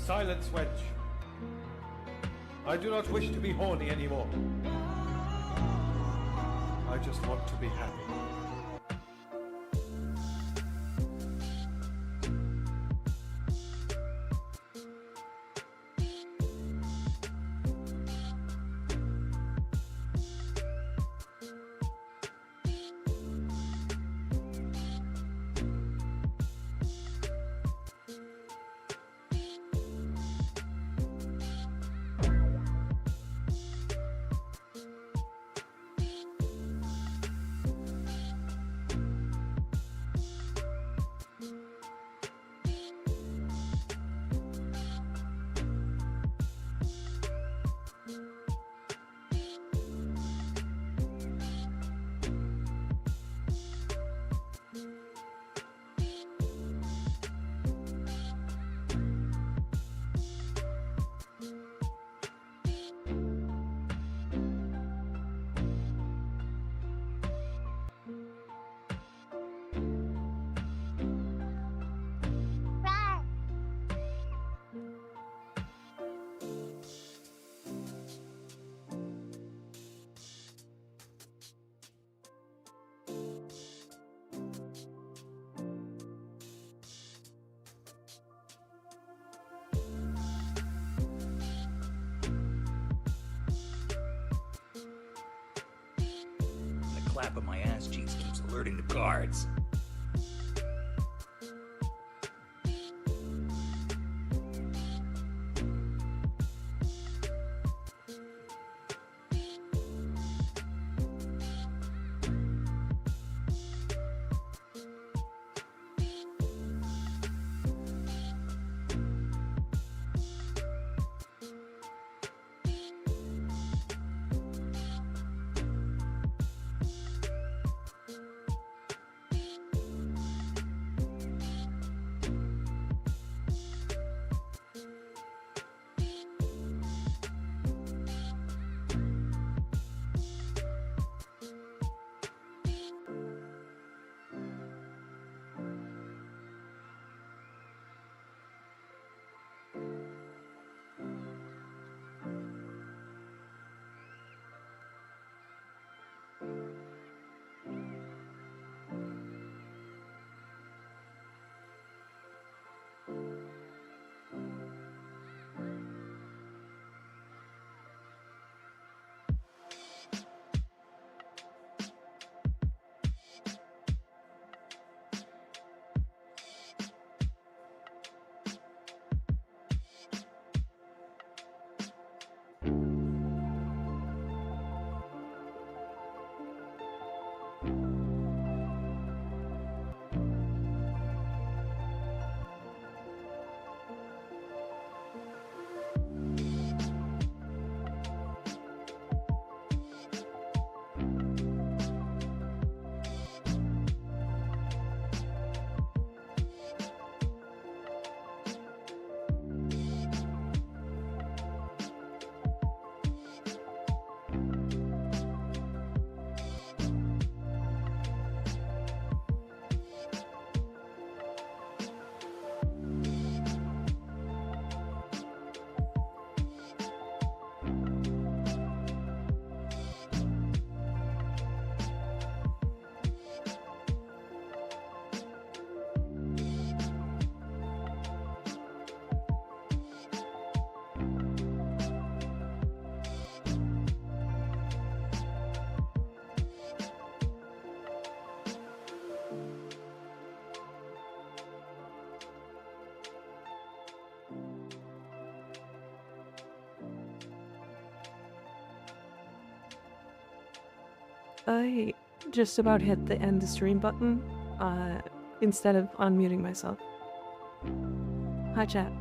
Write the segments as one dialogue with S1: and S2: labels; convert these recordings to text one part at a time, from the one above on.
S1: Silence, wench. I do not wish to be horny anymore. I just want to be happy.
S2: Clap of my ass cheeks keeps alerting the guards.
S3: I just about hit the end stream button, instead of unmuting myself. Hi, chat.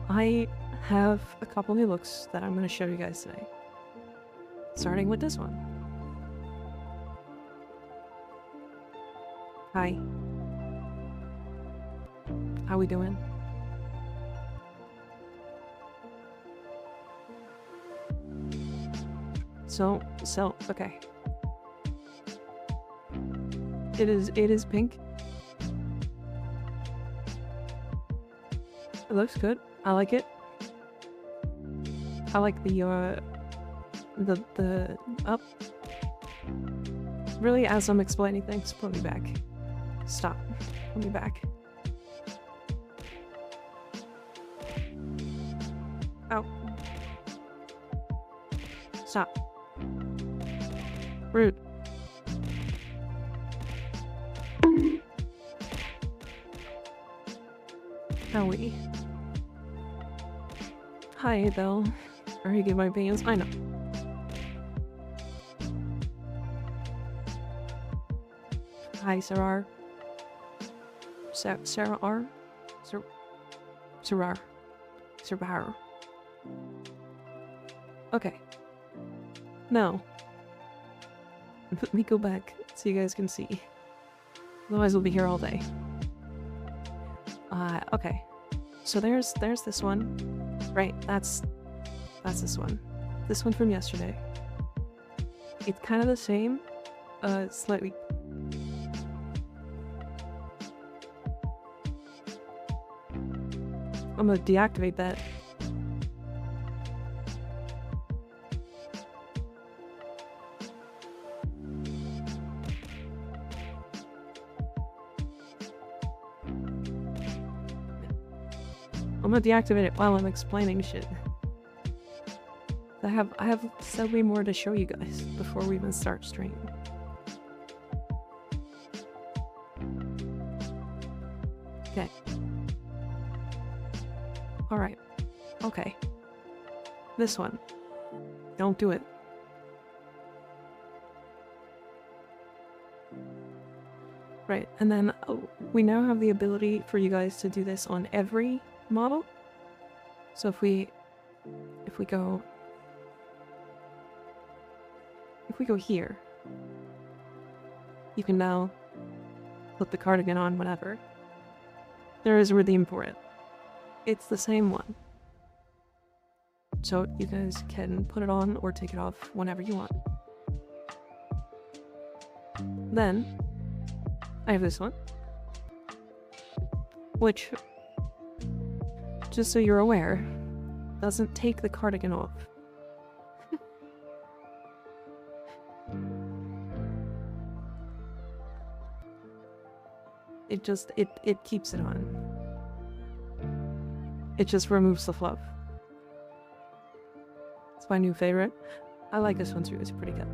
S3: I have a couple new looks that I'm going to show you guys today. Starting with this one. Hi. How we doing? So, okay. It is pink. It looks good. I like it. I like the up. Really, as I'm explaining things, put me back. Stop. Put me back. Ow. Stop. Rude. Howie. Hi, though. Or you give my opinions. I know. Hi, Sarah. Sarah R. Sarah. Sarah. Okay. No. Let me go back so you guys can see. Otherwise we'll be here all day. Okay. So there's this one. Right, that's this one. This one from yesterday. It's kind of the same. Slightly. I'm gonna deactivate that. I'm gonna deactivate it while I'm explaining shit. I have so many more to show you guys before we even start stream. Okay. Alright. Okay. This one. Don't do it. Right, and then we now have the ability for you guys to do this on every model. So if we go here, you can now put the cardigan on whenever. There is a redeem for it. It's the same one. So you guys can put it on or take it off whenever you want. Then I have this one, which, just so you're aware, doesn't take the cardigan off. It keeps it on. It just removes the fluff. It's my new favorite. I like this one too, it's pretty good.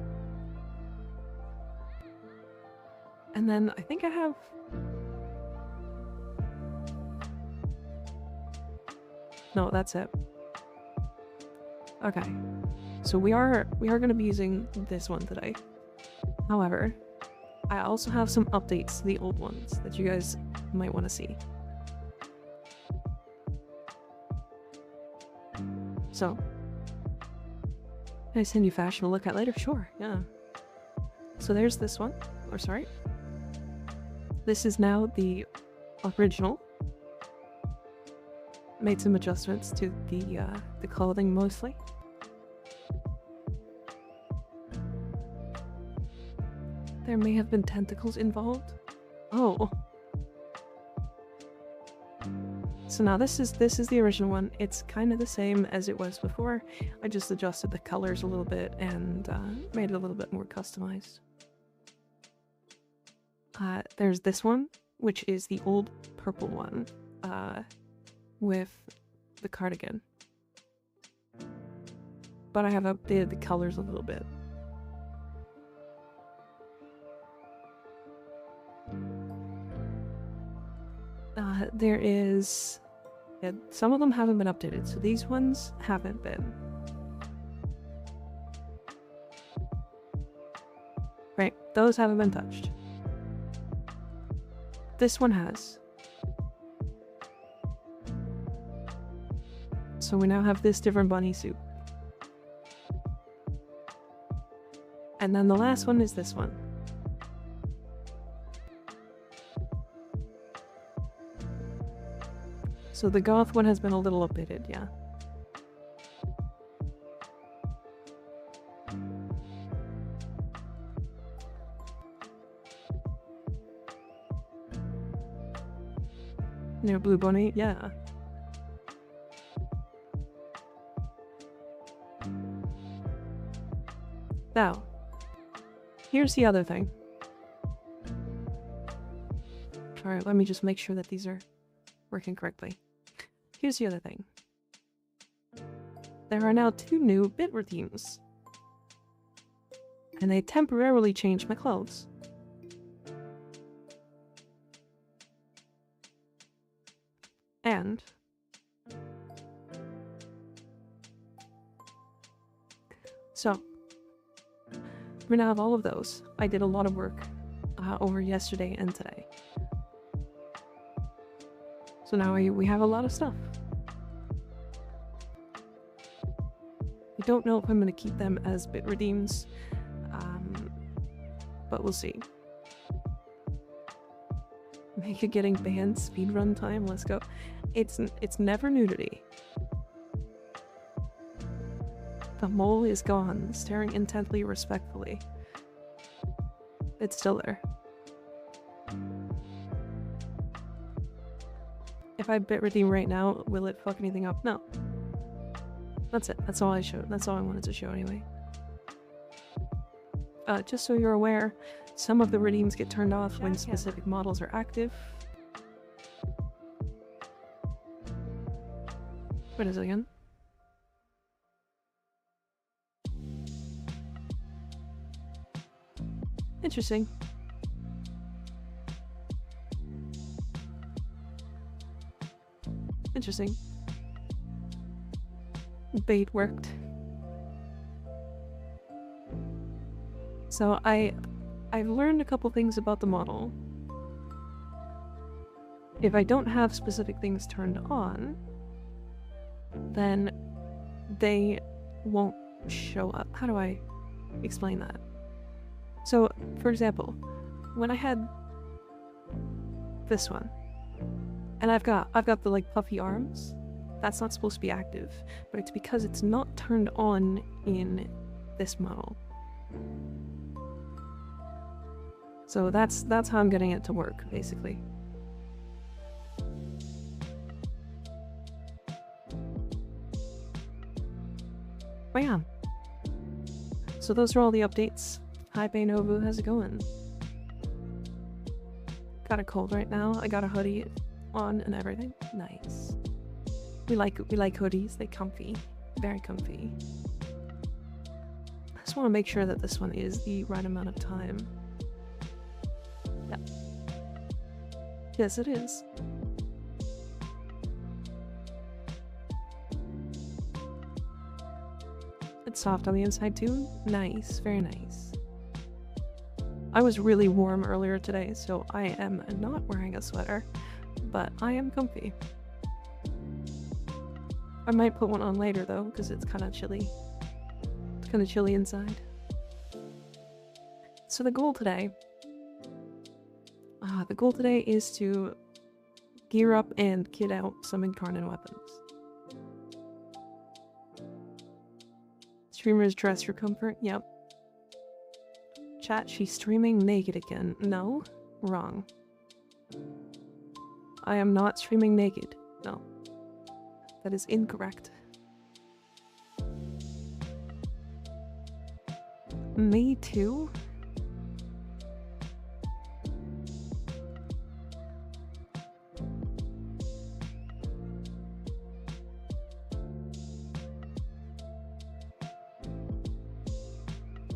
S3: And then I think I have... No, that's it. Okay. So we are gonna be using this one today. However, I also have some updates to the old ones that you guys might want to see. So, can I send you fashion to look at later? Sure, yeah. So there's this one. Or sorry. This is now the original. Made some adjustments to the clothing mostly. There may have been tentacles involved. Oh. So now this is the original one. It's kind of the same as it was before. I just adjusted the colors a little bit and made it a little bit more customized. There's this one, which is the old purple one, with the cardigan. But I have updated the colors a little bit. There is... Yeah, some of them haven't been updated, so these ones haven't been. Right, those haven't been touched. This one has. So we now have this different bunny suit. And then the last one is this one. So the goth one has been a little updated, yeah. New blue bunny, yeah. Now, here's the other thing. Alright, let me just make sure that these are working correctly. Here's the other thing. There are now 2 new bit redeems. And they temporarily changed my clothes. And so we now have all of those. I did a lot of work over yesterday and today. So now we have a lot of stuff. I don't know if I'm going to keep them as bit redeems, but we'll see. Make it getting banned speedrun time, let's go. It's never nudity. The mole is gone, staring intently, respectfully. It's still there. If I bit redeem right now, will it fuck anything up? No. That's it. That's all I showed. That's all I wanted to show anyway. Just so you're aware, some of the redeems get turned off when specific models are active. What is it again? Interesting. Interesting. Bait worked. So I've learned a couple things about the model. If I don't have specific things turned on, then they won't show up. How do I explain that? So, for example, when I had this one, and I've got the like puffy arms, that's not supposed to be active, but it's because it's not turned on in this model. So that's how I'm getting it to work, basically. Bam! So those are all the updates. Hi Novu, how's it going? Got a cold right now. I got a hoodie on and everything. Nice. We like hoodies. They're comfy. Very comfy. I just want to make sure that this one is the right amount of time. Yep. Yes, it is. It's soft on the inside too. Nice, very nice. I was really warm earlier today, so I am not wearing a sweater, but I am comfy. I might put one on later though, because it's kind of chilly. It's kind of chilly inside. So the goal today is to gear up and kit out some incarnon weapons. Streamers dress for comfort. Yep. Chat, she's streaming naked again. No, wrong. I am not streaming naked. No. That is incorrect. Me too?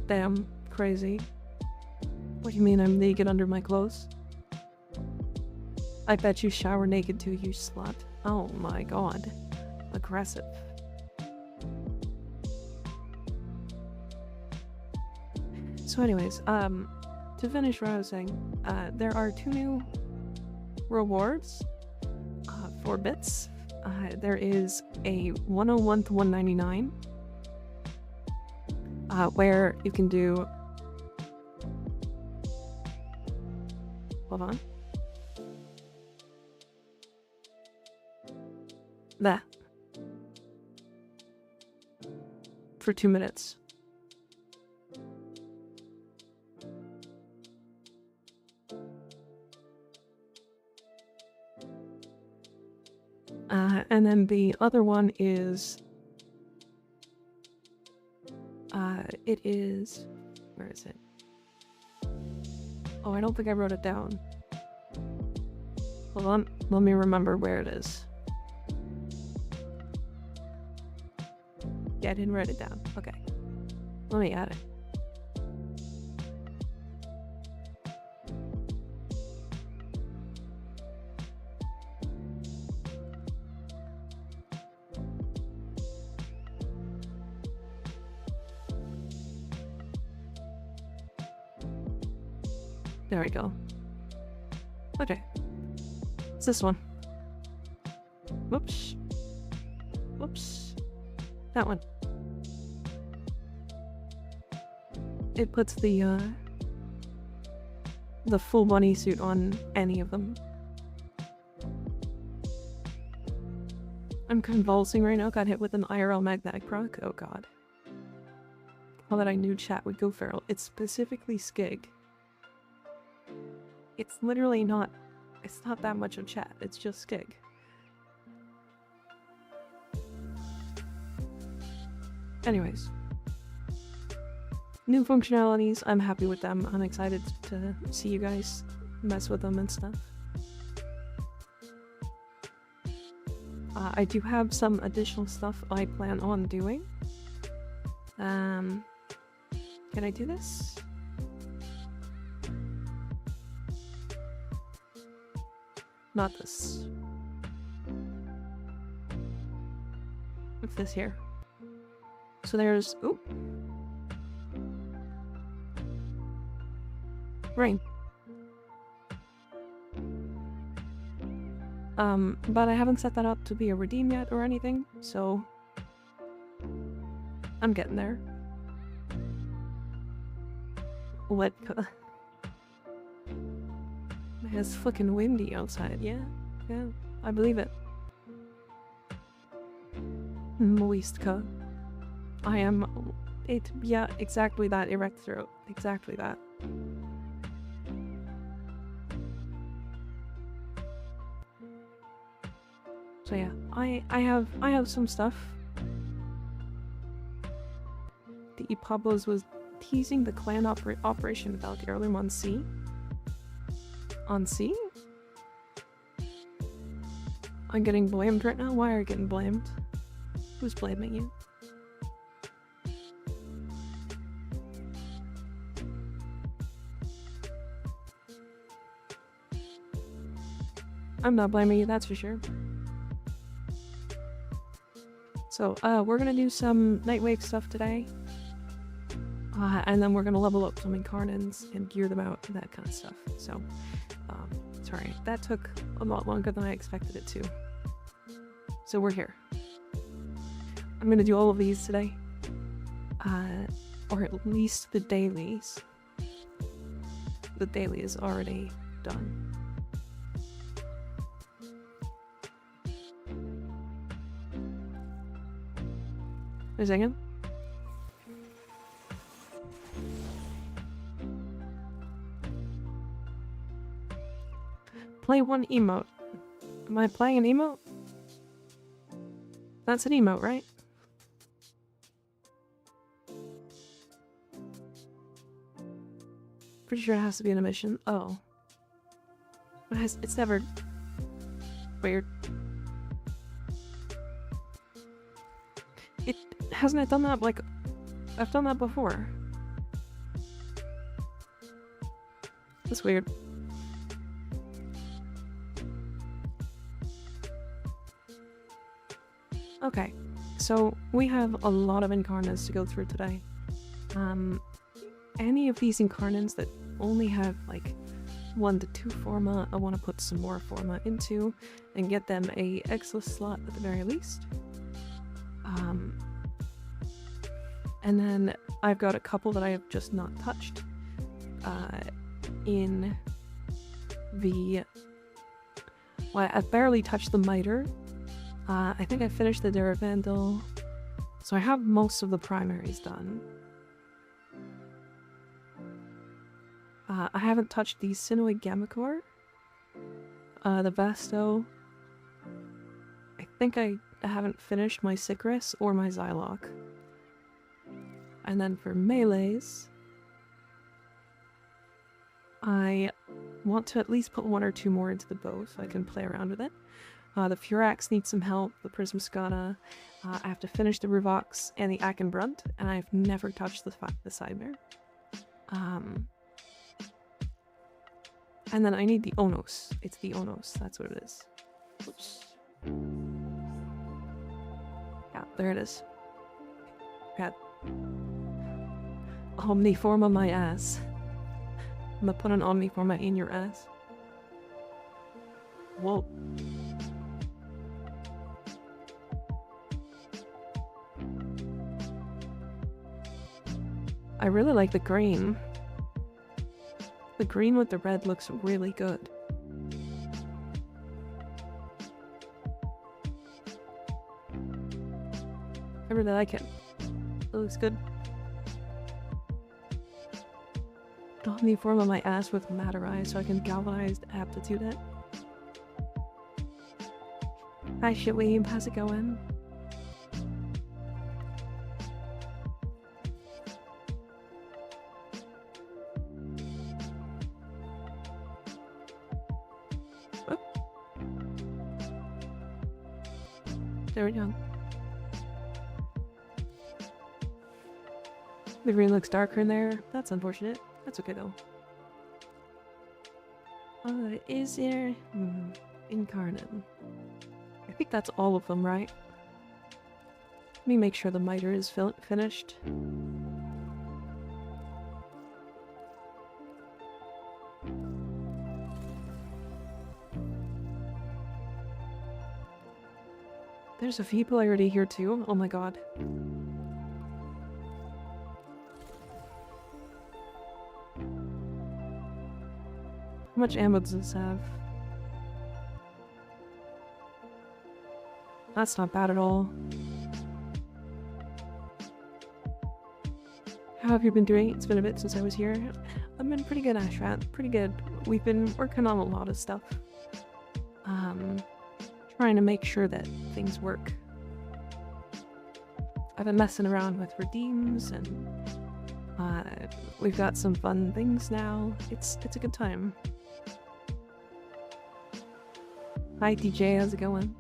S3: Damn, crazy. What do you mean I'm naked under my clothes? I bet you shower naked too, you slut. Oh my god. Aggressive. So anyways, to finish what I was saying, there are 2 new rewards for bits. There is a 101 to 199 where you can do... Hold on. That. For 2 minutes. And then the other one is... it is... Where is it? Oh, I don't think I wrote it down. Hold on, let me remember where it is. Yeah, I didn't write it down. Okay. Let me add it. There we go. Okay. It's this one. Whoops. Whoops. That one. It puts the full bunny suit on any of them. I'm convulsing right now. Got hit with an IRL magnetic proc. Oh god. All that I knew chat would go feral. It's specifically Skig. It's literally not... It's not that much of chat. It's just Skig. Anyways. New functionalities. I'm happy with them. I'm excited to see you guys mess with them and stuff. I do have some additional stuff I plan on doing. Can I do this? Not this. What's this here? So there's... Ooh. Rain. But I haven't set that up to be a redeem yet or anything, so... I'm getting there. What? It's fucking windy outside, yeah? Yeah, I believe it. Moistka. I am... Yeah, exactly that, erect throat. Exactly that. So yeah, I have some stuff. The Pablos was teasing the clan operation about the early on C. On C? I'm getting blamed right now? Why are you getting blamed? Who's blaming you? I'm not blaming you, that's for sure. So, we're gonna do some Nightwave stuff today. And then we're gonna level up some incarnons and gear them out and that kind of stuff. So, sorry, that took a lot longer than I expected it to. So we're here. I'm gonna do all of these today. Or at least the dailies. The daily is already done. Wait a second. Play one emote. Am I playing an emote? That's an emote, right? Pretty sure it has to be an emission. Oh. It's never... Weird. Hasn't it done that, like... I've done that before. That's weird. Okay, so we have a lot of incarnons to go through today. Any of these incarnons that only have like 1 to 2 forma, I want to put some more forma into and get them a Exilus slot at the very least. And then I've got a couple that I have just not touched in the... Well, I've barely touched the Miter. I think I finished the Durivandal, so I have most of the primaries done. I haven't touched the Sinoid Gammacore, the Vasto. I think I haven't finished my Sycoris or my Xylock. And then for melees, I want to at least put 1 or 2 more into the bow so I can play around with it. The Furax needs some help, the Prism Skana. I have to finish the Ruvox and the Akenbrunt, and I've never touched the Sidebear. And then I need the Onos. It's the Onos, that's what it is. Oops. Yeah, there it is. Got Omniforma my ass. I'm gonna put an Omniforma in your ass. Whoa. I really like the green. The green with the red looks really good. I really like it. It looks good. Omniforma my ass with Matter Eye so I can galvanized aptitude it. Hi Shitweeb, how's it going? Oh. There we go. The green looks darker in there. That's unfortunate. That's okay though. Is there... Incarnon. I think that's all of them, right? Let me make sure the Miter is finished. There's a few people already here too. Oh my god. How much ammo does this have? That's not bad at all. How have you been doing? It's been a bit since I was here. I've been pretty good, Ashrat. Pretty good. We've been working on a lot of stuff. Trying to make sure that things work. I've been messing around with redeems and we've got some fun things now. It's a good time. Hi DJ, how's it going?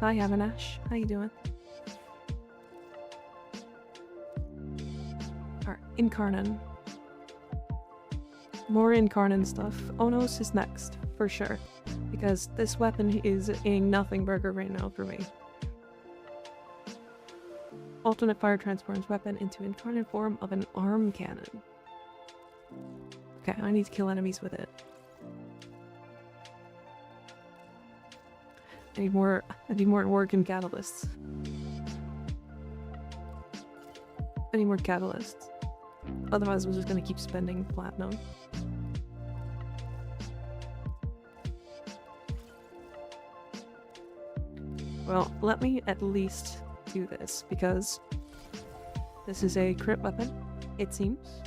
S3: Hi Avanash, how you doing? Our Incarnon. More incarnon stuff. Onos is next, for sure. Because this weapon is a nothing burger right now for me. Alternate fire transforms weapon into incarnate form of an arm cannon. Okay, I need to kill enemies with it. I need more work in catalysts. I need more catalysts. Otherwise, I'm just gonna keep spending platinum. Well, let me at least do this, because this is a crit weapon, it seems.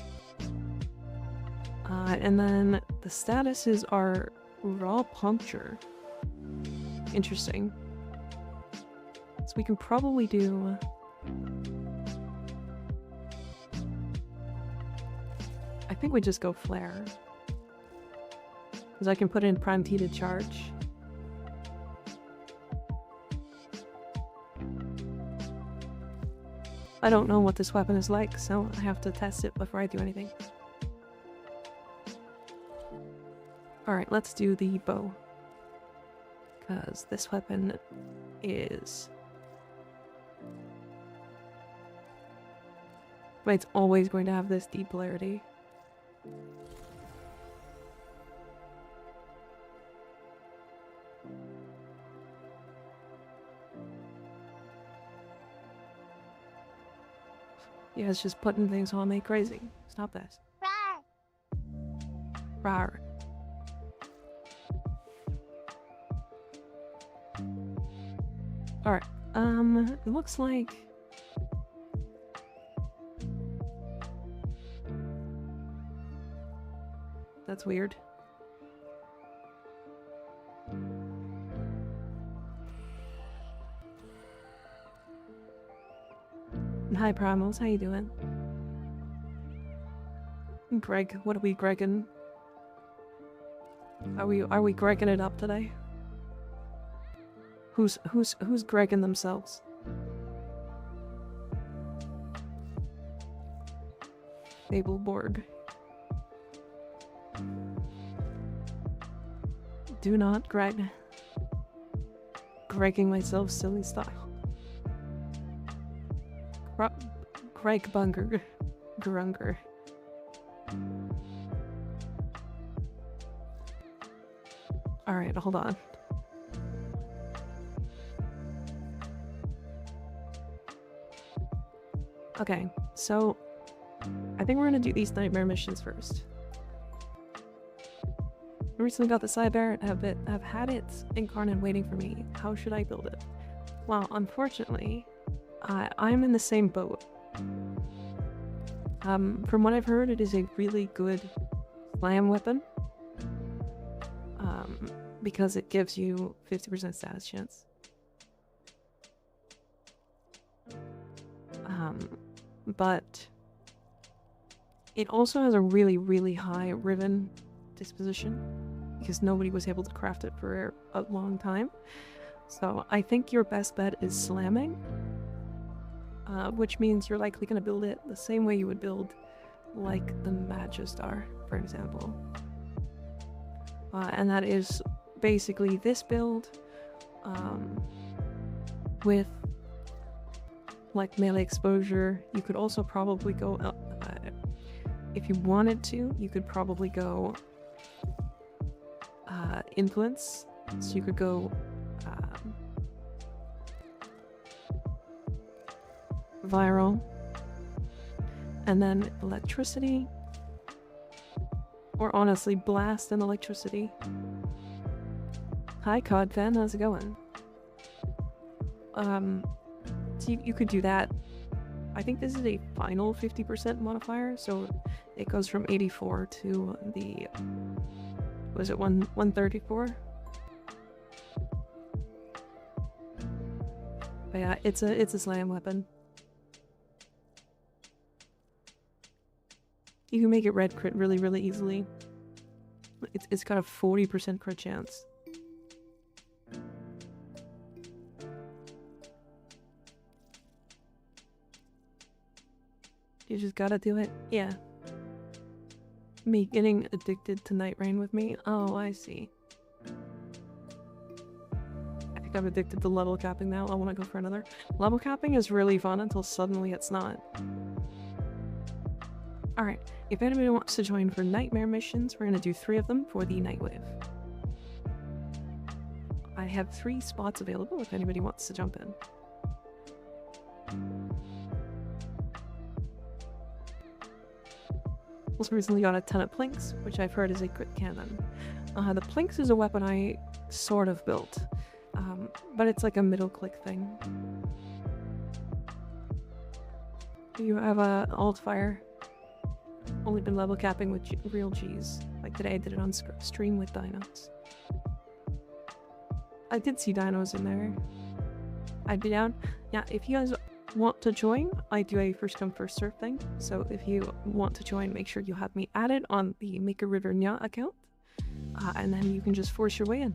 S3: And then the statuses are raw puncture. Interesting. So we can probably do... I think we just go flare. Because I can put in prime T to charge. I don't know what this weapon is like, so I have to test it before I do anything. Alright, let's do the bow. Because this weapon is... But it's always going to have this deep polarity. Yeah, it's just putting things on me crazy. Stop this. Rawr. Alright, it looks like... That's weird. Hi Primals, how you doing? Greg, what are we Gregging? Are we Gregging it up today? Who's Gregging themselves? Abelborg. Do not Greg. Gregging myself silly style. Greg Bunger. Grunger. Alright, hold on. Okay, so I think we're gonna do these nightmare missions first. I recently got the Cyber and have had it incarnate waiting for me. How should I build it? Well, unfortunately, I'm in the same boat. From what I've heard, it is a really good slam weapon. Because it gives you 50% status chance. But it also has a really, really high ribbon disposition because nobody was able to craft it for a long time. So I think your best bet is slamming, which means you're likely going to build it the same way you would build like the Magistar, for example. And that is basically this build with like melee exposure. You could also probably go if you wanted to, you could probably go influence. So you could go viral and then electricity, or honestly blast and electricity. Hi COD fan, how's it going? So you could do that. I think this is a final 50% modifier, so it goes from 84 to the, was it 134? But yeah, it's a slam weapon. You can make it red crit really, really easily. It's got a 40% crit chance. You just gotta do it. Yeah. Me getting addicted to Night Rain with me? Oh, I see. I think I'm addicted to level capping now. I want to go for another. Level capping is really fun until suddenly it's not. Alright, if anybody wants to join for nightmare missions, we're going to do 3 of them for the Nightwave. I have 3 spots available if anybody wants to jump in. Also recently got a ton of Plinks, which I've heard is a crit cannon. The Plinks is a weapon I sort of built, but it's like a middle click thing. You have a alt fire. Only been level capping with real G's. Like today I did it on stream with dinos. I did see dinos in there. I'd be down. Yeah, if you guys want to join, I do a first come first serve thing. So if you want to join, make sure you have me added on the Maker River Nya account. And then you can just force your way in.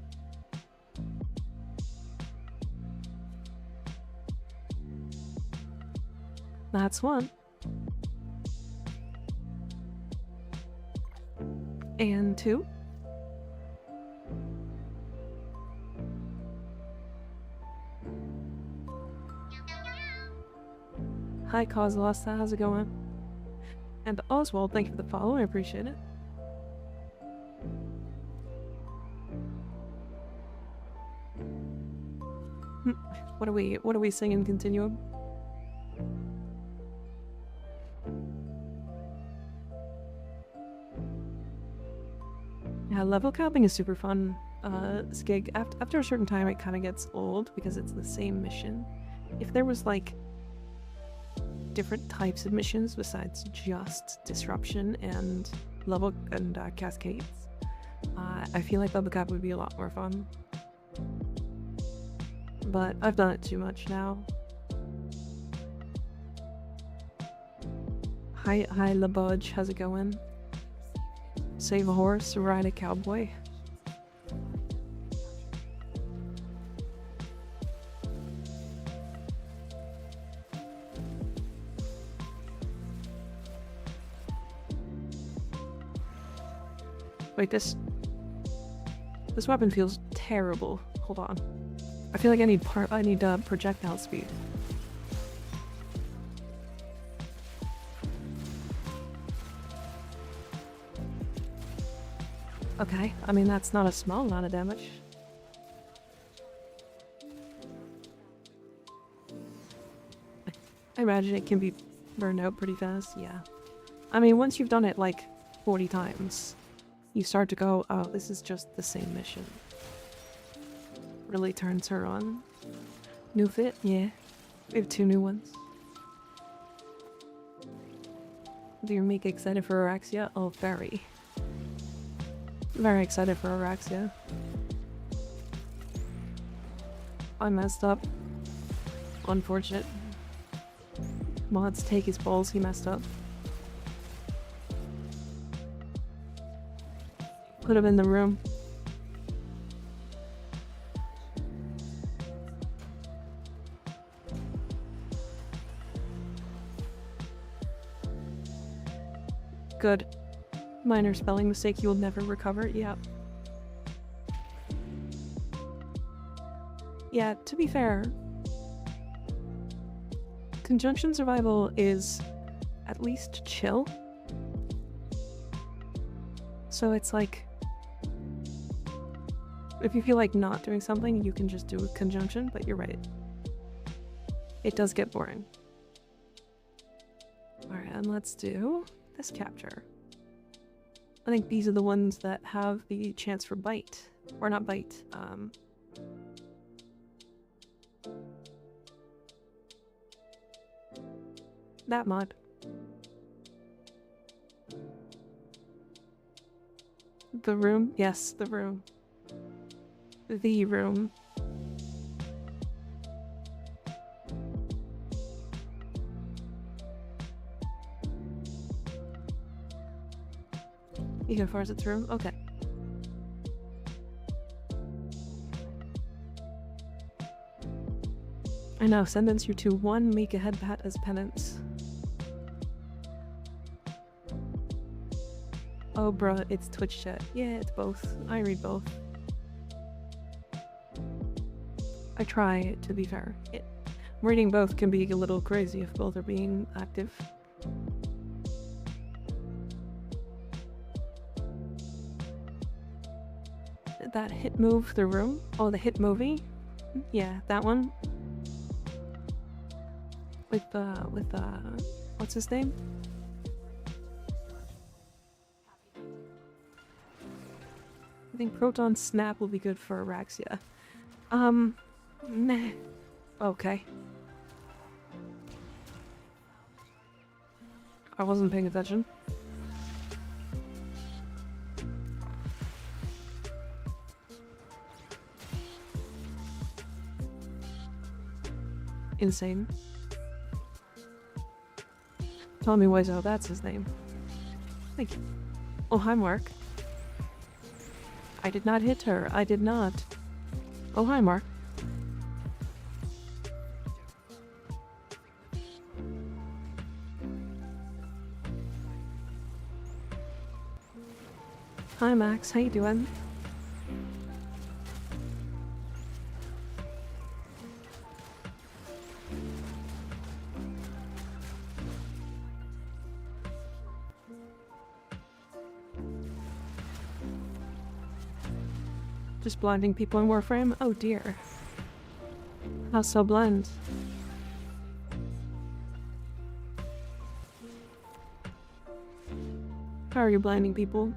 S3: That's one. And 2. Hi Kozlosta, how's it going? And Oswald, thank you for the follow, I appreciate it. What are we singing continuum? Yeah, level capping is super fun. Skig, after a certain time it kind of gets old because it's the same mission. If there was like different types of missions besides just disruption and level and cascades, I feel like level cap would be a lot more fun. But I've done it too much now. Hi LaBudge, how's it going? Save a horse, ride a cowboy. Wait, this weapon feels terrible. Hold on. I feel like I need projectile speed. Okay, I mean that's not a small amount of damage. I imagine it can be burned out pretty fast, yeah. I mean, once you've done it like 40 times, you start to go, oh, this is just the same mission. Really turns her on. New fit? Yeah. We have 2 new ones. Do you make excited for Araxia? Oh, very. Very excited for Araxia. I messed up. Unfortunate. Mods take his balls, he messed up. Put him in the room. Good. Minor spelling mistake you will never recover. Yeah. Yeah, to be fair, conjunction survival is at least chill. So it's like, if you feel like not doing something, you can just do a conjunction, but you're right. It does get boring. Alright, and let's do this capture. I think these are the ones that have the chance for bite. Or not bite, that mod. The room? Yes, the room. The room. You go far as its room? Okay. I know, sentence you to 1, make a head pat as penance. Oh, bruh, it's Twitch chat. Yeah, it's both. I read both. I try, to be fair. Reading both can be a little crazy if both are being active. That hit move, the room? Oh, the hit movie? Yeah, that one. With, what's his name? I think Proton Snap will be good for Araxia. Nah. Okay. I wasn't paying attention. Insane. Tommy Wiseau, that's his name. Thank you. Oh, hi, Mark. I did not hit her. I did not. Oh, hi, Mark. Hi, Max. How you doing? Just blinding people in Warframe? Oh dear. How so blind? How are you blinding people?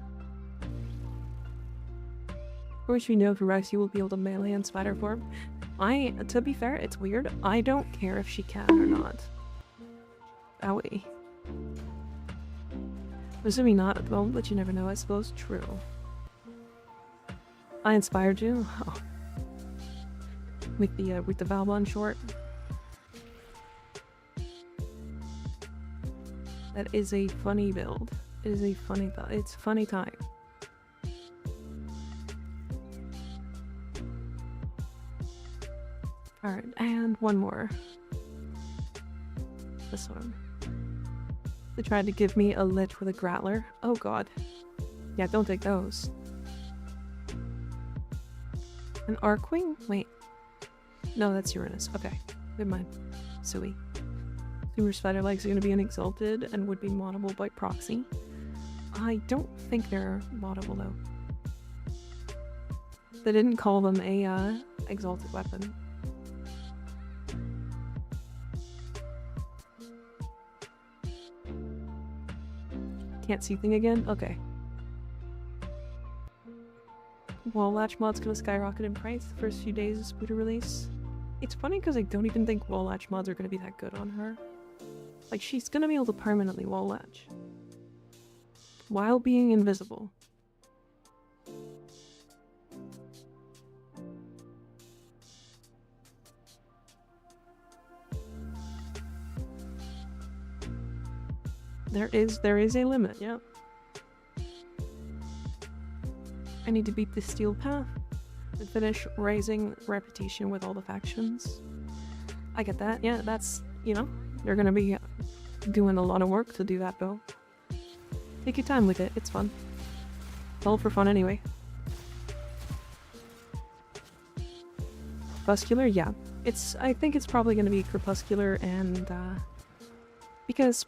S3: Or should we know if Araxia will be able to melee in spider form? To be fair, it's weird. I don't care if she can or not. Owie. Assuming not at the moment, but you never know, I suppose. True. I inspired you? Oh. With the Valbon short. That is a funny build. It is a funny build. It's funny time. Alright, and one more. This one. They tried to give me a Lich with a Grattler. Oh god. Yeah, don't take those. An Arcwing? Wait. No, that's Uranus. Okay. Never mind. Sui. Super Spider Legs are going to be an Exalted and would be moddable by proxy. I don't think they're moddable though. They didn't call them a Exalted weapon. Can't see thing again? Okay. Wall Latch mod's gonna skyrocket in price the first few days of Spooter release. It's funny because I don't even think Wall Latch mods are gonna be that good on her. Like, she's gonna be able to permanently Wall Latch. While being invisible. There is a limit, yeah. I need to beat the Steel Path and finish raising reputation with all the factions. I get that, yeah, that's, you know, they're gonna be doing a lot of work to do that though. Take your time with it, it's fun. It's all for fun anyway. Crepuscular, yeah. I think it's probably gonna be Crepuscular and, because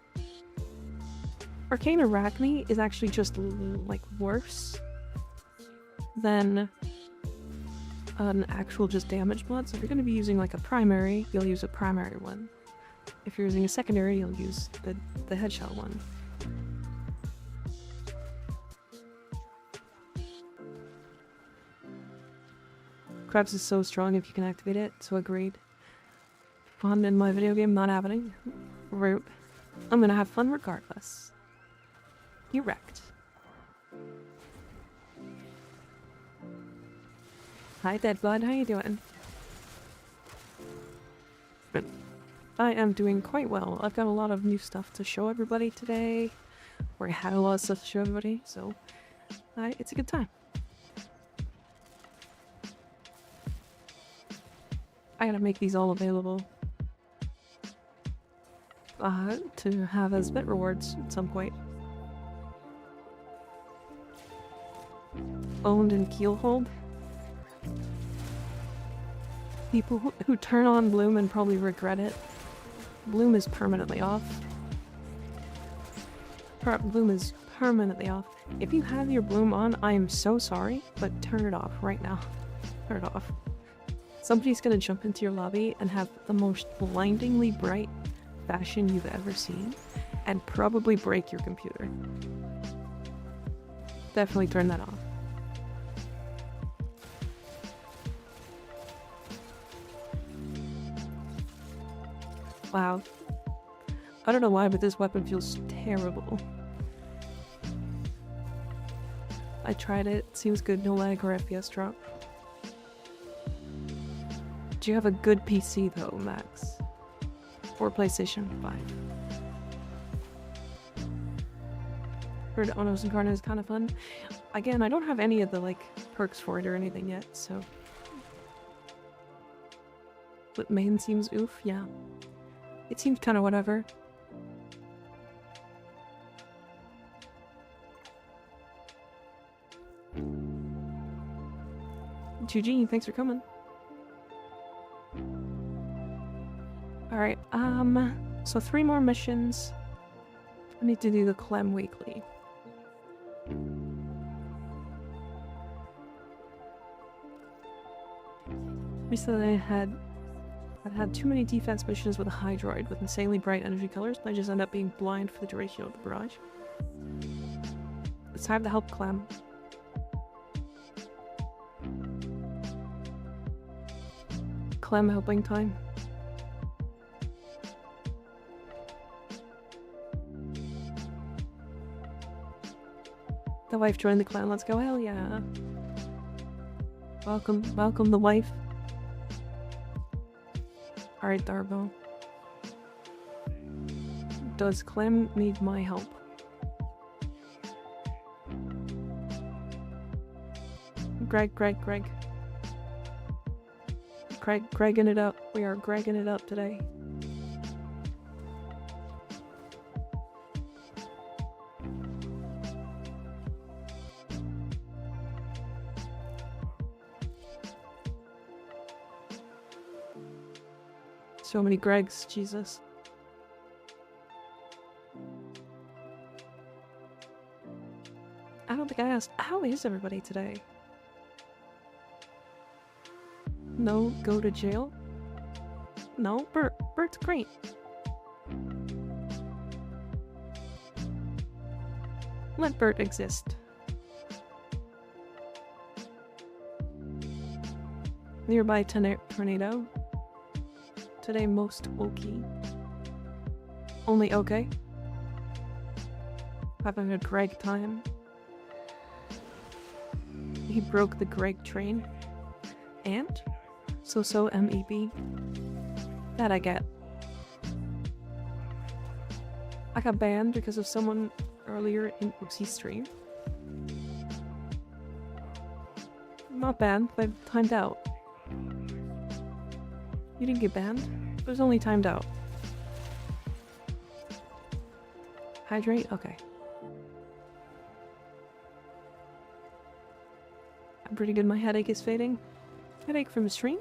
S3: Arcane Arachne is actually just, like, worse than an actual just damage mod. So if you're going to be using, like, a primary, you'll use a primary one. If you're using a secondary, you'll use the headshot one. Krebs is so strong if you can activate it, so agreed. Fun in my video game not happening. Root. I'm gonna have fun regardless. You wrecked. Hi Deadblood, how you doing? I am doing quite well. I've got a lot of new stuff to show everybody today. Or I had a lot of stuff to show everybody, so it's a good time. I gotta make these all available to have as bit rewards at some point. owned in Keelhold. People who turn on Bloom and probably regret it. Bloom is permanently off. Bloom is permanently off. If you have your Bloom on, I am so sorry, but turn it off right now. Turn it off. Somebody's gonna jump into your lobby and have the most blindingly bright fashion you've ever seen, and probably break your computer. Definitely turn that off. Wow. I don't know why, but this weapon feels terrible. I tried it, seems good, no lag or FPS drop. Do you have a good PC though, Max? Or PlayStation 5? Heard Onos Incarnon is kind of fun. Again, I don't have any of the like perks for it or anything yet, so. But main seems oof, yeah. It seems kind of whatever. GG, thanks for coming. Alright, so 3 more missions. I need to do the Clem weekly. Recently I'd had too many defense missions with a high droid with insanely bright energy colors, and I just end up being blind for the duration of the barrage. It's time to help Clem. Clem helping time. The wife joined the clan, let's go, hell yeah. Welcome the wife. Alright, Darbo. Does Clem need my help? Gregging it up. We are Gregging it up today. So many Gregs, Jesus. I don't think I asked, how is everybody today? No, go to jail? No, Bert's great. Let Bert exist. Nearby tornado. Today most okay. Only okay. Having a Greg time. He broke the Greg train. And? So MEB. That I get. I got banned because of someone earlier in Oopsie's stream. Not banned, but I've timed out. You didn't get banned? It was only timed out. Hydrate? Okay. I'm pretty good, my headache is fading. Headache from the stream?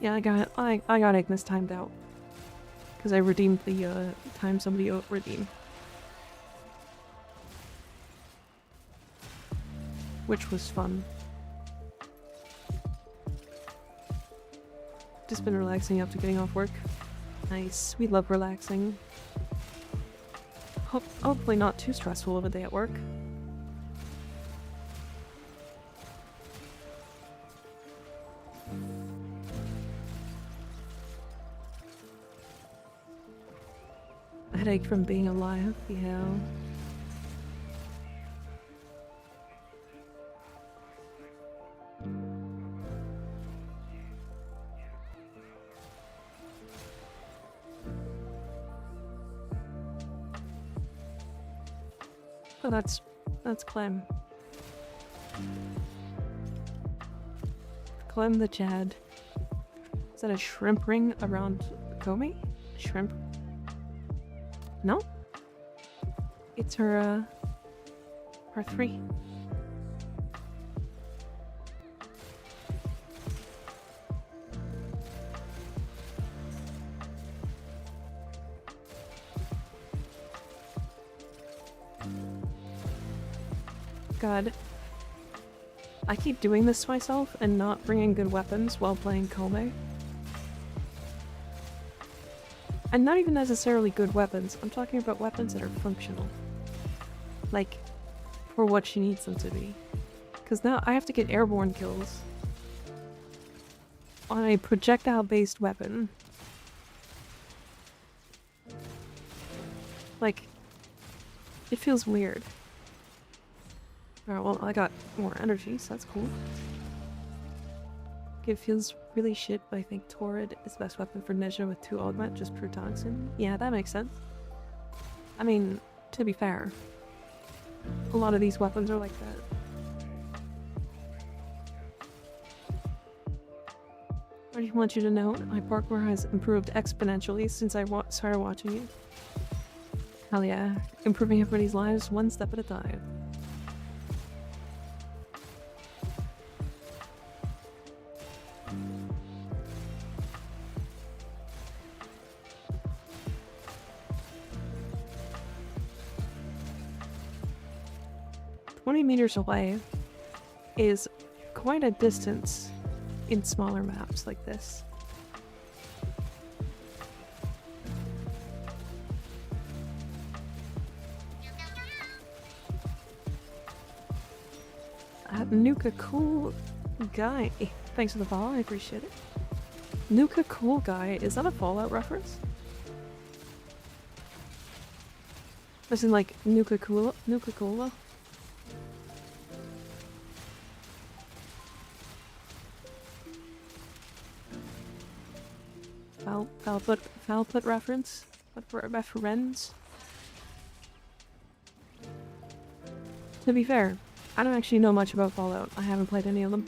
S3: Yeah, I got Ignis timed out. Because I redeemed the time somebody redeemed. Which was fun. Just been relaxing after getting off work. Nice. We love relaxing. Hopefully not too stressful of a day at work. Headache from being alive, yeah. Oh, that's Clem. Clem the Chad. that a shrimp ring around Komi? Shrimp? No? It's her 3. God. I keep doing this to myself and not bringing good weapons while playing Kobe. And not even necessarily good weapons, I'm talking about weapons that are functional. Like, for what she needs them to be. Because now I have to get airborne kills on a projectile-based weapon. Like, it feels weird. Alright, well, I got more energy, so that's cool. It feels really shit, but I think Torrid is the best weapon for Ninja with 2 augment, just pure toxin. Yeah, that makes sense. I mean, to be fair, a lot of these weapons are like that. I just want you to know, my parkour has improved exponentially since I started watching you. Hell yeah, improving everybody's lives one step at a time. Meters away is quite a distance in smaller maps like this. Nuka Cool Guy. Thanks for the follow, I appreciate it. Nuka Cool Guy, is that a Fallout reference? As in like Nuka Cola? Nuka Cola? Foul put reference? Reference? To be fair, I don't actually know much about Fallout. I haven't played any of them.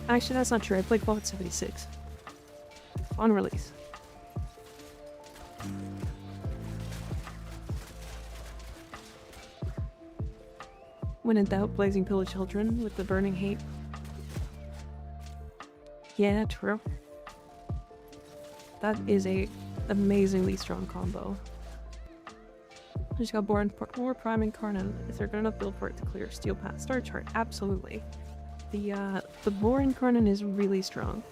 S3: Actually, that's not true. I played Fallout 76. On release. When in doubt, Blazing Pill of Children with the burning hate. Yeah, true. That is a amazingly strong combo. I just got bored more Prime Incarnon. Is there good enough build for it to clear Steel Path Star Chart? Absolutely. The Boar Incarnon is really strong.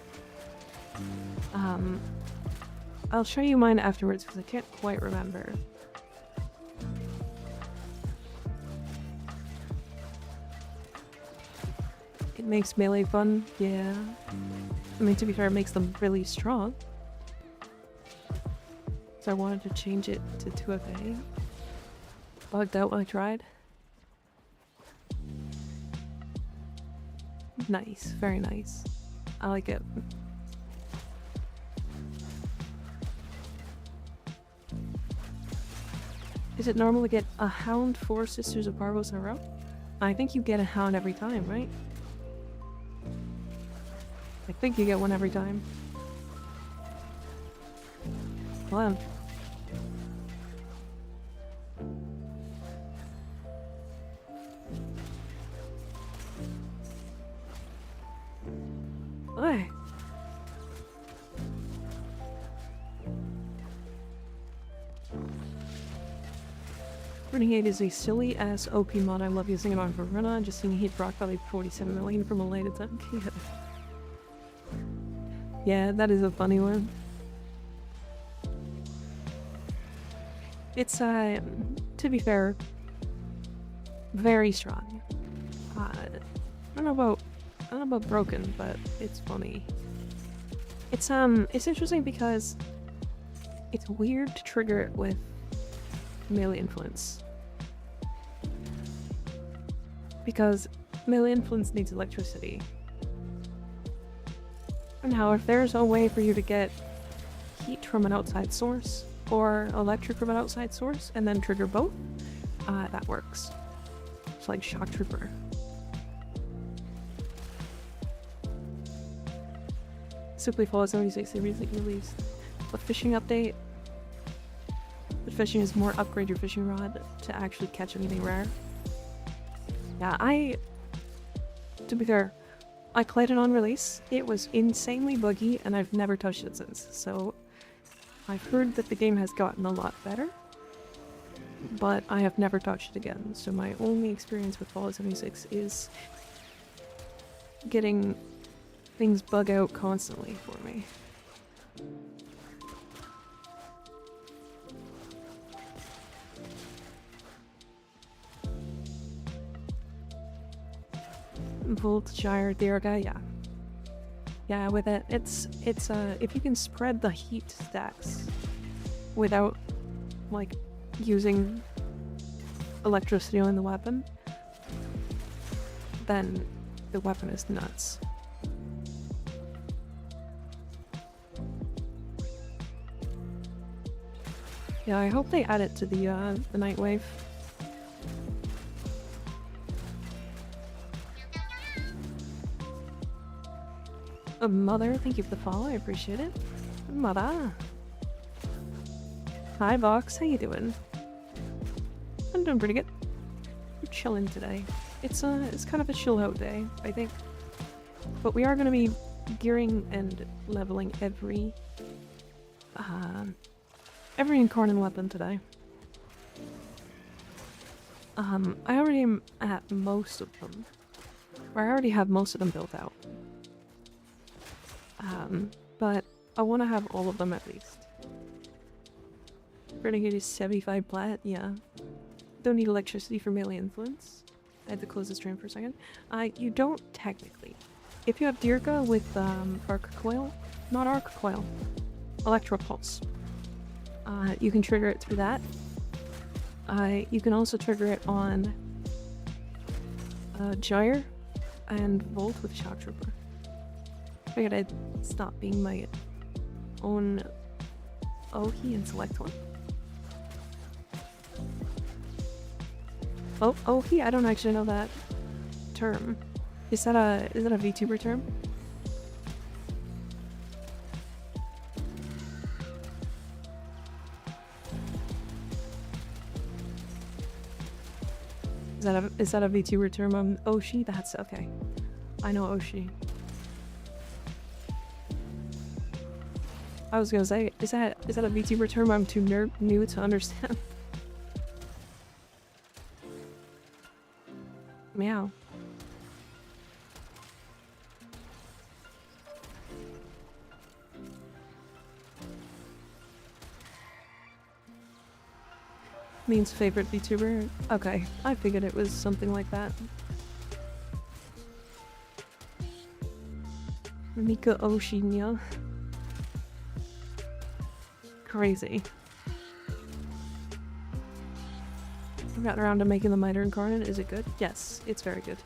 S3: I'll show you mine afterwards because I can't quite remember. It makes melee fun, yeah. I mean, to be fair, it makes them really strong. So I wanted to change it to 2FA. Bugged out when I tried. Nice, very nice. I like it. Is it normal to get a hound 4 Sisters of Parvos in a row? I think you get a hound every time, right? I think you get one every time. Clem. Hey. Renegade is a silly ass OP mod. I love using it on Verona. Just seeing hit Rock Valley 47 million from a late attempt. Yeah, that is a funny one. It's to be fair, very strong. I don't know about broken, but it's funny. It's interesting because it's weird to trigger it with melee influence. Because melee influence needs electricity. Now, if there's a way for you to get heat from an outside source or electric from an outside source and then trigger both, that works. It's like Shock Trooper. to play Fallout 76, they recently released a fishing update. But fishing is more upgrade your fishing rod to actually catch anything rare. Yeah, to be fair, I played it on release. It was insanely buggy, and I've never touched it since. So, I've heard that the game has gotten a lot better, but I have never touched it again. So my only experience with Fallout 76 is getting things bug out constantly for me. Volt Gyre Dirga, yeah. Yeah, with it, it's if you can spread the heat stacks without, like, using electricity on the weapon, then the weapon is nuts. Yeah, I hope they add it to the Nightwave. Mother, thank you for the follow, I appreciate it. Mother. Hi Vox, how you doing? I'm doing pretty good. I'm chilling today. It's kind of a chill out day, I think. But we are gonna be gearing and leveling every incarnon weapon today. I already am at most of them. Or I already have most of them built out. But I want to have all of them at least. Renegade is 75 plat, yeah. Don't need electricity for melee influence. I had to close the stream for a second. You don't technically. If you have Dirga with arc coil, not arc coil, electro pulse, you can trigger it through that. You can also trigger it on Gyre and Volt with Shock Trooper. Figured I'd stop being my own Ohi and select one. Oh, Ohi? I don't actually know that term. Is that a VTuber term? Is that a VTuber term? Oshi? That's okay. I know Oshi. I was gonna say, is that a VTuber term I'm too new to understand? Meow. Means favorite VTuber? Okay, I figured it was something like that. Mika Oshinya. Crazy. I've gotten around to making the miter incarnon. Is it good? Yes, it's very good.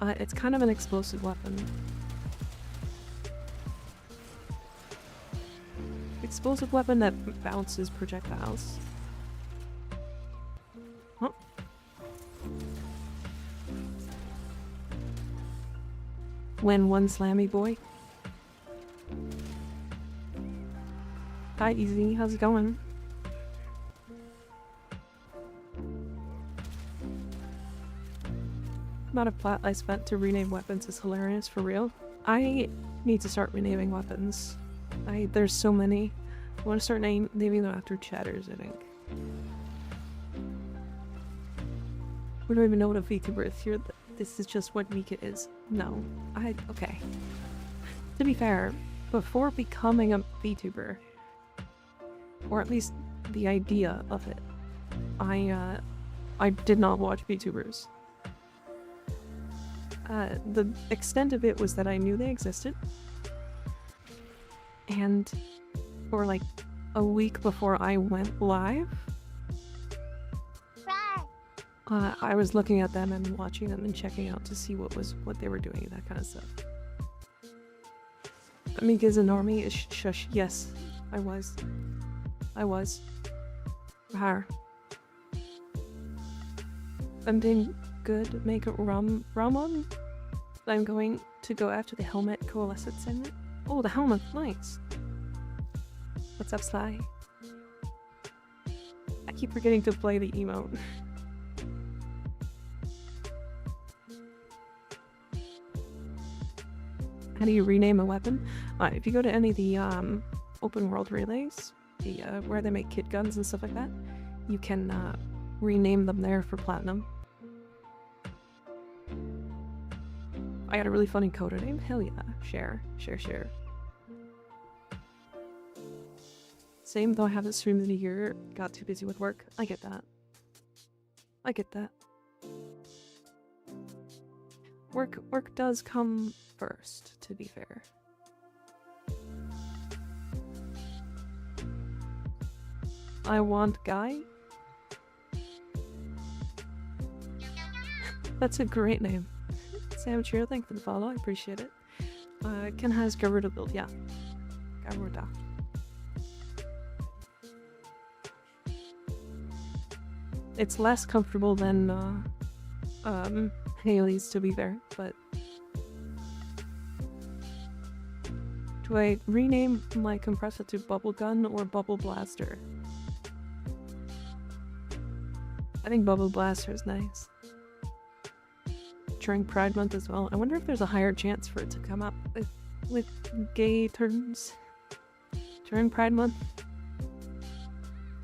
S3: It's kind of an explosive weapon. Explosive weapon that bounces projectiles. Oh. Win one slammy boy. Hi Easy, how's it going? Amount of plat I spent to rename weapons is hilarious, for real. I need to start renaming weapons. There's so many. I want to start naming them after chatters, I think. We don't even know what a VTuber is here. This is just what Mika is. No. Okay. To be fair, before becoming a VTuber, or at least the idea of it, I did not watch VTubers. The extent of it was that I knew they existed, and for like a week before I went live, I was looking at them and watching them and checking out to see what they were doing, that kind of stuff. Mika's a normie. Shush. Yes, I was. Har. I'm doing good. Make a ramen. I'm going to go after the helmet coalescent segment. Oh, the helmet, nice. What's up, Sly? I keep forgetting to play the emote. How do you rename a weapon? If you go to any of the open world relays, the where they make kit guns and stuff like that, you can rename them there for platinum. I got a really funny coder name. Hell yeah. Share. Same though I haven't streamed in a year. Got too busy with work. I get that. Work does come first, to be fair. I want Guy. That's a great name. Sam Cheer, thank you for the follow, I appreciate it. Ken has Garuda build, yeah. Garuda. It's less comfortable than Haley's, to be fair, but do I rename my compressor to Bubble Gun or Bubble Blaster? I think Bubble Blaster is nice. During Pride Month as well. I wonder if there's a higher chance for it to come up with gay terms during Pride Month.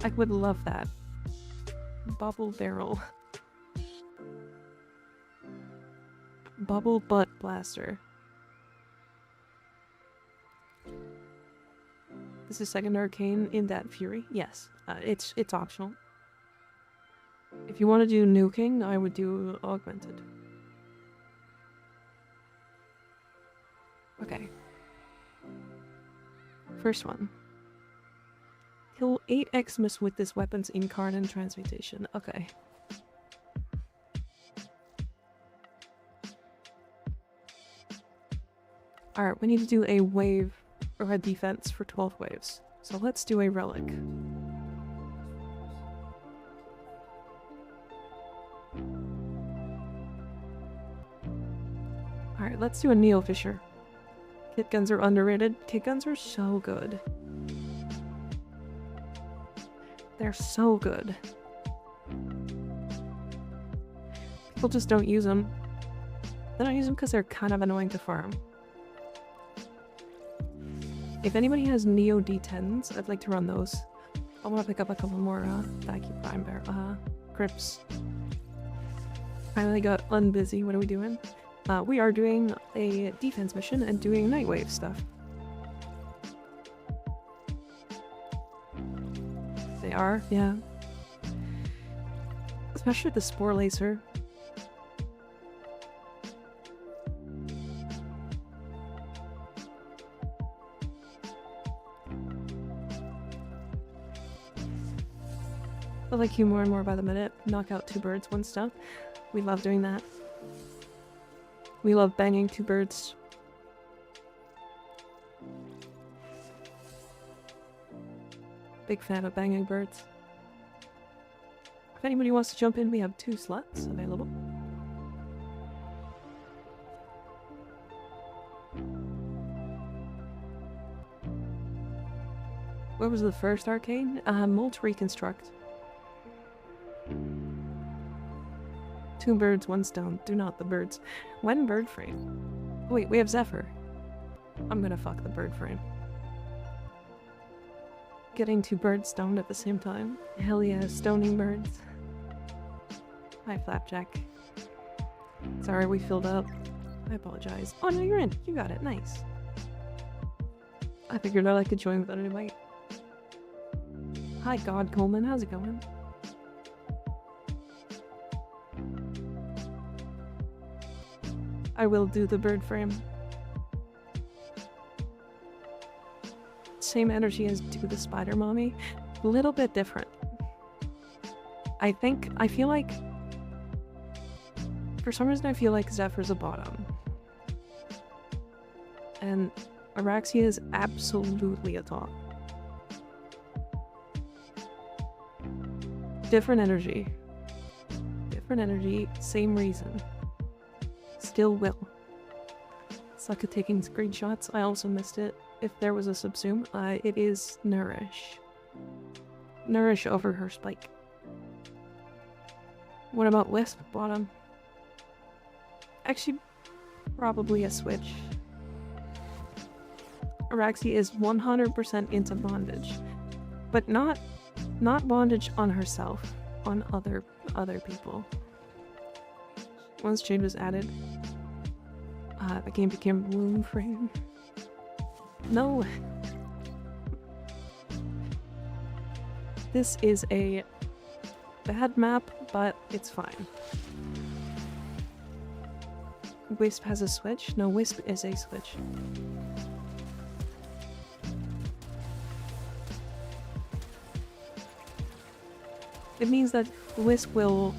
S3: I would love that. Bubble Barrel. Bubble Butt Blaster. This is second arcane in that Fury? Yes. It's optional. If you want to do nuking, I would do augmented. Okay. First one. Kill 8 Xmas with this weapon's incarnon transmutation. Okay. Alright, we need to do a wave or a defense for 12 waves. So let's do a relic. Alright, let's do a Neo Fisher. Kit guns are underrated. Kit guns are so good. They're so good. People just don't use them. They don't use them because they're kind of annoying to farm. If anybody has Neo D10s, I'd like to run those. I want to pick up a couple more vacuum prime bear grips. Finally got unbusy. What are we doing? We are doing a defense mission and doing Nightwave stuff. They are, yeah. Especially the Spore Lacer. I like you more and more by the minute. Knock out 2 birds, 1 stone. We love doing that. We love banging 2 birds. Big fan of banging birds. If anybody wants to jump in, we have 2 slots available. What was the first arcane? Molt Reconstruct. 2 birds, 1 stone. Do not the birds. When bird frame? Oh, wait, we have Zephyr. I'm gonna fuck the bird frame. Getting 2 birds stoned at the same time. Hell yeah, stoning birds. Hi, Flapjack. Sorry, we filled up. I apologize. Oh, no, you're in. You got it. Nice. I figured out I could join without an invite. Hi, God Coleman. How's it going? I will do the bird frame. Same energy as do the spider mommy. A little bit different. I feel like... For some reason I feel like Zephyr's a bottom. And Araxia is absolutely a top. Different energy. Different energy, same reason. Still will. suck at taking screenshots. I also missed it. If there was a subsume, it is Nourish. Nourish over her spike. What about Wisp bottom? Actually, probably a switch. Araxi is 100% into bondage, but not bondage on herself, on other people. Once Jade was added, the game became bloom frame. No. This is a bad map, but it's fine. Wisp has a switch? No, Wisp is a switch. It means that Wisp will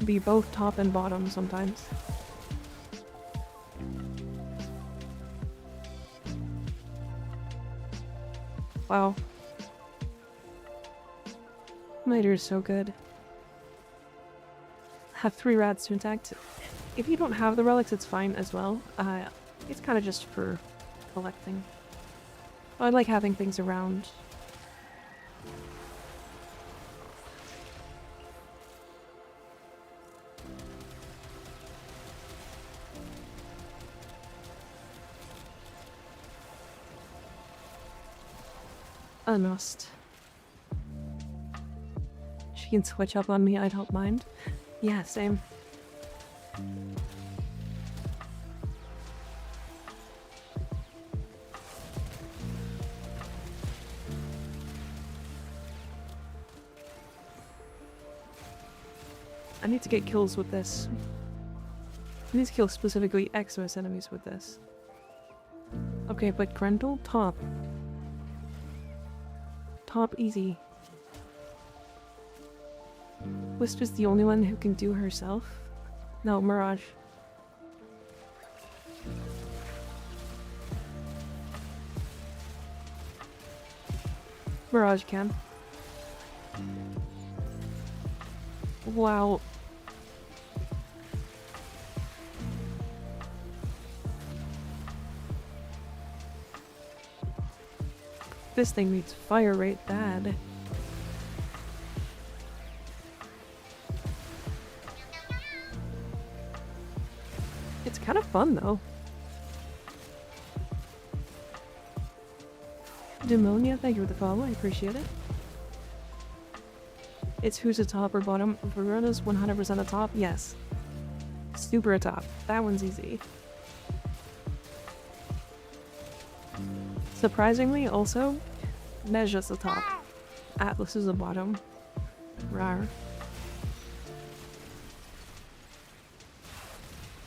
S3: be both top and bottom sometimes. Wow. Miter is so good. Have 3 rats to intact. If you don't have the relics, it's fine as well. It's kind of just for collecting. I like having things around. I must. She can switch up on me, I don't mind. Yeah, same. I need to get kills with this. I need to kill specifically Exos enemies with this. Okay, but Grendel, top. Top easy. Wisp is the only one who can do herself. No, Mirage. Mirage can. Wow. This thing needs fire rate bad. It's kind of fun though. Demonia, thank you for the follow, I appreciate it. It's who's a top or bottom. Verona's 100% a top, yes. Super a top. That one's easy. Surprisingly, also, Neja's a top. Atlas is a bottom. Rar.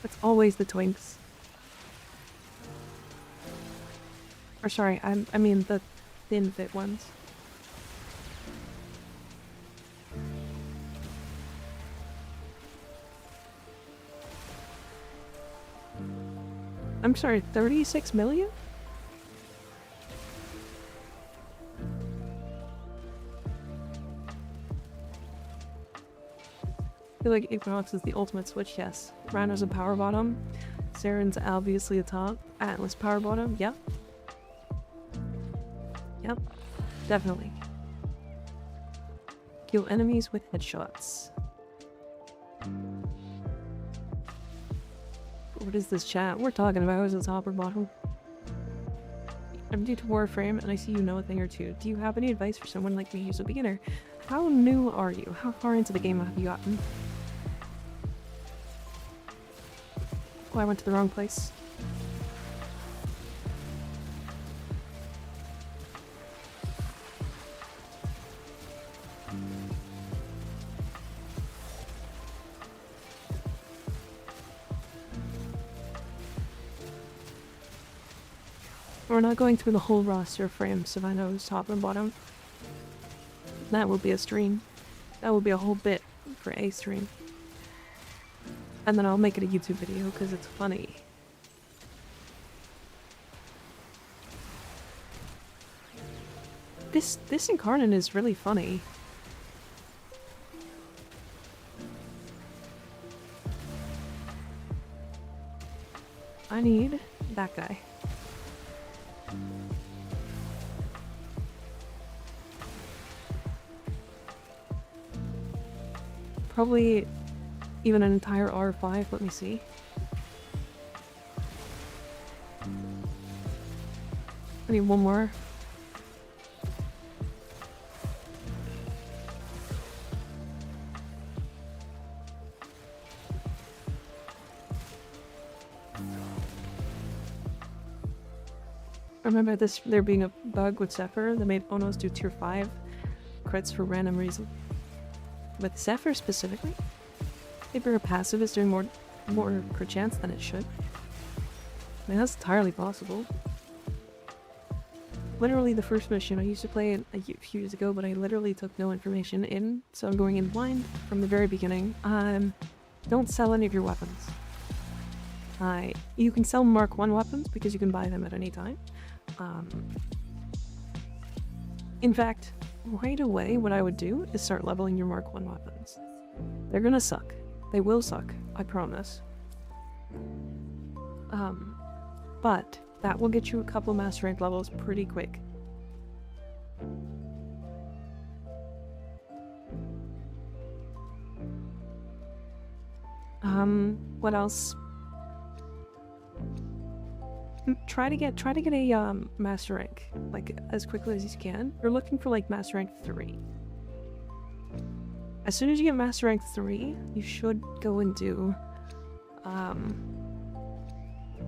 S3: It's always the twinks. Or sorry, I mean the thin fit ones. I'm sorry, 36 million? I feel like Equinox is the ultimate switch, yes. Rhino's a power bottom. Saren's obviously a top. Atlas power bottom, yep. Yep, definitely. Kill enemies with headshots. What is this chat we're talking about? Is it top or bottom? I'm new to Warframe and I see you know a thing or two. Do you have any advice for someone like me who's a beginner? How new are you? How far into the game have you gotten? Oh, I went to the wrong place. We're not going through the whole roster of frames if I know who's top and bottom. That will be a stream. That will be a whole bit for a stream. And then I'll make it a YouTube video because it's funny. This incarnon is really funny. I need that guy. Probably even an entire R5, let me see. I need one more. I remember there being a bug with Zephyr that made Onos do tier 5 crits for random reason. With Zephyr specifically, maybe her passive is doing more crit chance than it should. I mean, that's entirely possible. Literally the first mission, I used to play it a few years ago, but I literally took no information in, so I'm going in blind from the very beginning. Don't sell any of your weapons. You can sell Mark 1 weapons because you can buy them at any time. In fact, right away what I would do is start leveling your Mark 1 weapons. They're gonna suck. They will suck, I promise. But that will get you a couple master rank levels pretty quick. What else? Try to get a master rank like as quickly as you can. You're looking for like master rank 3. As soon as you get master rank 3, you should go and do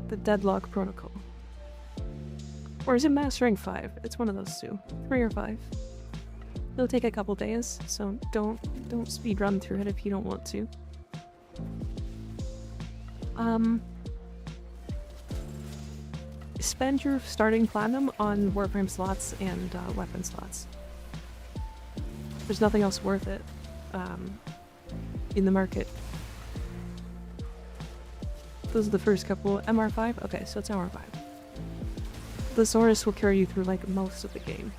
S3: the Deadlock Protocol. Or is it master rank 5? It's one of those two. 3 or 5. It'll take a couple days, so don't speedrun through it if you don't want to. Spend your starting platinum on Warframe slots and weapon slots. There's nothing else worth it in the market. Those are the first couple. MR5? Okay, so it's MR5. The Saurus will carry you through like most of the game.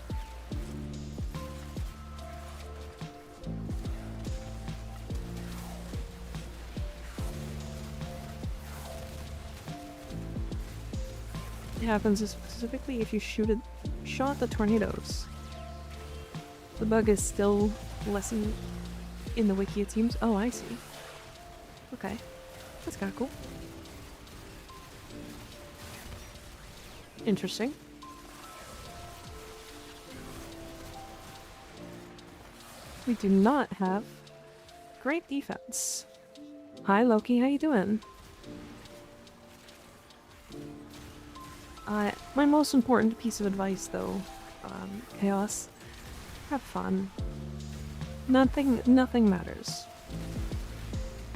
S3: It happens specifically if you shot the tornadoes. The bug is still lessened in the wiki, it seems. Oh, I see. Okay. That's kinda cool. Interesting. We do not have great defense. Hi Loki, how you doing? My most important piece of advice though, Chaos, have fun. Nothing matters.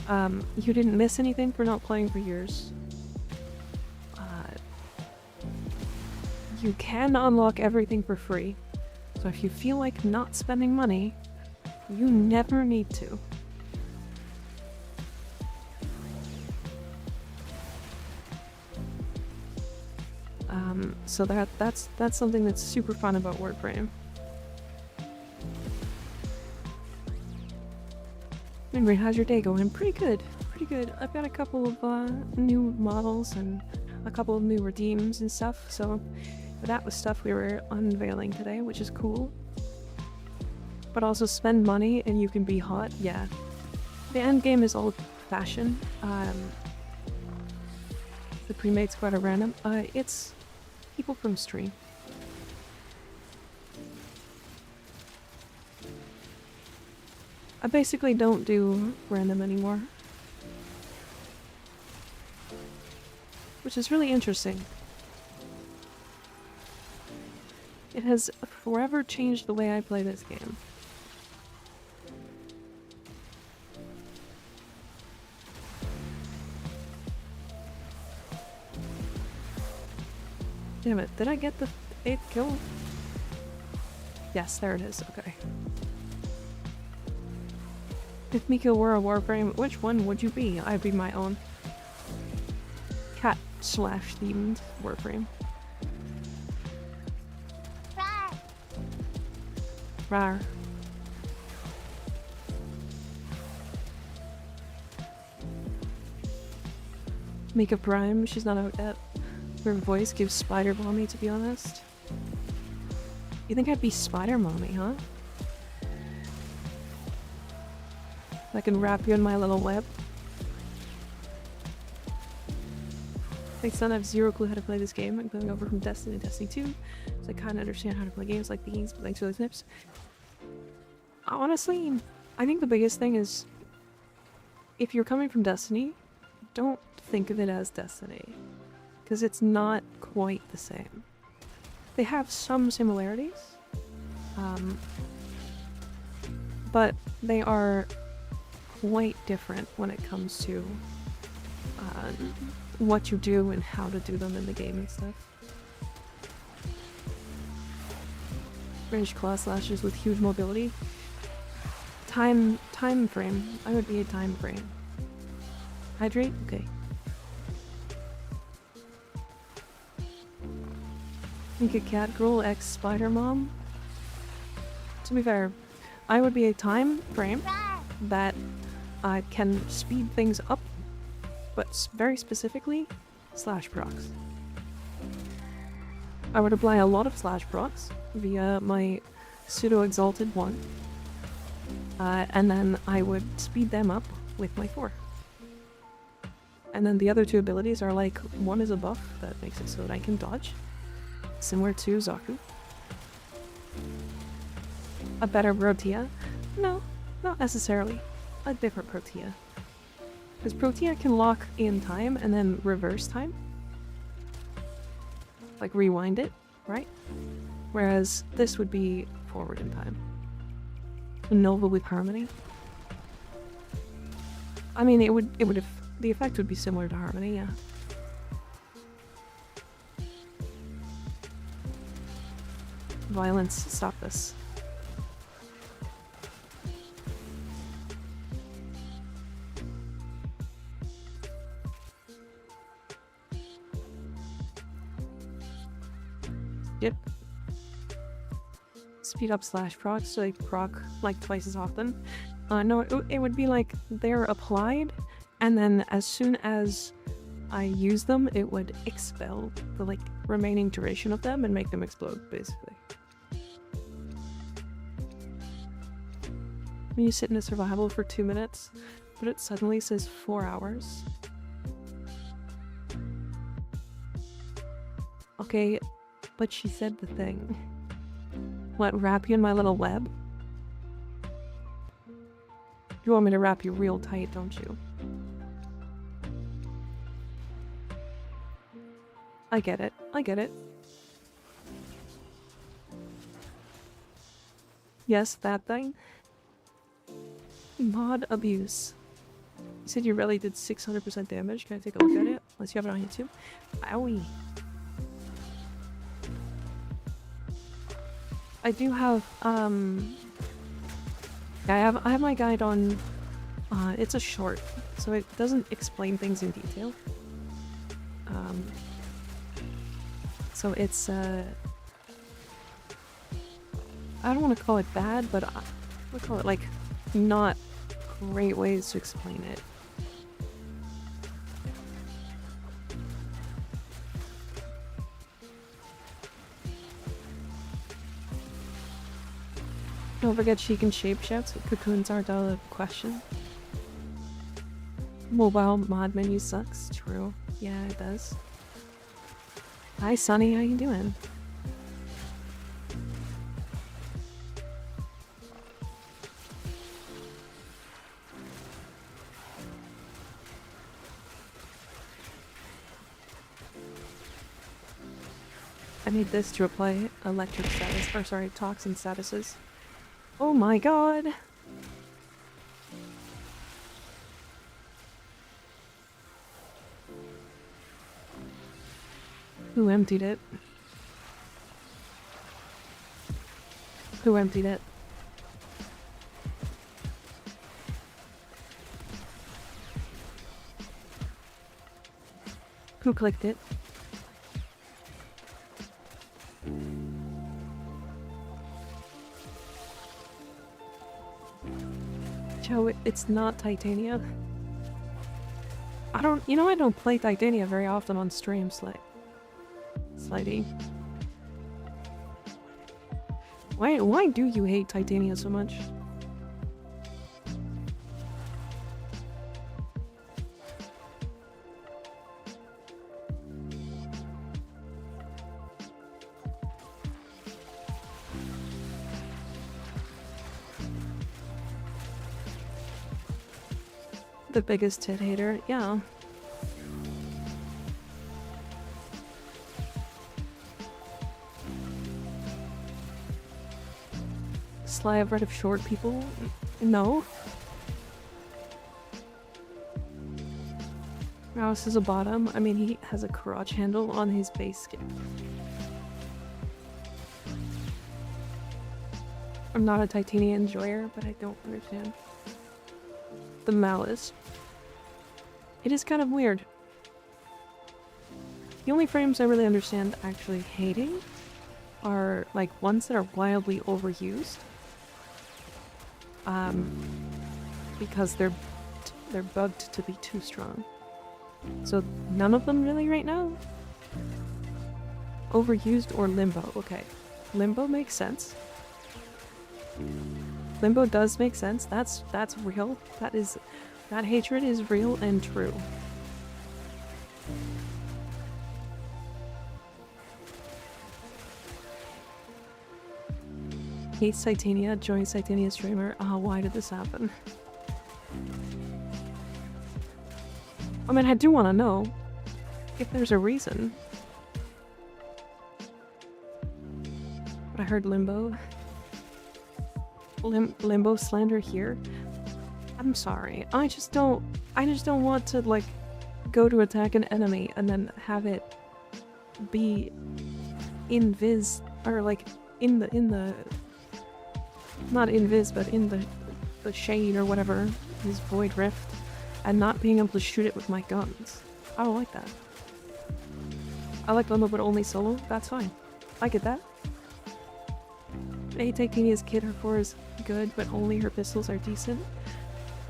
S3: You didn't miss anything for not playing for years. You can unlock everything for free, so if you feel like not spending money, you never need to. So that's something that's super fun about Warframe. Anyway, how's your day going? Pretty good, pretty good. I've got a couple of new models and a couple of new redeems and stuff, so that was stuff we were unveiling today, which is cool. But also spend money and you can be hot, yeah. The end game is old-fashioned. The pre-made's quite a random. It's people from stream. I basically don't do random anymore. Which is really interesting. It has forever changed the way I play this game. Damn it, did I get the 8th kill? Yes, there it is, okay. If Miko were a Warframe, which one would you be? I'd be my own cat/themed Warframe. Rar. Mika Prime, she's not out yet. Her voice gives Spider Mommy, to be honest. You think I'd be Spider Mommy, huh? I can wrap you in my little web. Thanks, son. I have zero clue how to play this game. I'm going over from Destiny to Destiny 2, so I kind of understand how to play games like these, but thanks for the tips. Honestly, I think the biggest thing is, if you're coming from Destiny, don't think of it as Destiny, because it's not quite the same. They have some similarities, but they are quite different when it comes to what you do and how to do them in the game and stuff. Ranged claw slashers with huge mobility. Time frame. I would be a time frame. Hydrate? Okay. Think a cat girl x Spider Mom? To be fair, I would be a time frame that can speed things up, but very specifically, slash procs. I would apply a lot of slash procs via my pseudo exalted one, and then I would speed them up with my 4. And then the other 2 abilities are like, one is a buff that makes it so that I can dodge, similar to Zaku. A better Protea? No, not necessarily. A different Protea. Because Protea can lock in time and then reverse time. Like rewind it, right? Whereas this would be forward in time. Nova with Harmony. I mean, the effect would be similar to Harmony, yeah. Violence, stop this. Yep. Speed up slash proc, so they proc like twice as often. No, it would be like they're applied, and then as soon as I use them, it would expel the like remaining duration of them and make them explode, basically. When you sit in a survival for 2 minutes, but it suddenly says 4 hours. Okay, but she said the thing. What, wrap you in my little web? You want me to wrap you real tight, don't you? I get it. I get it. Yes, that thing. Mod abuse. You said you really did 600% damage. Can I take a look at it? Unless you have it on YouTube. Owie. I do have, I have my guide on, it's a short, so it doesn't explain things in detail. So it's, I don't want to call it bad, but I would call it, like, not great ways to explain it. Don't forget she can shapeshift. Cocoons aren't out of the question. Mobile mod menu sucks. True. Yeah, it does. Hi, Sunny. How you doing? I made this to apply electric status, or sorry, toxin statuses. Oh my god! Who emptied it? Who emptied it? Who clicked it? Joe, it's not Titania. I don't play Titania very often on streams, like. Slidey. Why do you hate Titania so much? The biggest tit hater, yeah. Sly, I've read of short people. No. Mouse is a bottom. I mean, he has a crotch handle on his base skin. I'm not a Titania enjoyer, but I don't understand the malice. It is kind of weird. The only frames I really understand actually hating are like ones that are wildly overused. Because they're bugged to be too strong. So none of them really right now. Overused or limbo. Okay, limbo makes sense. Limbo does make sense. That's real. That hatred is real and true. Hates Titania, joins Titania streamer. Why did this happen? I mean, I do want to know if there's a reason. But I heard limbo. Limbo slander here. I'm sorry. I just don't want to like go to attack an enemy and then have it be invis or like in the not invis but in the shade or whatever, his void rift, and not being able to shoot it with my guns. I don't like that. I like limbo but only solo. That's fine. I get that. I hate Titania's kit. Her 4 is good, but only her pistols are decent.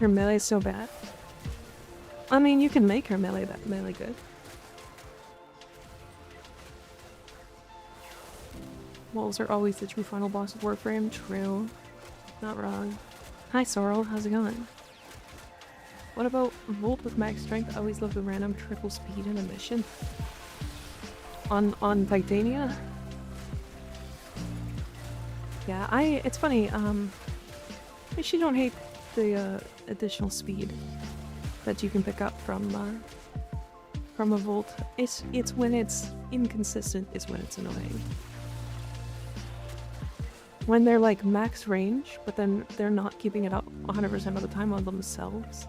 S3: Her melee is so bad. I mean, you can make her melee good. Walls are always the true final boss of Warframe. True. Not wrong. Hi Sorrel, how's it going? What about Volt with max strength? I always love the random triple speed in a mission. On Titania? Yeah, it's funny, I actually don't hate the additional speed that you can pick up from a Volt. It's when it's inconsistent is when it's annoying. When they're like max range, but then they're not keeping it up 100% of the time on themselves,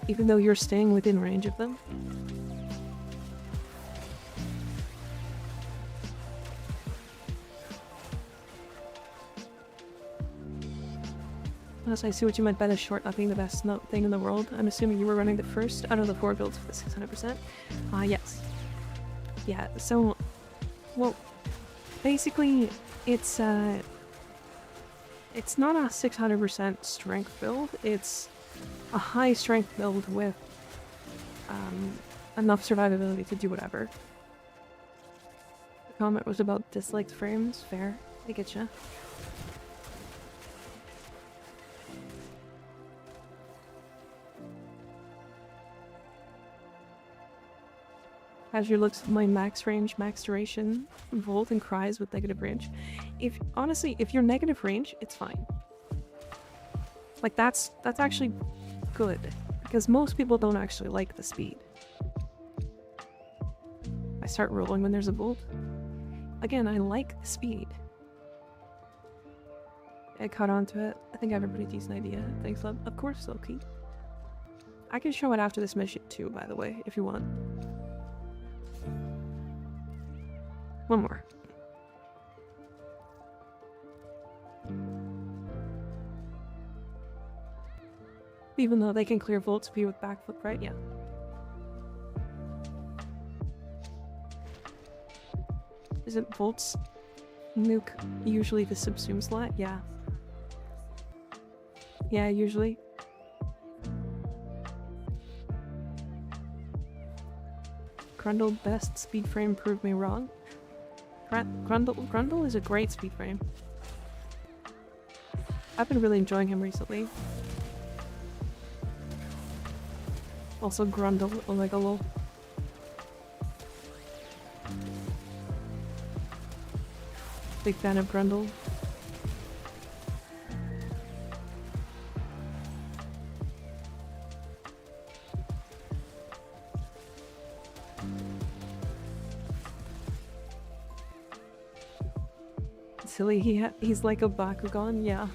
S3: even though you're staying within range of them. Unless I see what you meant by the short not being the best thing in the world. I'm assuming you were running the first out of the 4 builds for the 600%. Yes. Yeah, so, well, basically, it's not a 600% strength build, it's a high strength build with enough survivability to do whatever. The comment was about disliked frames. Fair. I getcha. Azure looks at my max range, max duration, Volt, and cries with negative range. Honestly, if you're negative range, it's fine. Like that's actually good, because most people don't actually like the speed. I start rolling when there's a Volt. Again, I like the speed. I caught on to it. I think I have a pretty decent idea. Thanks, love. Of course, Loki. I can show it after this mission too, by the way, if you want. One more. Even though they can clear Volt speed with backflip, right? Yeah. Isn't Volt's nuke usually the subsume slot? Yeah. Yeah, usually. Grundle best speed frame proved me wrong. Grundle is a great speed frame. I've been really enjoying him recently. Also Grundle, like a lol. Big fan of Grundle. Silly, he's like a Bakugan, yeah.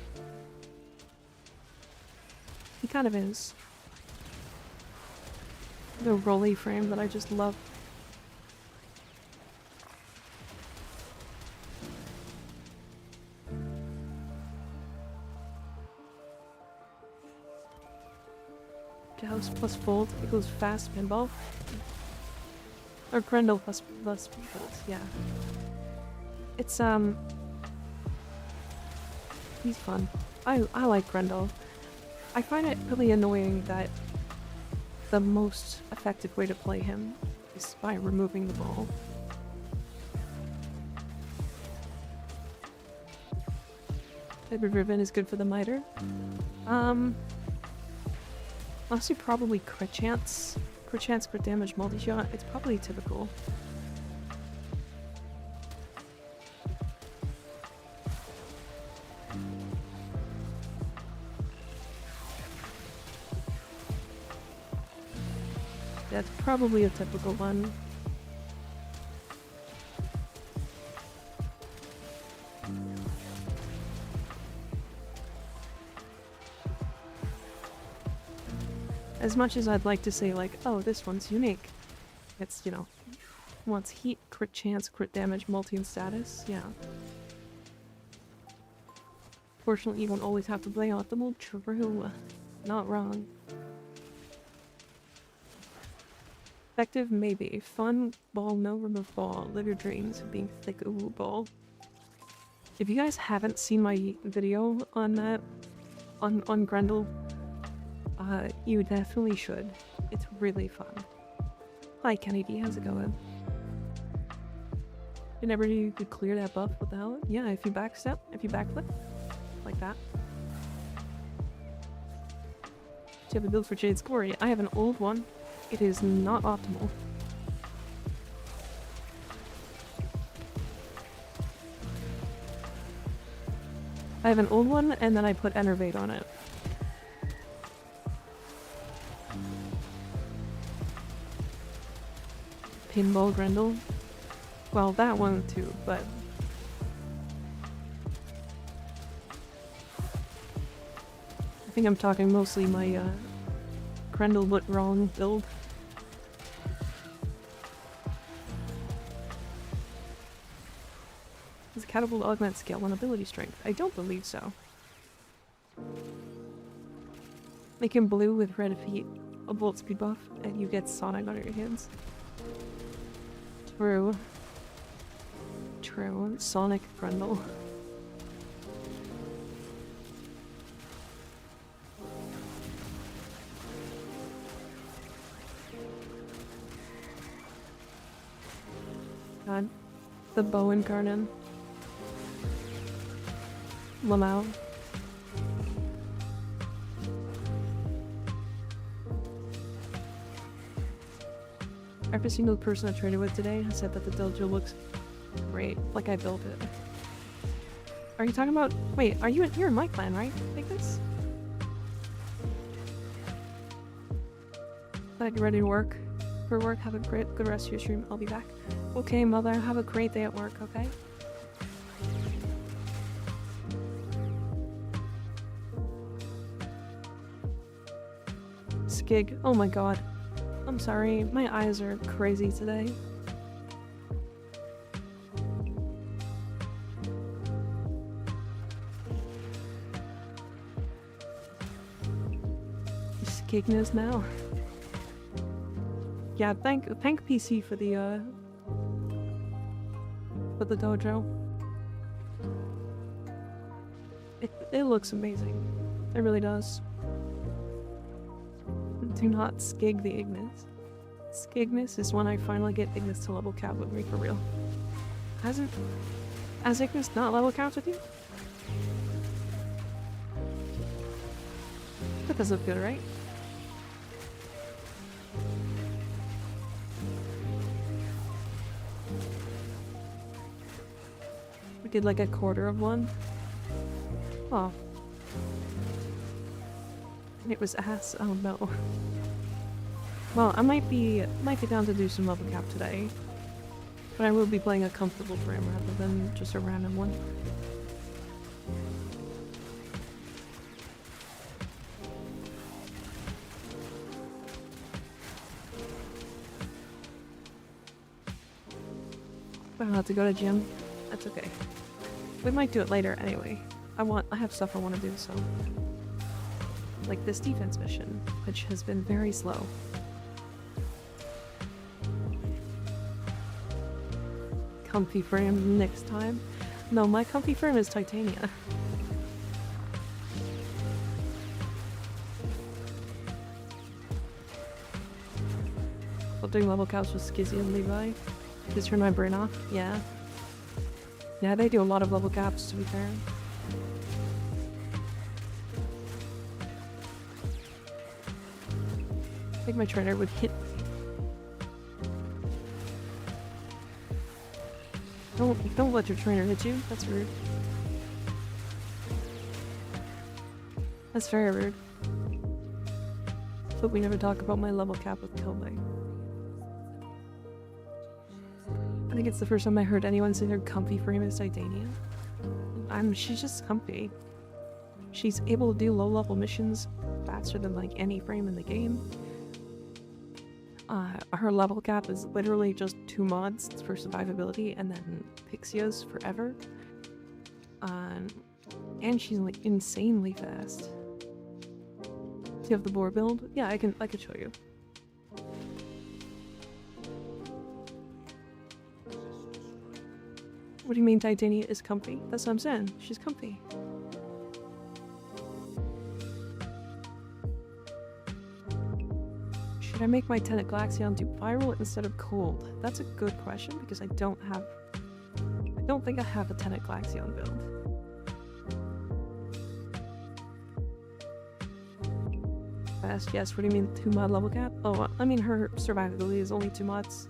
S3: He kind of is. The rolly frame that I just love. Gauss plus Volt equals fast pinball. Or Grendel plus Volt, yeah. It's he's fun. I like Grendel. I find it really annoying that the most effective way to play him is by removing the ball. Type of ribbon is good for the miter. Honestly, probably crit chance. Crit chance, crit damage, multi-shot. It's probably typical. That's probably a typical one. As much as I'd like to say like, oh, this one's unique. It's, you know, wants heat, crit chance, crit damage, multi and status, yeah. Fortunately, you won't always have to play optimal. True. Not wrong. Effective, maybe. Fun, ball, no remove ball. Live your dreams of being thick, ooh, ball. If you guys haven't seen my video on that, on Grendel, you definitely should. It's really fun. Hi, Kenny D, how's it going? You never knew you could clear that buff without? Yeah, if you backstep, if you backflip, like that. Do you have a build for Jade's Glory? I have an old one. It is not optimal. I have an old one and then I put Enervate on it. Pinball Grendel? Well, that one too, but... I think I'm talking mostly my, Grendel but wrong build. Does a catapult augment skill and ability strength? I don't believe so. Make him blue with red feet, a bolt speed buff, and you get Sonic under your hands. True. True. Sonic Grendel. God. The bow incarnon. Lamau. Every single person I traded with today has said that the dojo looks great, like I built it. Are you talking about? Wait, you're in my clan, right? Like this? Gotta get ready to work. For work, have a good rest of your stream. I'll be back. Okay, mother, have a great day at work, okay? Skig. Oh my god. I'm sorry, my eyes are crazy today. Skigness now. Yeah, thank PC for the dojo. It looks amazing. It really does. Do not skig the Ignis. Skigness is when I finally get Ignis to level cap with me for real. Hasn't Azek's not level capped with you? That does look good, right? We did like a quarter of one. Oh. And it was ass. Oh no. Well, I might be down to do some level cap today. But I will be playing a comfortable frame rather than just a random one. But I'll have to go to gym. That's okay. We might do it later anyway. I have stuff I want to do, so. Like this defense mission, which has been very slow. Comfy frame next time. No, my comfy frame is Titania. While doing level caps with Skizzy and Levi. Just turn my brain off. Yeah. Yeah, they do a lot of level caps, to be fair. I think my trainer would hit me. Don't let your trainer hit you. That's rude. That's very rude. Hope we never talk about my level cap with Kilby. I think it's the first time I heard anyone say their comfy frame is Titania. She's just comfy. She's able to do low level missions faster than like any frame in the game. Her level cap is literally just 2 mods for survivability and then Pixia's forever. And she's like insanely fast. Do you have the boar build? Yeah, I could show you. What do you mean Titania is comfy? That's what I'm saying. She's comfy. Should I make my Tenet Glaxion do viral instead of cold? That's a good question because I don't think I have a Tenet Glaxion build. Fast, yes. What do you mean 2 mod level cap? Oh, I mean her survivability is only 2 mods.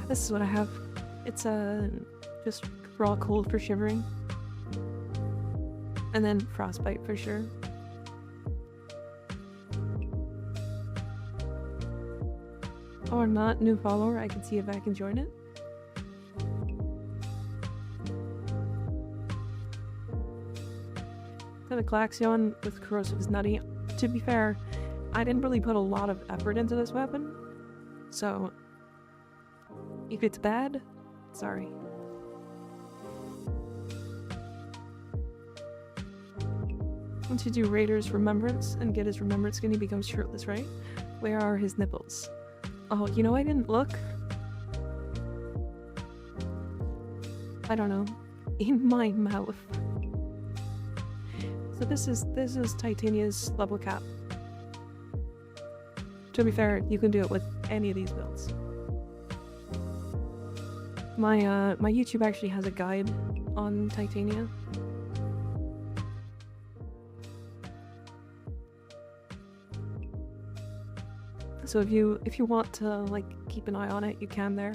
S3: This is what I have. It's just raw cold for shivering. And then frostbite for sure. Or not, new follower, I can see if I can join it. The Glaxion with corrosive is nutty. To be fair, I didn't really put a lot of effort into this weapon. So if it's bad, sorry. Once you do Raider's Remembrance and get his Remembrance skin, he becomes shirtless, right? Where are his nipples? Oh, you know, I didn't look. I don't know. In my mouth. So this is Titania's level cap. To be fair, you can do it with any of these builds. My YouTube actually has a guide on Titania. So if you want to like keep an eye on it, you can there.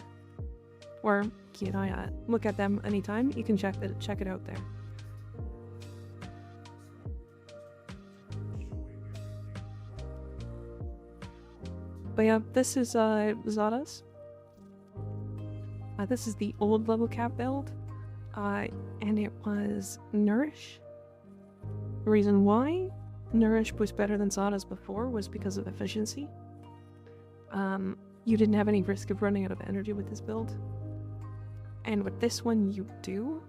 S3: Or keep an eye on it. Look at them anytime. You can check it out there. But yeah, this is Zada's. This is the old level cap build, and it was Nourish. The reason why Nourish was better than Zada's before was because of efficiency. You didn't have any risk of running out of energy with this build. And with this one you do,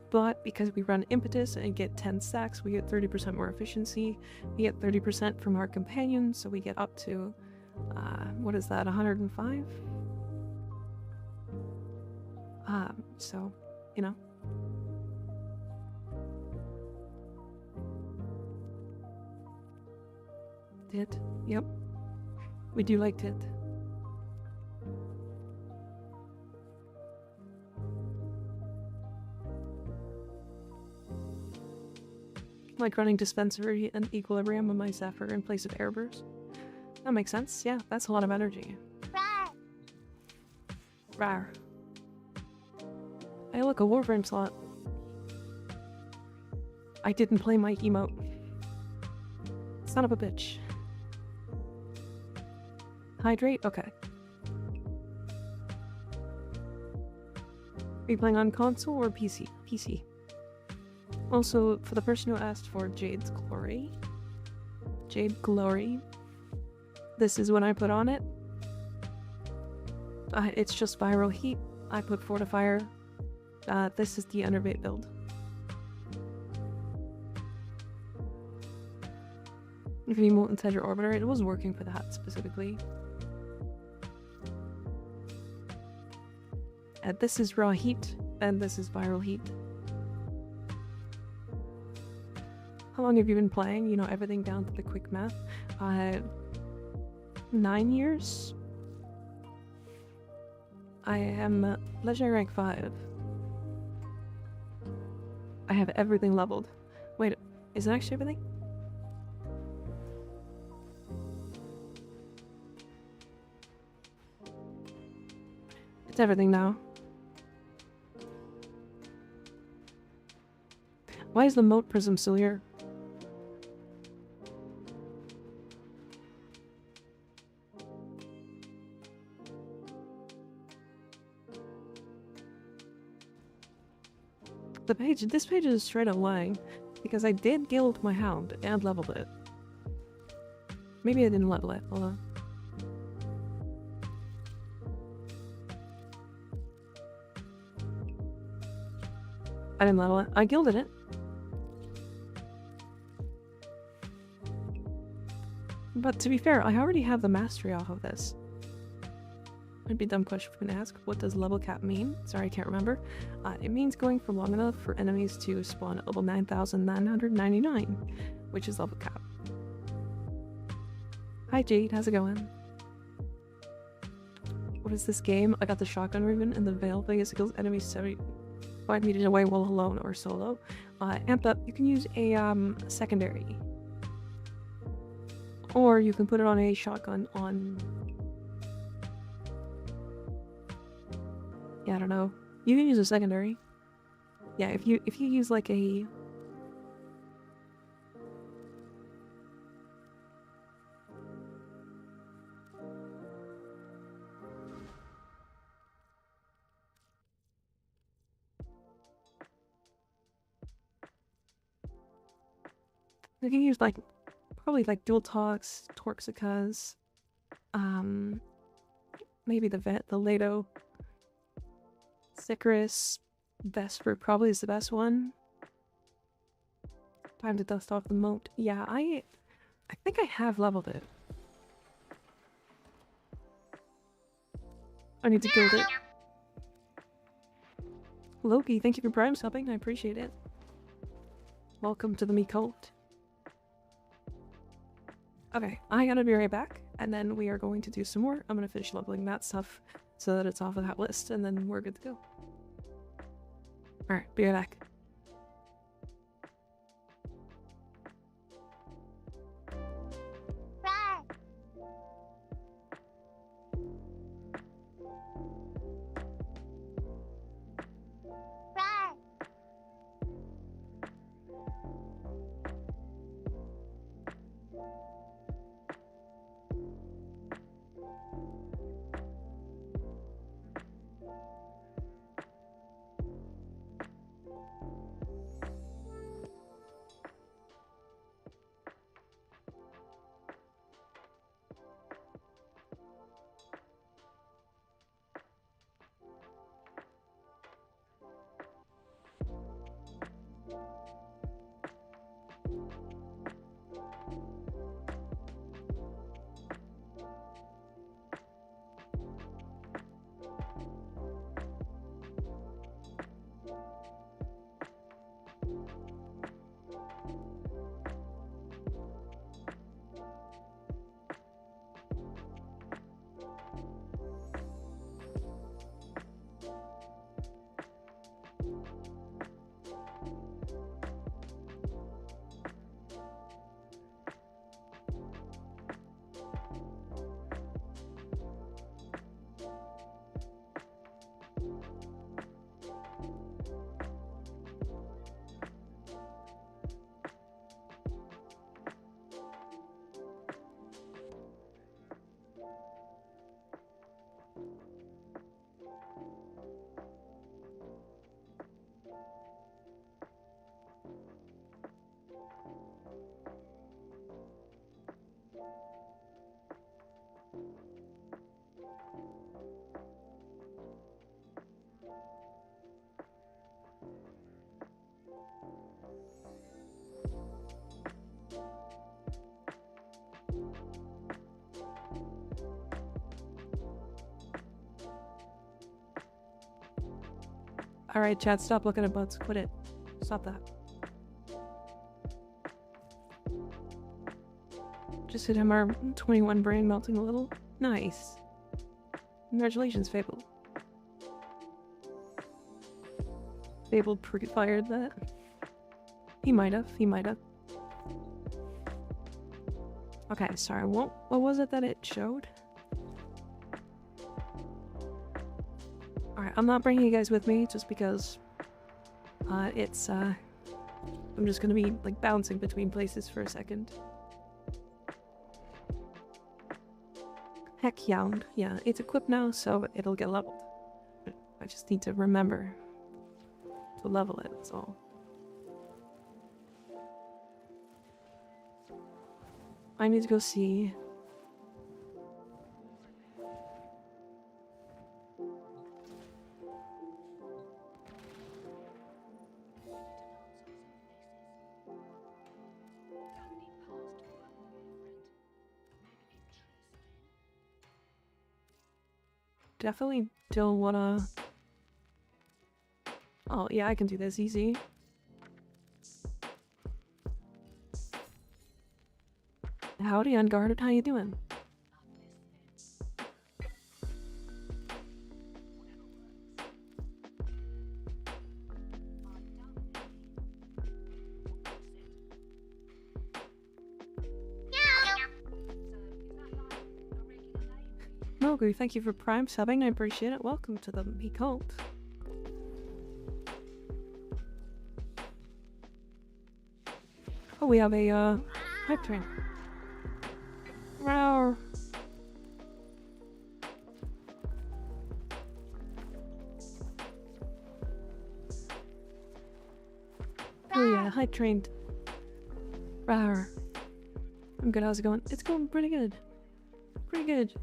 S3: but because we run Impetus and get 10 stacks, we get 30% more efficiency. We get 30% from our companions, so we get up to, what is that, 105? So, you know. Tit, yep. We do like Tit. Like running dispensary and equilibrium on my Zephyr in place of air burst. That makes sense. Yeah, that's a lot of energy. Rar. Hey, look, a Warframe slot. I didn't play my emote. Son of a bitch. Hydrate? Okay. Are you playing on console or PC? PC. Also, for the person who asked for Jade's Glory. Jade Glory. This is when I put on it. It's just viral heat. I put Fortifier. This is the Enervate build. If you emote inside your orbiter, it was working for that specifically. This is raw heat, and this is viral heat. How long have you been playing? You know, everything down to the quick math. 9 years? I am legendary rank 5. I have everything leveled. Wait, is it actually everything? It's everything now. Why is the moat prism still here? This page is straight up lying, because I did guild my hound and leveled it. Maybe I didn't level it, hold on. I didn't level it, I guilded it. But to be fair, I already have the mastery off of this. Might be a dumb question for me to ask. What does level cap mean? Sorry, I can't remember. It means going for long enough for enemies to spawn at level 9,999, which is level cap. Hi Jade, how's it going? What is this game? I got the shotgun ribbon and the veil thing kills enemies 75 meters away while alone or solo. Amp up, you can use a secondary. Or you can put it on a shotgun on... Yeah, I don't know. You can use a secondary. Yeah, if you use like a... You can use like, probably like dual talks, Torxicas, maybe the Lado. Sycaris, Vesper probably is the best one. Time to dust off the moat. Yeah, I think I have leveled it. I need to guild it. Loki, thank you for Prime subbing. I appreciate it. Welcome to the me cult. Okay, I gotta be right back, and then we are going to do some more. I'm gonna finish leveling that stuff so that it's off of that list, and then we're good to go. Alright, be right back. Alright, chat, stop looking at butts. Quit it. Stop that. Just hit him our 21 brain melting a little. Nice. Congratulations, Fable. Fable pre-fired that. He might have. Okay, sorry, what was it that it showed? Alright, I'm not bringing you guys with me just because I'm just gonna be like bouncing between places for a second. Heck yound. Yeah, it's equipped now, so it'll get leveled. I just need to remember to level it, that's all. I need to go see. Definitely don't wanna... Oh, yeah, I can do this easy. Howdy, Unguarded. How you doing? Mogu, thank you for Prime subbing. I appreciate it. Welcome to the Me Cult. Oh, we have a hype train. Rawr. Oh yeah, hype trained. Rawr. I'm good, how's it going? It's going pretty good. Pretty good.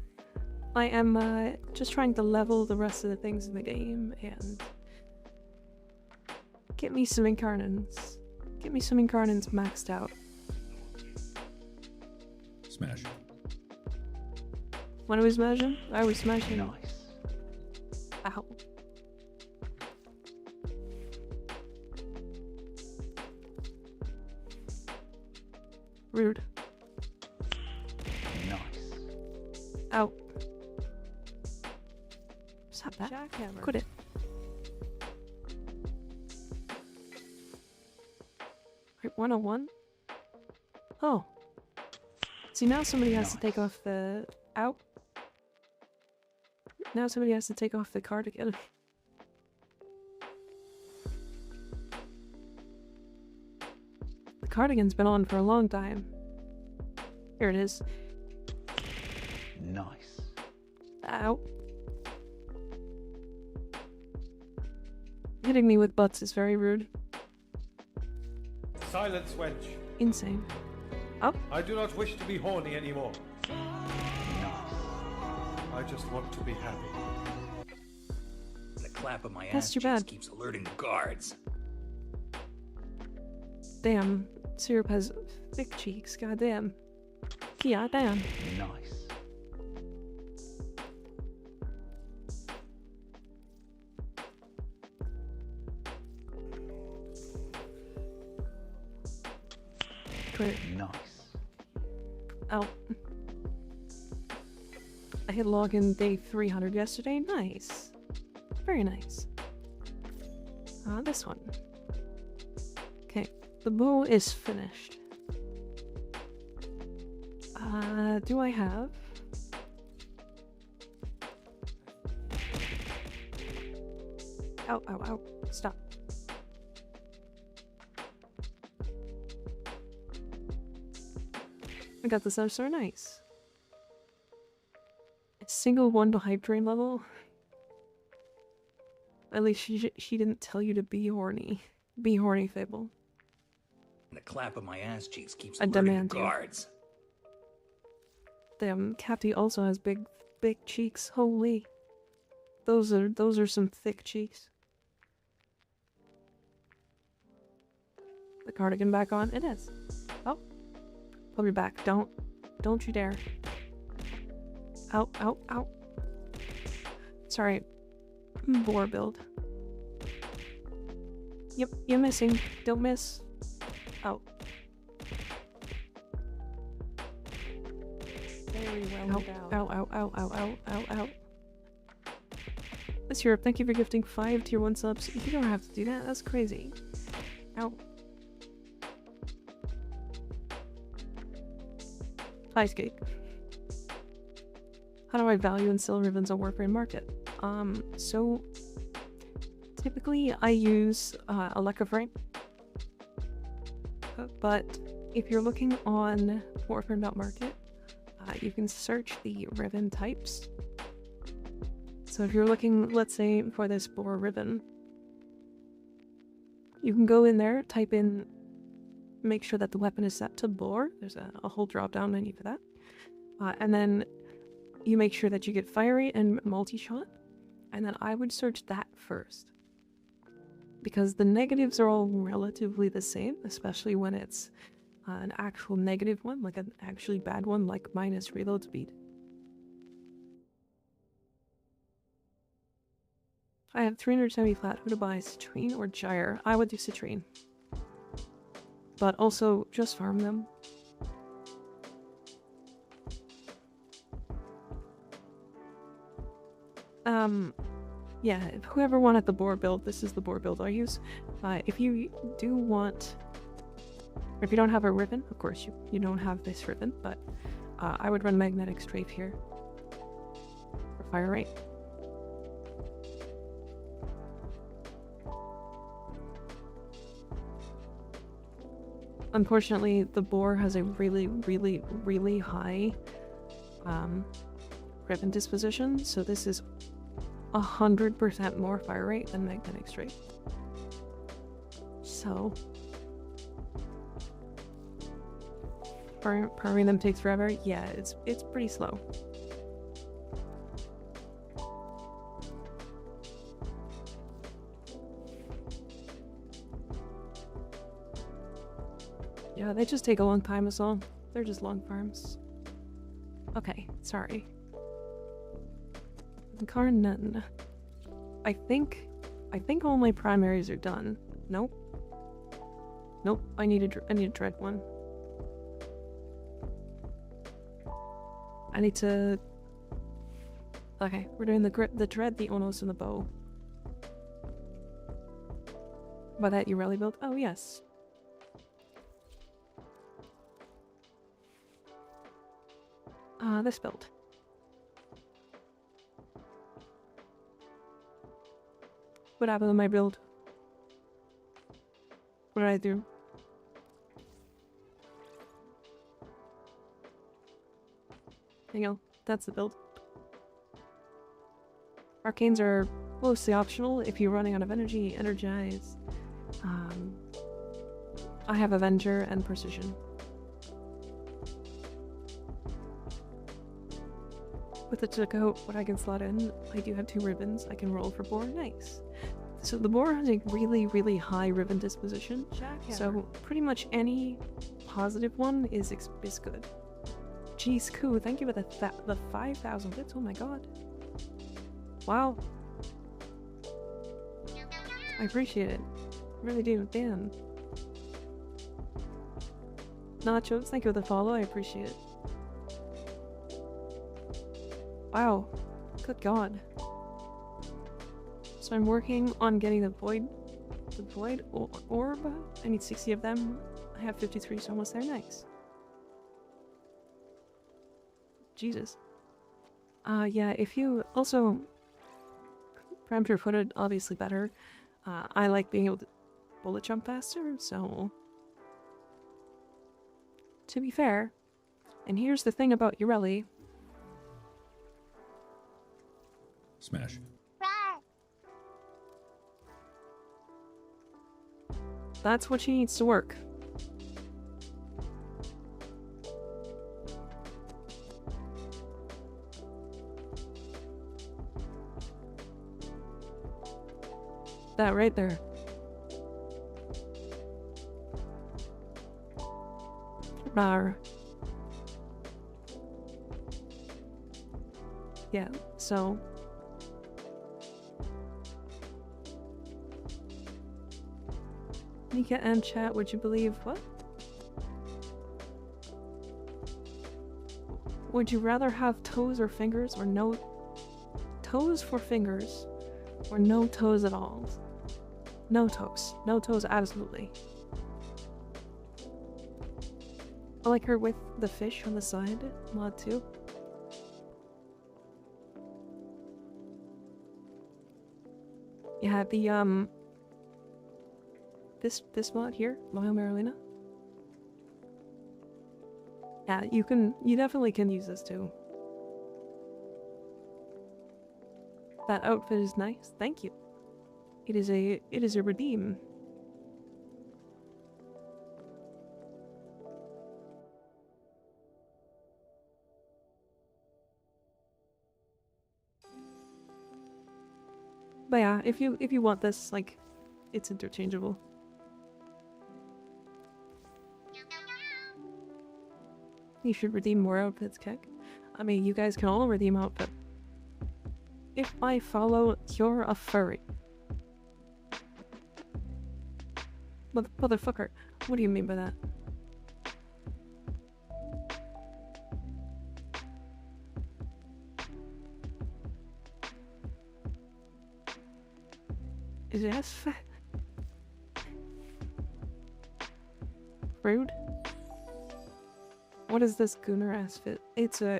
S3: I am just trying to level the rest of the things in the game and get me some incarnons. Get me some incarnons maxed out.
S2: Smash.
S3: When are we smashing? Are we smashing?
S2: Nice.
S3: Ow. Rude.
S2: Nice.
S3: Ow. Stop that. Jackhammer. Quit it. Right, 101? Oh. See, now somebody has to take off the... Ow. Now somebody has to take off the cardigan. The cardigan's been on for a long time. Here it is.
S2: Nice.
S3: Ow. Hitting me with butts is very rude.
S1: Silence, wench.
S3: Insane. Up.
S1: I do not wish to be horny anymore. I just want to be happy.
S2: The clap of my
S3: That's
S2: ass
S3: too
S2: cheeks
S3: bad.
S2: keeps alerting the guards.
S3: Damn. Syrup has thick cheeks. Goddamn. Yeah, damn.
S2: Nice.
S3: Quit.
S2: Nice.
S3: Oh. I hit login day 300 yesterday. Nice. Very nice. This one. Okay. The bow is finished. Do I have... Ow, ow, ow. Stop. I got this so nice. A single one to hype train level? At least she didn't tell you to be horny. Be horny, Fable.
S2: The clap of my ass cheeks keeps
S3: I
S2: alerting the
S3: demand you.
S2: guards.
S3: Damn, Capty also has big cheeks. Holy. Those are some thick cheeks. The cardigan back on? It is. Oh. Pull your back. Don't you dare. Ow, ow, ow. Sorry. Boar build. Yep, you're missing. Don't miss. Oh.
S4: Very well endowed.
S3: Ow, ow, ow, ow, ow, ow, ow. Miss Europe, thank you for gifting 5 tier 1 subs. You don't have to do that, that's crazy. Ow. Hi, Skate. How do I value and sell ribbons on Warframe Market? So typically I use Electroframe, but if you're looking on Warframe.market, you can search the ribbon types. So if you're looking, let's say, for this boar ribbon, you can go in there, type in, make sure that the weapon is set to boar. There's a whole drop-down menu for that. And then you make sure that you get fire rate and multi-shot. And then I would search that first. Because the negatives are all relatively the same, especially when it's an actual negative one, like an actually bad one, like minus reload speed. I have 370 flat. Who to buy, Citrine or Gyre? I would do Citrine. But also, just farm them. Yeah, whoever wanted the boar build, this is the boar build I use. If you do want, or if you don't have a ribbon, of course you don't have this ribbon, but I would run magnetic strafe here for fire rate. Unfortunately, the boar has a really high ribbon disposition, so this is 100% more fire rate than magnetic strafe. So farming them takes forever. Yeah, it's pretty slow. Yeah, they just take a long time as well. They're just long farms. Okay, sorry. Incarnon. I think all my primaries are done. Nope. Nope, I need a dread one. I need to... Okay, we're doing the dread, the Onos, and the bow. By that you rally build? Oh, yes. This build. What happened to my build? What did I do? Hang on, that's the build. Arcanes are mostly optional if you're running out of energy. Energize. I have Avenger and Precision. With the to-go, what I can slot in, I do have 2 ribbons. I can roll for boar. Nice. So the boar has a really high ribbon disposition. So pretty much any positive one is good. Jeez, Koo, thank you for the 5,000 bits. Oh my god. Wow. I appreciate it. I really do. Damn. Nachos, thank you for the follow. I appreciate it. Wow. Good god. So I'm working on getting the void orb. I need 60 of them. I have 53, so almost there. Nice. Jesus. Yeah, if you also parameter footed, obviously better. I like being able to bullet jump faster, so to be fair, and here's the thing about Ureli.
S2: Smash.
S3: That's what she needs to work. That right there. Rar. Yeah, so Nika and chat, would you believe what? Would you rather have toes or fingers or no toes for fingers or no toes at all? No toes. No toes, absolutely. I like her with the fish on the side, mod 2. Yeah, the this mod here, Loyal Marlena. Yeah, you definitely can use this too. That outfit is nice. Thank you. It is a redeem. But yeah, if you want this, like, it's interchangeable. You should redeem more outfits, Keck. I mean, you guys can all redeem outfit. If I follow, you're a furry. Motherfucker, what do you mean by that? Is it as rude? What is this gooner ass fit? It's a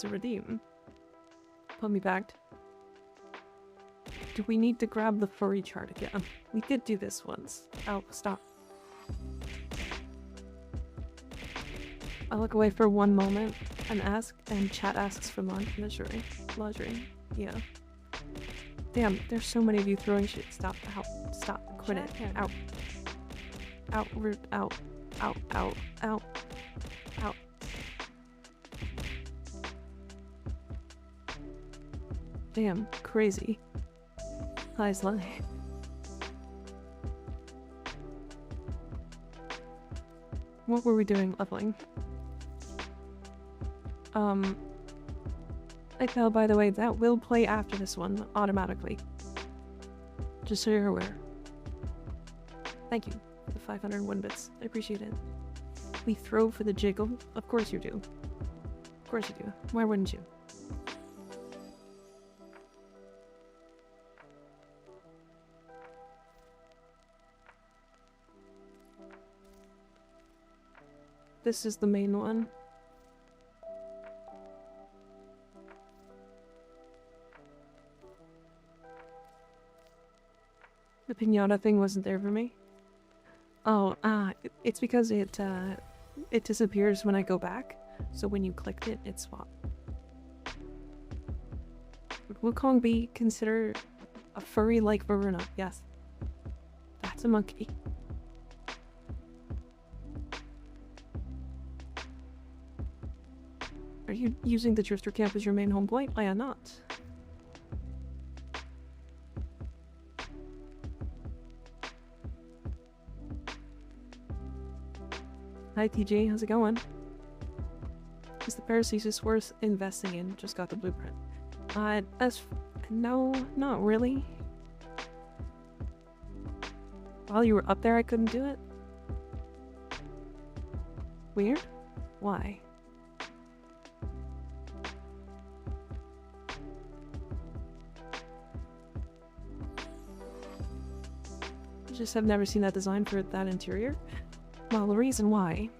S3: redeem. Put me back. Do we need to grab the furry chart again? We did do this once. Oh, stop. I look away for one moment and chat asks for lingerie. Yeah. Damn, there's so many of you throwing shit. Stop. Out. Stop. Quit it. Out. Out. Root. Out. Out. Out. Out. Out. Damn, crazy. Hi, Sly. What were we doing leveling? I fell, by the way, that will play after this one, automatically. Just so you're aware. Thank you for the 501 bits. I appreciate it. We throw for the jiggle? Of course you do. Of course you do. Why wouldn't you? This is the main one. The pinata thing wasn't there for me. Oh, it's because it disappears when I go back. So when you clicked it, it swapped. Would Wukong be considered a furry like Varuna? Yes. That's a monkey. Are you using the Drifter Camp as your main home point? I am not. Hi TJ, how's it going? Is the Paracesis worth investing in? Just got the blueprint. No, not really. While you were up there I couldn't do it? Weird? Why? Just have never seen that design for that interior. Well, the reason why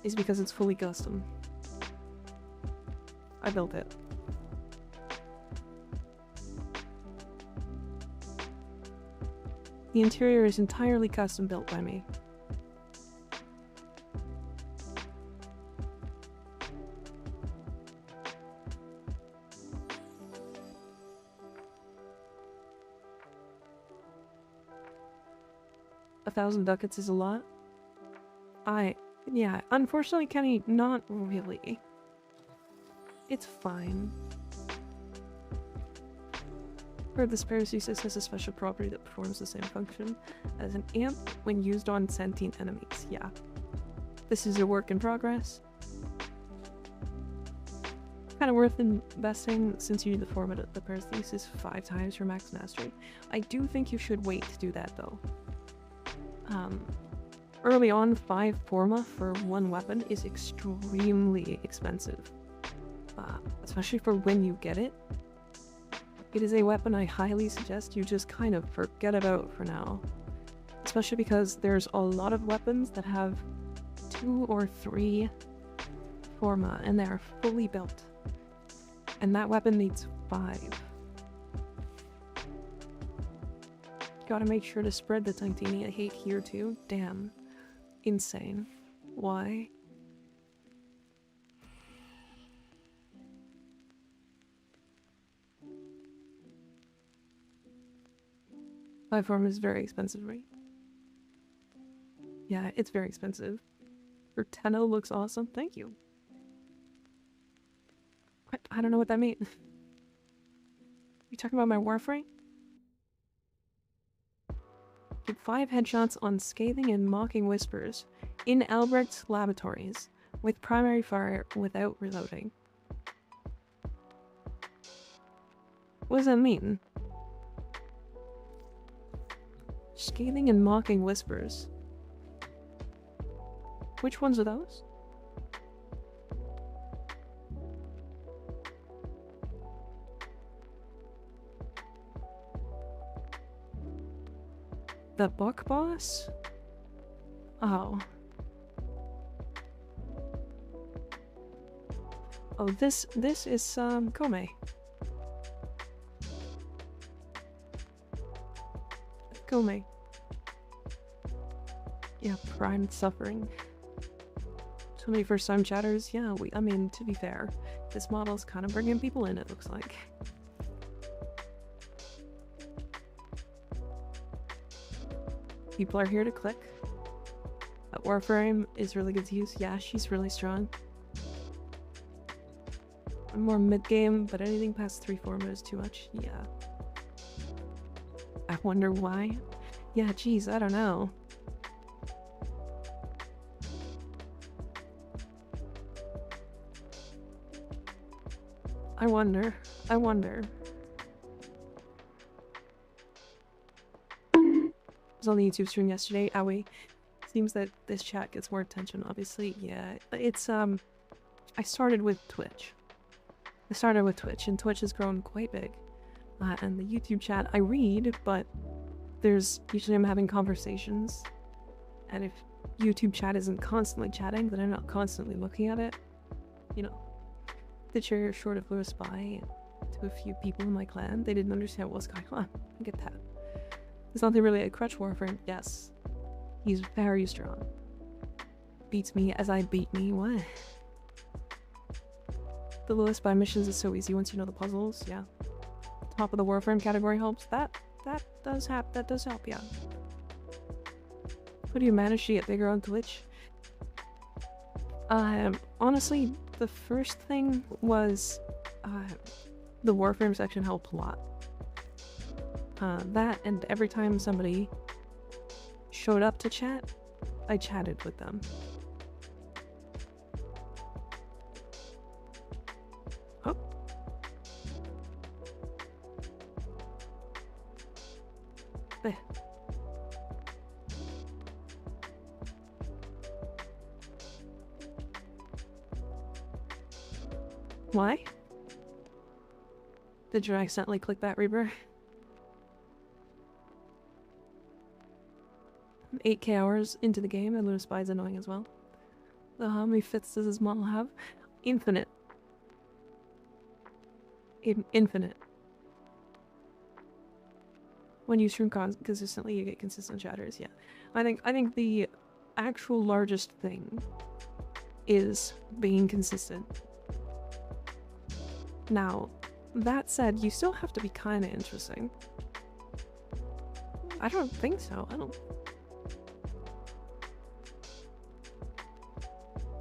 S3: is because it's fully custom. I built it. The interior is entirely custom built by me. $1,000 ducats is a lot. Yeah, unfortunately, Kenny, not really. It's fine. Heard this Paracesis has a special property that performs the same function as an amp when used on sentient enemies. Yeah. This is a work in progress. Kind of worth investing since you need the format of the Paracesis 5 times your max mastery. I do think you should wait to do that though. early on, 5 forma for one weapon is extremely expensive. Especially for when you get it. It is a weapon I highly suggest you just kind of forget about for now. Especially because there's a lot of weapons that have 2 or 3 forma and they are fully built. And that weapon needs 5. Gotta make sure to spread the titania hate here too. Damn. Insane. Why? Five form is very expensive, right? Yeah, it's very expensive. Your Tenno looks awesome. Thank you. What? I don't know what that means. You talking about my Warframe? Get 5 headshots on scathing and mocking whispers in Albrecht's laboratories with primary fire without reloading. What does that mean? Scathing and mocking whispers. Which ones are those? The book boss? Oh. Oh, this is Kome. Kome. Yeah, prime suffering. So many first time chatters. Yeah, I mean, to be fair, this model's kind of bringing people in, it looks like. People are here to click. That Warframe is really good to use. Yeah, she's really strong. I'm more mid-game, but anything past 3 forma is too much. Yeah. I wonder why. Yeah, geez, I don't know. I wonder. I was on the YouTube stream yesterday. Owie. Seems that this chat gets more attention, obviously. Yeah, it's, I started with Twitch. And Twitch has grown quite big. And the YouTube chat, I read, but usually I'm having conversations. And if YouTube chat isn't constantly chatting, then I'm not constantly looking at it. You know, the chair short of Lewis by to a few people in my clan. They didn't understand what was going on. I get that. There's nothing really a crutch Warframe. Yes. He's very strong. Beats me as I beat me. What? The Lewis by missions is so easy once you know the puzzles. Yeah. Top of the Warframe category helps. That does help, yeah. How do you manage to get bigger on Twitch? Honestly, the first thing was the Warframe section helped a lot. That, and every time somebody showed up to chat, I chatted with them. Oh. There. Why? Did you accidentally click that, Reaper? 8k hours into the game, and Lewis Spy is annoying as well. How many fits does this model have? Infinite. Infinite. When you stream consistently, you get consistent chatters. Yeah, I think the actual largest thing is being consistent. Now, that said, you still have to be kind of interesting. I don't think so. I don't.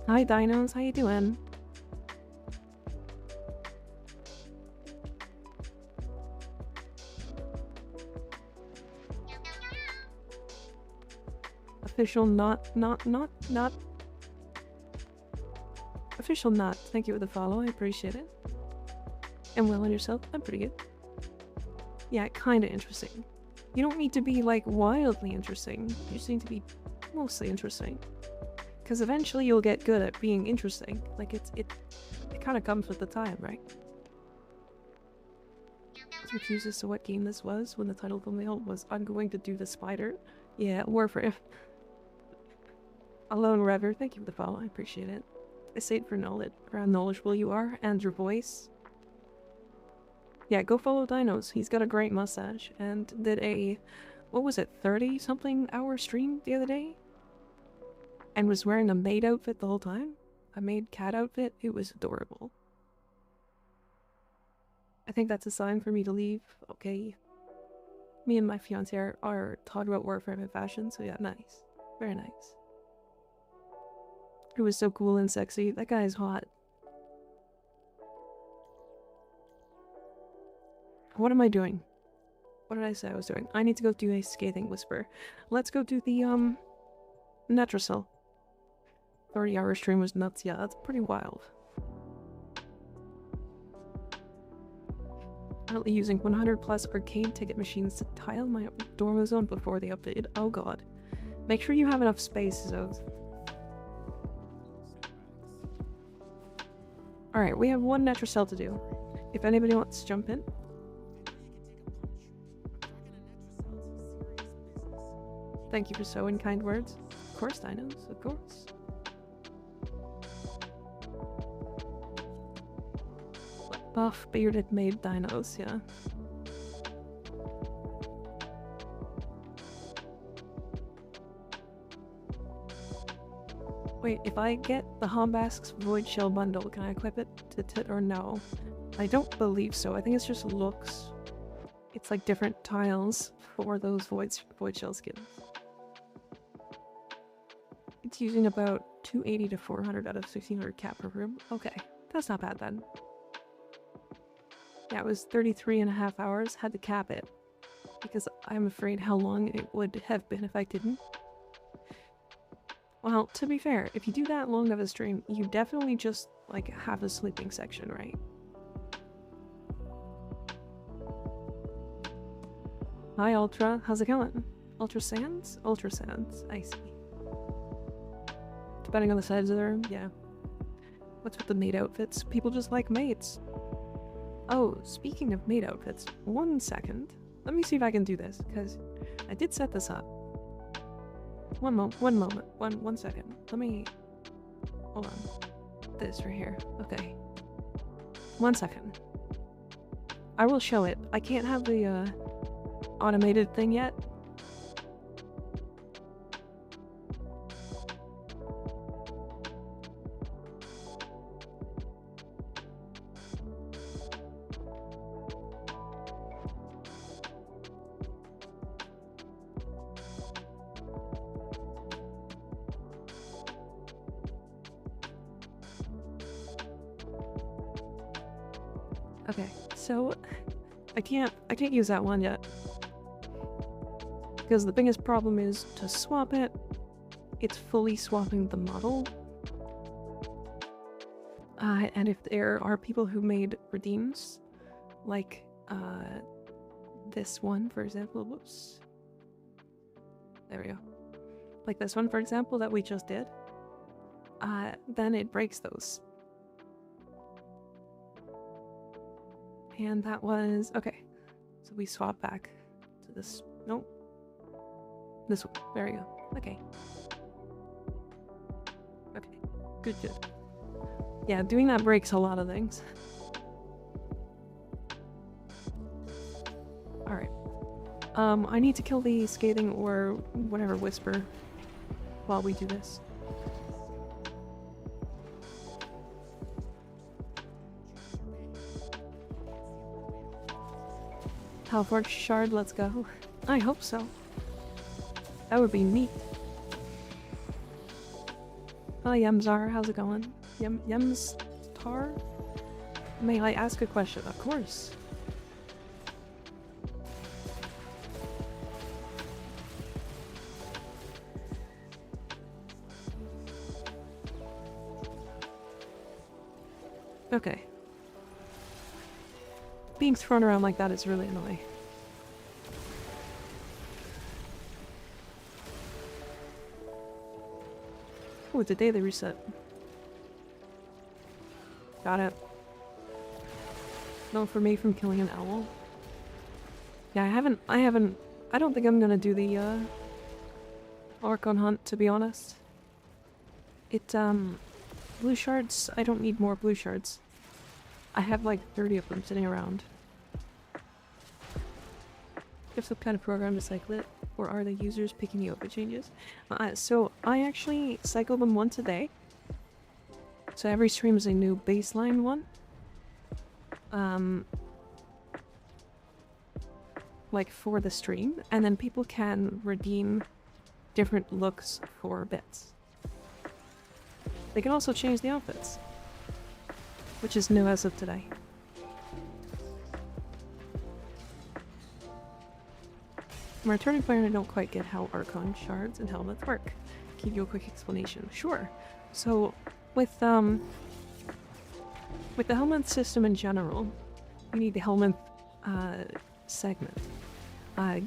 S3: Hi Dinos, how you doing? Official not. Official not. Thank you for the follow, I appreciate it. And well on yourself? I'm pretty good. Yeah, kinda interesting. You don't need to be, like, wildly interesting. You just need to be mostly interesting. Because eventually you'll get good at being interesting. Like, it kind of comes with the time, right? I was confused as to what game this was when the title thumbnail was I'm going to do the spider. Yeah, Warframe. Alone Rever, thank you for the follow, I appreciate it. I say it for knowledge, how knowledgeable you are, and your voice. Yeah, go follow Dinos. He's got a great mustache, and did a, what was it, 30-something hour stream the other day? And was wearing a maid outfit the whole time? A maid cat outfit? It was adorable. I think that's a sign for me to leave. Okay. Me and my fiance are talking about Warframe and fashion, so yeah, nice. Very nice. It was so cool and sexy. That guy is hot. What am I doing? What did I say I was doing? I need to go do a scathing whisper. Let's go do the, Netracell. 30-hour stream was nuts. Yeah, that's pretty wild. Currently using 100+ arcade ticket machines to tile my dorm zone before they updated. Oh god. Make sure you have enough space, so... Alright, we have one Netracell to do. If anybody wants to jump in. Thank you for so kind words. Of course, Dinos, of course. Buff, bearded maid dinos, yeah. Wait, if I get the Hombask's Void Shell bundle, can I equip it to Tit or no? I don't believe so. I think it's just looks. It's like different tiles for those Void Shell skins. It's using about 280 to 400 out of 1600 cap per room. Okay, that's not bad then. Yeah, it was 33.5 hours. Had to cap it. Because I'm afraid how long it would have been if I didn't. Well, to be fair, if you do that long of a stream, you definitely just, like, have a sleeping section, right? Hi, Ultra. How's it going? Ultra Sands? Ultra Sands. I see. Depending on the size of the room, yeah. What's with the maid outfits? People just like maids. Oh, speaking of maid outfits, 1 second. Let me see if I can do this, because I did set this up. One second. Let me... Hold on. This right here. Okay. 1 second. I will show it. I can't have the, automated thing yet. Okay, so I can't use that one yet. Because the biggest problem is to swap it, it's fully swapping the model. And if there are people who made redeems, like this one, for example, whoops. There we go. Like this one, for example, that we just did, then it breaks those. And that was, okay. So we swap back to this, nope. This one, there we go. Okay. Okay, good. Yeah, doing that breaks a lot of things. Alright. I need to kill the scathing or whatever whisper while we do this. Halford Shard, let's go. I hope so. That would be neat. Hi, Yemzar, how's it going? Yemstar? May I ask a question? Of course. Okay. Being thrown around like that is really annoying. Ooh, the daily reset. Got it. No for me from killing an owl. Yeah, I don't think I'm gonna do the, Archon hunt, to be honest. Blue shards, I don't need more blue shards. I have like 30 of them sitting around. Have some kind of program to cycle it, or are the users picking the outfit changes? So I actually cycle them once a day. So every stream is a new baseline one. Like for the stream, and then people can redeem different looks for bits. They can also change the outfits, which is new as of today. I'm a returning player and I don't quite get how Archon shards and helmets work. Give you a quick explanation. Sure. So with the helmet system in general, you need the helmet segment.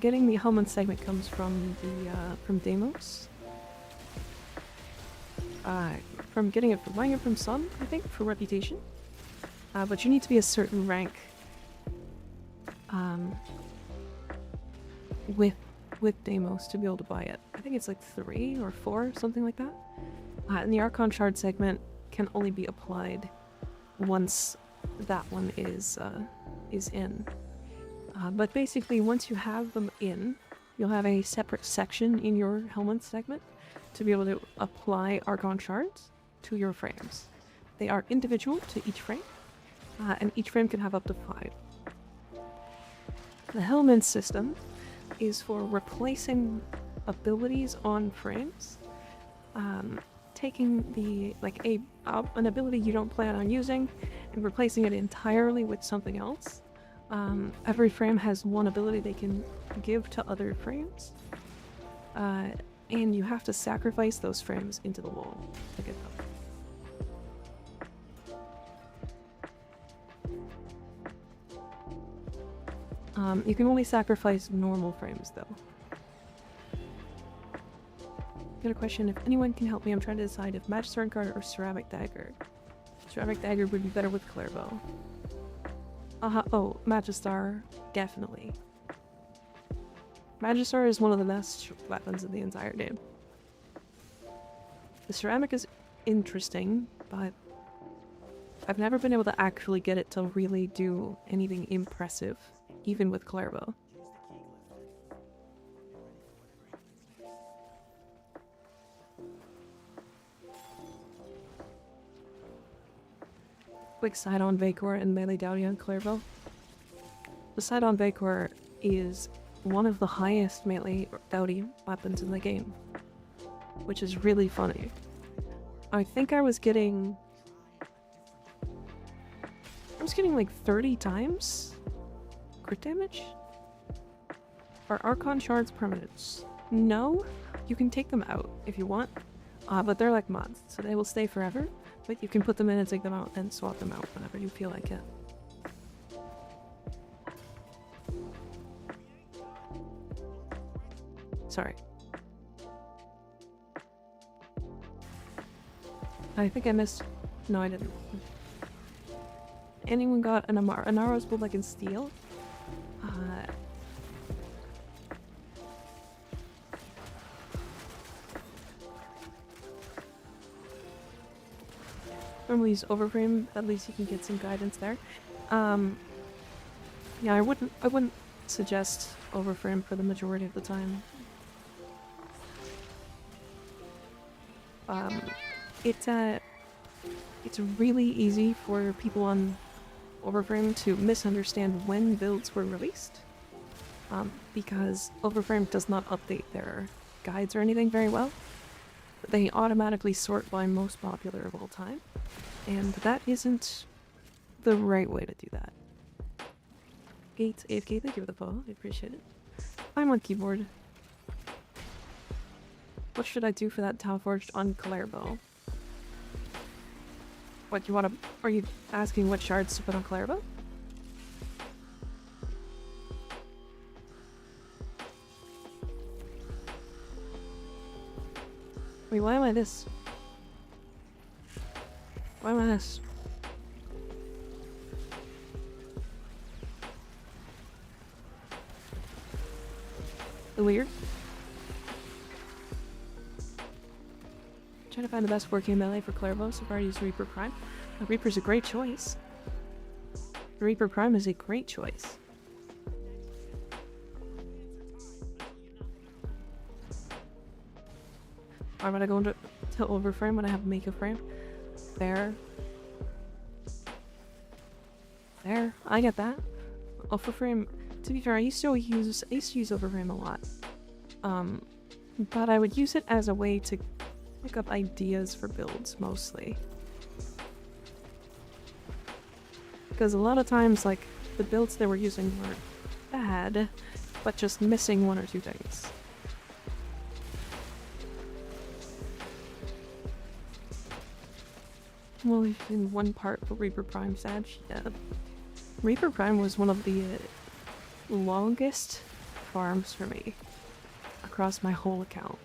S3: Getting the helmet segment comes from Deimos. From getting it from buying it from Sun, I think, for reputation. But you need to be a certain rank with Deimos to be able to buy it. I think it's like 3 or 4, something like that. And the Archon shard segment can only be applied once that one is in. But basically, once you have them in, you'll have a separate section in your helmet segment to be able to apply Archon shards to your frames. They are individual to each frame, and each frame can have up to 5. The helmet system is for replacing abilities on frames, taking the an ability you don't plan on using and replacing it entirely with something else. Every frame has one ability they can give to other frames, and you have to sacrifice those frames into the wall to get them. You can only sacrifice normal frames, though. Got a question. If anyone can help me, I'm trying to decide if Magister Card or Ceramic Dagger. Ceramic Dagger would be better with Clairbow. Oh, Magister, definitely. Magister is one of the best weapons in the entire game. The Ceramic is interesting, but I've never been able to actually get it to really do anything impressive, even with Clairbow. Quick side on Vacor and Melee Dowdy on Clairbow. The side on Vacor is one of the highest melee Dowdy weapons in the game, which is really funny. I think I was getting like 30 times crit damage? Are Archon shards permanents? No, you can take them out if you want, but they're like mods, so they will stay forever, but you can put them in and take them out and swap them out whenever you feel like it. Sorry. I think I missed... No, I didn't. Anyone got an Anaro's build like in steel? Normally use overframe, at least you can get some guidance there. Yeah, I wouldn't suggest overframe for the majority of the time. It's really easy for people on overframe to misunderstand when builds were released, because overframe does not update their guides or anything very well. They automatically sort by most popular of all time, and that isn't the right way to do that. Gates AFK, thank you for the follow, I appreciate it. I'm on keyboard. What should I do for that Tau Forged on Clairbow? What you wanna... Are you asking what shards to put on Clairbow? Wait, why am I this? Why am I this? Weird. Trying to find the best working melee for Clairvaux. So far I used Reaper Prime. Reaper's a great choice. Reaper Prime is a great choice. I'm gonna go into overframe when I have make a frame. There. There. I get that. Overframe. To be fair, I used to use overframe a lot. But I would use it as a way to pick up ideas for builds mostly. Because a lot of times, like, the builds they were using were bad, but just missing one or two things. Well, in one part for Reaper Prime's edge, yeah. Reaper Prime was one of the longest farms for me across my whole account.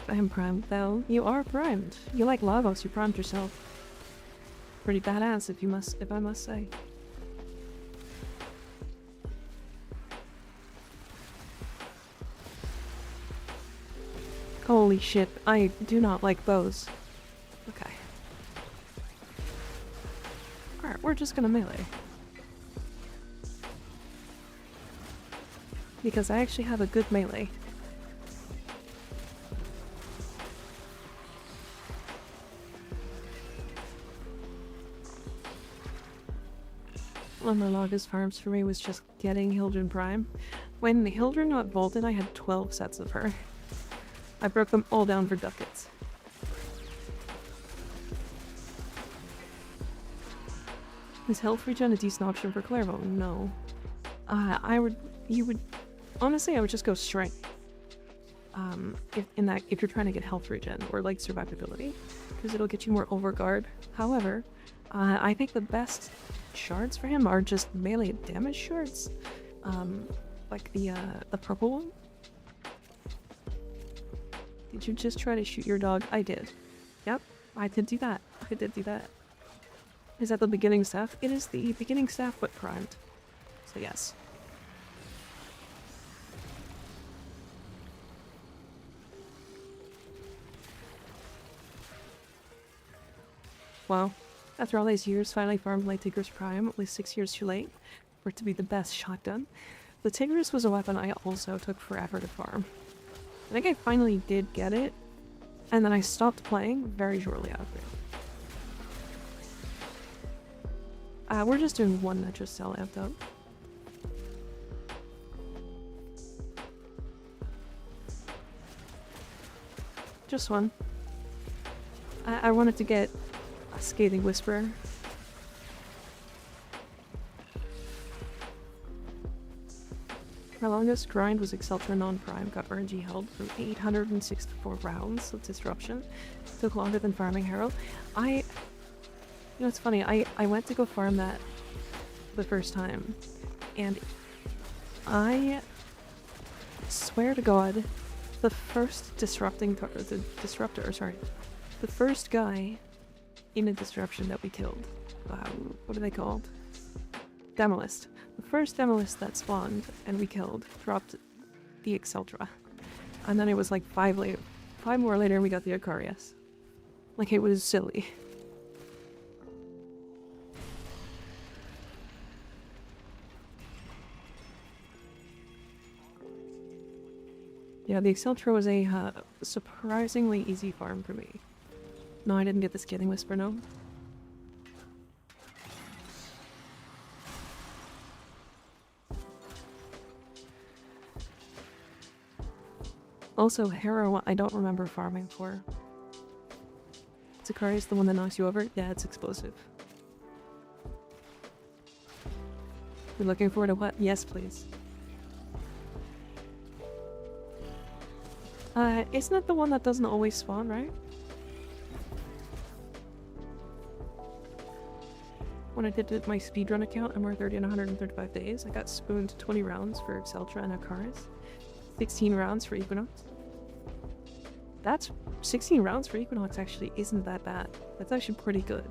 S3: I am primed though. You are primed. You like Lagos, you primed yourself. Pretty badass if I must say. Holy shit, I do not like bows. Okay. Alright, we're just gonna melee. Because I actually have a good melee. One of my longest farms for me was just getting Hildryn Prime. When Hildryn got vaulted, I had 12 sets of her. I broke them all down for ducats. Is health regen a decent option for Clairvaux? No. Honestly, I would just go strength. If you're trying to get health regen or like survivability, because it'll get you more overguard. However, I think the best shards for him are just melee damage shards, like the purple one. Did you just try to shoot your dog? I did. Yep, I did do that. I did do that. Is that the beginning staff? It is the beginning staff, but primed. So yes. Wow. After all these years, finally farmed my Tigris Prime, at least 6 years too late for it to be the best shotgun. The Tigris was a weapon I also took forever to farm. I think I finally did get it, and then I stopped playing very shortly after. We're just doing one that just cell amped up. Just one. I wanted to get a Scathing Whisperer. My longest grind was Exceltra non-prime, got RNG held from 864 rounds of disruption. Took longer than farming Herald. You know, it's funny, I went to go farm that the first time, and I swear to God, the first the first guy in a disruption that we killed, what are they called? Demolist. The first Demolist that spawned and we killed dropped the Exceltra. And then it was like 5 more later we got the Icarius. Like, it was silly. Yeah, the Exceltra was a surprisingly easy farm for me. No, I didn't get the Scathing Whisper, no. Also, Hero, I don't remember farming for. Zacharias, the one that knocks you over? Yeah, it's explosive. You're looking forward to what? Yes, please. Isn't it the one that doesn't always spawn, right? when I did my speedrun account, MR30 in 135 days, I got spooned 20 rounds for Exceltra and Akaris. 16 rounds for Equinox. That's 16 rounds for Equinox actually isn't that bad. That's actually pretty good.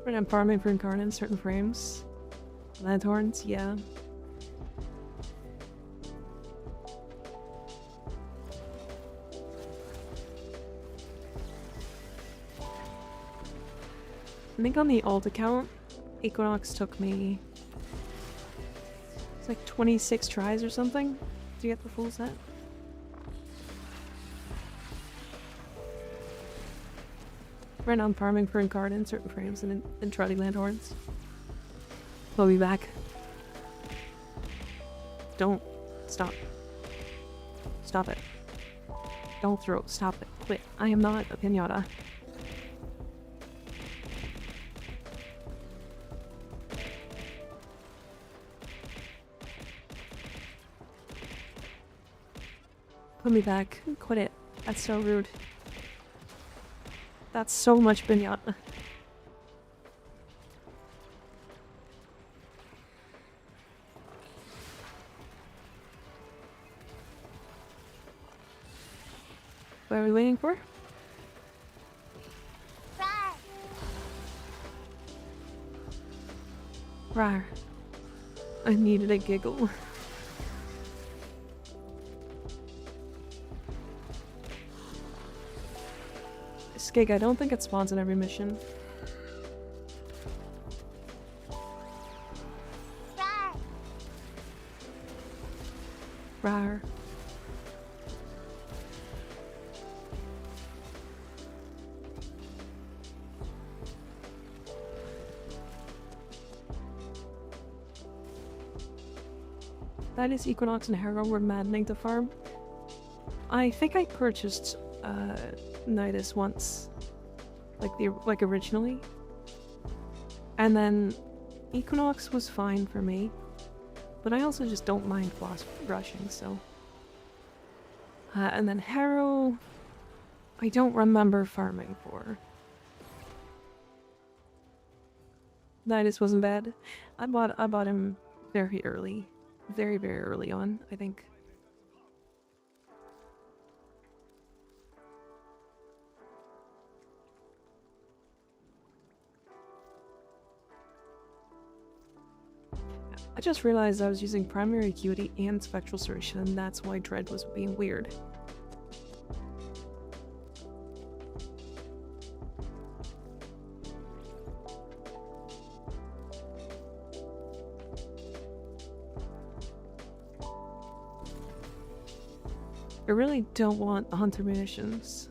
S3: Right, I'm farming for incarnon certain frames. Lanthorns, yeah. I think on the alt account, Equinox took me... it's like 26 tries or something to get the full set. Right now I'm farming for incarnon certain frames and then trotting lanthorns. We'll be back. Don't. Stop. Stop it. Don't throw. Stop it. Quit. I am not a pinata. Put me back. Quit it. That's so rude. That's so much pinata. What are we waiting for? Rawr. I needed a giggle. Skig, I don't think it spawns in every mission. Rawr. That is Equinox and Harrow were maddening to farm. I think I purchased Nidus once, like originally, and then Equinox was fine for me, but I also just don't mind boss rushing. So, and then Harrow, I don't remember farming for. Nidus wasn't bad. I bought him very early, very early on, I think. I just realized I was using primary acuity and spectral solution, and that's why Dread was being weird. I really don't want the hunter munitions.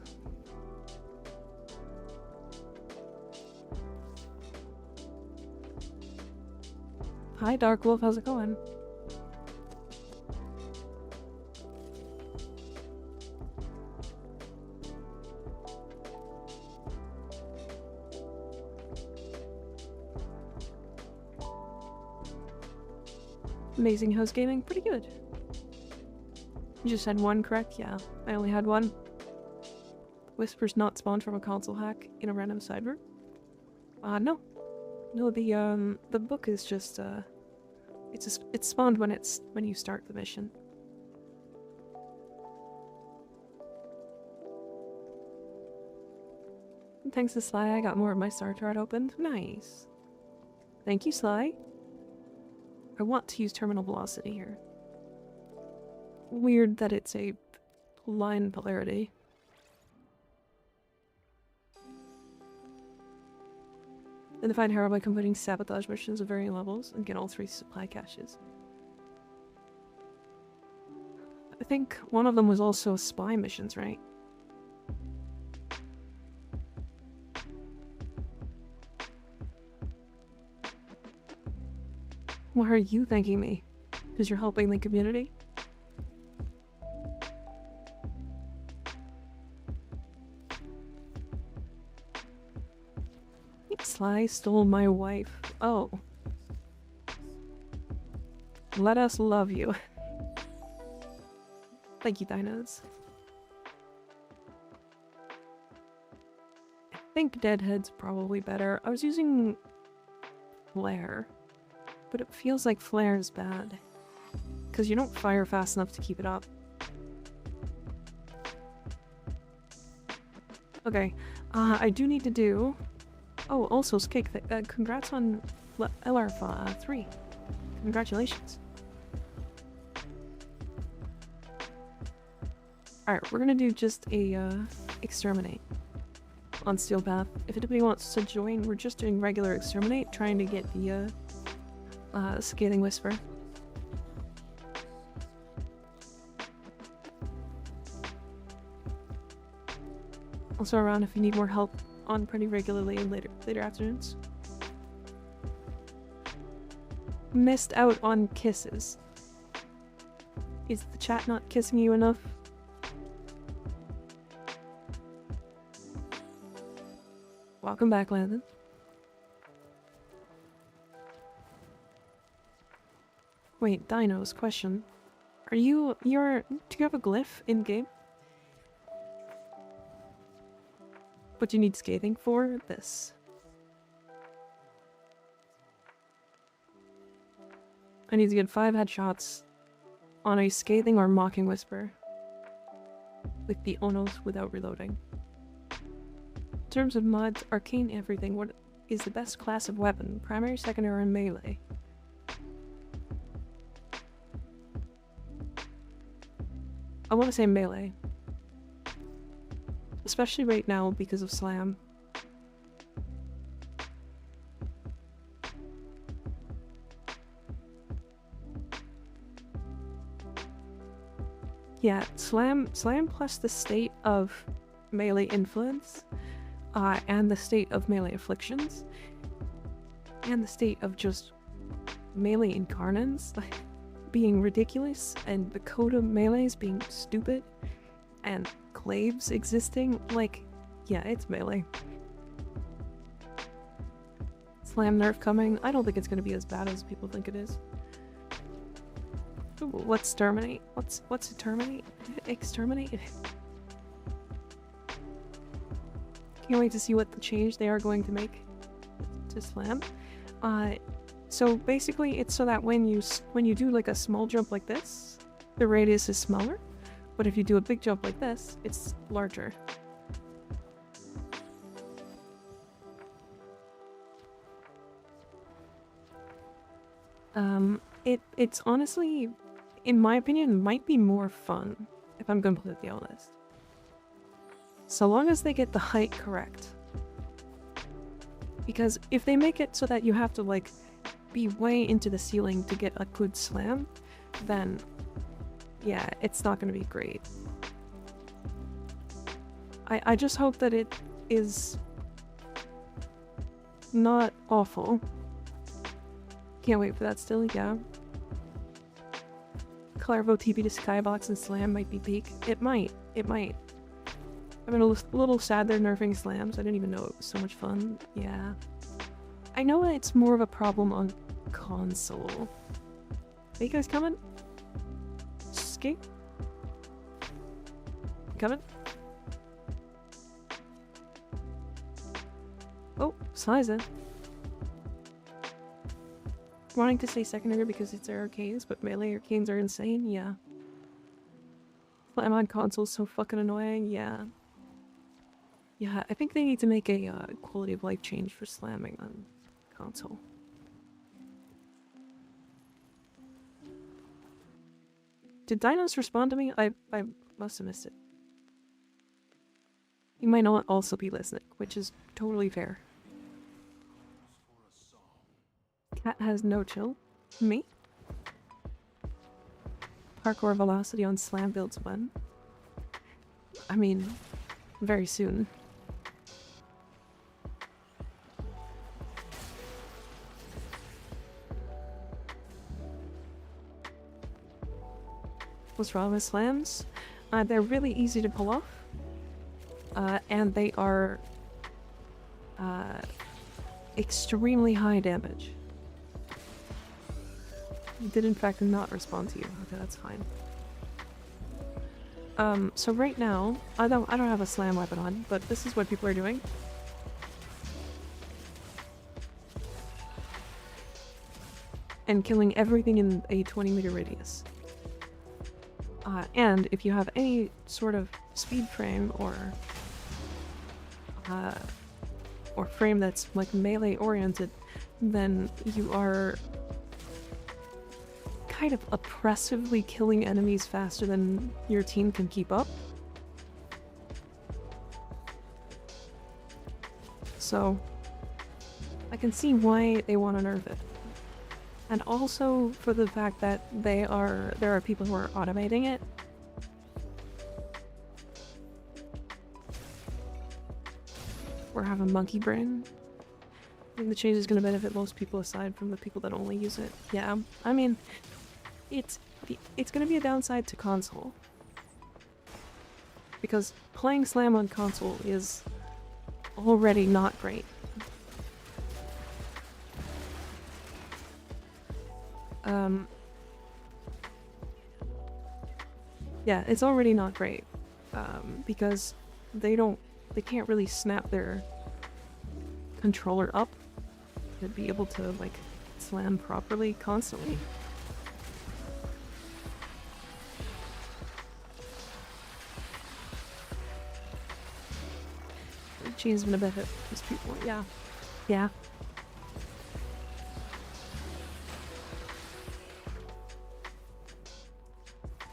S3: Hi Dark Wolf, how's it going? Amazing host gaming, pretty good. You just had one, correct? Yeah, I only had one. Whispers not spawned from a console hack in a random side room? No. No, the book is just, it's spawned when you start the mission. And thanks to Sly, I got more of my star chart opened. Nice. Thank you, Sly. I want to use terminal velocity here. Weird that it's a line polarity. Then define Harrow by completing sabotage missions of varying levels and get all 3 supply caches. I think one of them was also spy missions, right? Why are you thanking me? Because you're helping the community? Sly stole my wife. Oh. Let us love you. Thank you, Dinos. think Deadhead's probably better. I was using Flare, but it feels like Flare is bad. Because you don't fire fast enough to keep it up. Okay, I do need to do... Oh, also, Skik, congrats on LR 3. Congratulations. Alright, we're gonna do just a, Exterminate on Steel Path. If anybody wants to join, we're just doing regular Exterminate, trying to get the, Scathing Whisper. Also around if you need more help on pretty regularly in later afternoons. Missed out on kisses. Is the chat not kissing you enough? Welcome back, Landon. Wait, Dinos, question. Do you have a glyph in-game? What do you need scathing for? This. I need to get 5 headshots on a scathing or mocking whisper with the Onos without reloading. In terms of mods, arcane everything, what is the best class of weapon? Primary, secondary, or melee? I want to say melee. Especially right now because of Slam. Yeah, Slam plus the state of melee influence, and the state of melee afflictions, and the state of just melee incarnons being ridiculous, and the code of melees being stupid, and claves existing, like, yeah, it's melee. Slam nerf coming. I don't think it's gonna be as bad as people think it is. Ooh, let's terminate. What's terminate? Exterminate? Can't wait to see what the change they are going to make to Slam. So basically it's so that when you do like a small jump like this, the radius is smaller, but if you do a big jump like this, it's larger. It's honestly, in my opinion, might be more fun, if I'm completely honest. So long as they get the height correct. Because if they make it so that you have to, like, be way into the ceiling to get a good slam, then, yeah, it's not gonna be great. I just hope that it is not awful. Can't wait for that still, yeah. Clairvo TP to Skybox and Slam might be peak. It might. I've been a little sad they're nerfing Slams. I didn't even know it was so much fun. Yeah. I know it's more of a problem on console. Are you guys coming? Skate? Coming? Oh, Sliza. Wanting to say secondary because it's arcanes, but melee arcanes are insane, yeah. Slam on console's so fucking annoying, yeah. Yeah, I think they need to make a quality of life change for slamming on console. Did Dinos respond to me? I must have missed it. He might not also be listening, which is totally fair. Cat has no chill. Me? Parkour velocity on Slam builds when? I mean, very soon. What's wrong with Slams? They're really easy to pull off. And they are extremely high damage. He did in fact not respond to you. Okay, that's fine. So right now, I don't have a slam weapon on, but this is what people are doing. and killing everything in a 20-meter radius. And if you have any sort of speed frame or frame that's like melee oriented, then you are kind of oppressively killing enemies faster than your team can keep up. So I can see why they want to nerf it. And also for the fact that there are people who are automating it. Or have a monkey brain. I think the change is going to benefit most people aside from the people that only use it. Yeah, I mean, it's going to be a downside to console. Because playing Slam on console is already not great. Yeah, it's already not great. Because they can't really snap their controller up to be able to, like, slam properly constantly. The change is gonna benefit these people. Yeah. Yeah.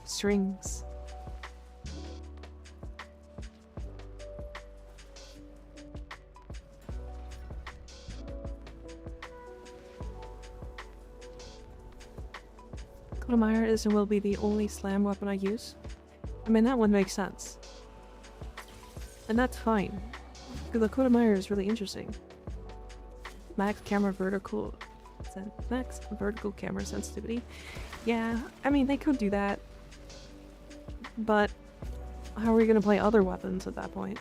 S3: Strings. Kodomire is and will be the only slam weapon I use. I mean, that one makes sense. And that's fine. Because the Kodomire is really interesting. Max vertical camera sensitivity. Yeah, I mean, they could do that. But how are we going to play other weapons at that point?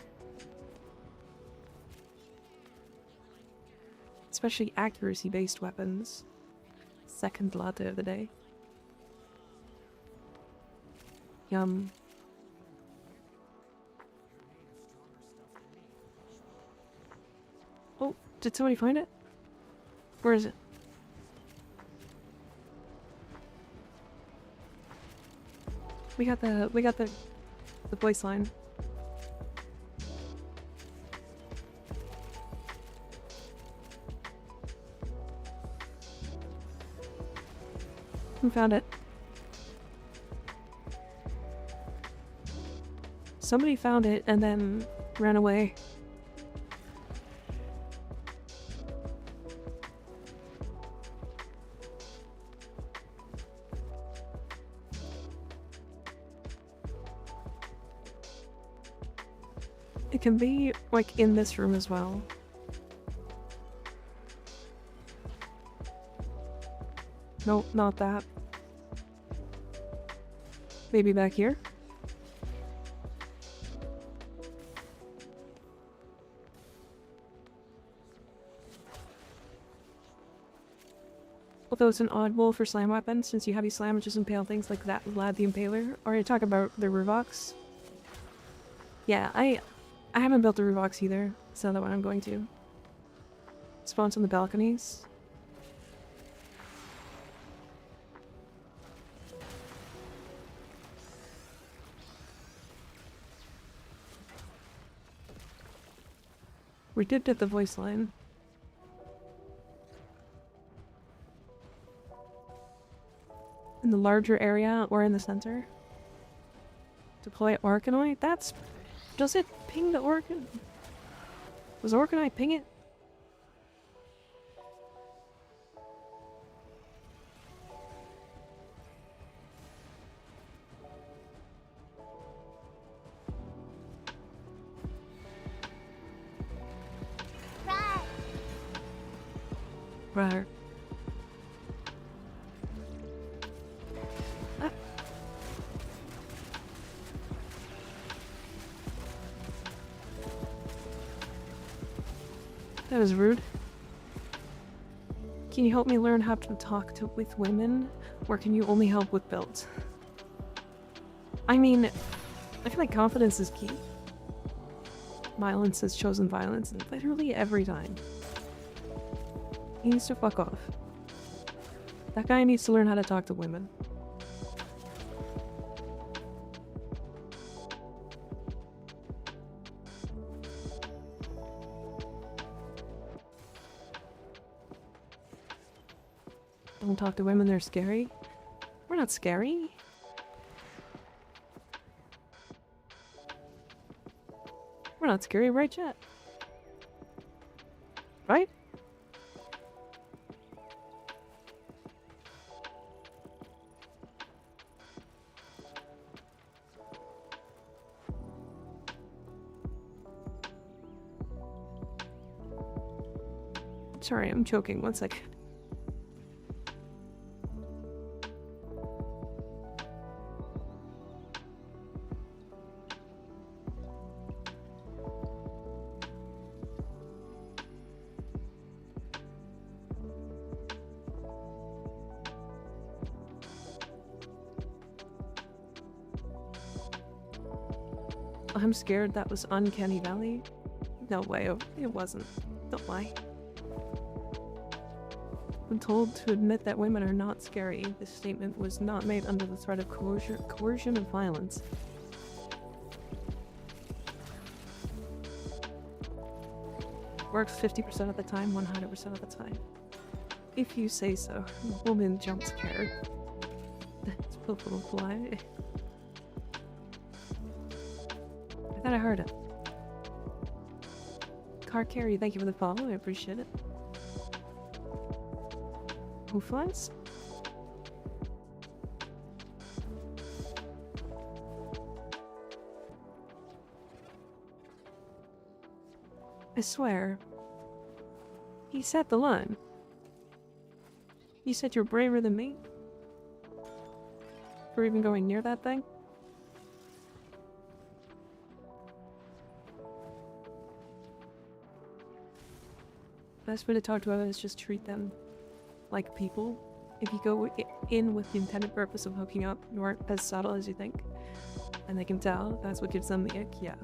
S3: Especially accuracy-based weapons. Second latte of the day. Yum. Oh, did somebody find it? Where is it? We got the voice line. Who found it? Somebody found it and then ran away. It can be, like, in this room as well. No, not that. Maybe back here? Although it's an odd role for slam weapons, since you have these slam just impale things like that Vlad the Impaler. Or you talk about the Ruvox. Yeah, I haven't built the Ruvox either. It's another one I'm going to. Spawns on the balconies. We did get the voice line. In the larger area or in the center. Deploy Orkanoid? That's... Does it ping the Orkan? Was Orkanoid ping it? Right. Ah. That was rude. Can you help me learn how to talk with women? Or can you only help with builds? I mean, I feel like confidence is key. Violence has chosen violence literally every time. He needs to fuck off. That guy needs to learn how to talk to women. Don't talk to women, they're scary. We're not scary. We're not scary, right, chat? Right? Sorry, I'm choking. One sec. I'm scared that was Uncanny Valley. No way, it wasn't. Don't lie. I'm told to admit that women are not scary. This statement was not made under the threat of coercion of violence. Works 50% of the time, 100% of the time. If you say so. Woman jump scare. That's a little fly. I thought I heard it. Car Carry, thank you for the follow, I appreciate it. Who flies? I swear. He set the line. You said you're braver than me? For even going near that thing? Best way to talk to others is just treat them like people. If you go in with the intended purpose of hooking up, you aren't as subtle as you think. And they can tell, that's what gives them the ick, yeah.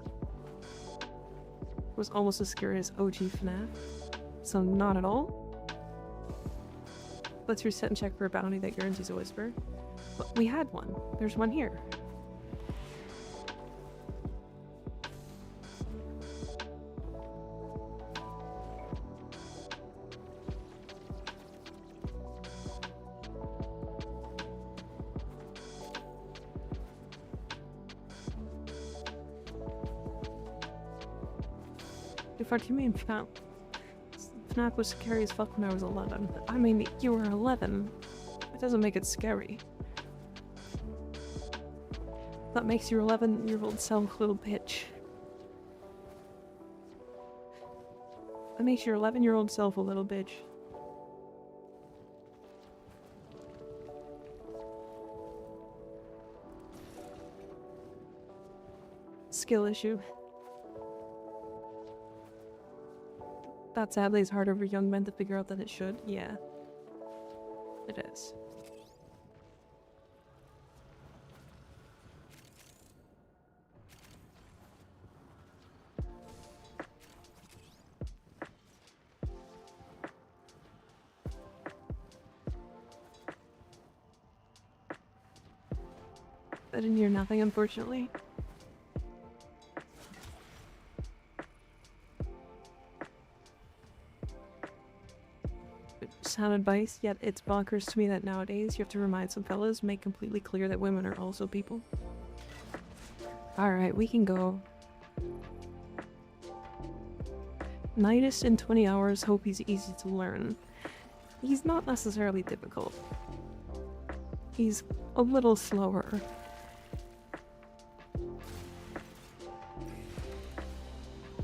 S3: It was almost as scary as OG FNAF. So not at all. Let's reset and check for a bounty that guarantees a whisper. But we had one. There's one here. Fuck you mean FNAF? FNAF was scary as fuck when I was 11. I mean, you were 11. That doesn't make it scary. That makes your 11-year-old self a little bitch. That makes your 11-year-old self a little bitch. Skill issue. That sadly is harder for young men to figure out than it should. Yeah. It is. I didn't hear nothing, unfortunately. Sound advice, yet it's bonkers to me that nowadays you have to remind some fellas, make completely clear that women are also people. Alright, we can go. Nidus in 20 hours, hope he's easy to learn. He's not necessarily difficult. He's a little slower.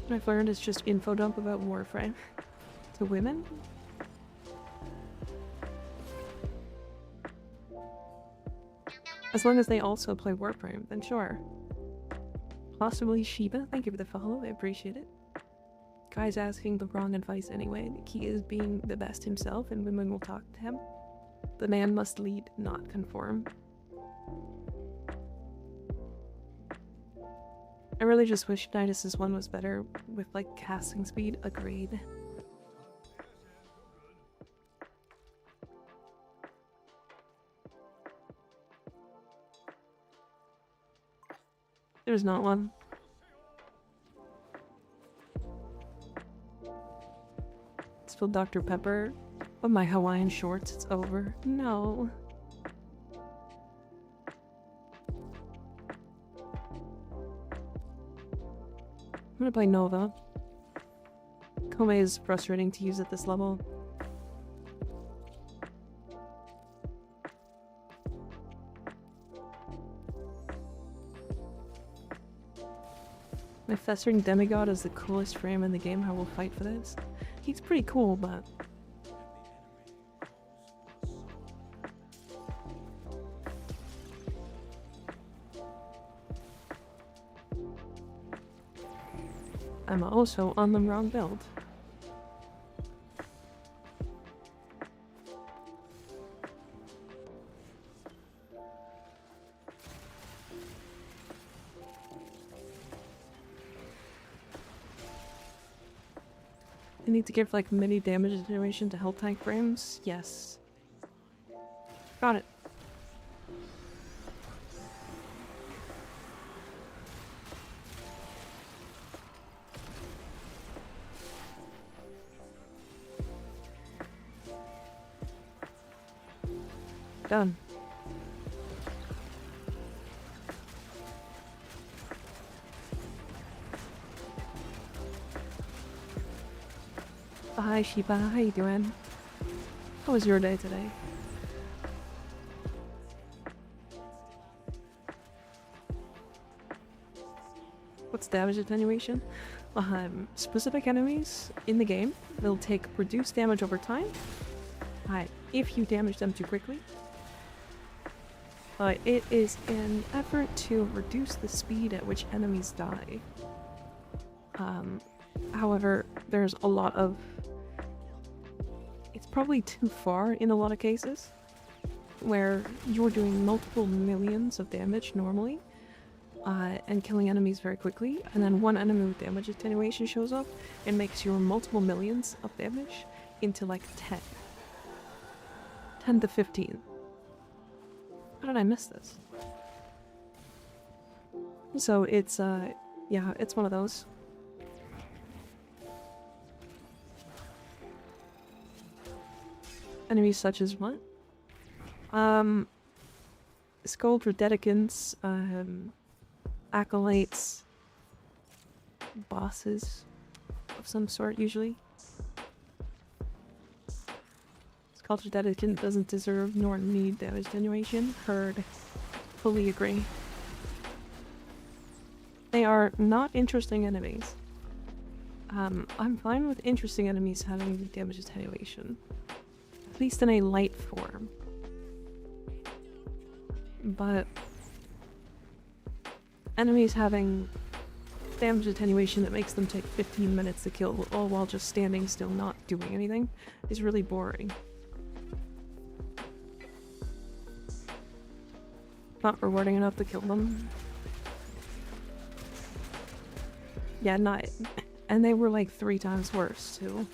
S3: What I've learned is just info dump about Warframe. To women? As long as they also play Warframe, then sure. Possibly Shiba, thank you for the follow, I appreciate it. Guy's asking the wrong advice anyway. The key is being the best himself and women will talk to him. The man must lead, not conform. I really just wish Nidus's one was better with like casting speed, agreed. There's not one. Spilled Dr. Pepper on my Hawaiian shorts. It's over. No. I'm gonna play Nova. Kome is frustrating to use at this level. My festering demigod is the coolest frame in the game. I will fight for this. He's pretty cool, but... I'm also on the wrong build. I need to give like mini damage generation to health tank frames. Yes. Got it. Done. Hi Shiba, how you doing? How was your day today? What's damage attenuation? Specific enemies in the game will take reduced damage over time. If you damage them too quickly. It is an effort to reduce the speed at which enemies die. However, there's a lot of... It's probably too far in a lot of cases, where you're doing multiple millions of damage normally, and killing enemies very quickly, and then one enemy with damage attenuation shows up and makes your multiple millions of damage into like 10. 10 to 15. How did I miss this? So it's, yeah, it's one of those. Enemies such as what? Scoldra Dedicants, acolytes, bosses of some sort, usually. Scoldra Dedicant doesn't deserve nor need damage attenuation. Heard. Fully agree. They are not interesting enemies. I'm fine with interesting enemies having damage attenuation. At least in a light form. But enemies having damage attenuation that makes them take 15 minutes to kill, all while just standing still not doing anything, is really boring. Not rewarding enough to kill them. Yeah, not... And they were like 3 times worse, too.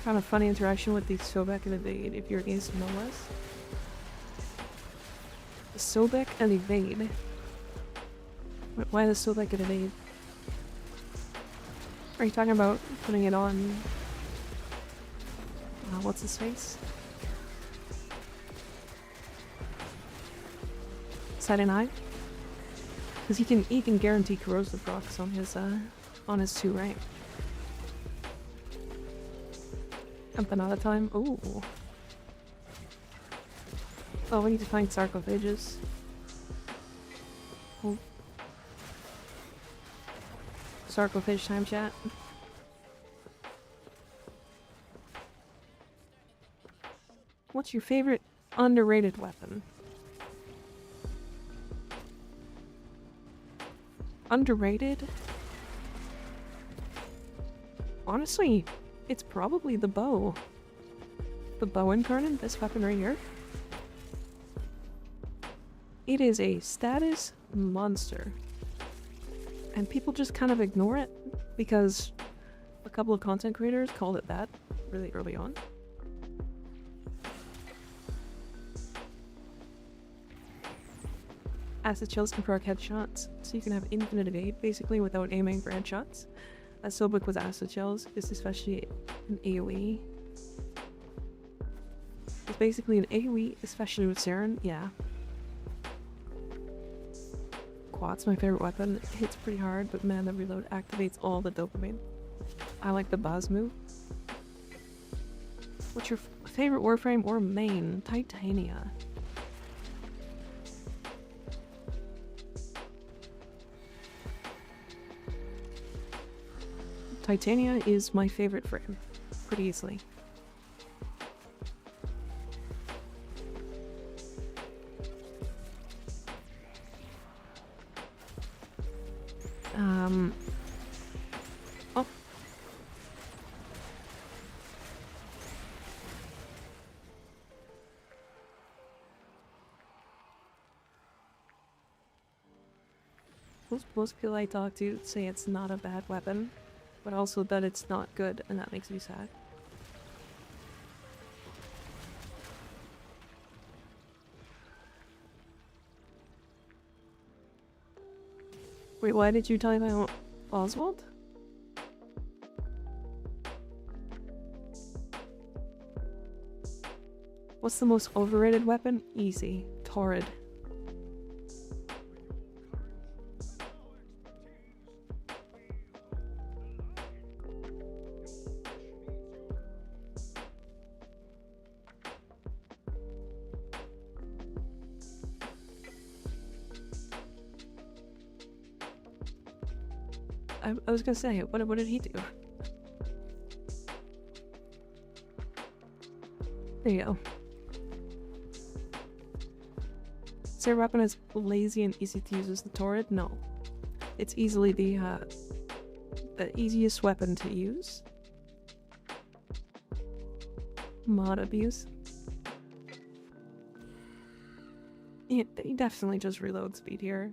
S3: Kind of funny interaction with the Sobek and Evade if you're against Moas. The Sobek and Evade. Why the Sobek and Evade? Are you talking about putting it on... what's his face? Silent Eye? Because he can guarantee corrosive rocks on his 2 rank. Empanada time? Ooh. Oh, we need to find sarcophages. Oh. Sarcophage time, chat. What's your favorite underrated weapon? Underrated? Honestly, it's probably the bow. The bow incarnon, this weapon right here. It is a status monster. And people just kind of ignore it because a couple of content creators called it that really early on. acid shells can proc headshots, so you can have infinite evade basically without aiming for headshots. That's so big with acid shells, is especially an AoE. It's basically an AoE, especially with Siren, yeah. Quad's my favorite weapon. It hits pretty hard, but man, the reload activates all the dopamine. I like the Baz move. What's your favorite Warframe or main? Titania. Titania is my favorite frame, pretty easily. Oh. Most people I talk to say it's not a bad weapon, but also that it's not good, and that makes me sad. Wait, why did you tell me about Oswald? What's the most overrated weapon? Easy. Torrid. I was gonna say, what did he do? There you go. Is there a weapon as lazy and easy to use as the Torrid? No. It's easily the easiest weapon to use. Mod abuse. He definitely just reload speed here.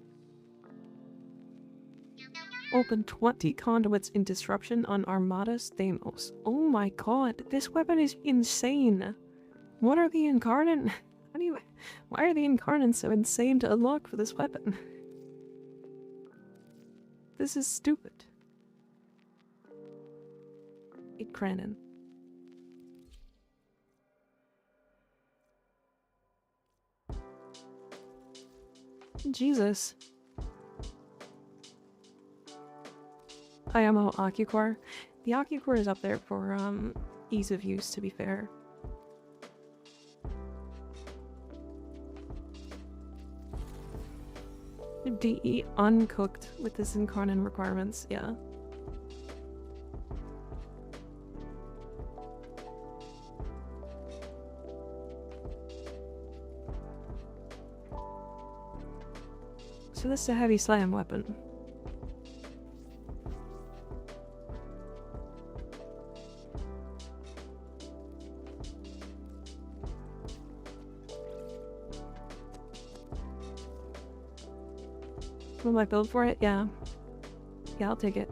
S3: Open 20 conduits in disruption on Armada Stamos. Oh my god, this weapon is insane. What are the incarnon? Why are the incarnons so insane to unlock for this weapon? This is stupid. Incarnon. Jesus. I am a Ocucore. The Ocucore is up there for ease of use, to be fair. DE uncooked with this incarnon requirements, yeah. So this is a heavy slam weapon. Will I build for it? Yeah. Yeah, I'll take it.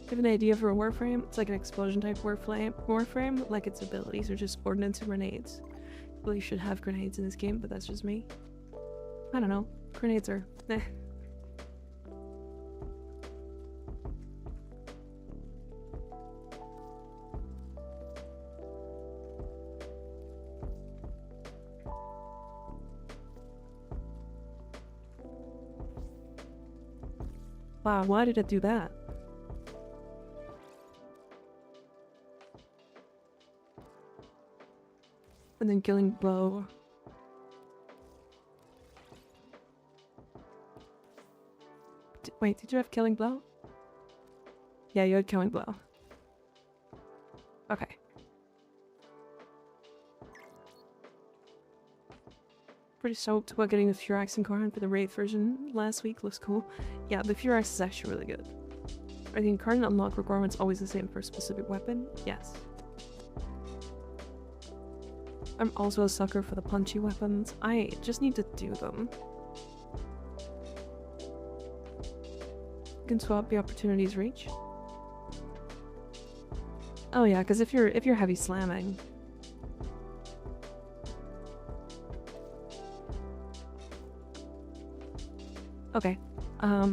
S3: I have an idea for a warframe. It's like an explosion type warframe, like its abilities are just ordnance and grenades. Really should have grenades in this game, but that's just me. I don't know. Grenades are eh. Wow, why did it do that? And then killing blow. Wait, did you have killing blow? Yeah, you had killing blow. Okay. Pretty stoked about getting the Furax Incarnon for the Wraith version last week. Looks cool. Yeah, the Furax is actually really good. Are the Incarnon unlock requirements always the same for a specific weapon? Yes. I'm also a sucker for the punchy weapons. I just need to do them. You can swap the opportunities reach. Oh yeah, because if you're heavy slamming. Okay. I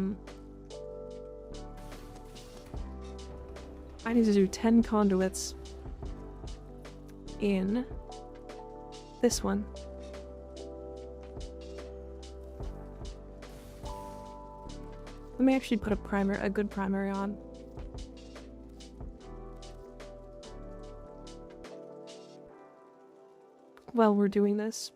S3: need to do 10 conduits in this one. Let me actually put a good primary on. While we're doing this.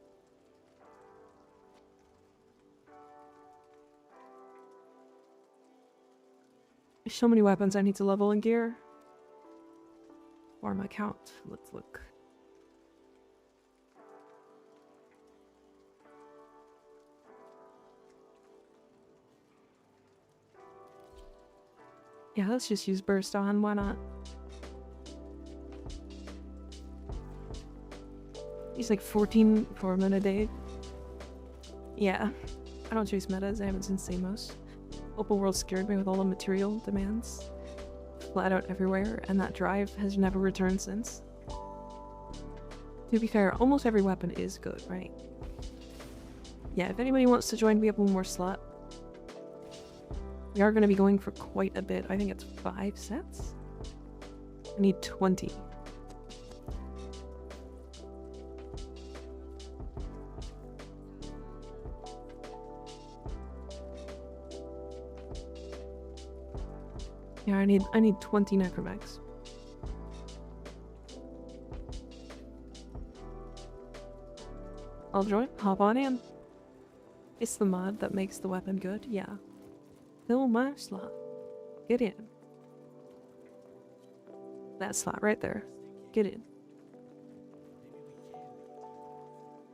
S3: There's so many weapons I need to level in gear. Or my count. Let's look. Yeah, let's just use burst on, why not? He's like 14 for a minute day. Yeah, I don't chase metas, I haven't seen Samos. Open world scared me with all the material demands. Flat out everywhere, and that drive has never returned since. To be fair, almost every weapon is good, right? Yeah, if anybody wants to join, we have one more slot. We are going to be going for quite a bit. I think it's 5 sets? I need 20. Yeah, I need 20 necromex. I'll join. Hop on in. It's the mod that makes the weapon good. Yeah. Fill my slot. Get in. That slot right there. Get in.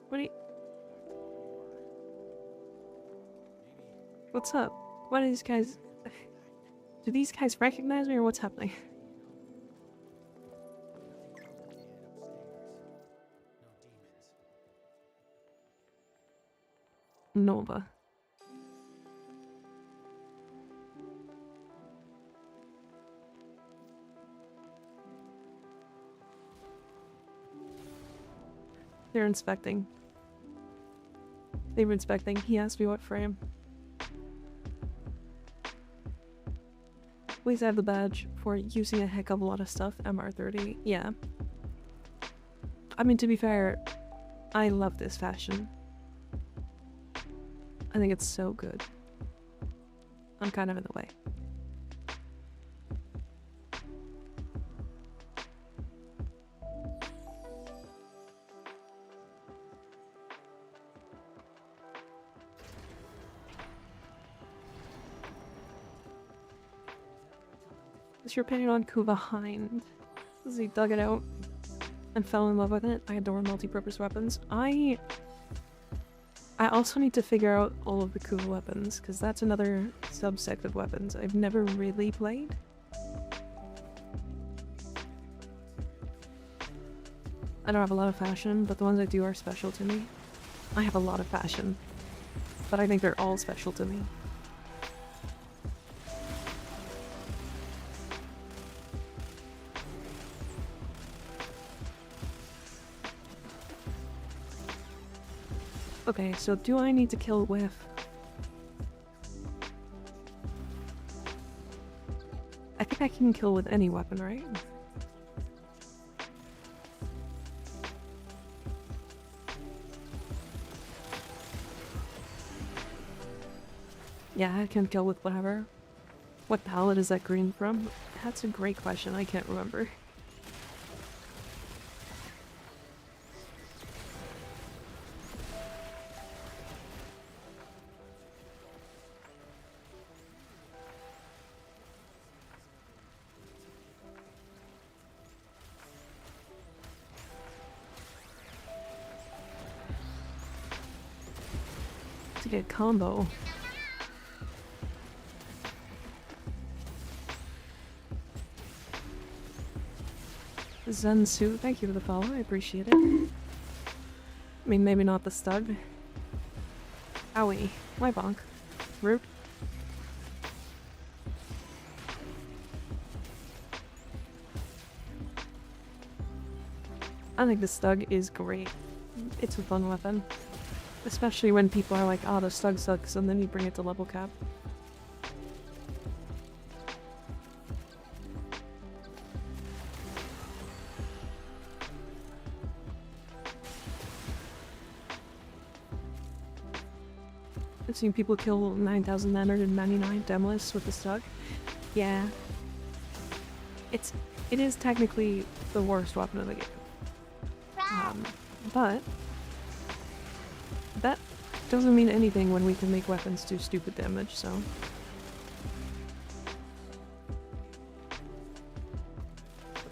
S3: What are you... What's up? What are these guys... Do these guys recognize me or what's happening? Nova. They're inspecting. They were inspecting. He asked me what frame. Please add the badge for using a heck of a lot of stuff. MR30. Yeah. I mean, to be fair, I love this fashion. I think it's so good. I'm kind of in the way. What's your opinion on Kuva Hind? Because he dug it out and fell in love with it. I adore multi-purpose weapons. I also need to figure out all of the Kuva weapons, because that's another subsect of weapons I've never really played. I don't have a lot of fashion, but the ones I do are special to me. I have a lot of fashion, but I think they're all special to me. Okay, so do I need to kill with... I think I can kill with any weapon, right? Yeah, I can kill with whatever. What palette is that green from? That's a great question, I can't remember. To get combo. Zensu, thank you for the follow, I appreciate it. I mean, maybe not the stud. Owie, my bonk. Rude. I think the Stug is great. It's a fun weapon. Especially when people are like, oh, the Stug sucks, and then you bring it to level cap. I've seen people kill 9,999 Demolists with the Stug. Yeah. It is technically the worst weapon of the game. But that doesn't mean anything when we can make weapons do stupid damage, so.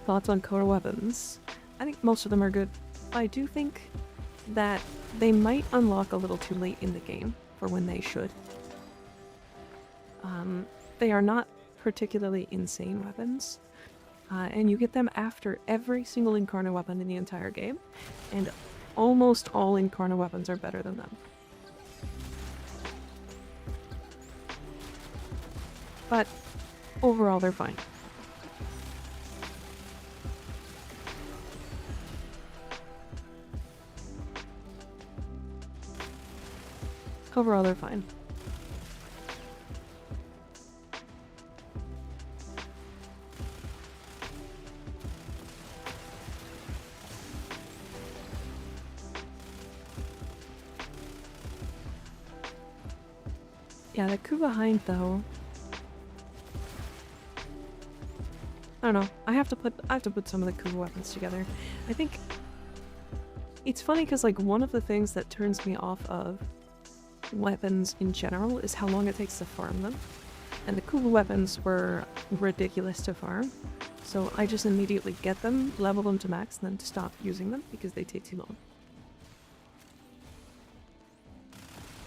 S3: Thoughts on core weapons? I think most of them are good. I do think that they might unlock a little too late in the game for when they should. They are not particularly insane weapons. And you get them after every single incarno weapon in the entire game, and almost all incarno weapons are better than them. But overall, they're fine. Overall, they're fine. Yeah, the coup behind though. I don't know. I have to put some of the coup weapons together. I think it's funny because like one of the things that turns me off of weapons in general is how long it takes to farm them. And the coup weapons were ridiculous to farm. So I just immediately get them, level them to max, and then stop using them because they take too long.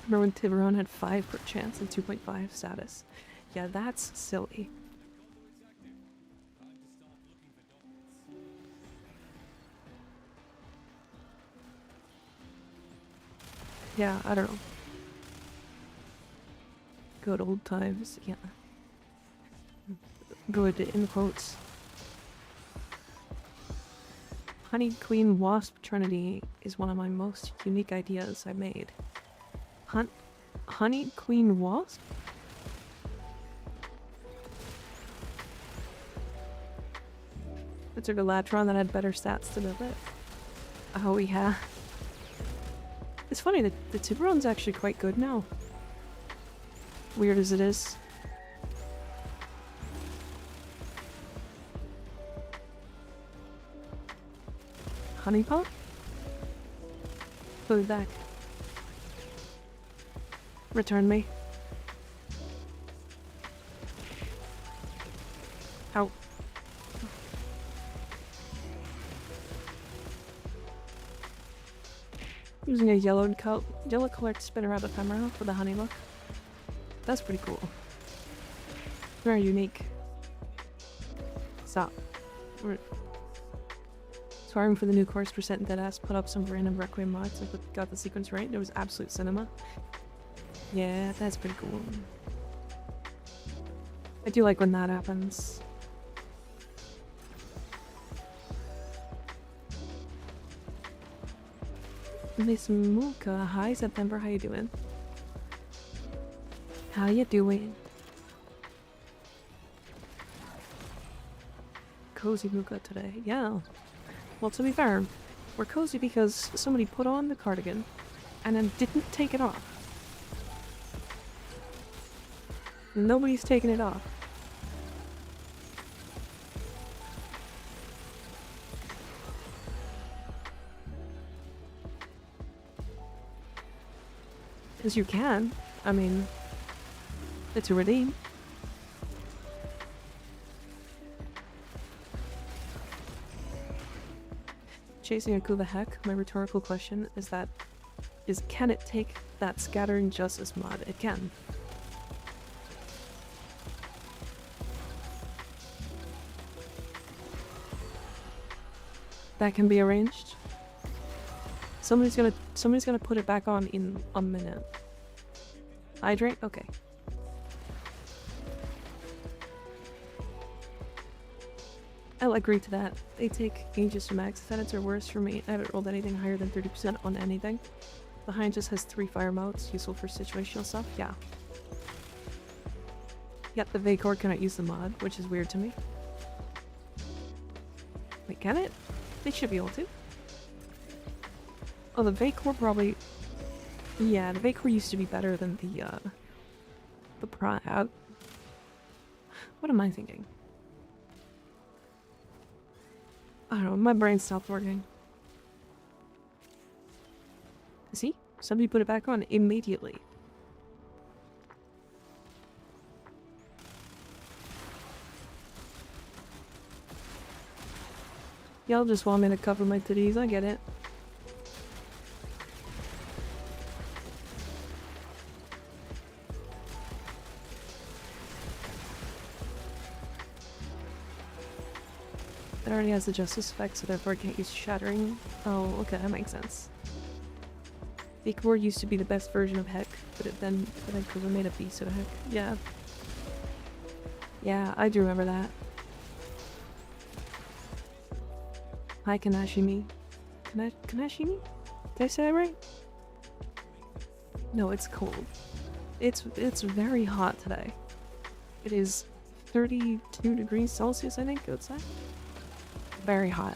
S3: Remember when Tiburon had 5 chance and 2.5 status? Yeah, that's silly. Yeah, I don't know. Good old times, yeah. Good in quotes. Honey Queen Wasp Trinity is one of my most unique ideas I made. Honey Queen Wasp? It's a Galatron that had better stats to build it. Oh yeah. It's funny that the Tiburon's actually quite good now. Weird as it is. Honeypot? Put it back. Return me. Ow. Using a yellow-colored spinner ephemera for the honey look. That's pretty cool. Very unique. Stop. Swearing for the new course percent deadass, put up some random Requiem mods and got the sequence right. It was absolute cinema. Yeah, that's pretty cool. I do like when that happens. Miss Muka, hi September, how you doing? How you doing? Cozy Muka today, yeah. Well, to be fair, we're cozy because somebody put on the cardigan and then didn't take it off. Nobody's taking it off. Because you can. I mean, it's a redeem. Chasing a Kuva heck, my rhetorical question is can it take that Scattering Justice mod? It can. That can be arranged. Somebody's gonna put it back on in a minute. Hydrate? Okay. I'll agree to that. They take ages to max. Tenets are worse for me. I haven't rolled anything higher than 30% on anything. Behind just has 3 fire modes, useful for situational stuff. Yeah. Yet the Vacor cannot use the mod, which is weird to me. Wait, can it? They should be able to. Oh, the Vacor probably... Yeah, the Vacor used to be better than the Prime. What am I thinking? I don't know, my brain stopped working. See? Somebody put it back on immediately. Y'all just want me to cover my titties, I get it. It already has the justice effect, so therefore I can't use shattering. Oh, okay, that makes sense. Vacor used to be the best version of Heck, but then Vancouver made a beast of Heck. Yeah. Yeah, I do remember that. Hi, Kanashimi. Kanashimi? Did I say that right? No, it's cold. It's very hot today. It is 32 degrees Celsius, I think, outside. Very hot.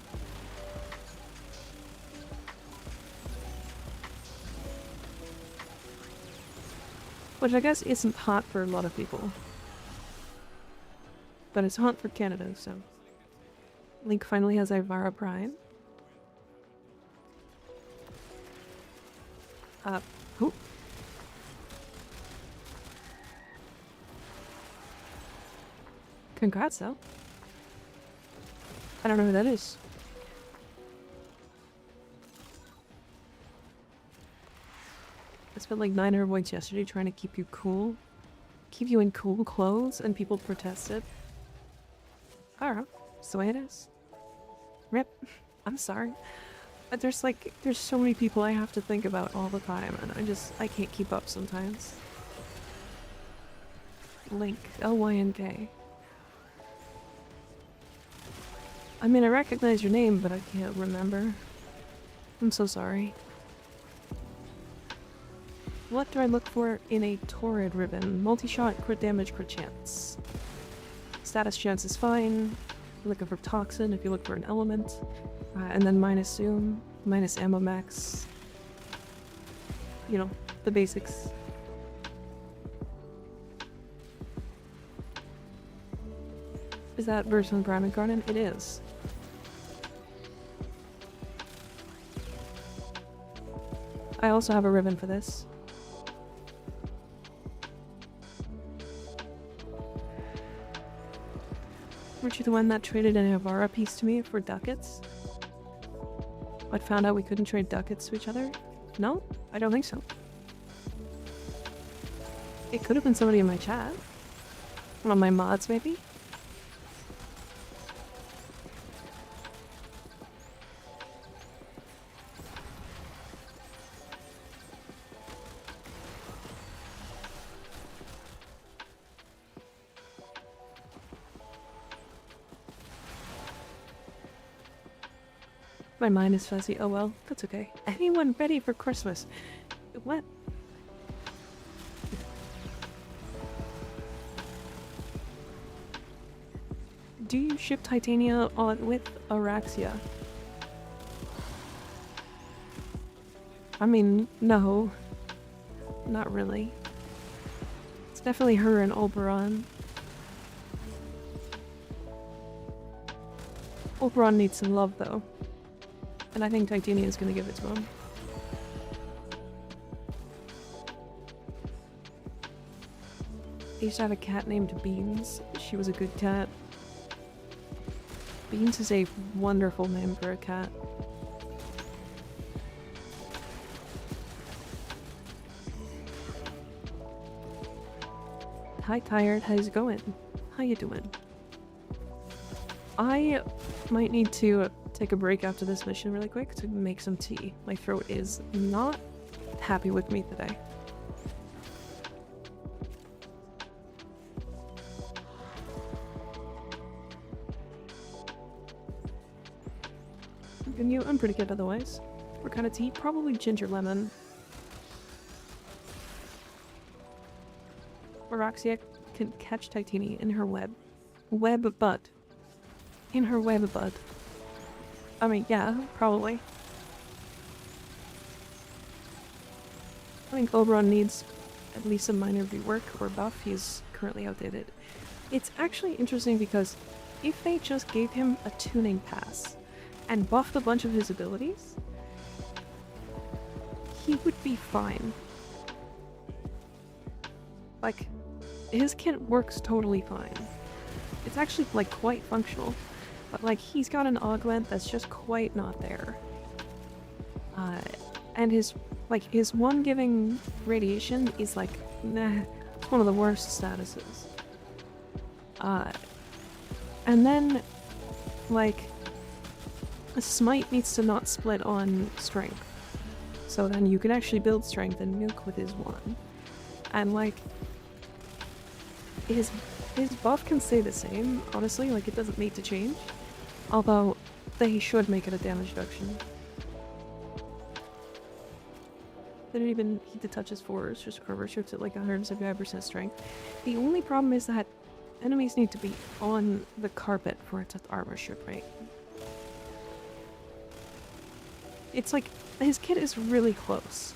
S3: Which I guess isn't hot for a lot of people. But it's hot for Canada, so. Link finally has Ivara Prime. Who? Congrats, though. I don't know who that is. I spent like 900 points yesterday trying to keep you cool. Keep you in cool clothes, and people protested. I don't know. It's the way it is. Rip. I'm sorry. But there's so many people I have to think about all the time, and I can't keep up sometimes. Link. L-Y-N-K. I mean, I recognize your name, but I can't remember. I'm so sorry. What do I look for in a Torrid ribbon? Multi-shot, crit damage, crit chance. Status chance is fine. You're looking for toxin if you look for an element. And then minus zoom, minus ammo max. You know, the basics. Is that version of Prime Incarnon? It is. I also have a ribbon for this. Weren't you the one that traded an Avara piece to me for ducats? I found out we couldn't trade ducats to each other? No? I don't think so. It could have been somebody in my chat. One of my mods, maybe? My mind is fuzzy. Oh well, that's okay. Anyone ready for Christmas? What? Do you ship Titania on with Araxia? I mean, no. Not really. It's definitely her and Oberon. Oberon needs some love though. And I think Titania is gonna give it to him. I used to have a cat named Beans. She was a good cat. Beans is a wonderful name for a cat. Hi, Tired. How's it going? How you doing? I might need to take a break after this mission really quick to make some tea. My throat is not happy with me today. And you, I'm pretty good otherwise. What kind of tea? Probably ginger lemon. Maraxia can catch Titania in her web. Web butt. In her web butt. I mean, yeah, probably. I think Oberon needs at least a minor rework or buff. He's currently outdated. It's actually interesting because if they just gave him a tuning pass and buffed a bunch of his abilities, he would be fine. Like, his kit works totally fine. It's actually, like, quite functional. But, like, he's got an augment that's just quite not there. And his one giving radiation is, like, nah, it's one of the worst statuses. And then, like, a smite needs to not split on strength. So then you can actually build strength and nuke with his one. And, like, his buff can stay the same, honestly, like, it doesn't need to change. Although, they should make it a damage reduction. They didn't even heat the touches for it's just armor strips at like 175% strength. The only problem is that enemies need to be on the carpet for it to armor strip, right? It's like, his kit is really close.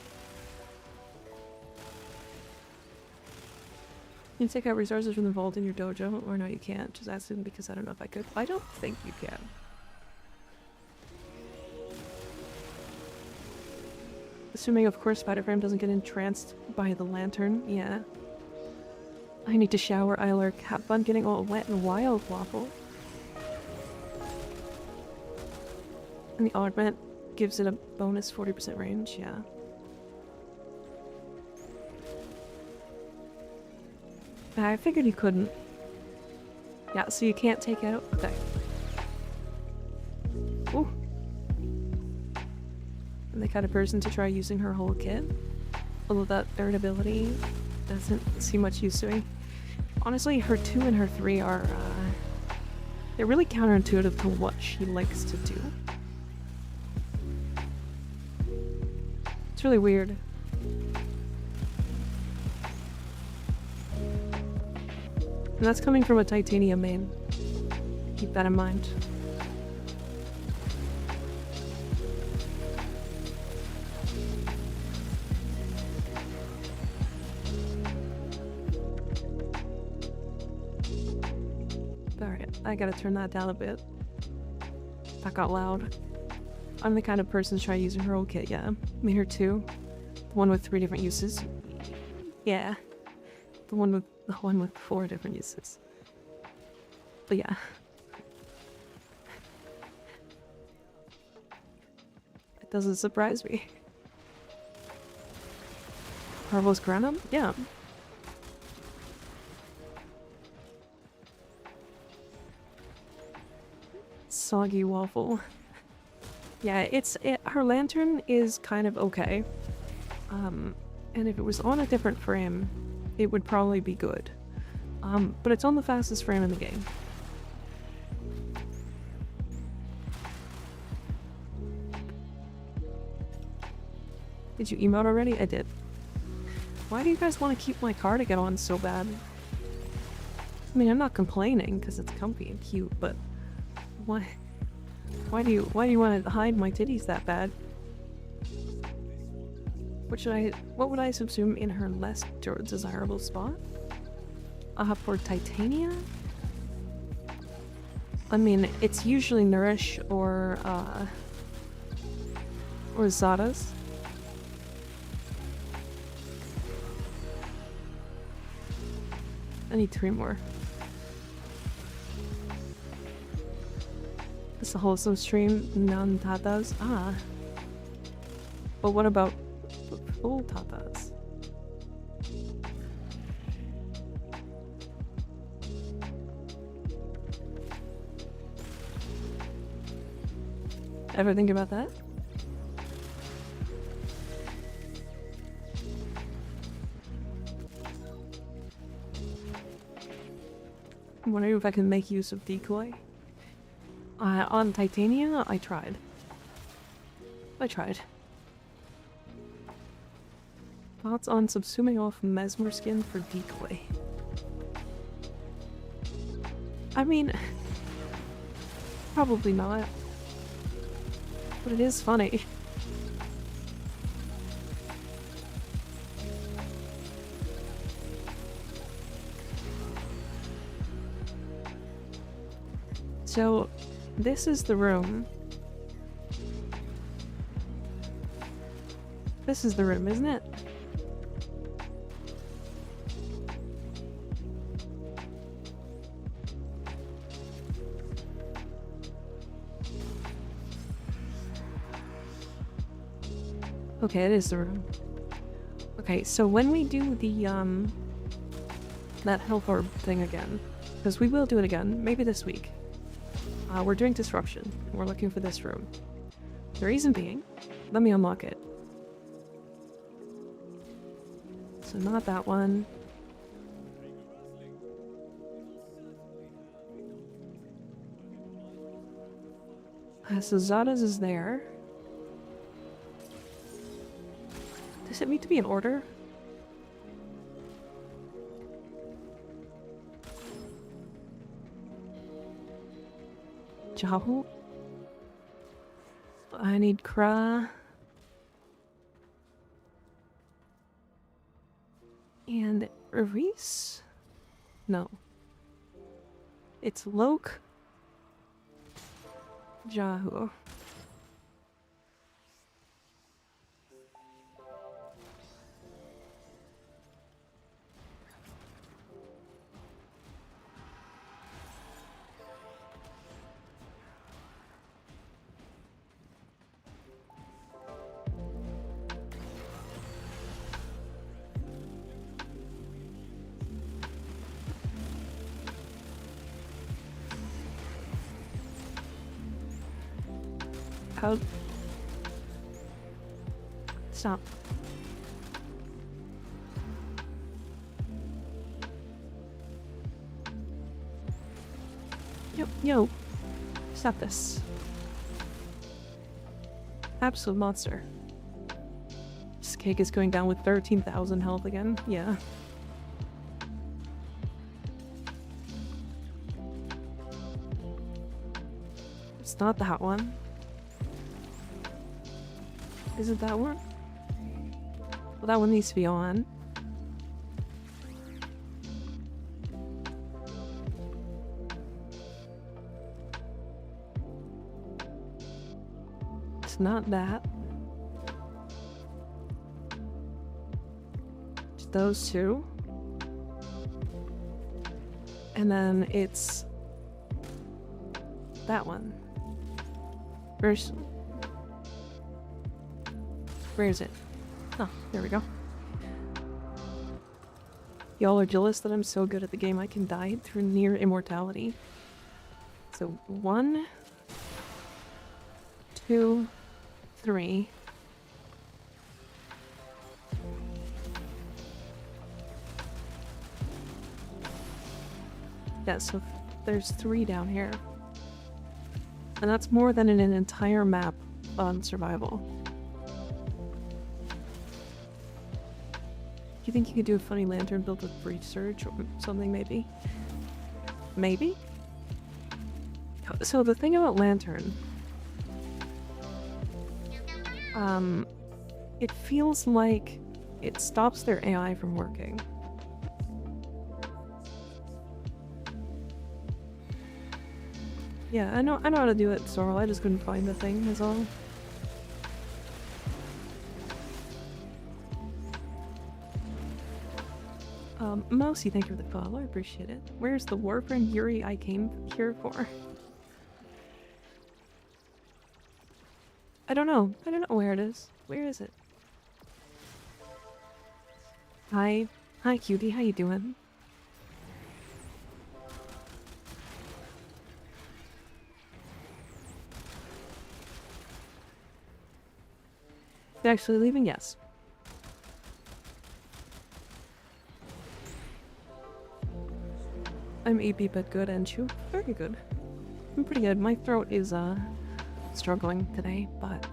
S3: You can take out resources from the vault in your dojo, or no you can't. Just ask him because I don't know if I could. I don't think you can. Assuming, of course, Spider-Frame doesn't get entranced by the lantern. Yeah. I need to shower, Eiler. Have fun getting all wet and wild, Waffle. And the augment gives it a bonus 40% range, yeah. I figured you couldn't. Yeah, so you can't take it out? Okay. Ooh. I'm the kind of person to try using her whole kit. Although that third ability doesn't seem much use to me. Honestly, her 2 and her 3 are, they're really counterintuitive to what she likes to do. It's really weird. And that's coming from a Titania main. Keep that in mind. Alright, I gotta turn that down a bit. That got loud. I'm the kind of person to try using her old kit, yeah. Me her 2. The one with 3 different uses. Yeah. The one with 4 different uses. But yeah. It doesn't surprise me. Parvos Granum? Yeah. Soggy waffle. Yeah, her lantern is kind of okay. And if it was on a different frame, it would probably be good. But it's on the fastest frame in the game. Did you emote already? I did. Why do you guys want to keep my cardigan on so bad? I mean, I'm not complaining because it's comfy and cute, but why do you want to hide my titties that bad? What would I subsume in her less desirable spot? For Titania? I mean, it's usually Nourish or Zada's. I need 3 more. It's a wholesome stream, non-tatas. Ah. But what about full tatas? Ever think about that? I'm wondering if I can make use of decoy. On Titania, I tried. I tried. Thoughts on subsuming off Mesmer skin for decoy? I mean, probably not. But it is funny. So, this is the room. This is the room, isn't it? Okay, it is the room. Okay, so when we do the, that health orb thing again, because we will do it again, maybe this week. We're doing disruption. We're looking for this room. The reason being, let me unlock it. So not that one. So Zada's is there. Does it need to be in order? Jahu? I need Kra. And Reese? No. It's Loke. Jahu. How? Stop. Yo. Stop this. Absolute monster. This cake is going down with 13,000 health again. Yeah. It's not that one. Is it that one? Well, that one needs to be on. It's not that. It's those two. And then it's that one. Where is it? Oh, there we go. Y'all are jealous that I'm so good at the game I can die through near immortality. So 1, 2, 3. Yeah, so there's 3 down here. And that's more than in an entire map on survival. You think you could do a funny lantern built with breach surge or something, maybe? Maybe? So the thing about lantern... it feels like it stops their AI from working. Yeah, I know how to do it, Sorrel. I just couldn't find the thing, is all. Mousy, thank you for the follow. I appreciate it. Where's the warframe Yuri I came here for? I don't know. I don't know where it is. Where is it? Hi. Hi, cutie. How you doing? They're actually leaving? Yes. I'm EP but good, and you? Very good. I'm pretty good. My throat is struggling today, but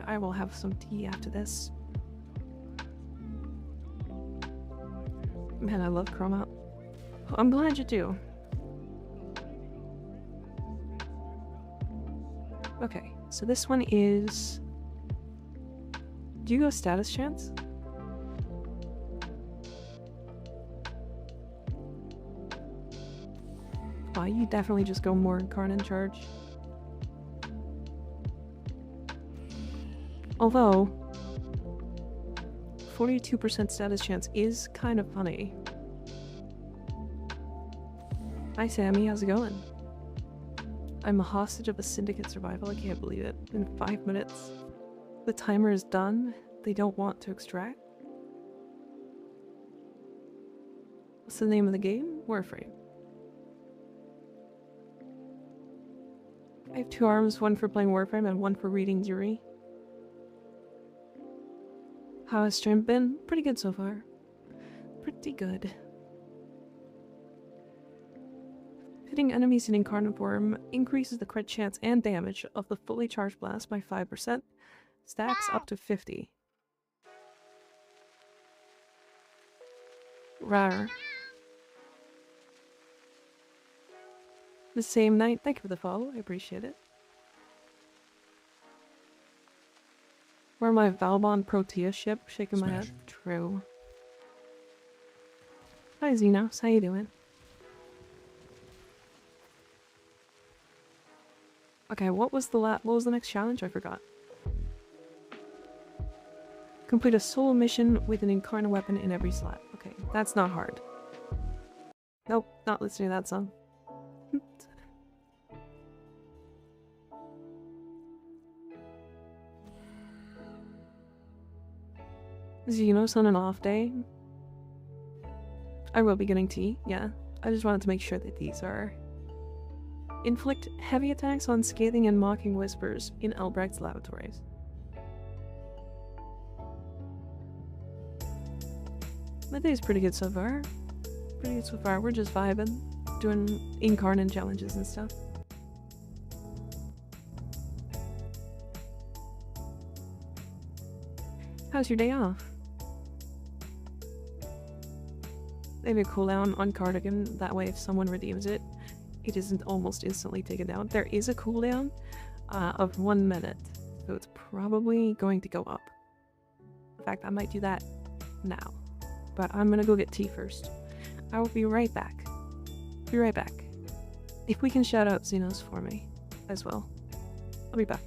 S3: I will have some tea after this. Man, I love Chrome Out. I'm glad you do. Okay, so this one is... Do you go status chance? Oh, you definitely just go more incarnon charge. Although, 42% status chance is kind of funny. Hi Sammy, how's it going? I'm a hostage of a syndicate survival, I can't believe it. In 5 minutes. The timer is done. They don't want to extract. What's the name of the game? Warframe. I have 2 arms, one for playing Warframe and one for reading Yuri. How has stream been? Pretty good so far. Pretty good. Hitting enemies in incarnate form increases the crit chance and damage of the fully charged blast by 5%. Stacks up to 50. Rar. The same night. Thank you for the follow. I appreciate it. Where my Valbon Protea ship? Shaking my head. True. Hi Xenos, how you doing? Okay, what was the next challenge? I forgot. Complete a solo mission with an incarnate weapon in every slot. Okay, that's not hard. Nope, not listening to that song. Xenos on an off day. I will be getting tea, yeah. I just wanted to make sure that these are... Inflict heavy attacks on scathing and mocking whispers in Elbrecht's laboratories. My day's pretty good so far. Pretty good so far. We're just vibing, doing incarnate challenges and stuff. How's your day off? Maybe a cooldown on Cardigan, that way if someone redeems it, it isn't almost instantly taken down. There is a cooldown of 1 minute, so it's probably going to go up. In fact, I might do that now. But I'm gonna go get tea first. I will be right back. Be right back. If we can shout out Xenos for me as well. I'll be back.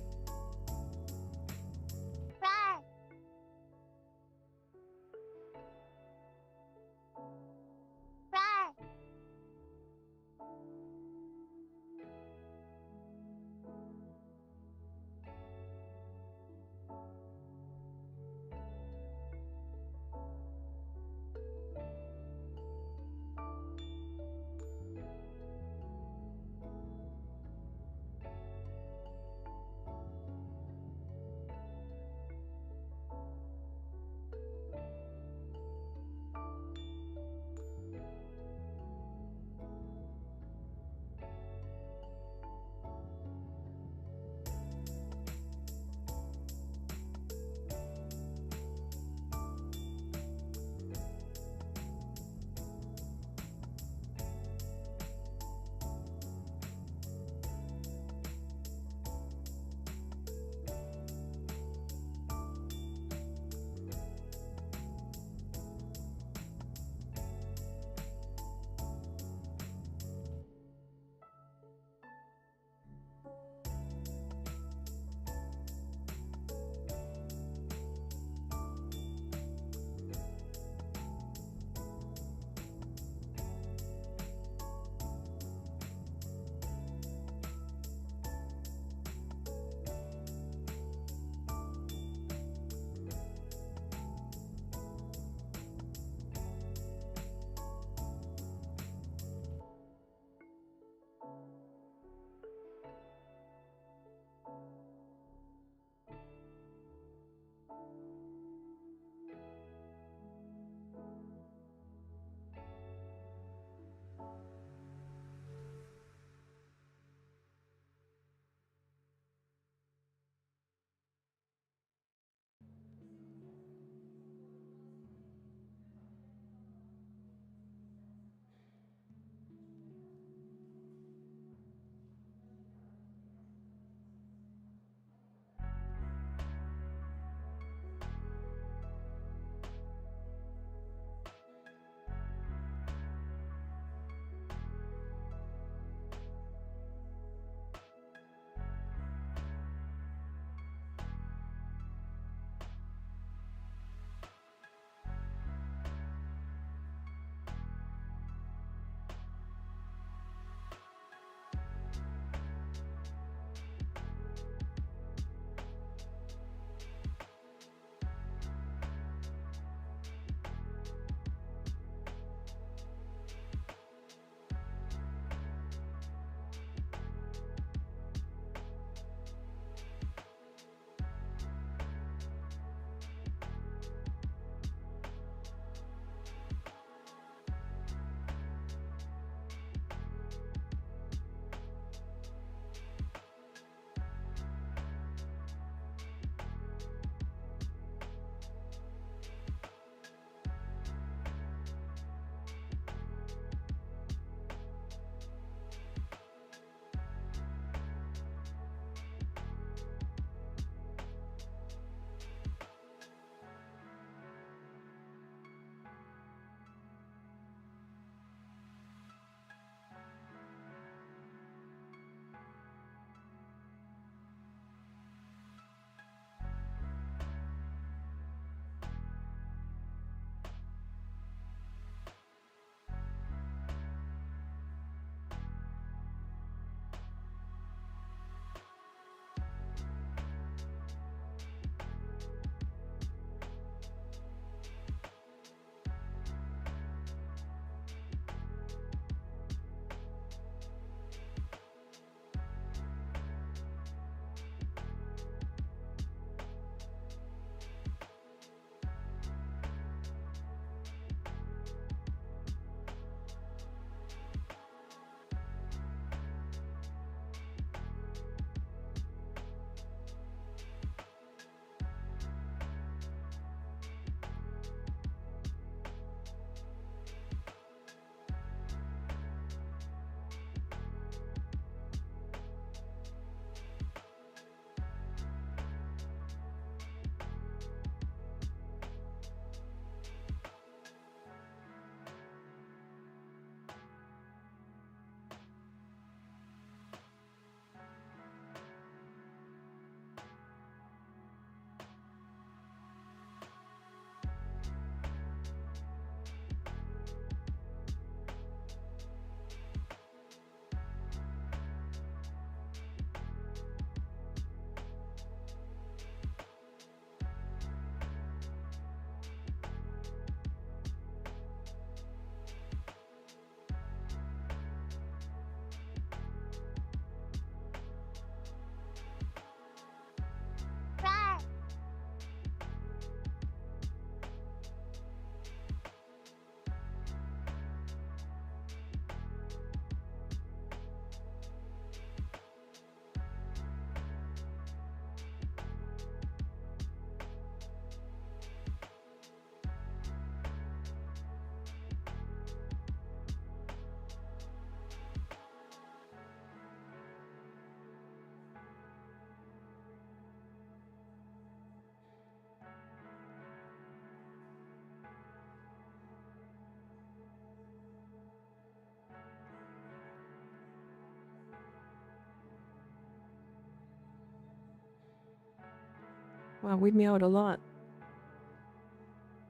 S3: Wow, we meowed a lot.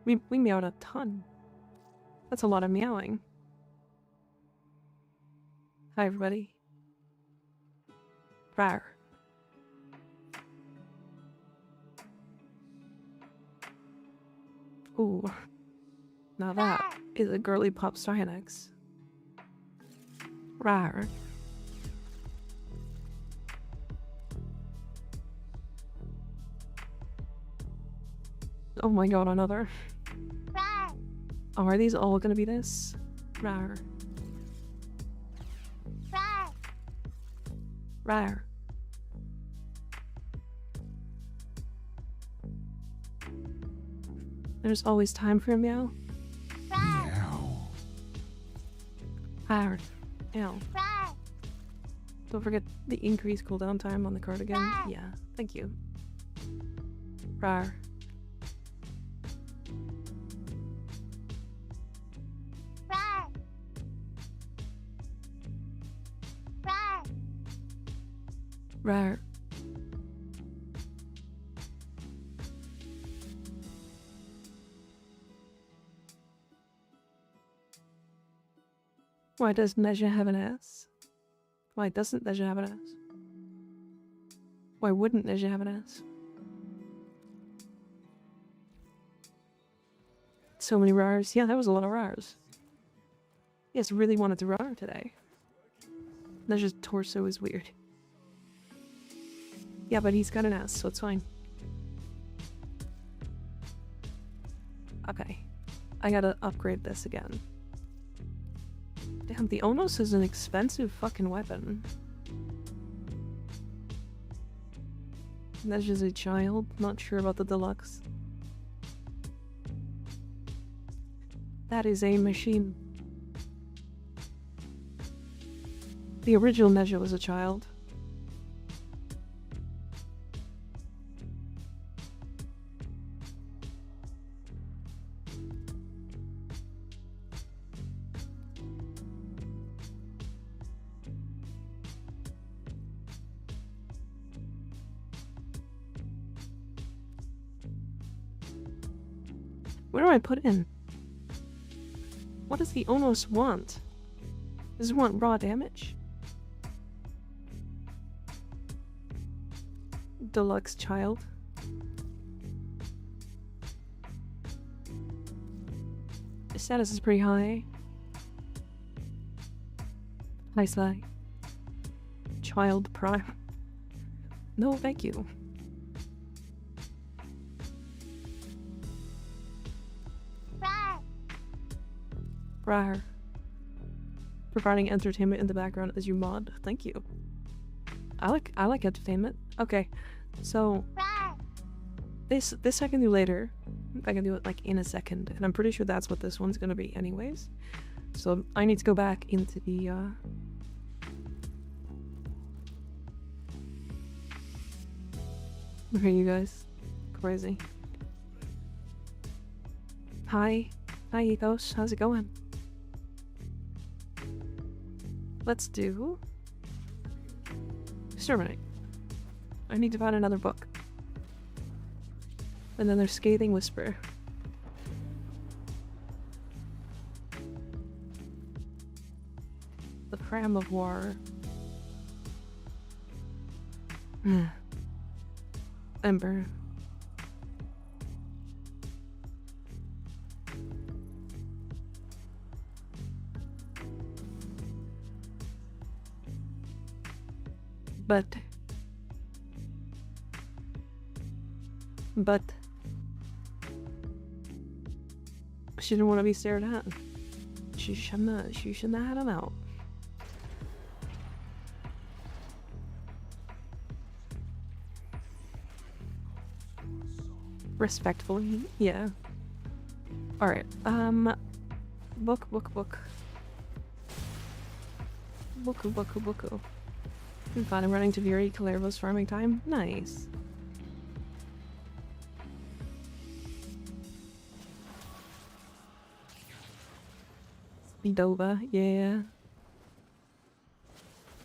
S3: We meowed a ton. That's a lot of meowing. Hi, everybody. Rawr. Ooh. Now that is a girly pop star annex. Rawr. Oh my god, another. Oh, are these all gonna be this? Rawr. Rawr. There's always time for a meow.
S2: Meow.
S3: Rawr. Meow. Don't forget the increased cooldown time on the cardigan. Yeah, thank you. Rawr. Rawr. Why does Neja have an ass? Why doesn't Neja have an ass? Why wouldn't Neja have an ass? So many rars. Yeah, that was a lot of rars. Yes, really wanted to rar today. Neja's torso is weird. Yeah, but he's got an ass, so it's fine. Okay. I gotta upgrade this again. Damn, the Onos is an expensive fucking weapon. That's just a child. Not sure about the deluxe. That is a machine. The original Neja was a child. Where do I put in? What does the Onos want? Does it want raw damage? Deluxe child. His status is pretty high. High sly. Child prime. No, thank you. Rawr. Providing entertainment in the background as you mod. Thank you. I like entertainment. Okay, so this I can do later. I can do it like in a second, and I'm pretty sure that's what this one's gonna be anyways. So I need to go back into the Where are you guys? Crazy. Hi Ethos, how's it going? Let's do Exterminate. I need to find another book. And then there's Scathing Whisper. The Pram of War. Ember. But she didn't want to be stared at. She shouldn't have had him out. Respectfully, yeah. Alright, book. Booku. I'm fine, I'm running to Viri, Calervo's farming time. Nice. Nova, yeah.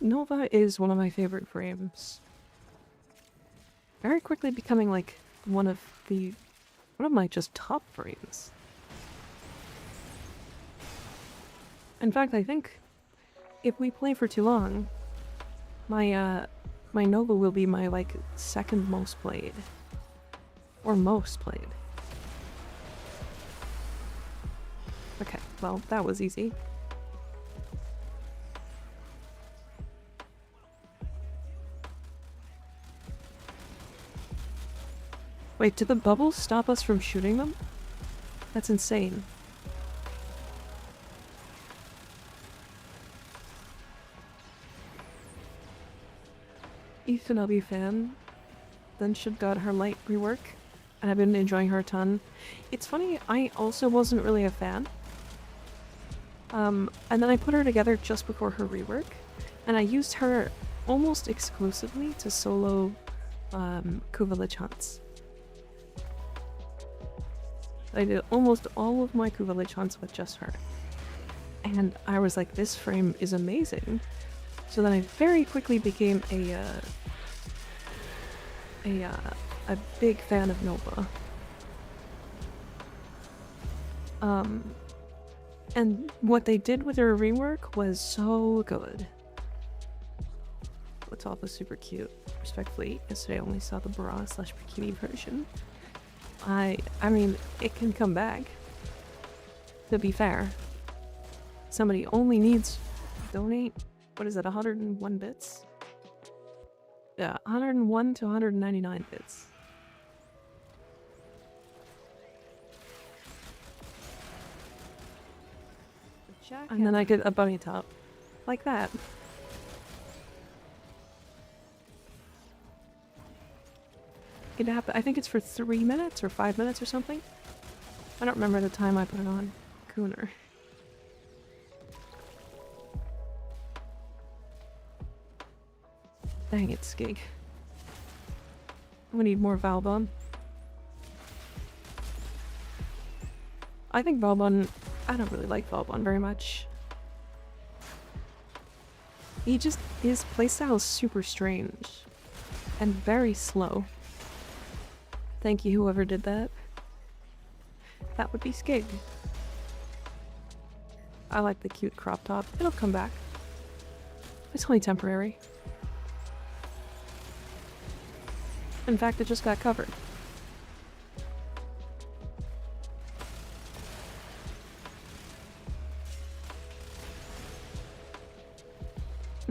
S3: Nova is one of my favorite frames. Very quickly becoming, like, one of my just top frames. In fact, I think if we play for too long, my my Nova will be my like second most played. Or most played. Okay, well, that was easy. Wait, did the bubbles stop us from shooting them? That's insane. Ethan LB fan. Then should got her light rework. And I've been enjoying her a ton. It's funny, I also wasn't really a fan. And then I put her together just before her rework. And I used her almost exclusively to solo Kuvalich hunts. I did almost all of my Kuvalich hunts with just her. And I was like, this frame is amazing. So then I very quickly became a big fan of Nova. And what they did with her rework was so good. What's all was super cute. Respectfully, yesterday I only saw the bra / bikini version. I mean, it can come back. To be fair, somebody only needs donate. What is it? 101 bits. Yeah, 101 to 199 bits. And then I get a bunny top. Like that. It happened. I think it's for 3 minutes or 5 minutes or something. I don't remember the time I put it on. Cooner. Dang it, Skig. We need more Valbon. I think Valbon... I don't really like Valbon very much. His playstyle is super strange. And very slow. Thank you, whoever did that. That would be Skig. I like the cute crop top. It'll come back. It's only temporary. In fact, it just got covered.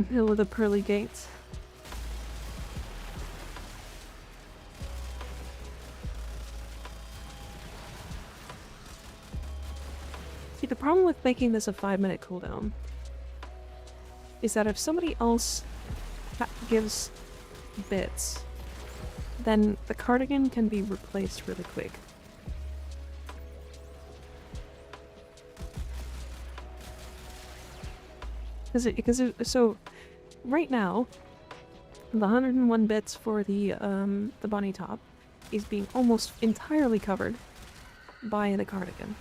S3: Hill of the Pearly Gates. See, the problem with making this a 5-minute cooldown is that if somebody else gives bits, then the cardigan can be replaced really quick. So right now, the 101 bits for the bunny top is being almost entirely covered by the cardigan.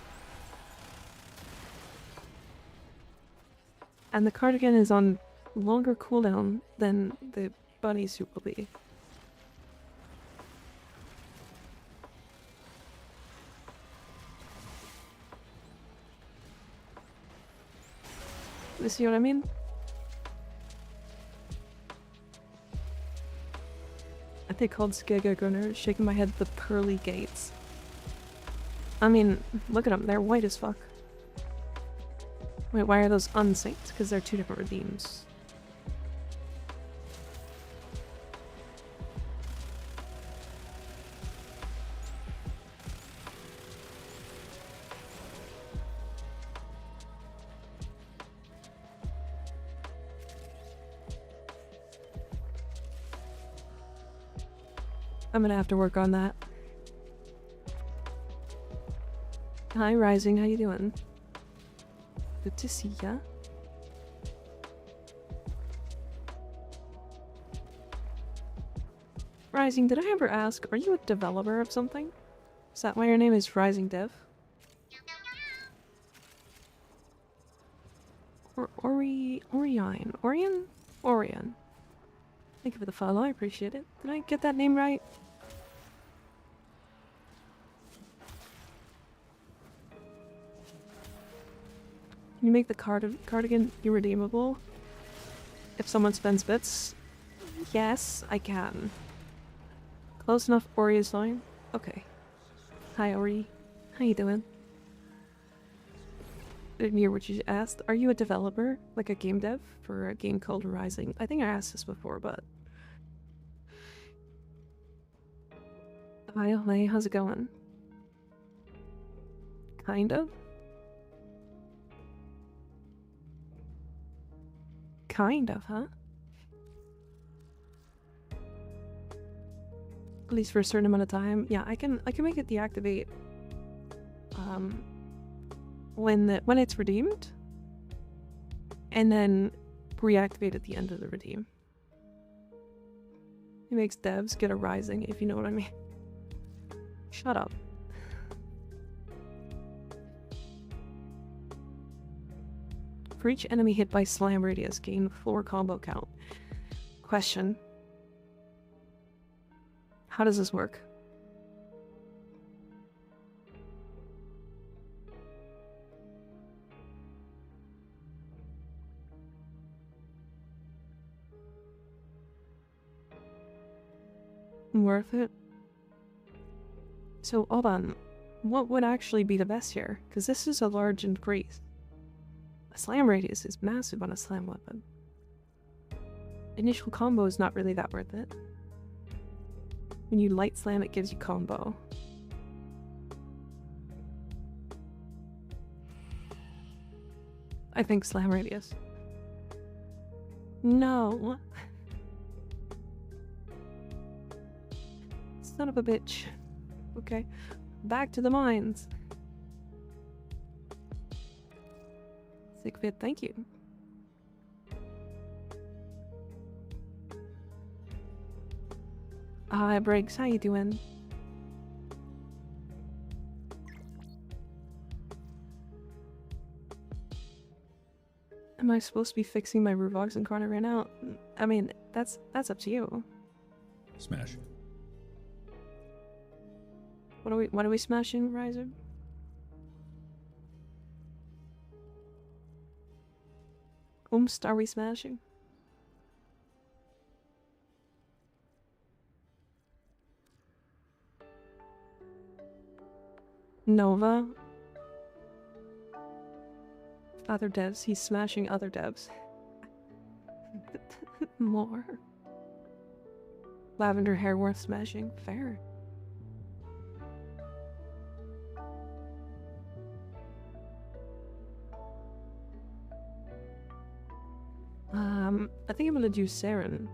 S3: And the cardigan is on longer cooldown than the bunny suit will be. You see what I mean? I think called Skiga Gunner, shaking my head, the Pearly Gates. I mean, look at them, they're white as fuck. Wait, why are those unsynced? Because they're two different redeems. I'm gonna have to work on that. Hi, Rising, how you doing? Good to see ya. Rising, did I ever ask, are you a developer of something? Is that why your name is Rising Dev? Or Orion? Thank you for the follow, I appreciate it. Did I get that name right? you make the cardigan irredeemable if someone spends bits? Yes, I can. Close enough, Ori is fine. Okay. Hi, Ori. How you doing? Didn't hear what you asked. Are you a developer? Like a game dev for a game called Rising? I think I asked this before, but... Hi, how's it going? Kind of? Kind of, huh? At least for a certain amount of time. Yeah, I can make it deactivate when it's redeemed, and then reactivate at the end of the redeem. It makes devs get a rising, if you know what I mean. Shut up. For each enemy hit by slam radius, gain 4 combo count. Question. How does this work? Worth it? So, hold on. What would actually be the best here? Because this is a large increase. A slam radius is massive on a slam weapon. Initial combo is not really that worth it. When you light slam, it gives you combo. I think slam radius. No. Son of a bitch. Okay. Back to the mines. Sick fit, thank you. Hi, Briggs, how you doing? Am I supposed to be fixing my Ruvox and Corner right now? I mean, that's up to you.
S4: Smash.
S3: What are we smashing, Riser? Are we smashing? Nova? Other devs, he's smashing other devs. More. Lavender hair worth smashing. Fair. I think I'm gonna do Saren.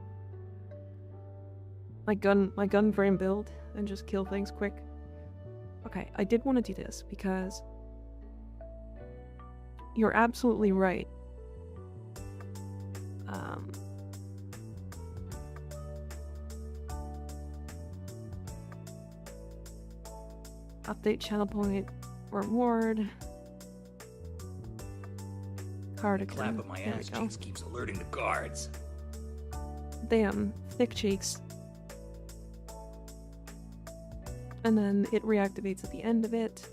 S3: My gun frame build and just kill things quick. Okay, I did want to do this because you're absolutely right. Update channel point reward. Cardigan.
S2: Clap of my ass cheeks keeps alerting the guards.
S3: Damn, thick cheeks. And then it reactivates at the end of it.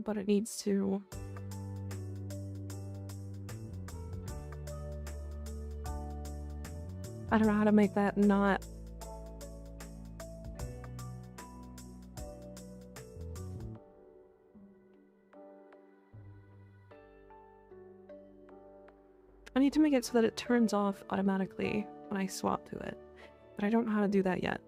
S3: But it needs to... I don't know how to make that not... I need to make it so that it turns off automatically when I swap to it. But I don't know how to do that yet.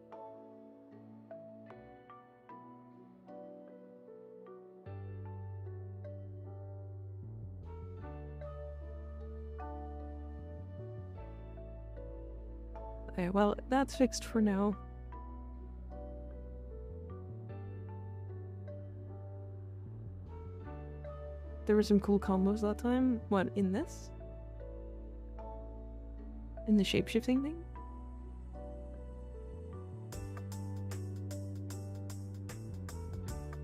S3: Okay, well, that's fixed for now. There were some cool combos that time. What, in this? In the shapeshifting thing?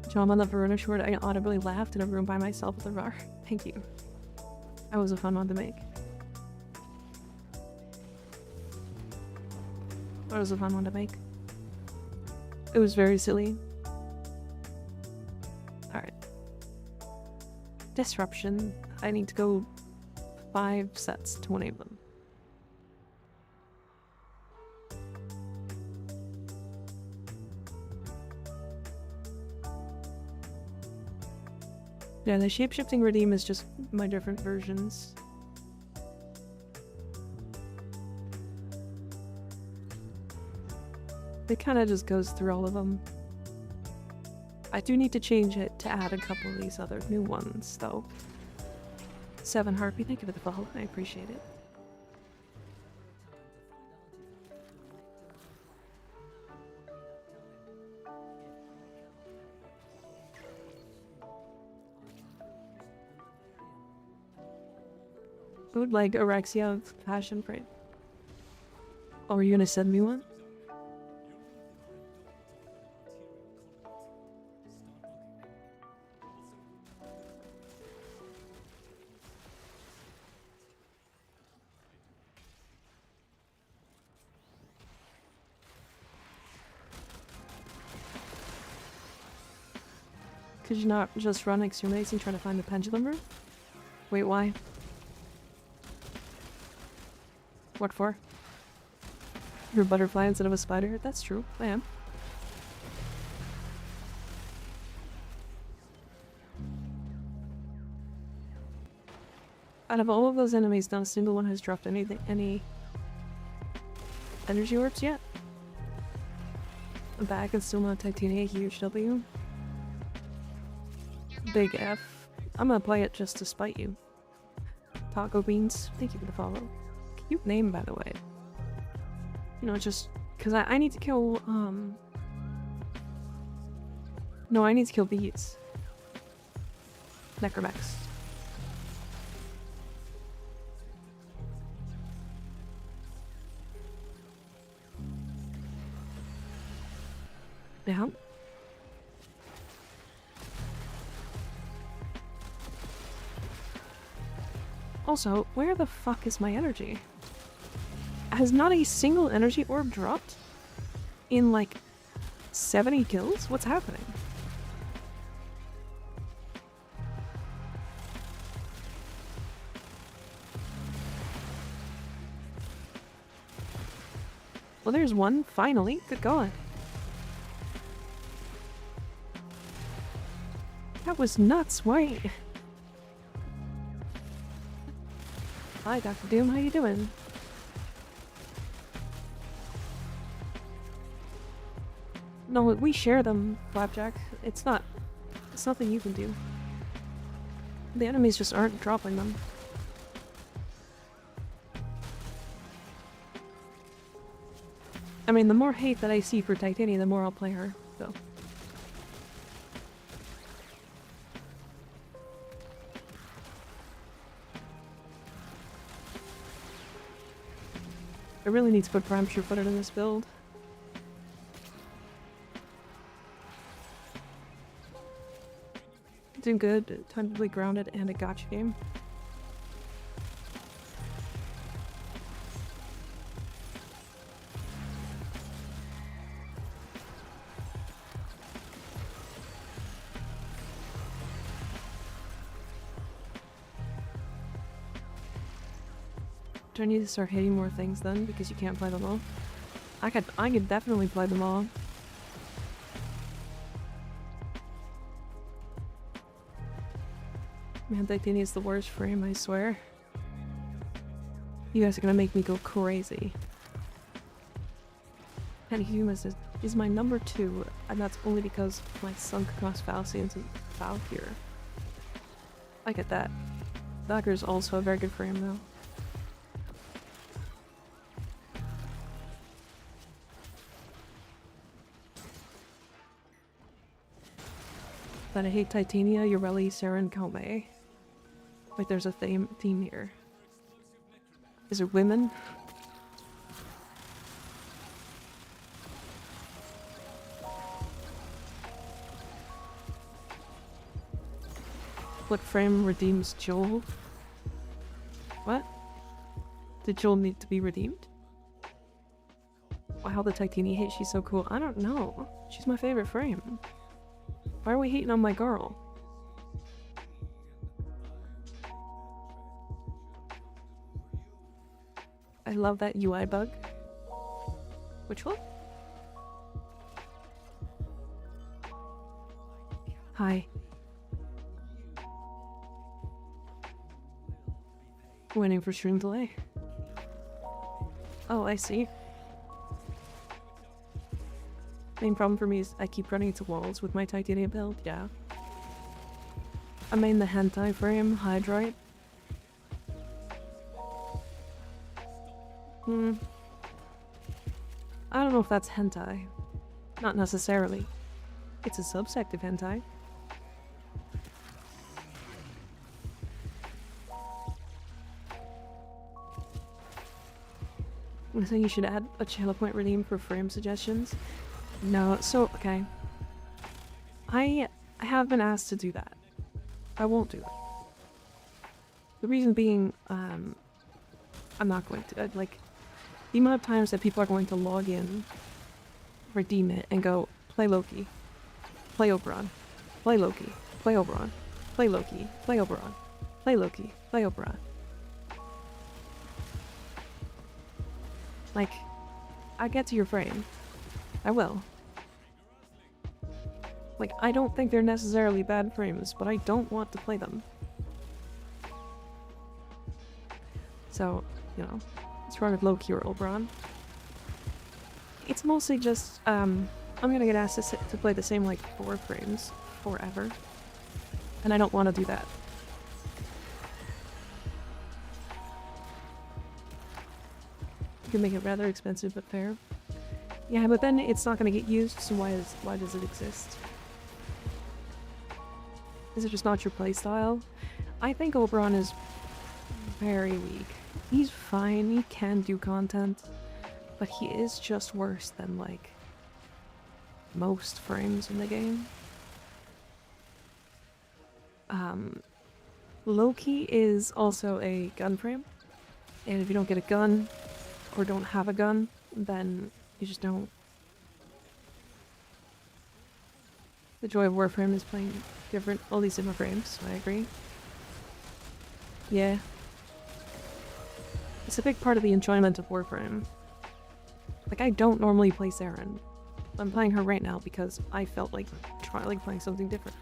S3: John on the Verona short, I audibly laughed in a room by myself with a rar. Thank you. That was a fun one to make. That was a fun one to make. It was very silly. Alright. Disruption. I need to go 5 sets to enable them. Yeah, the shapeshifting redeem is just my different versions. It kind of just goes through all of them. I do need to change it to add a couple of these other new ones, though. 7 Harpy, thank you for the follow. I appreciate it. I would like Orexia passion fruit. Oh, are you gonna send me one? Could you not just run exterminating trying to find the pendulum room? Wait, why? What for? You're a butterfly instead of a spider? That's true, I am. Out of all of those enemies, not a single one has dropped any energy orbs yet. I'm back and still not Titania, huge W. Big F. I'm gonna play it just to spite you. Taco Beans, thank you for the follow. Cute name, by the way. You know, just because I need to kill, no, I need to kill bees. Necromex. Yeah. Also, where the fuck is my energy? Has not a single energy orb dropped in like 70 kills? What's happening? Well, there's one, finally. Good God. That was nuts. Why? Hi, Dr. Doom. How you doing? No, we share them, Flapjack. It's nothing you can do. The enemies just aren't dropping them. I mean, the more hate that I see for Titania, the more I'll play her, so. I really need to put Prime True Footed in this build. Doing good, tentatively grounded, and a gotcha game. Do I need to start hitting more things then, because you can't play them all? I could definitely play them all. Man, Titania is the worst frame, I swear. You guys are gonna make me go crazy. And Humus is my number 2, and that's only because my sunk cost fallacy into Valkyr. I get that. Valkyr is also a very good frame though. But I hate Titania, Ureli, Sarah, and Kaume. Wait, there's a theme here. Is it women? What frame redeems Joel? What? Did Joel need to be redeemed? Wow, the Titania hate, she's so cool. I don't know. She's my favorite frame. Why are we hating on my girl? I love that UI bug. Which one? Hi. Waiting for stream delay. Oh, I see. Main problem for me is I keep running into walls with my titanium build, yeah. I main the hentai frame, Hydroid. I don't know if that's hentai. Not necessarily. It's a subsect of hentai. I think you should add a channel point redeem for frame suggestions. No, so, okay. I have been asked to do that. I won't do it. The reason being, I'm not going to. Like, the amount of times that people are going to log in, redeem it, and go, play Loki, play Oberon, play Loki, play Oberon, play Loki, play Oberon, play Loki, play Oberon. Like, I get to your frame. I will. Like, I don't think they're necessarily bad frames, but I don't want to play them. So, you know, it's wrong with Loki or Oberon. It's mostly just, I'm gonna get asked to play the same, like, 4 frames forever. And I don't want to do that. You can make it rather expensive, but fair. Yeah, but then it's not gonna get used, so why does it exist? Is it just not your playstyle? I think Oberon is very weak. He's fine, he can do content, but he is just worse than, like, most frames in the game. Loki is also a gun frame, and if you don't get a gun, or don't have a gun, then you just don't. The joy of Warframe is playing different, all these different frames, so I agree. Yeah. It's a big part of the enjoyment of Warframe. Like, I don't normally play Saren. I'm playing her right now because I felt like playing something different.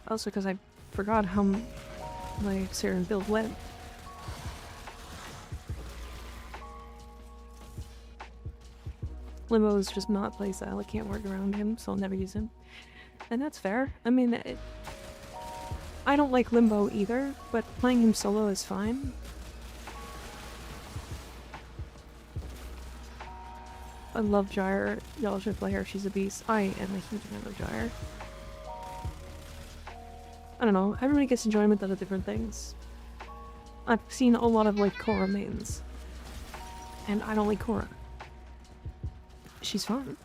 S3: Also because I forgot how my Saren build went. Limbo is just not playstyle. I can't work around him, so I'll never use him. And that's fair. I mean, I don't like Limbo either, but playing him solo is fine. I love Gyre. Y'all should play her. She's a beast. I am a huge fan of Gyre. I don't know. Everybody gets enjoyment out of different things. I've seen a lot of, like, Korra mains. And I don't like Korra. She's fun.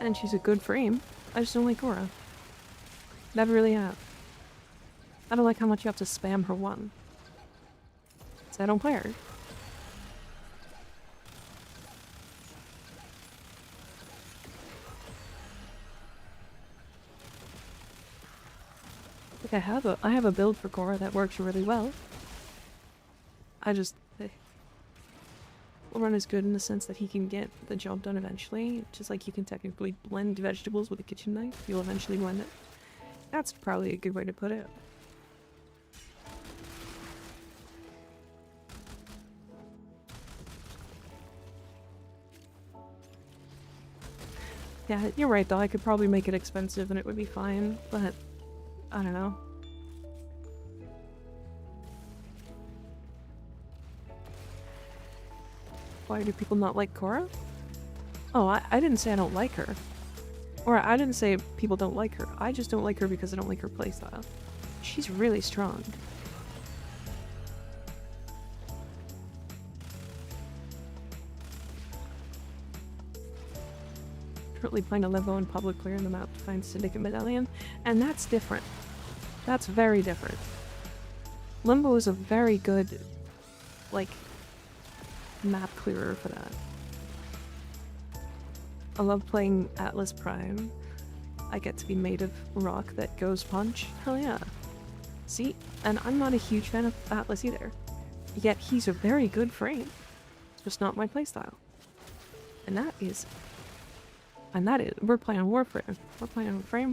S3: And she's a good frame. I just don't like Korra. Never really have. I don't like how much you have to spam her one. So I don't play her. Like, I have a build for Korra that works really well. I just... Run is good in the sense that he can get the job done eventually, just like you can technically blend vegetables with a kitchen knife. You'll eventually blend it. That's probably a good way to put it. Yeah, you're right though. I could probably make it expensive and it would be fine, but I don't know. Why do people not like Korra? Oh, I didn't say I don't like her. Or I didn't say people don't like her. I just don't like her because I don't like her playstyle. She's really strong. Currently playing a Limbo in public, clearing the map to find Syndicate Medallion, and that's different. That's very different. Limbo is a very good, like, map clearer for that. I love playing Atlas Prime. I get to be made of rock that goes punch. Hell yeah. See? And I'm not a huge fan of Atlas either. Yet he's a very good frame. It's just not my playstyle. And that is... we're playing Warframe.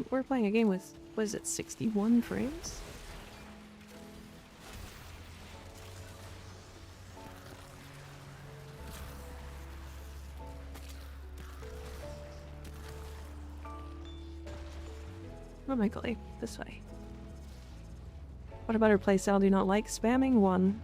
S3: We're playing a game with, what is it, 61 frames? Where am I going? This way. What about her playstyle do you not like? Spamming 1.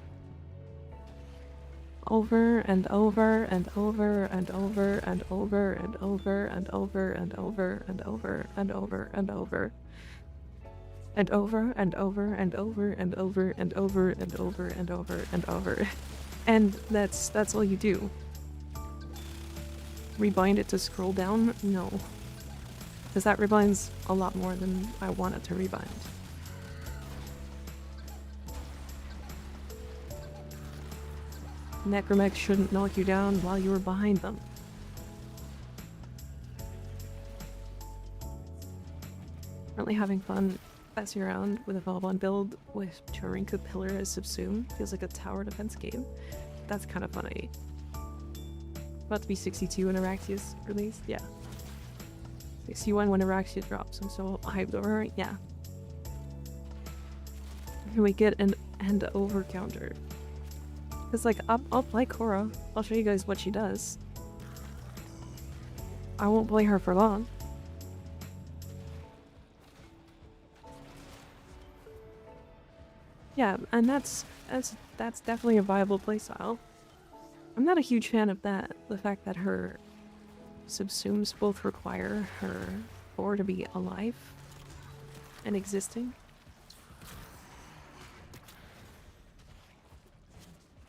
S3: Over and over and over and over and over and over and over and over and over and over and over and over and over and over and over and over and over and over and over, and that's all you do. Rebind it to scroll down? No, because that rebinds a lot more than I want it to rebind. Necromech shouldn't knock you down while you were behind them. Currently having fun messing around with a Vauban build with Chorinka Pillar as Subsume. Feels like a tower defense game. That's kind of funny. About to be 62 when Araxia's released? Yeah. 61 when Araxia drops. I'm so hyped over her. Yeah. Can we get an end over counter? Because, like, I'll play Korra. I'll show you guys what she does. I won't play her for long. Yeah, and that's definitely a viable playstyle. I'm not a huge fan of that. The fact that her subsumes both require her core to be alive and existing.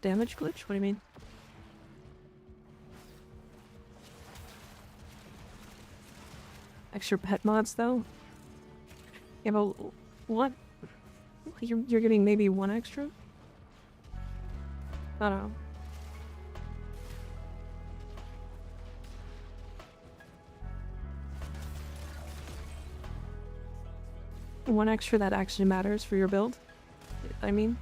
S3: Damage glitch? What do you mean? Extra pet mods, though? Yeah, but what? You're getting maybe 1 extra? I don't know. One extra that actually matters for your build? I mean...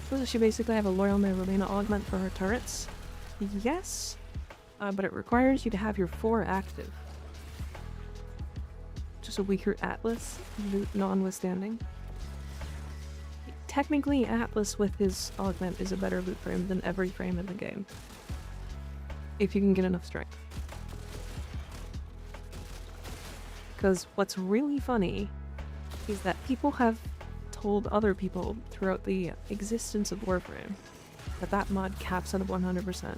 S3: Does she basically have a Loyal Merlina augment for her turrets? Yes, but it requires you to have your 4 active. Just a weaker Atlas, loot notwithstanding. Technically, Atlas with his augment is a better loot frame than every frame in the game. If you can get enough strength. Because what's really funny is that people have told other people throughout the existence of Warframe that that mod caps at 100%,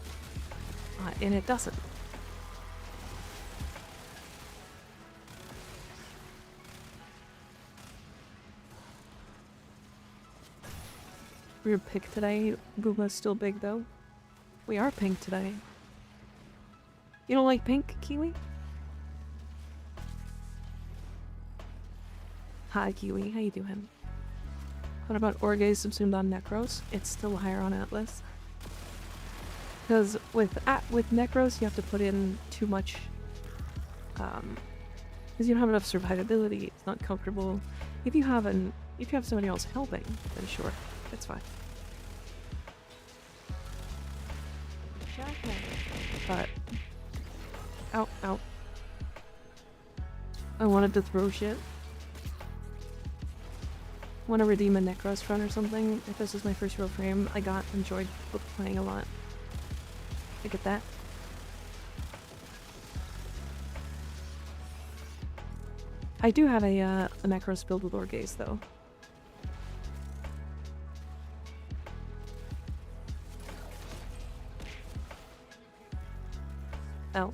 S3: and it doesn't. We're pink today. Buma's still big though. We are pink today. You don't like pink, Kiwi? Hi Kiwi, how you doing? What about Orges subsumed on Necros? It's still higher on Atlas. Because with Necros you have to put in too much, because you don't have enough survivability, it's not comfortable. If you have somebody else helping, then sure, it's fine. But ow. I wanted to throw shit. Want to redeem a Necros run or something. If this is my first real frame, I enjoyed playing a lot. I get that. I do have a Necros build with Orges though. Oh.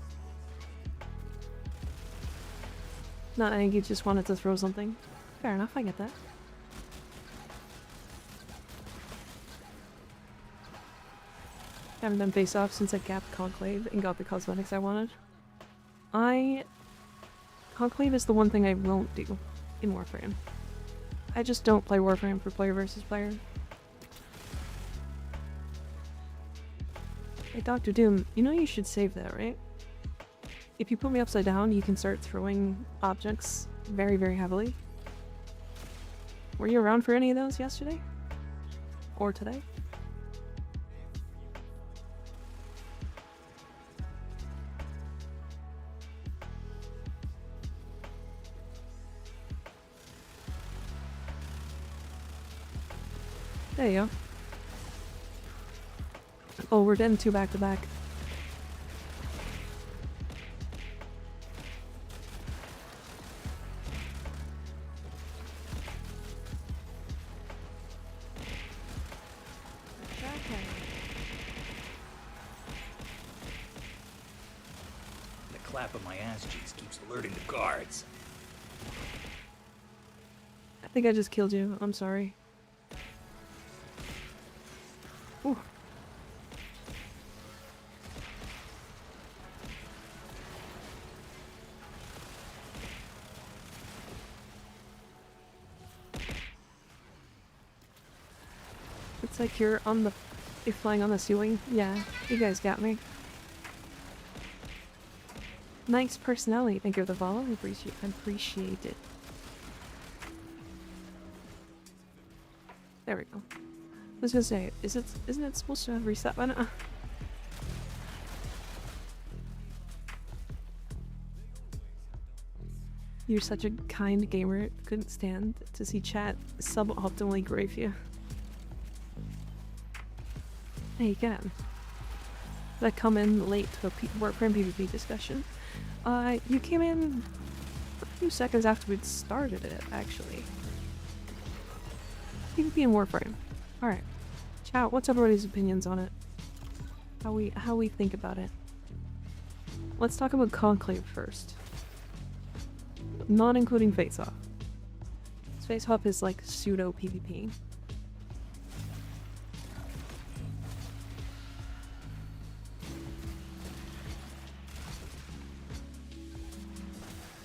S3: No, I think you just wanted to throw something. Fair enough, I get that. Haven't done face-off since I gapped Conclave and got the cosmetics I wanted. Conclave is the one thing I won't do in Warframe. I just don't play Warframe for player versus player. Hey Dr. Doom, you know you should save that, right? If you put me upside down, you can start throwing objects very, very heavily. Were you around for any of those yesterday? Or today? There you go. Oh, we're getting 2 back to back.
S2: The clap of my ass cheeks keeps alerting the guards.
S3: I think I just killed you. I'm sorry. Ooh. It's like you're flying on the ceiling. Yeah, you guys got me. Nice personality. Thank you for the follow. I appreciate it. There we go. I was gonna say, isn't it supposed to have reset button? You're such a kind gamer. Couldn't stand to see chat suboptimally grief you. Hey, again. Did I come in late to a Warframe PvP discussion? You came in a few seconds after we'd started it, actually. PvP and Warframe. Alright. Chat, what's everybody's opinions on it? How we think about it? Let's talk about Conclave first. Not including Face-Off. Face-Off is like pseudo PvP.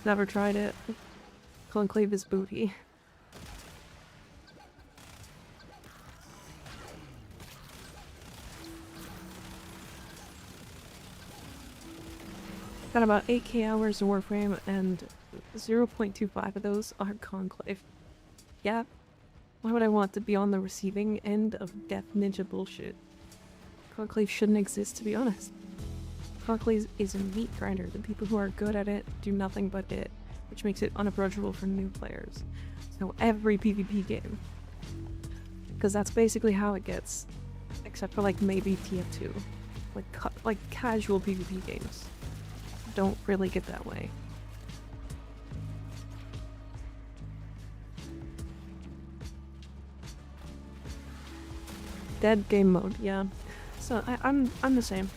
S3: Never tried it. Conclave is booty. Got about 8k hours of Warframe, and 0.25 of those are Conclave. Yeah, why would I want to be on the receiving end of Death Ninja bullshit? Conclave shouldn't exist, to be honest. Conclave is a meat grinder. The people who are good at it do nothing but it, which makes it unapproachable for new players. So every PvP game. Because that's basically how it gets. Except for like maybe TF2. Like casual PvP games don't really get that way. Dead game mode, yeah. So I'm the same.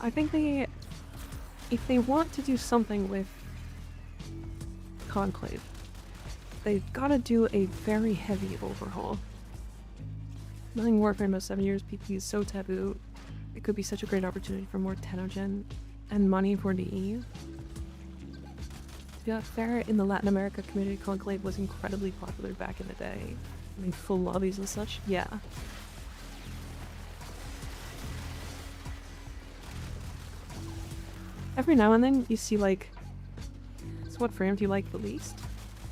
S3: I think if they want to do something with Conclave, they've got to do a very heavy overhaul. Nothing Warframe about 7 years, PP is so taboo. It could be such a great opportunity for more Tenogen and money for DE. To be fair, in the Latin America community, Conclave was incredibly popular back in the day. I mean, full lobbies and such, yeah. Every now and then you see like, so what frame do you like the least?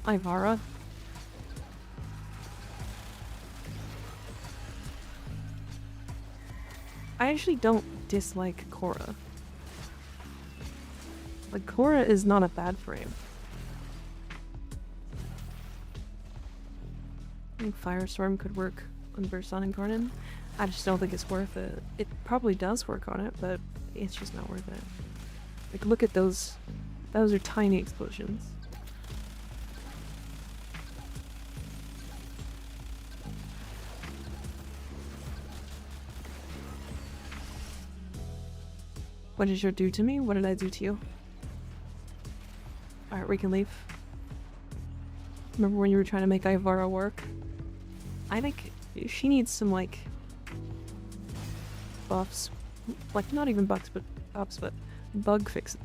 S3: Ivara. I actually don't dislike Korra. Like, Korra is not a bad frame. I think Firestorm could work on Burst on Incarnon. I just don't think it's worth it. It probably does work on it, but it's just not worth it. Like, look at those. Those are tiny explosions. What did you do to me? What did I do to you? Alright, we can leave. Remember when you were trying to make Ivara work? I think she needs some, like, buffs. Like, not even bugs, but buffs, but bug fixes.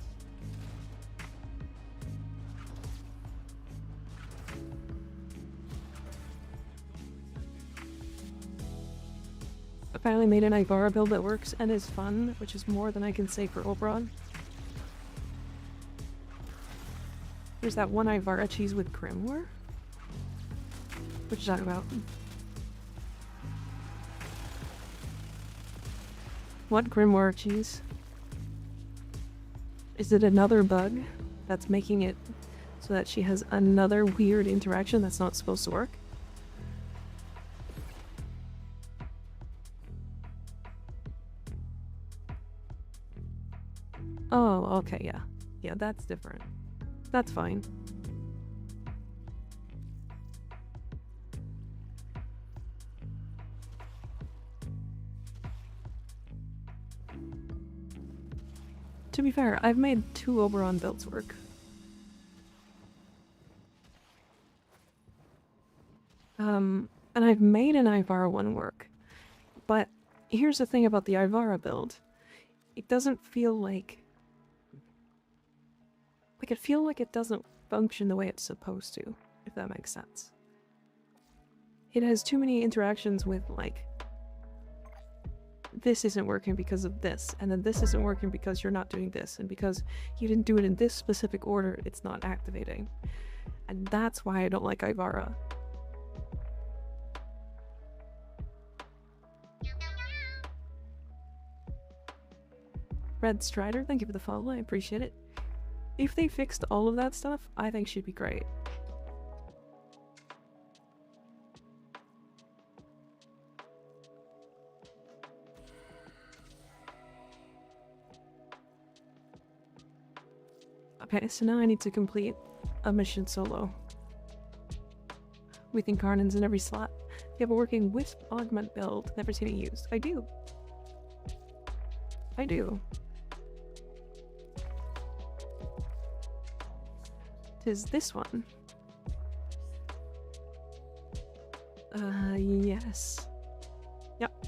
S3: I finally made an Ivara build that works and is fun, which is more than I can say for Oberon. There's that one Ivara cheese with Grimoire? What you talking about? What Grimoire cheese? Is it another bug that's making it so that she has another weird interaction that's not supposed to work? Oh, okay, yeah. Yeah, that's different. That's fine. To be fair, I've made 2 Oberon builds work. And I've made an Ivara one work. But here's the thing about the Ivara build. It doesn't feel like... I feel like it doesn't function the way it's supposed to, if that makes sense. It has too many interactions with, like, this isn't working because of this, and then this isn't working because you're not doing this, and because you didn't do it in this specific order, it's not activating. And that's why I don't like Ivara. Red Strider, thank you for the follow, I appreciate it. If they fixed all of that stuff, I think she'd be great. Okay, so now I need to complete a mission solo. With incarnons in every slot. You have a working Wisp augment build, never seen it used. I do. I do. Tis this one. Yes. Yep.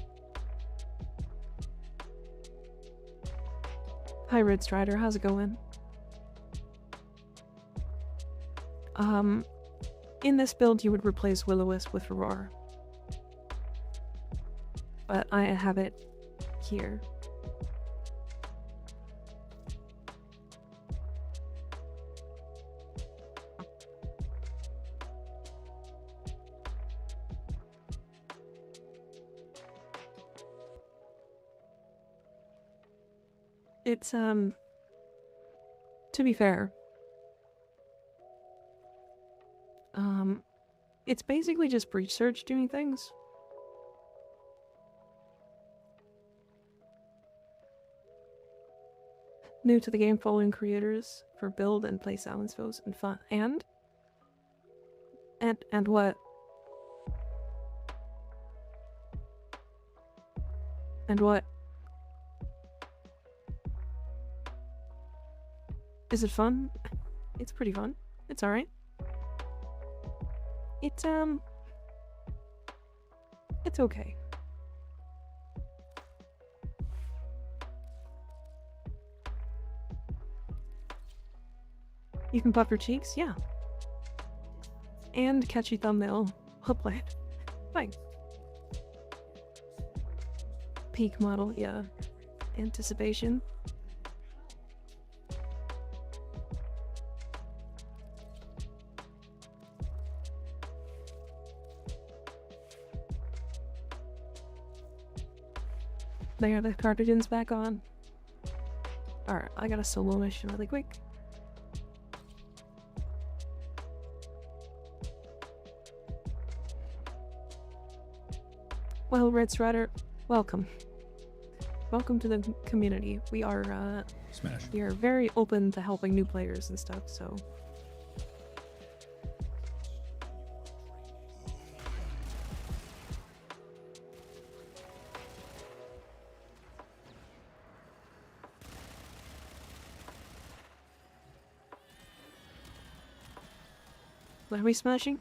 S3: Hi, Red Strider, how's it going? In this build you would replace Will-O-Wisp with Roar. But I have it here. It's, to be fair, it's basically just Breach Surge doing things. New to the game, following creators for build and play silence foes and fun. And what? And what? Is it fun? It's pretty fun. It's alright. It's okay. You can puff your cheeks? Yeah. And catchy thumbnail. Well played. Fine. Peak model, yeah. Anticipation. There, the cardigan's back on. Alright, I got a solo mission really quick. Well, Red Strider, welcome. Welcome to the community. We are,
S2: Smash.
S3: we are very open to helping new players and stuff, so... What are we smashing?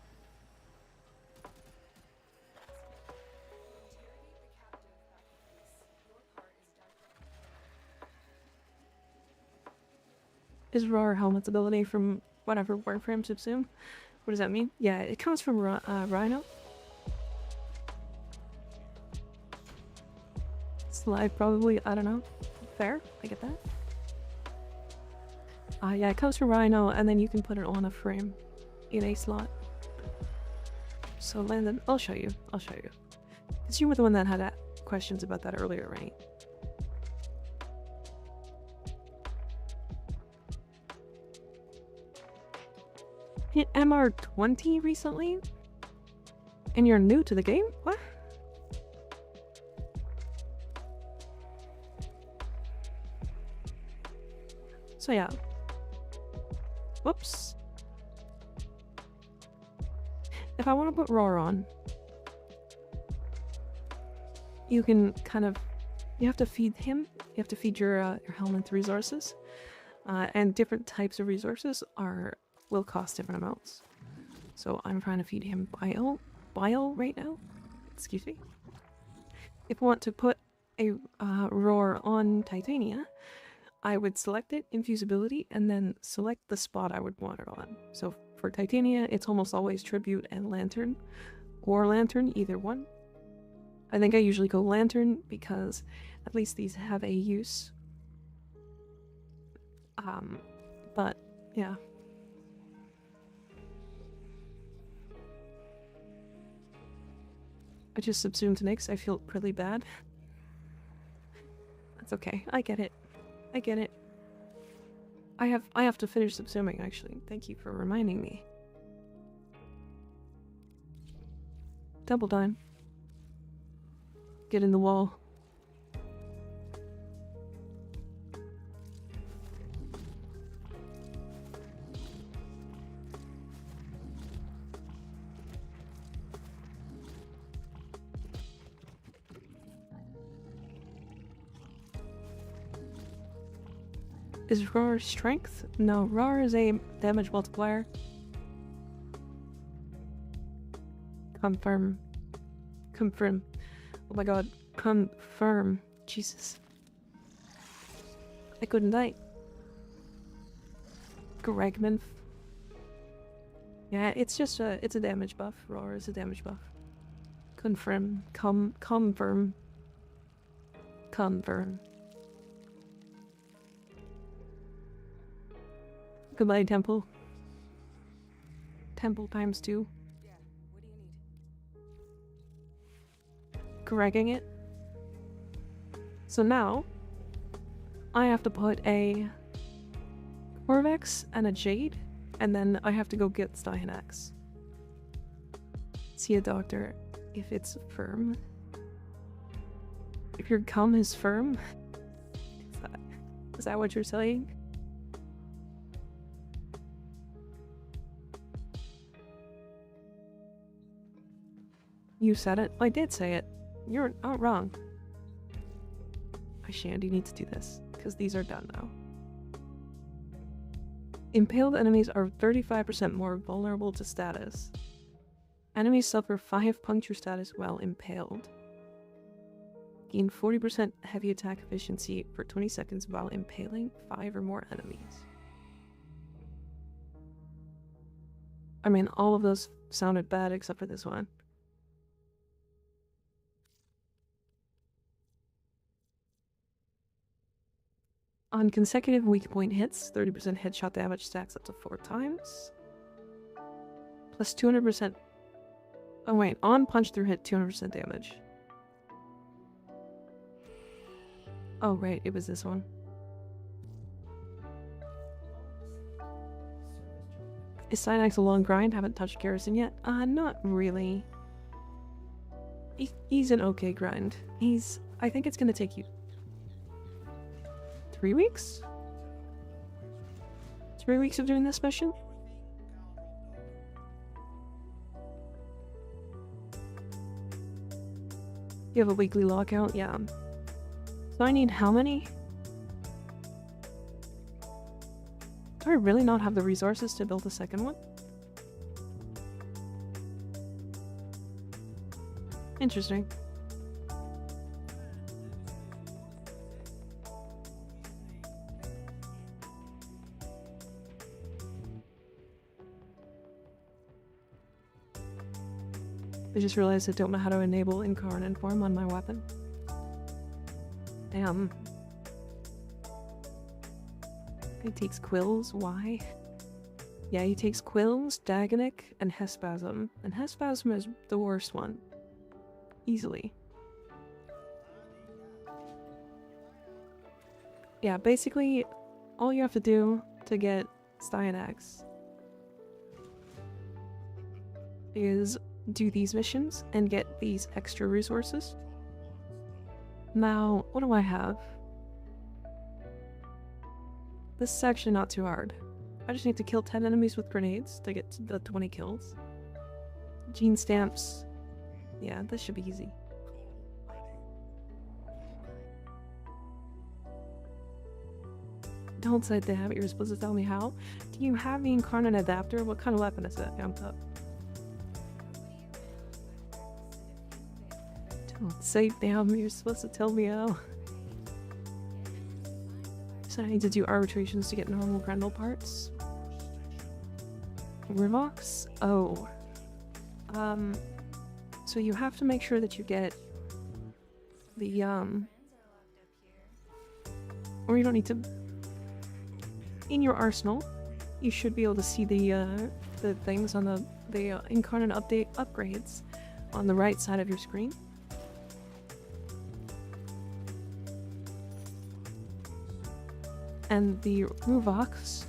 S3: Is Roar helmet's ability from whatever Warframe subsume? What does that mean? Yeah, it comes from Rhino. Slide probably, I don't know. Fair, I get that. Yeah, it comes from Rhino, and then you can put it on a frame in a slot. So Landon, I'll show you. I'll show you. Because you were the one that had questions about that earlier, right? Hit MR20 recently? And you're new to the game? What? So yeah. Whoops. If I want to put Roar on, you can kind of, you have to feed him. You have to feed your helmet resources, and different types of resources will cost different amounts. So I'm trying to feed him bile right now. Excuse me. If I want to put a Roar on Titania, I would select it, infusibility, and then select the spot I would want it on. So for Titania, it's almost always Tribute and Lantern, or Lantern, either one. I think I usually go Lantern because at least these have a use. But yeah. I just subsumed Nyx. I feel really bad. That's okay. I get it. I get it. I have to finish subsuming, actually. Thank you for reminding me. Double time. Get in the wall. Is Roar strength? No, Roar is a damage multiplier. Confirm. Confirm. Oh my god. Confirm. Jesus. I couldn't die. Gregman. Yeah, it's just it's a damage buff. Roar is a damage buff. Confirm. Confirm. Confirm. Goodbye, Temple. Temple times 2.
S4: Yeah, what do you need?
S3: Correcting it. So now, I have to put a Corvex and a Jade, and then I have to go get Styanax. See a doctor if it's firm. If your cum is firm? Is that what you're saying? You said it. I did say it. You're not wrong. Shandy needs to do this, because these are done now. Impaled enemies are 35% more vulnerable to status. Enemies suffer 5 puncture status while impaled. Gain 40% heavy attack efficiency for 20 seconds while impaling 5 or more enemies. I mean, all of those sounded bad except for this one. On consecutive weak point hits, 30% headshot damage stacks up to 4 times. Plus 200%... Oh wait, on punch through hit, 200% damage. Oh right, it was this one. Is Cynax a long grind? Haven't touched Garrison yet? Not really. He's an okay grind. I think it's gonna take you 3 weeks? 3 weeks of doing this mission? You have a weekly lockout? Yeah. So I need how many? Do I really not have the resources to build a second one? Interesting. I just realized I don't know how to enable incarnon form on my weapon. Damn. He takes quills, why? Yeah, he takes quills, Dagonic, and Hespasm. And Hespasm is the worst one. Easily. Yeah, basically, all you have to do to get Styanax is do these missions and get these extra resources. Now, what do I have? This is actually not too hard. I just need to kill 10 enemies with grenades to get to the 20 kills. Gene stamps. Yeah, this should be easy. Don't say damn, you're supposed to tell me how. Do you have the incarnon adapter? What kind of weapon is it? I'm up. Don't say damn, you're supposed to tell me how. So I need to do arbitrations to get normal Grendel parts. Rivox? Oh. So you have to make sure that you get the, or you don't need to. In your arsenal, you should be able to see the things on the incarnon update upgrades on the right side of your screen. And the Ruvox.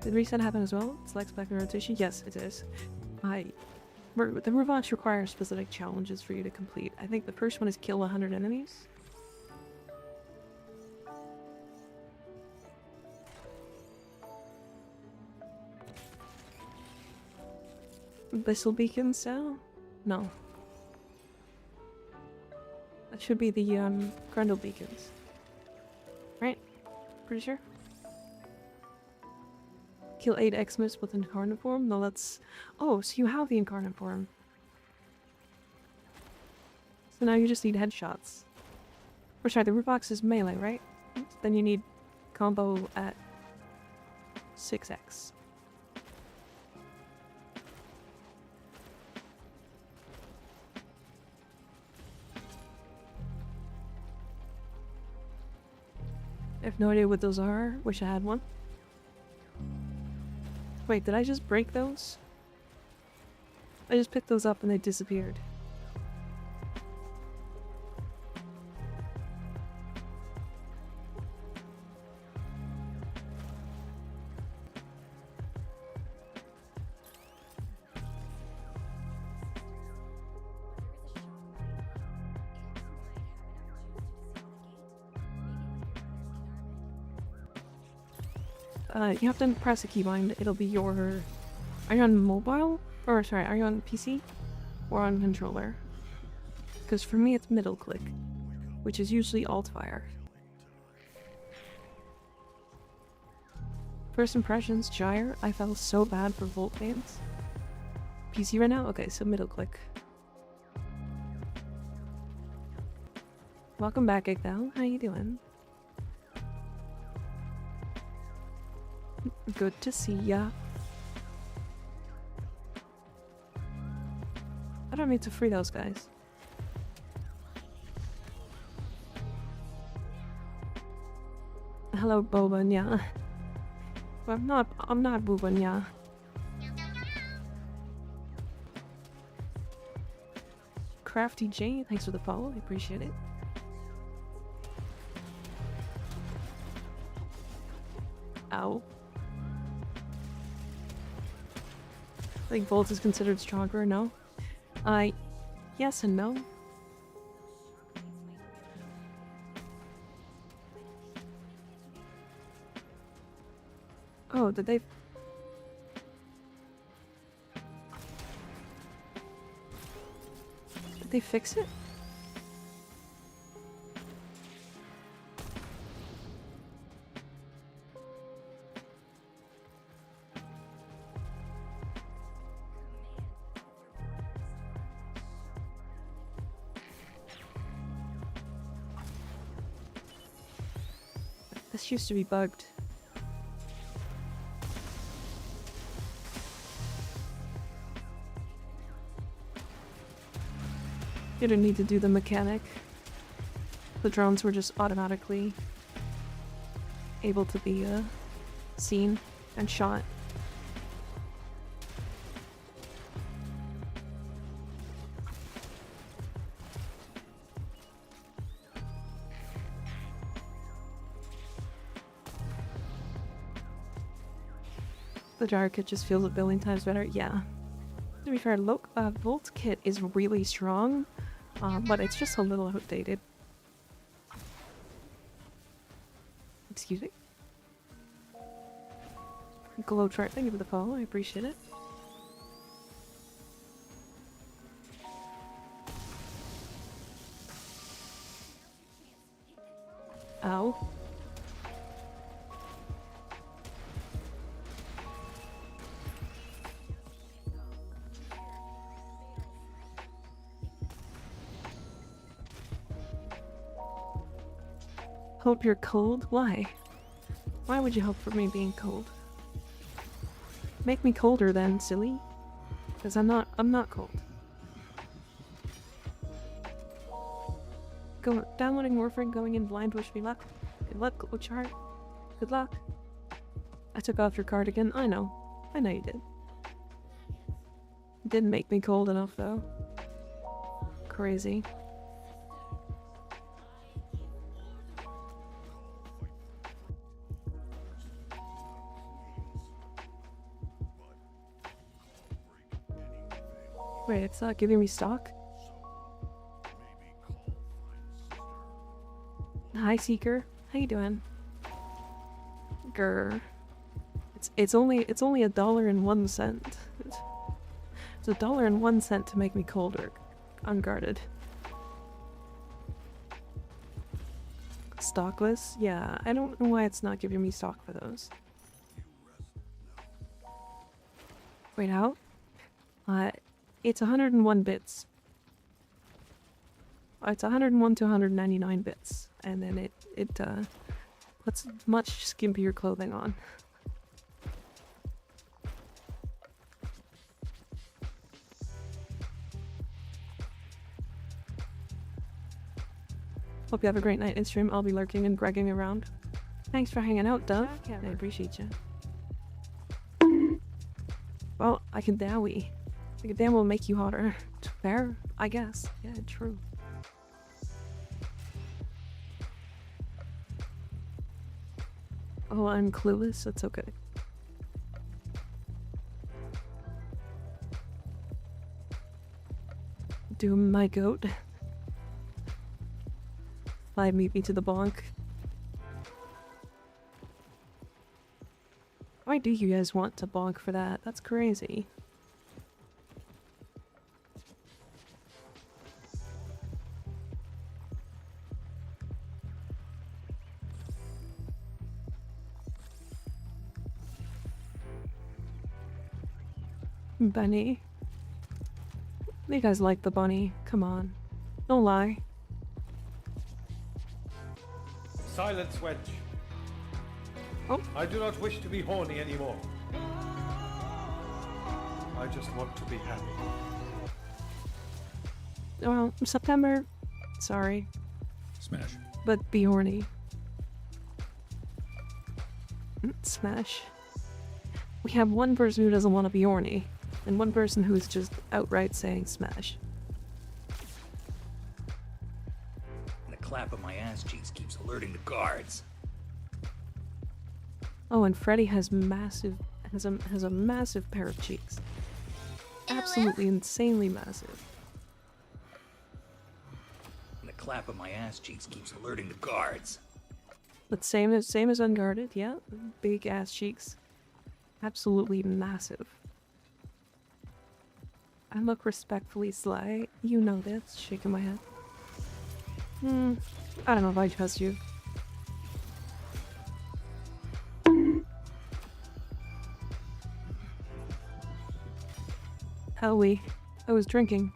S3: Did reset happen as well? Select back the rotation? Yes, it is. The Ruvox requires specific challenges for you to complete. I think the first one is kill 100 enemies. Bissell beacons now? No. That should be the Grendel beacons. Right? Pretty sure? Kill 8 Xmas with incarnate form? No, that's... Oh, so you have the incarnate form. So now you just need headshots. Or sorry, the Ruvox is melee, right? Then you need combo at 6x. I have no idea what those are. Wish I had one. Wait, did I just break those? I just picked those up and they disappeared. You have to press a keybind. It'll be your... Are you on mobile? Or sorry, are you on PC? Or on controller? Because for me it's middle click, which is usually alt-fire. First impressions, Gyre. I felt so bad for Volt fans. PC right now? Okay, so middle click. Welcome back, Igdal. How you doing? Good to see ya. I don't need to free those guys. Hello, Bobanya. Well, I'm not Bobanya. Crafty Jane, thanks for the follow, I appreciate it. Ow. I think Volt is considered stronger, no? Yes and no. Oh, did they... Did they fix it? This used to be bugged. You didn't need to do the mechanic. The drones were just automatically able to be seen and shot. The gyro kit just feels a billion times better. Yeah. To be fair, Volt's kit is really strong, but it's just a little outdated. Excuse me? Glowchart, thank you for the follow, I appreciate it. Ow. Hope you're cold? Why? Why would you hope for me being cold? Make me colder then, silly. Because I'm not cold. Downloading Warframe, going in blind, wish me luck. Good luck, Glowchart. Good luck. I took off your cardigan. I know you did. It didn't make me cold enough though. Crazy. Wait, it's not giving me stock? Hi, Seeker. How you doing? Grr. It's only $1.01. It's $1.01 to make me colder. Unguarded. Stockless? Yeah, I don't know why it's not giving me stock for those. Wait, how? It's 101 bits. It's 101 to 199 bits, and then it puts much skimpier clothing on. Hope you have a great night in stream. I'll be lurking and gregging around. Thanks for hanging out, Dove. I appreciate you. Well, I can dowie. I can damn well make you hotter. Fair, I guess. Yeah, true. Oh, I'm clueless. That's okay. Doom my goat. Fly meet me to the bonk. Why do you guys want to bonk for that? That's crazy. Bunny. You guys like the bunny. Come on. Don't lie.
S1: Silence, Wedge.
S3: Oh.
S1: I do not wish to be horny anymore. I just want to be happy.
S3: Well, September. Sorry.
S2: Smash.
S3: But be horny. Smash. We have one person who doesn't want to be horny, and one person who's just outright saying smash.
S2: And the clap of my ass cheeks keeps alerting the guards.
S3: Oh, and Freddy has a massive pair of cheeks. Absolutely insanely massive.
S2: And the clap of my ass cheeks keeps alerting the guards.
S3: But same as Unguarded, yeah. Big ass cheeks. Absolutely massive. I look respectfully sly. You know this. Shaking my head. I don't know if I trust you. Howie, I was drinking.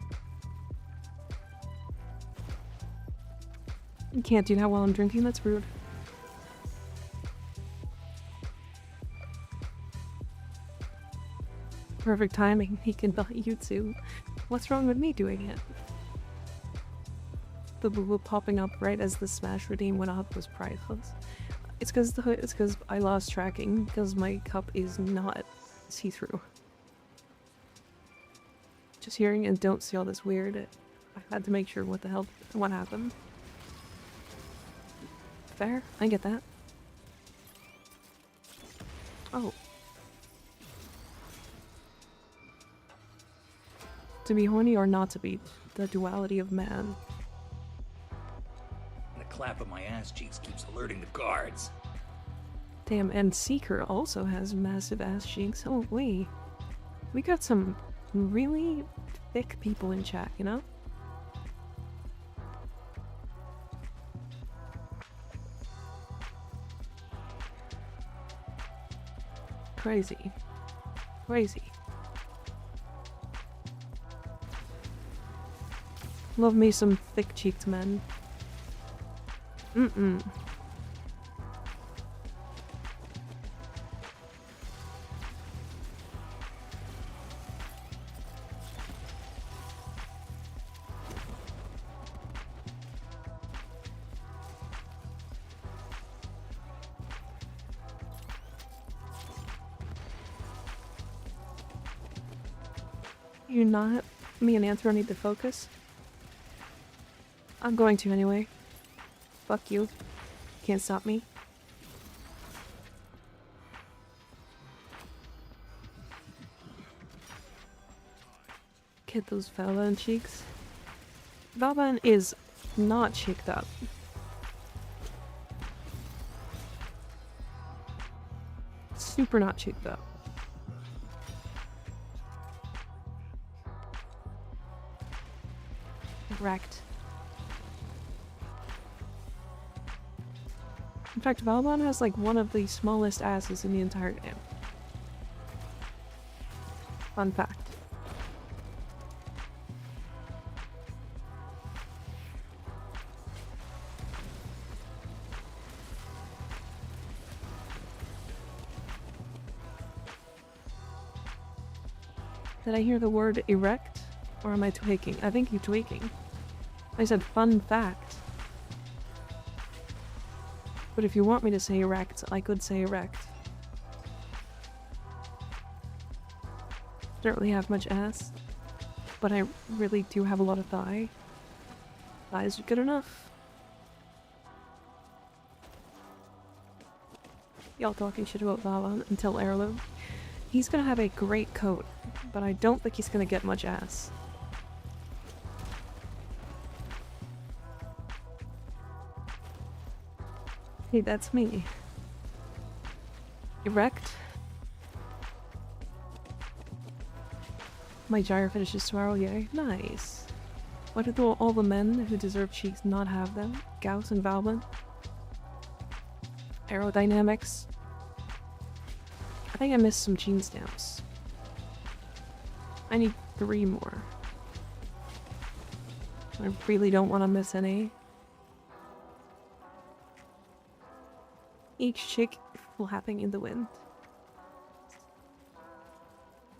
S3: You can't do that while I'm drinking, that's rude. Perfect timing, he can buy you too. What's wrong with me doing it? the boo popping up right as the smash redeem went up was priceless. It's because I lost tracking because my cup is not see-through. Just hearing and don't see all this weird. I had to make sure what happened. Fair, I get that. Oh. To be horny or not to be, the duality of man.
S2: The clap of my ass cheeks keeps alerting the guards.
S3: Damn, and Seeker also has massive ass cheeks. Oh, wait. We got some really thick people in chat, you know? Crazy. Crazy. Love me some thick-cheeked men. Mm-mm. You not? Me and Anthro need to focus? I'm going to anyway. Fuck you. Can't stop me. Get those Valban cheeks. Valban is not cheeked up. Super not cheeked up. Wrecked. In fact, Valban has like one of the smallest asses in the entire game. Fun fact. Did I hear the word erect? Or am I tweaking? I think you're tweaking. I said fun fact. But if you want me to say erect, I could say erect. Don't really have much ass, but I really do have a lot of thigh. Thighs are good enough. Y'all talking shit about Valvan until Heirloom. He's gonna have a great coat, but I don't think he's gonna get much ass. Hey, that's me. Erect. My gyre finishes tomorrow, yay. Nice. Why did all the men who deserve cheeks not have them? Gauss and Valban? Aerodynamics? I think I missed some gene stamps. I need 3 more. I really don't want to miss any. Each chick flapping in the wind.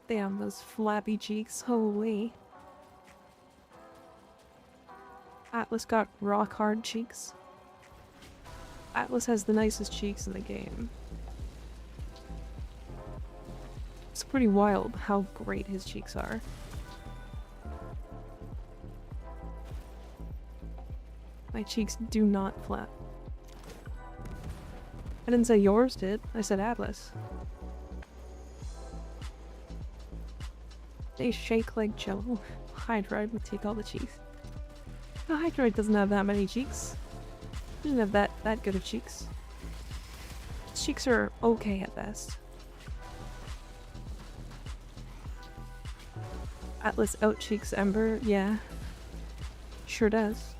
S3: Damn, those flappy cheeks, holy. Atlas got rock hard cheeks. Atlas has the nicest cheeks in the game. It's pretty wild how great his cheeks are. My cheeks do not flap. I didn't say yours did, I said Atlas. They shake like jello. Hydroid would take all the cheeks. The Hydroid doesn't have that many cheeks. He doesn't have that good of cheeks. His cheeks are okay at best. Atlas out-cheeks Ember, yeah. Sure does.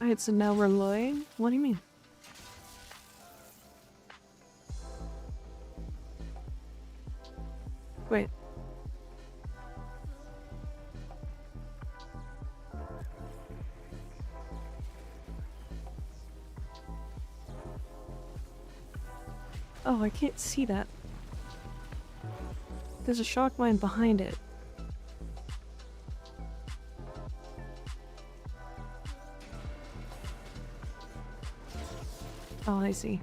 S3: Alright, so now we're lying? What do you mean? Wait. Oh, I can't see that. There's a shock mine behind it. Oh, I see.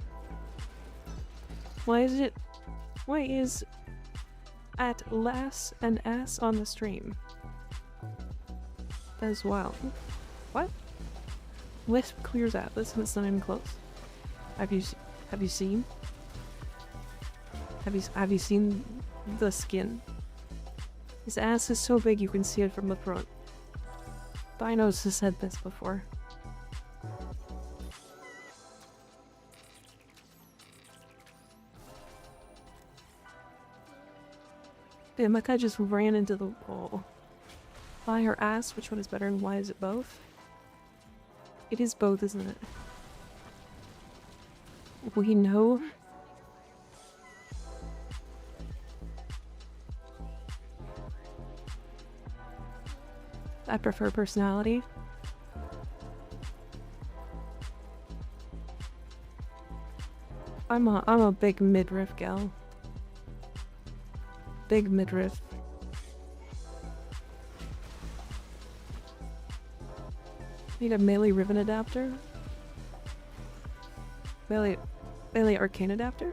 S3: Why is at last an ass on the stream? That is wild. What? Wisp clears out. This one's not even close. Have you seen? Have you seen the skin? His ass is so big you can see it from the front. Dinos has said this before. Damn, that guy just ran into the wall. Why her ass? Which one is better and why is it both? It is both, isn't it? We know. I prefer personality. I'm a big midriff gal. Big midriff. Need a melee ribbon adapter? Melee arcane adapter?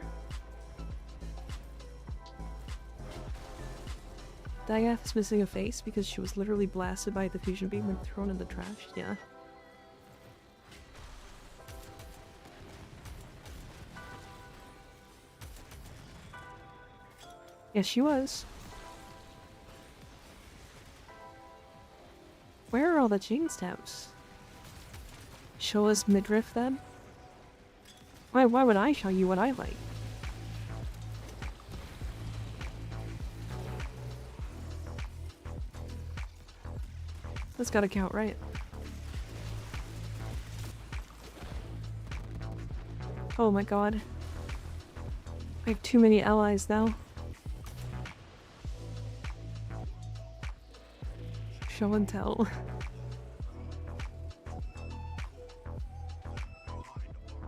S3: Diath is missing a face because she was literally blasted by the fusion beam and thrown in the trash. Yeah. Yes, she was. Where are all the chain stamps? Show us midriff then? Why would I show you what I like? That's gotta count, right? Oh my god. I have too many allies now. Show and tell.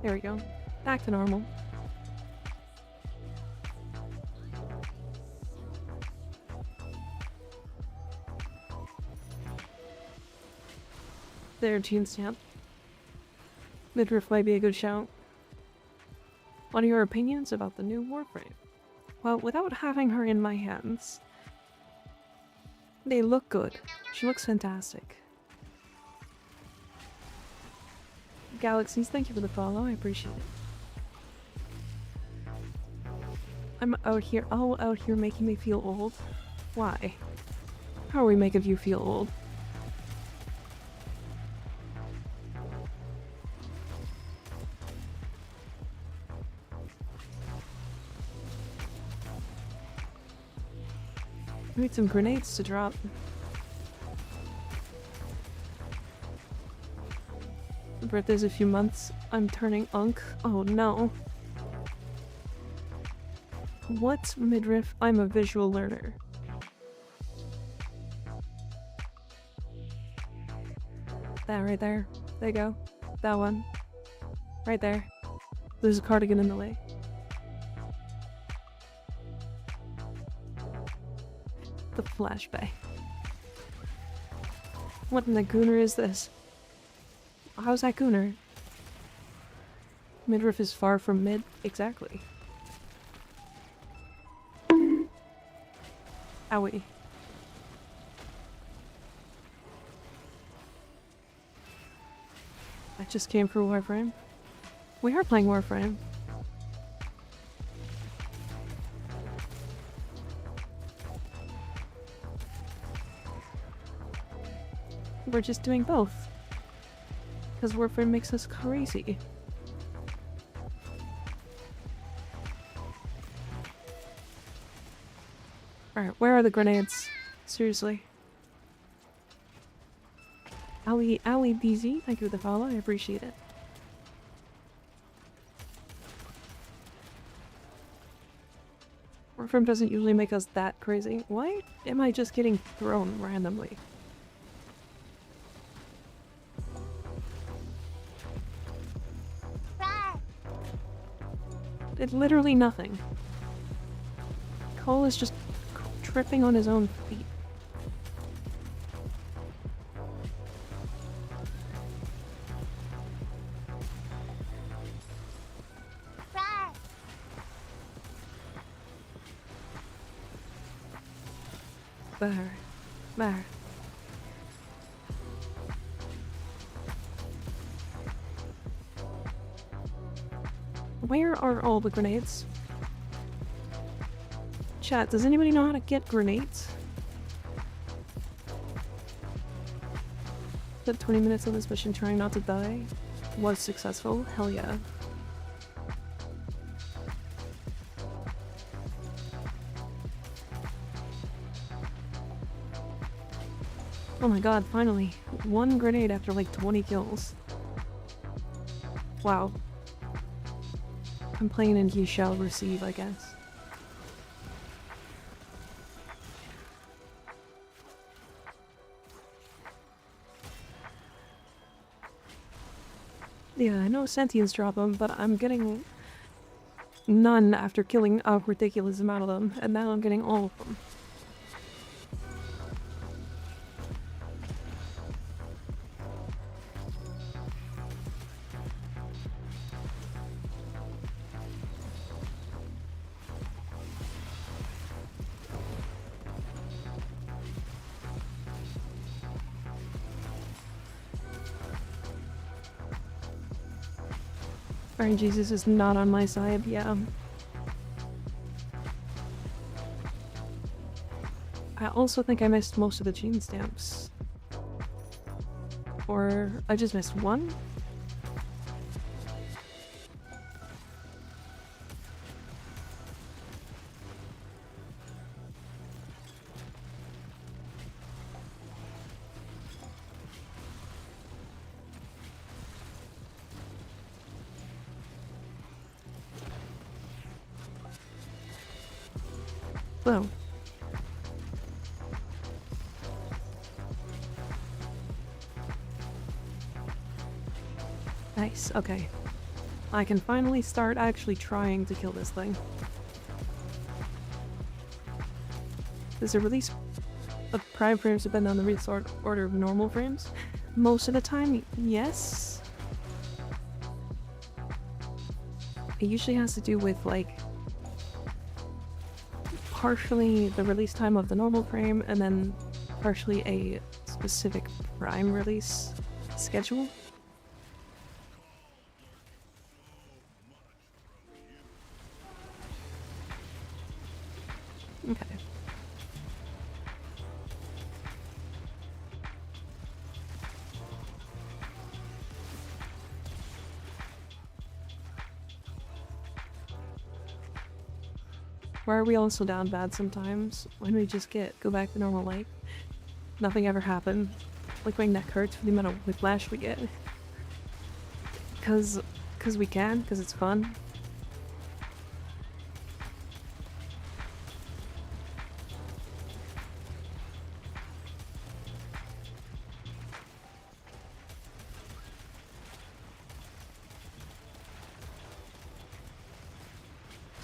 S3: There we go. Back to normal. There, Gene Stamp. Midriff might be a good shout. What are your opinions about the new Warframe? Well, without having her in my hands, they look good. She looks fantastic. Galaxies, thank you for the follow. I appreciate it. I'm out here, all out here making me feel old. Why? How are we making you feel old? I need some grenades to drop. My birthday's a few months. I'm turning unk. Oh no. What's midriff? I'm a visual learner. That right there. There you go. That one. Right there. There's a cardigan in the way. The flashback. What in the gooner is this? How's that gooner? Midriff is far from mid. Exactly. Owie. I just came for Warframe. We are playing Warframe. We're just doing both. Because Warframe makes us crazy. Alright, where are the grenades? Seriously. Ali DZ, thank you for the follow, I appreciate it. Warframe doesn't usually make us that crazy. Why am I just getting thrown randomly? Literally nothing. Cole is just tripping on his own feet. There. There. Where are all the grenades? Chat, does anybody know how to get grenades? Spent 20 minutes on this mission trying not to die. Was successful? Hell yeah. Oh my god, finally. One grenade after like 20 kills. Wow. I'm playing and he shall receive, I guess. Yeah, I know sentients drop them, but I'm getting none after killing a ridiculous amount of them, and now I'm getting all of them. Alright, Jesus is not on my side, yeah. I also think I missed most of the chain stamps. Or I just missed one? Oh. Nice, okay. I can finally start actually trying to kill this thing. Does the release of prime frames depend on the release order of normal frames? Most of the time, yes. It usually has to do with, like, partially the release time of the normal frame, and then partially a specific prime release schedule. Okay. Why are we all so down bad sometimes? When we just go back to normal life? Nothing ever happened. Like my neck hurts for the amount of whiplash we get. Cause we can, cause it's fun.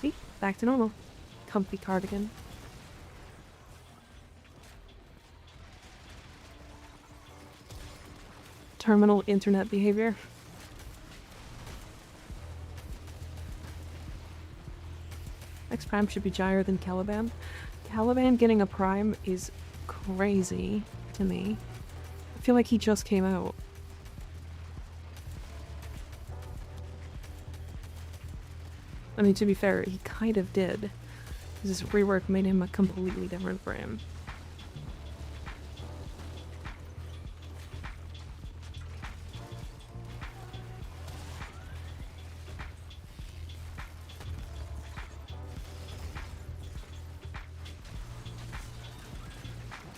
S3: See? Back to normal. Comfy cardigan. Terminal internet behavior. Next prime should be higher than Caliban. Caliban getting a prime is crazy to me. I feel like he just came out. I mean, to be fair, he kind of did. This rework made him a completely different frame.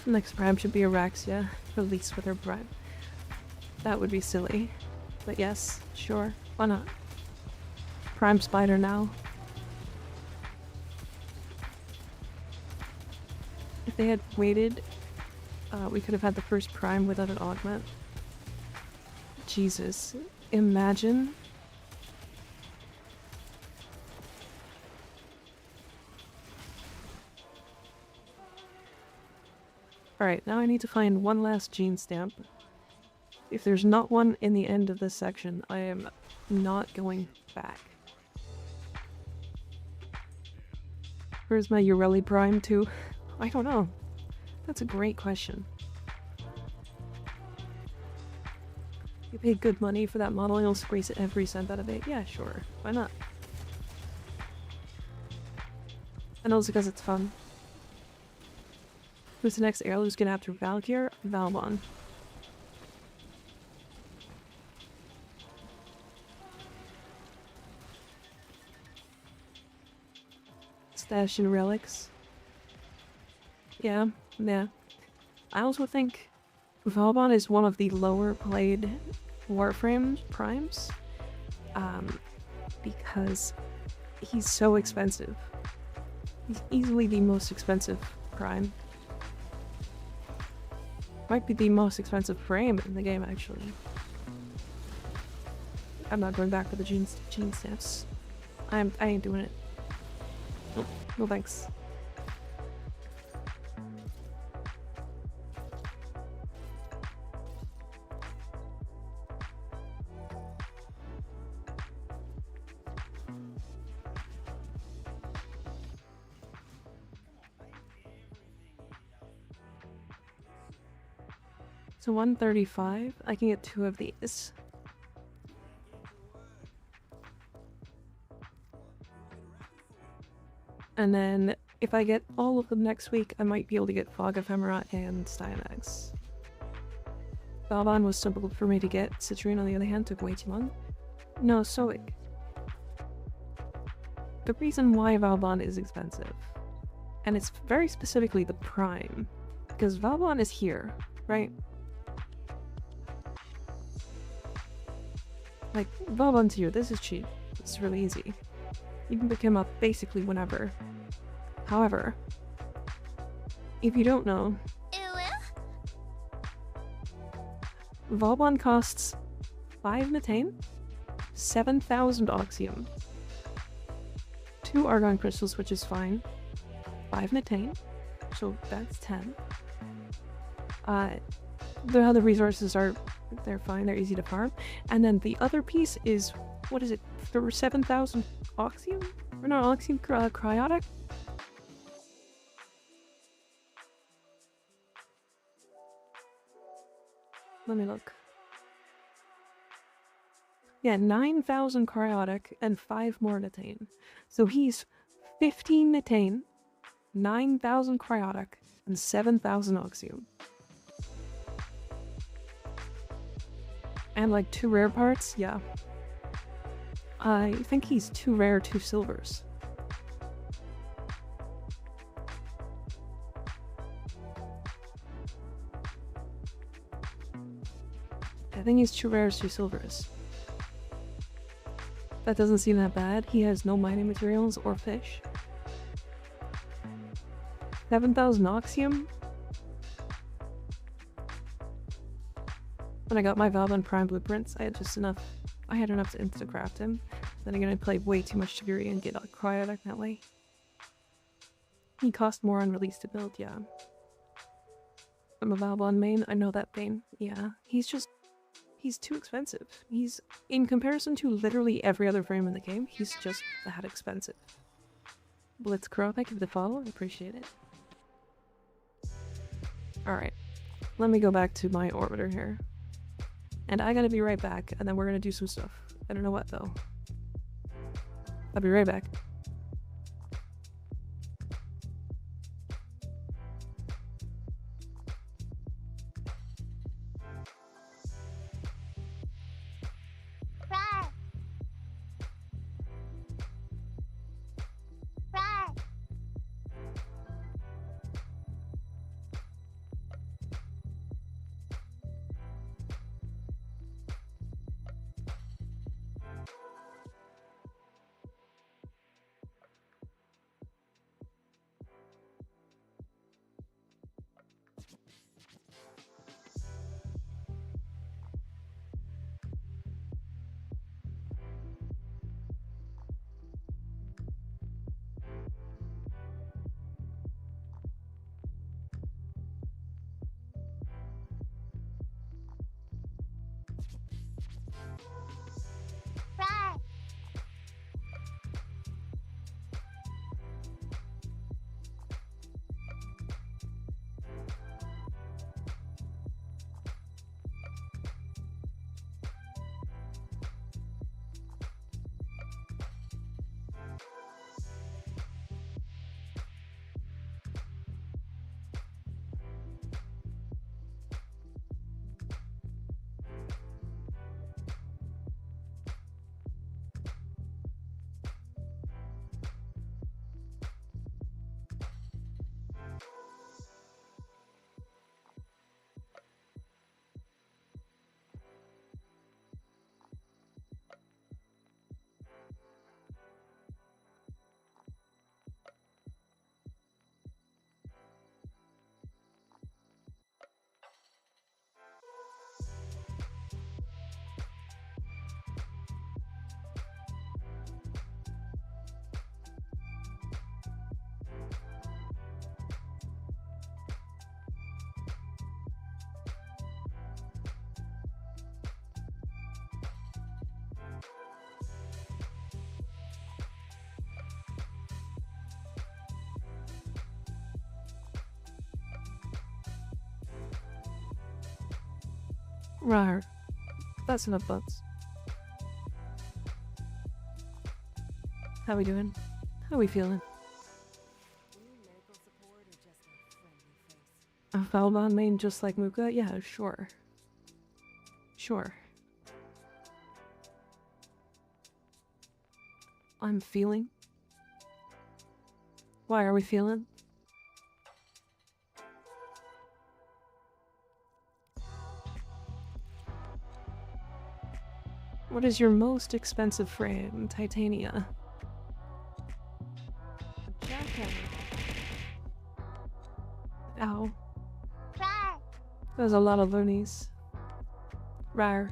S3: Next prime should be Araxia, released with her prime. That would be silly. But yes, sure, why not? Prime Spider now. If they had waited, we could have had the first prime without an augment. Jesus, imagine. Alright, now I need to find one last gene stamp. If there's not one in the end of this section, I am not going back. Where's my Ureli Prime too? I don't know. That's a great question. You pay good money for that model, you'll squeeze every cent out of it. Yeah, sure. Why not? And also because it's fun. Who's the next heirloom skin after Valkyr? Valmon. Stash in relics. Yeah. I also think Valmon is one of the lower played Warframe primes. Because he's so expensive. He's easily the most expensive prime. Might be the most expensive frame in the game, actually. I'm not going back for the gene stamps. I ain't doing it.
S5: Nope.
S3: No thanks. So 135, I can get 2 of these. And then if I get all of them next week, I might be able to get Fog Ephemera and Styanax. Valvan was simple for me to get. Citrine, on the other hand, took way too long. No, Soic. The reason why Valvan is expensive, and it's very specifically the Prime, because Valvan is here, right? Like, Valvan's here, this is cheap. It's really easy. You can pick him up basically whenever. However, if you don't know, Valvan costs 5 Netane, 7,000 Oxium, 2 Argon Crystals, which is fine, 5 Netane, so that's 10. The other resources they're fine, they're easy to farm. And then the other piece is, what is it, there were 7,000 Oxium? Or not Oxium, Cryotic? Let me look. Yeah, 9,000 Cryotic and 5 more Netane. So he's 15 Netane, 9,000 Cryotic, and 7,000 Oxium. And like 2 rare parts? Yeah. I think he's 2 rare, 2 silvers. I think he's 2 rares, 2 silvers. That doesn't seem that bad. He has no mining materials or fish. 7,000 Oxium? When I got my Valvan Prime blueprints, I had enough to insta-craft him. Then again, I played way too much Tiberi and get a Cryotic that way. He cost more on release to build, yeah. I'm a Valvan main, I know that pain. Yeah, he's too expensive. He's, in comparison to literally every other frame in the game, he's just that expensive. Blitzcrow, thank you for the follow, I appreciate it. Alright, let me go back to my orbiter here. And I gotta be right back, and then we're gonna do some stuff. I don't know what, though. I'll be right back. Rawr. That's enough butts. How we doing? How we feeling?
S4: Need medical support or just a friendly face?
S3: A Falbon main just like Muka? Yeah, sure. Sure. I'm feeling. Why are we feeling? What is your most expensive frame? Titania. Ow. There's a lot of loonies. Rar.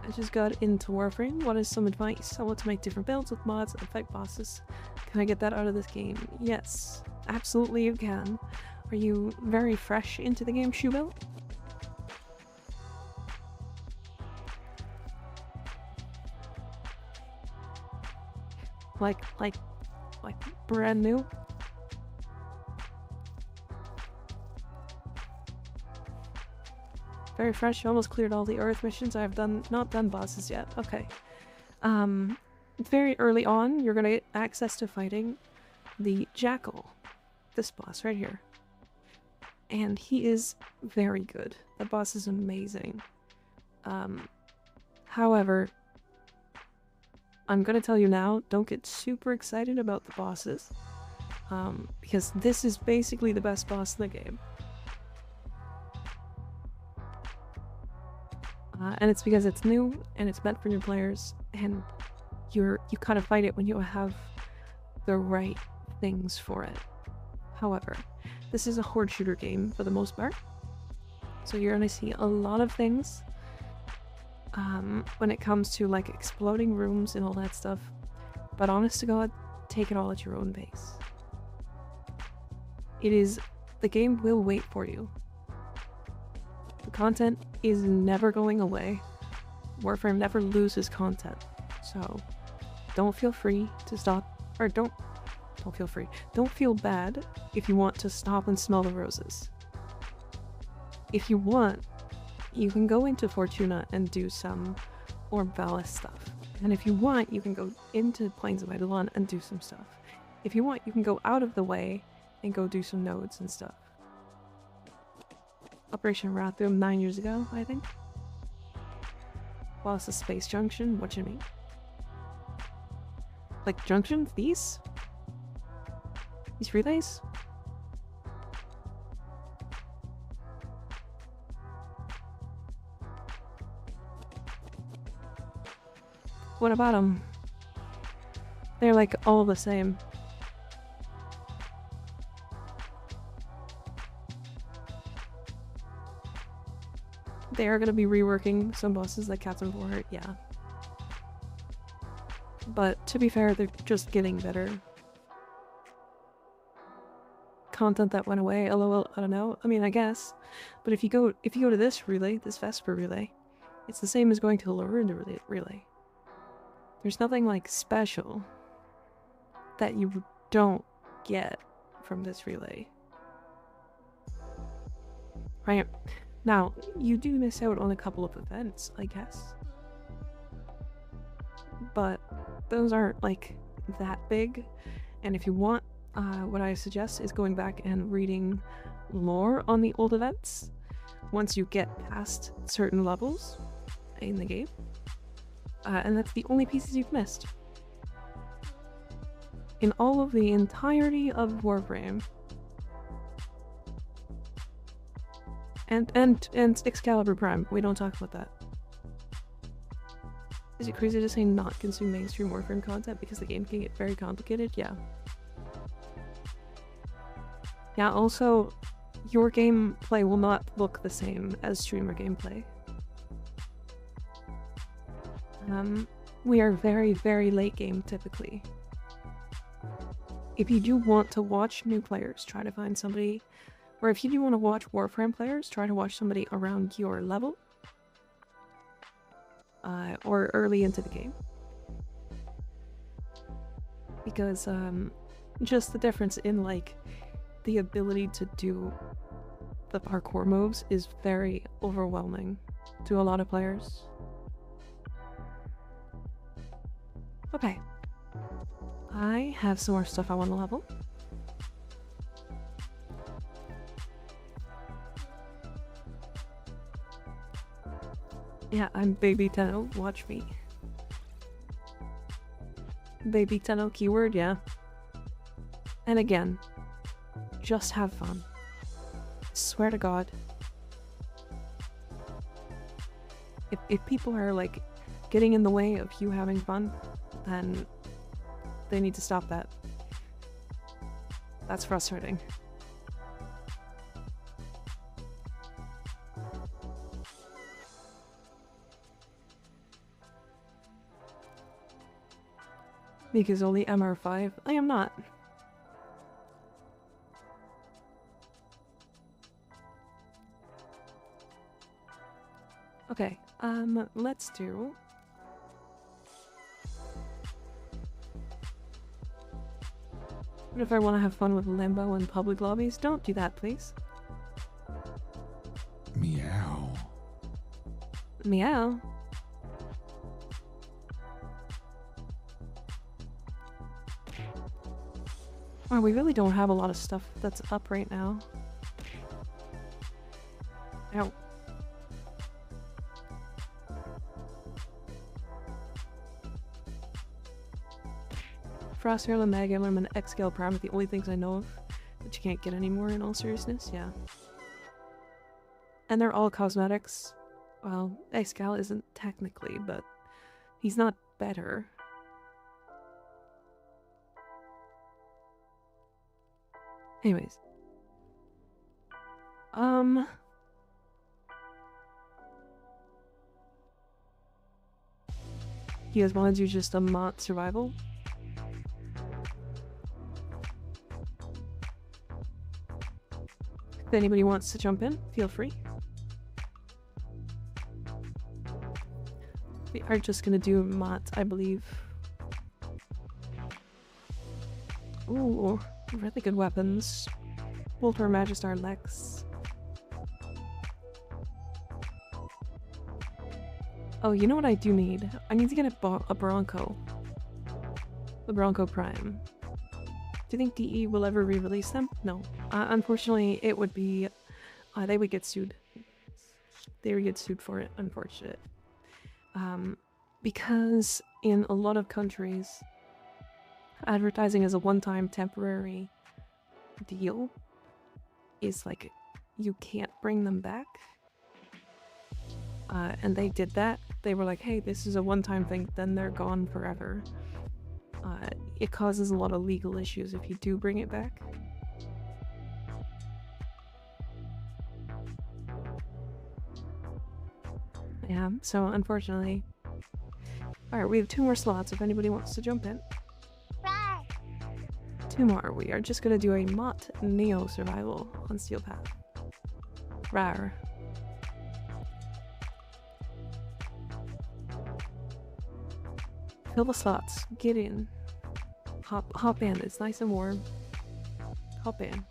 S3: I just got into Warframe. What is some advice? I want to make different builds with mods and fight bosses. Can I get that out of this game? Yes, absolutely you can. Are you very fresh into the game, Shubo? Like brand new? Very fresh. You almost cleared all the Earth missions. I have not done bosses yet. Okay. Very early on, you're gonna get access to fighting the Jackal. This boss right here. And he is very good. That boss is amazing. However, I'm gonna tell you now, don't get super excited about the bosses. Because this is basically the best boss in the game. And it's because it's new, and it's meant for new players, and you kind of fight it when you have the right things for it. However, this is a horde shooter game for the most part, so you're gonna see a lot of things when it comes to like exploding rooms and all that stuff, but honest to God, take it all at your own pace. The game will wait for you. The content is never going away. Warframe never loses content, so don't feel free to stop, or don't feel free. Don't feel bad if you want to stop and smell the roses. If you want, you can go into Fortuna and do some Orb Valis stuff. And if you want, you can go into Plains of Eidolon and do some stuff. If you want, you can go out of the way and go do some nodes and stuff. Operation Rathum 9 years ago, I think. Well, it's a space junction. What you mean? Like junctions? These? These relays? What about them? They're like all the same. They are going to be reworking some bosses like Captain Warheart, yeah. But to be fair, they're just getting better. Content that went away, lol, I don't know. I mean, I guess. But if you go to this relay, this Vesper relay, it's the same as going to the Lorunda relay. There's nothing like special that you don't get from this relay. Right? Now, you do miss out on a couple of events, I guess. But those aren't like that big. And if you want, what I suggest is going back and reading lore on the old events once you get past certain levels in the game. And that's the only pieces you've missed. In all of the entirety of Warframe, and Excalibur Prime, we don't talk about that. Is it crazy to say not consume mainstream Warframe content because the game can get very complicated? Yeah. Yeah, also, your gameplay will not look the same as streamer gameplay. We are very, very late game typically. If you do want to watch new players, try to find somebody, or if you do want to watch Warframe players, try to watch somebody around your level, or early into the game. Because, just the difference in, like, the ability to do the parkour moves is very overwhelming to a lot of players. Okay. I have some more stuff I want to level. Yeah, I'm Baby Tenno, watch me. Baby Tenno keyword, yeah. And again, just have fun. Swear to God. If people are like getting in the way of you having fun, then they need to stop that. That's frustrating. Because only MR5? I am not. Okay, let's do... What if I want to have fun with limbo in public lobbies? Don't do that, please.
S5: Meow.
S3: Meow. Oh, we really don't have a lot of stuff that's up right now. Ow. Frost Heirloom, Mag Emblem, and X-Scale Prime are the only things I know of that you can't get anymore in all seriousness, yeah. And they're all cosmetics. Well, X-Scale isn't technically, but he's not better. Anyways. You guys want to do just a mod survival? If anybody wants to jump in, feel free. We are just gonna do mods, I believe. Ooh, really good weapons. Voltor Magistar Lex. Oh, you know what I do need? I need to get a Bronco. The Bronco Prime. Do you think DE will ever re-release them? No. Unfortunately, it would be... they would get sued. They would get sued for it, unfortunate. Because in a lot of countries, advertising as a one-time temporary deal is like, you can't bring them back. And they did that. They were like, hey, this is a one-time thing, then they're gone forever. It causes a lot of legal issues if you do bring it back. Yeah, so unfortunately... Alright, we have 2 more slots if anybody wants to jump in. 2 more. We are just gonna do a Mott Neo survival on Steel Path. Rar. Fill the slots. Get in. Hop in. It's nice and warm. Hop in.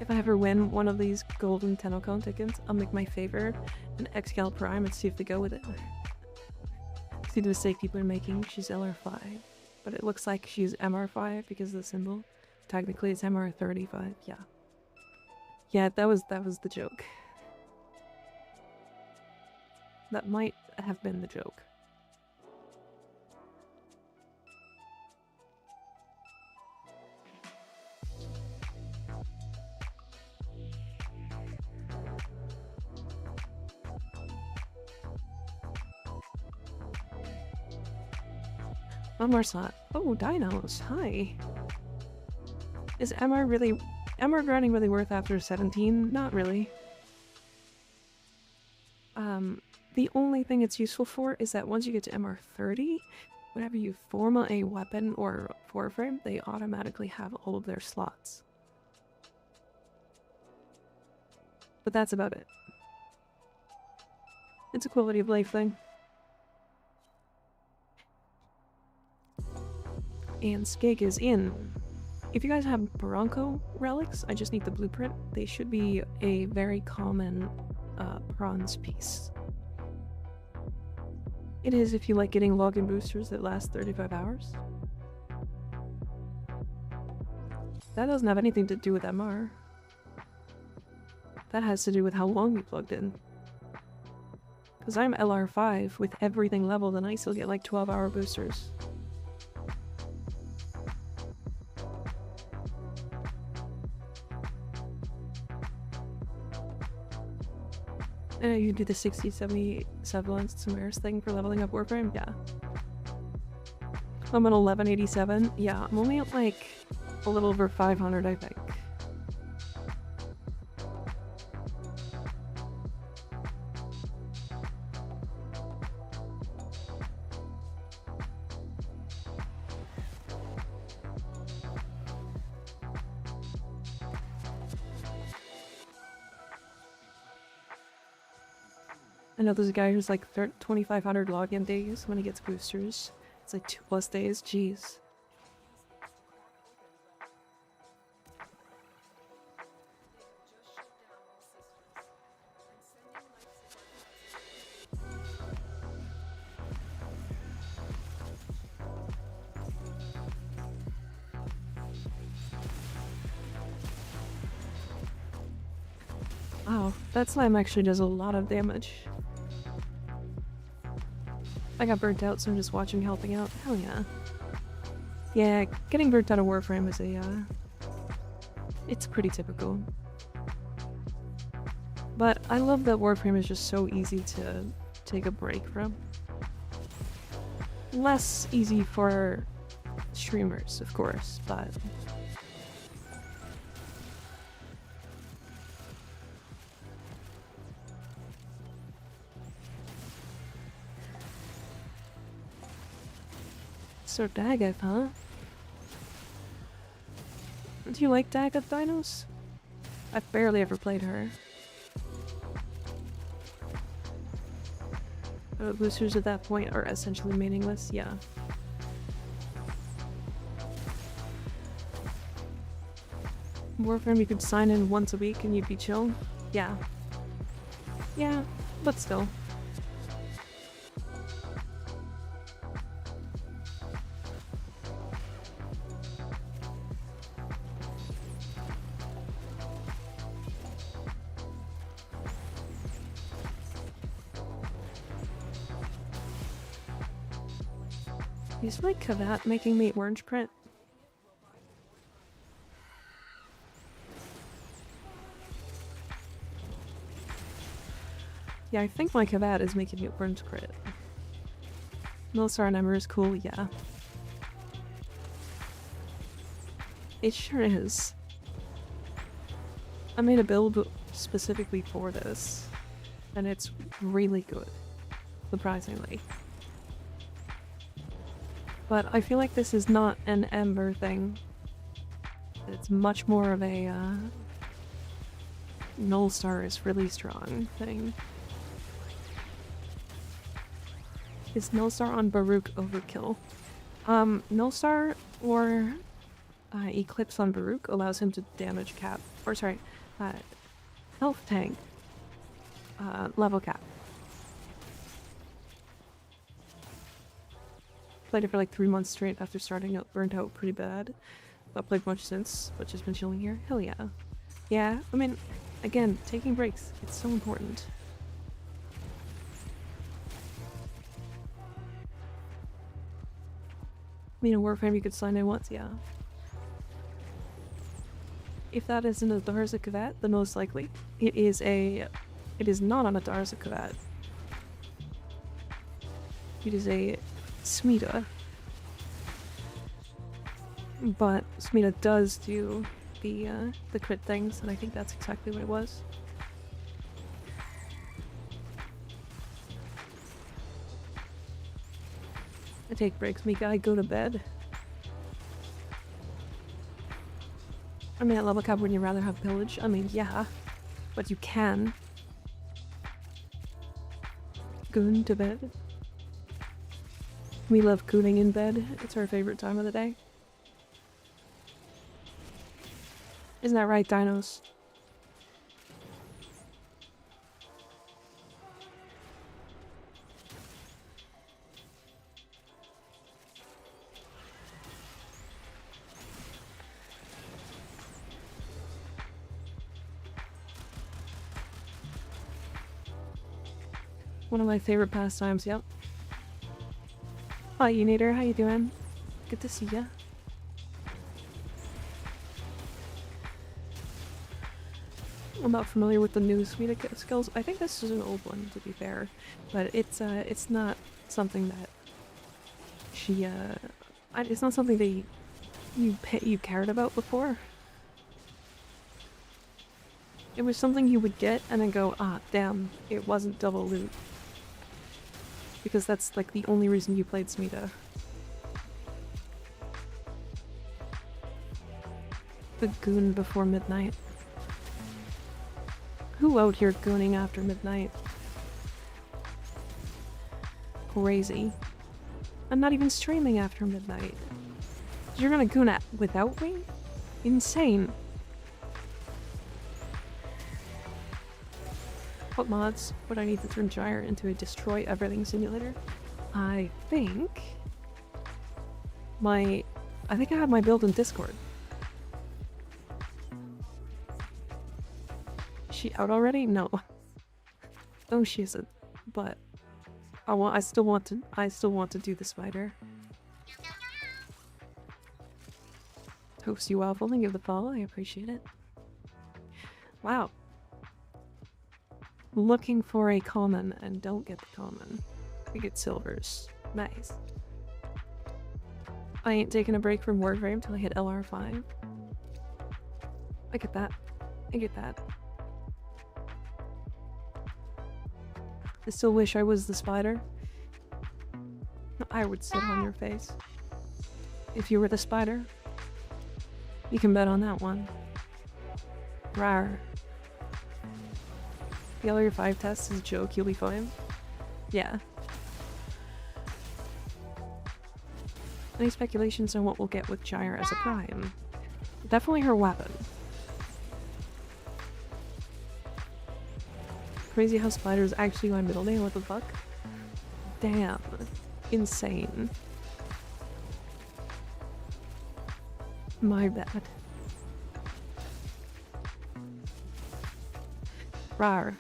S3: If I ever win one of these golden Tenno-Con tickets, I'll make my favor an X-Cal Prime and see if they go with it. See the mistake people are making. She's LR5, but it looks like she's MR5 because of the symbol. Technically, it's MR35. Yeah. Yeah, that was the joke. That might have been the joke. One more slot. Oh, dinos. Hi. Is MR grinding really worth after 17? Not really. The only thing it's useful for is that once you get to MR30, whenever you form a weapon or foreframe, they automatically have all of their slots. But that's about it. It's a quality of life thing. And Skig is in. If you guys have Bronco relics, I just need the blueprint. They should be a very common bronze piece. It is if you like getting login boosters that last 35 hours. That doesn't have anything to do with MR. That has to do with how long you plugged in. Because I'm LR5 with everything leveled and I still get like 12-hour boosters. You do the 60, 70 Samaris thing for leveling up Warframe? Yeah. I'm at 1187. Yeah, I'm only at like a little over 500, I think. I know there's a guy who's like 2,500 login days when he gets boosters. It's like 2+ days, jeez. Wow, that slime actually does a lot of damage. I got burnt out, so I'm just watching, helping out. Hell yeah. Yeah, getting burnt out of Warframe is it's pretty typical. But I love that Warframe is just so easy to take a break from. Less easy for streamers, of course, but... So Daggett, huh? Do you like Daggett dinos? I've barely ever played her. Boosters at that point are essentially meaningless, yeah. Warframe, you could sign in once a week and you'd be chill? Yeah. Yeah, but still. Is my Kavat making me orange print? Yeah, I think my Kavat is making me orange crit. Milsar and Emmer is cool, yeah. It sure is. I made a build specifically for this, and it's really good, surprisingly. But I feel like this is not an Ember thing. It's much more of a Nullstar is really strong thing. Is Nullstar on Baruch overkill? Nullstar or Eclipse on Baruch allows him to damage cap, or sorry, health tank level cap. Played it for like 3 months straight after starting out, burnt out pretty bad. Not played much since, but just been chilling here. Hell yeah. Yeah, I mean, again, taking breaks, it's so important. I mean, in Warframe you could sign in once, yeah. If that isn't a Darza Kavat, then most likely it is not on a Darza Kavat. It is a Smita. But Smita does do the crit things, and I think that's exactly what it was. I take breaks, Mika. I go to bed. I mean, at level cap, wouldn't you rather have pillage? I mean, yeah, but you can. goon to bed. We love gooning in bed. It's our favorite time of the day. Isn't that right, dinos? One of my favorite pastimes, yep. Hi, Unator, how you doing? Good to see ya. I'm not familiar with the new suite of skills. I think this is an old one, to be fair, but it's not something that she it's not something that you cared about before. It was something you would get and then go, ah, damn, it wasn't double loot. Because that's like the only reason you played Smita. The goon before midnight. Who out here gooning after midnight? Crazy. I'm not even streaming after midnight. You're gonna goon at without me? Insane. What mods would I need to turn Gyre into a destroy everything simulator? I think I have my build in Discord. Is she out already? No. No, she isn't. But I still want to do the spider. Toast you waffle, thank you for the follow, I appreciate it. Wow. Looking for a common and don't get the common. We get silvers. Nice. I ain't taking a break from Warframe until I hit LR5. I get that. I get that. I still wish I was the spider. I would sit on your face. If you were the spider, you can bet on that one. Rawr. The LR5 test is a joke, you'll be fine. Yeah. Any speculations on what we'll get with Gyre as a prime? Definitely her weapon. Crazy how spider is actually my middle name, what the fuck? Damn. Insane. My bad. Rawr.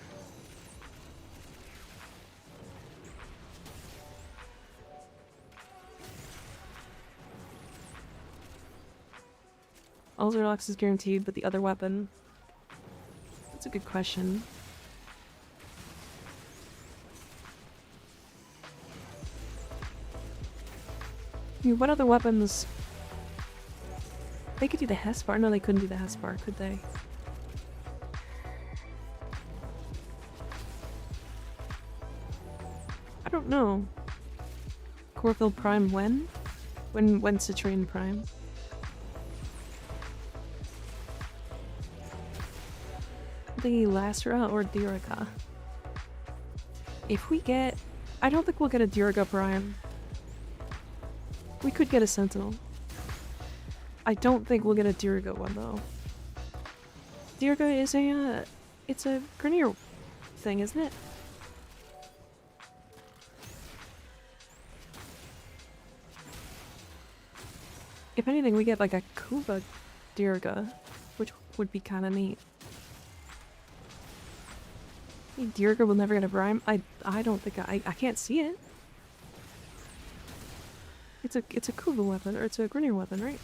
S3: Ultralox is guaranteed, but the other weapon? That's a good question. I mean, what other weapons? They could do the Hespar. No, they couldn't do the Hespar, could they? I don't know. Corfield Prime when? When Citrine Prime? The Lastra or Dirica? If we get... I don't think we'll get a Dirica Prime. We could get a Sentinel. I don't think we'll get a Dirica one though. Dirica is a, it's a Grineer thing, isn't it? If anything, we get like a Kuva Dirica, which would be kind of neat. Dirica will never get a Prime. I don't think I can't see it. It's a Kuva weapon, or it's a Grineer weapon, right?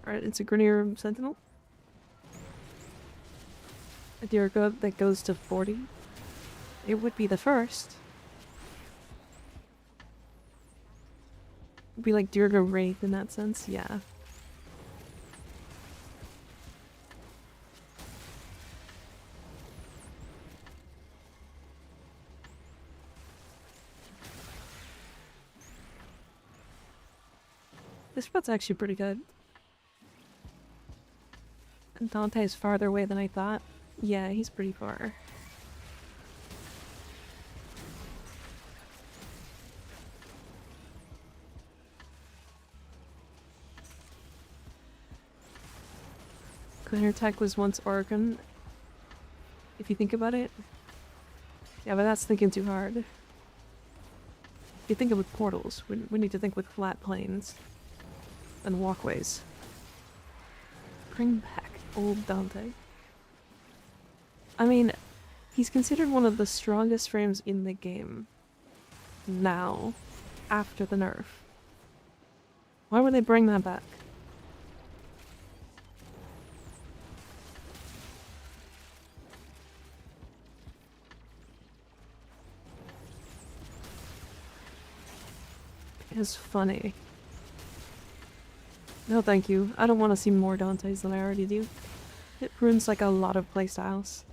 S3: Alright, it's a Grineer Sentinel. A Dirica that goes to 40. It would be the first. It'd be like Dirica Wraith in that sense, yeah. This spot's actually pretty good. Dante's farther away than I thought. Yeah, he's pretty far. Counterattack was once Oregon. If you think about it. Yeah, but that's thinking too hard. If you think of with portals, we need to think with flat plains and walkways. Bring back old Dante. I mean, he's considered one of the strongest frames in the game. Now, after the nerf. Why would they bring that back? It's funny. No thank you. I don't want to see more Dantes than I already do. It ruins like a lot of playstyles.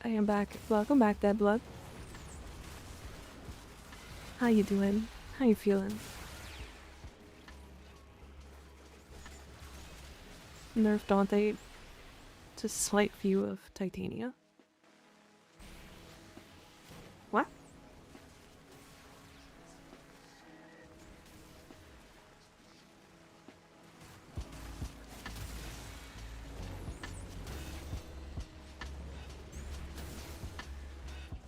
S3: I am back. Welcome back, Dead Blood. How you doing? How you feeling? Nerf Dante to slight view of Titania. What?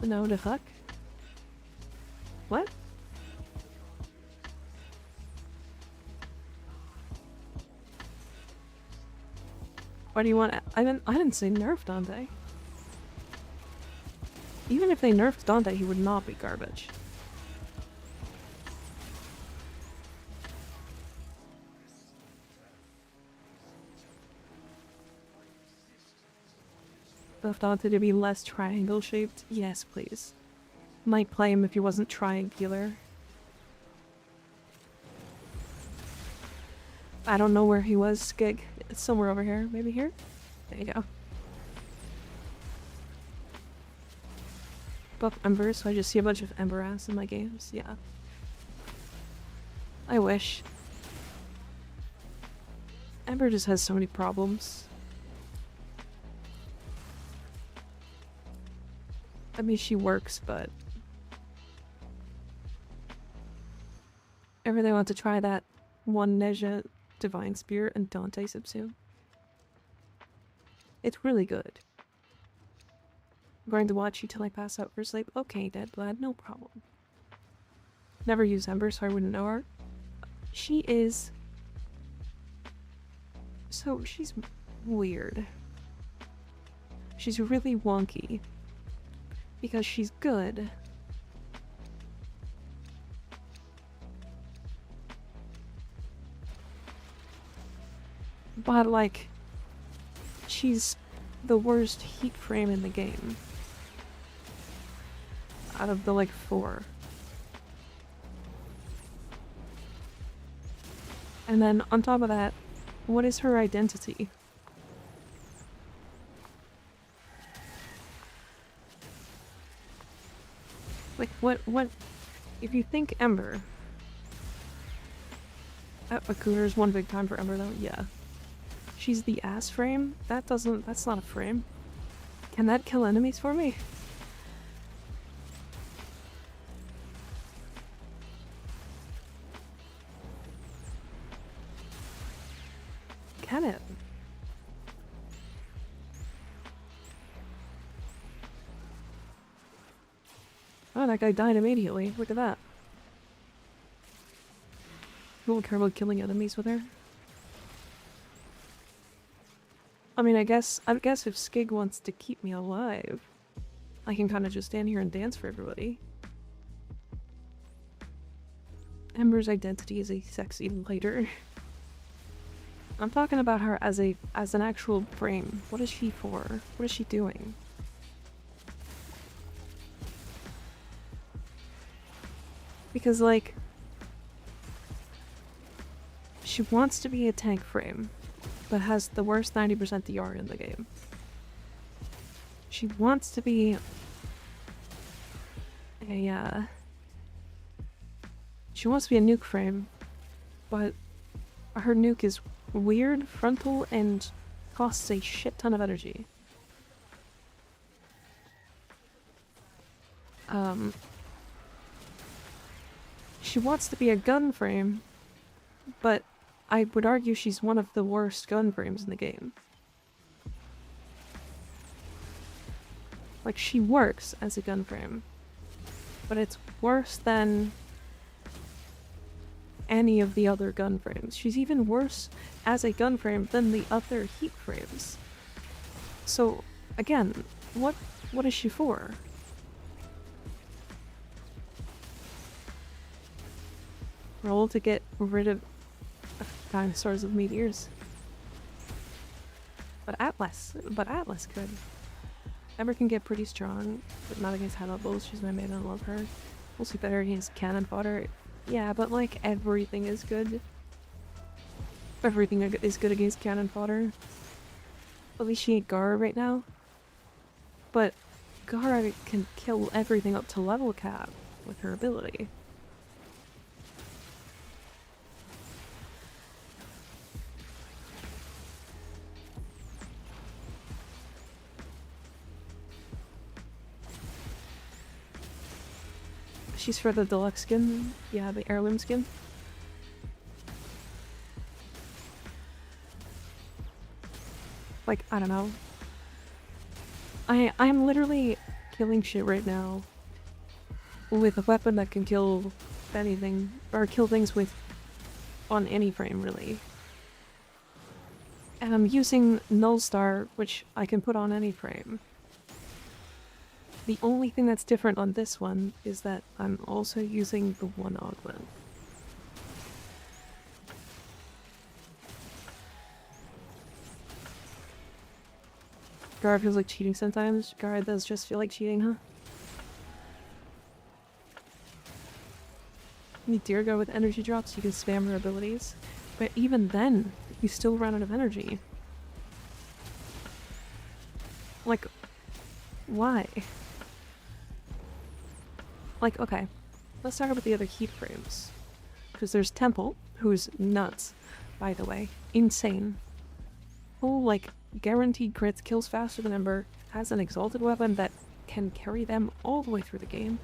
S3: No, the fuck? What? Why do you want? I didn't say nerf Dante. Even if they nerfed Dante, he would not be garbage. Buff Dante to be less triangle shaped? Yes, please. Might play him if he wasn't triangular. I don't know where he was, Skig. It's somewhere over here. Maybe here? There you go. Buff Ember, so I just see a bunch of Ember ass in my games. Yeah. I wish. Ember just has so many problems. I mean, she works, but... I really want to try that one Neja Divine Spear and Dante Subsume. It's really good. I'm going to watch you till I pass out for sleep. Okay, Dead Blood, no problem. Never use Ember, so I wouldn't know her. She is... So, she's weird. She's really wonky. Because she's good. But, like, she's the worst heat frame in the game. Out of the, like, 4. And then, on top of that, what is her identity? Like, what... If you think Ember... Akuner's one big time for Ember, though? Yeah. She's the ass frame? That's not a frame. Can that kill enemies for me? Can it? Oh, that guy died immediately. Look at that. You won't care about killing enemies with her? I mean, I guess if Skig wants to keep me alive, I can kind of just stand here and dance for everybody. Ember's identity is a sexy lighter. I'm talking about her as an actual frame. What is she for? What is she doing? Because, like, she wants to be a tank frame, but has the worst 90% DR in the game. She wants to be a, she wants to be a nuke frame, but her nuke is weird, frontal, and costs a shit ton of energy. She wants to be a gun frame, but I would argue she's one of the worst gun frames in the game. Like, she works as a gun frame, but it's worse than any of the other gun frames. She's even worse as a gun frame than the other heat frames. So, again, what is she for? Roll to get rid of dinosaurs with meteors. But Atlas could. Ember can get pretty strong, but not against high levels. She's my main, I love her. We'll see better against cannon fodder. Yeah, but like everything is good. Everything is good against cannon fodder. At least she ain't Gara right now. But Gara can kill everything up to level cap with her ability. She's for the deluxe skin. Yeah, the heirloom skin. Like, I don't know. I'm literally killing shit right now with a weapon that can kill anything, or kill things with on any frame, really. And I'm using Null Star, which I can put on any frame. The only thing that's different on this one is that I'm also using the one augment. Gara feels like cheating sometimes. Gara does just feel like cheating, huh? You need Dirigo with energy drops, you can spam her abilities. But even then, you still run out of energy. Like, why? Like, okay, let's talk about the other heat frames. Because there's Temple, who's nuts, by the way. Insane. Who, like, guaranteed crits, kills faster than Ember, has an exalted weapon that can carry them all the way through the game,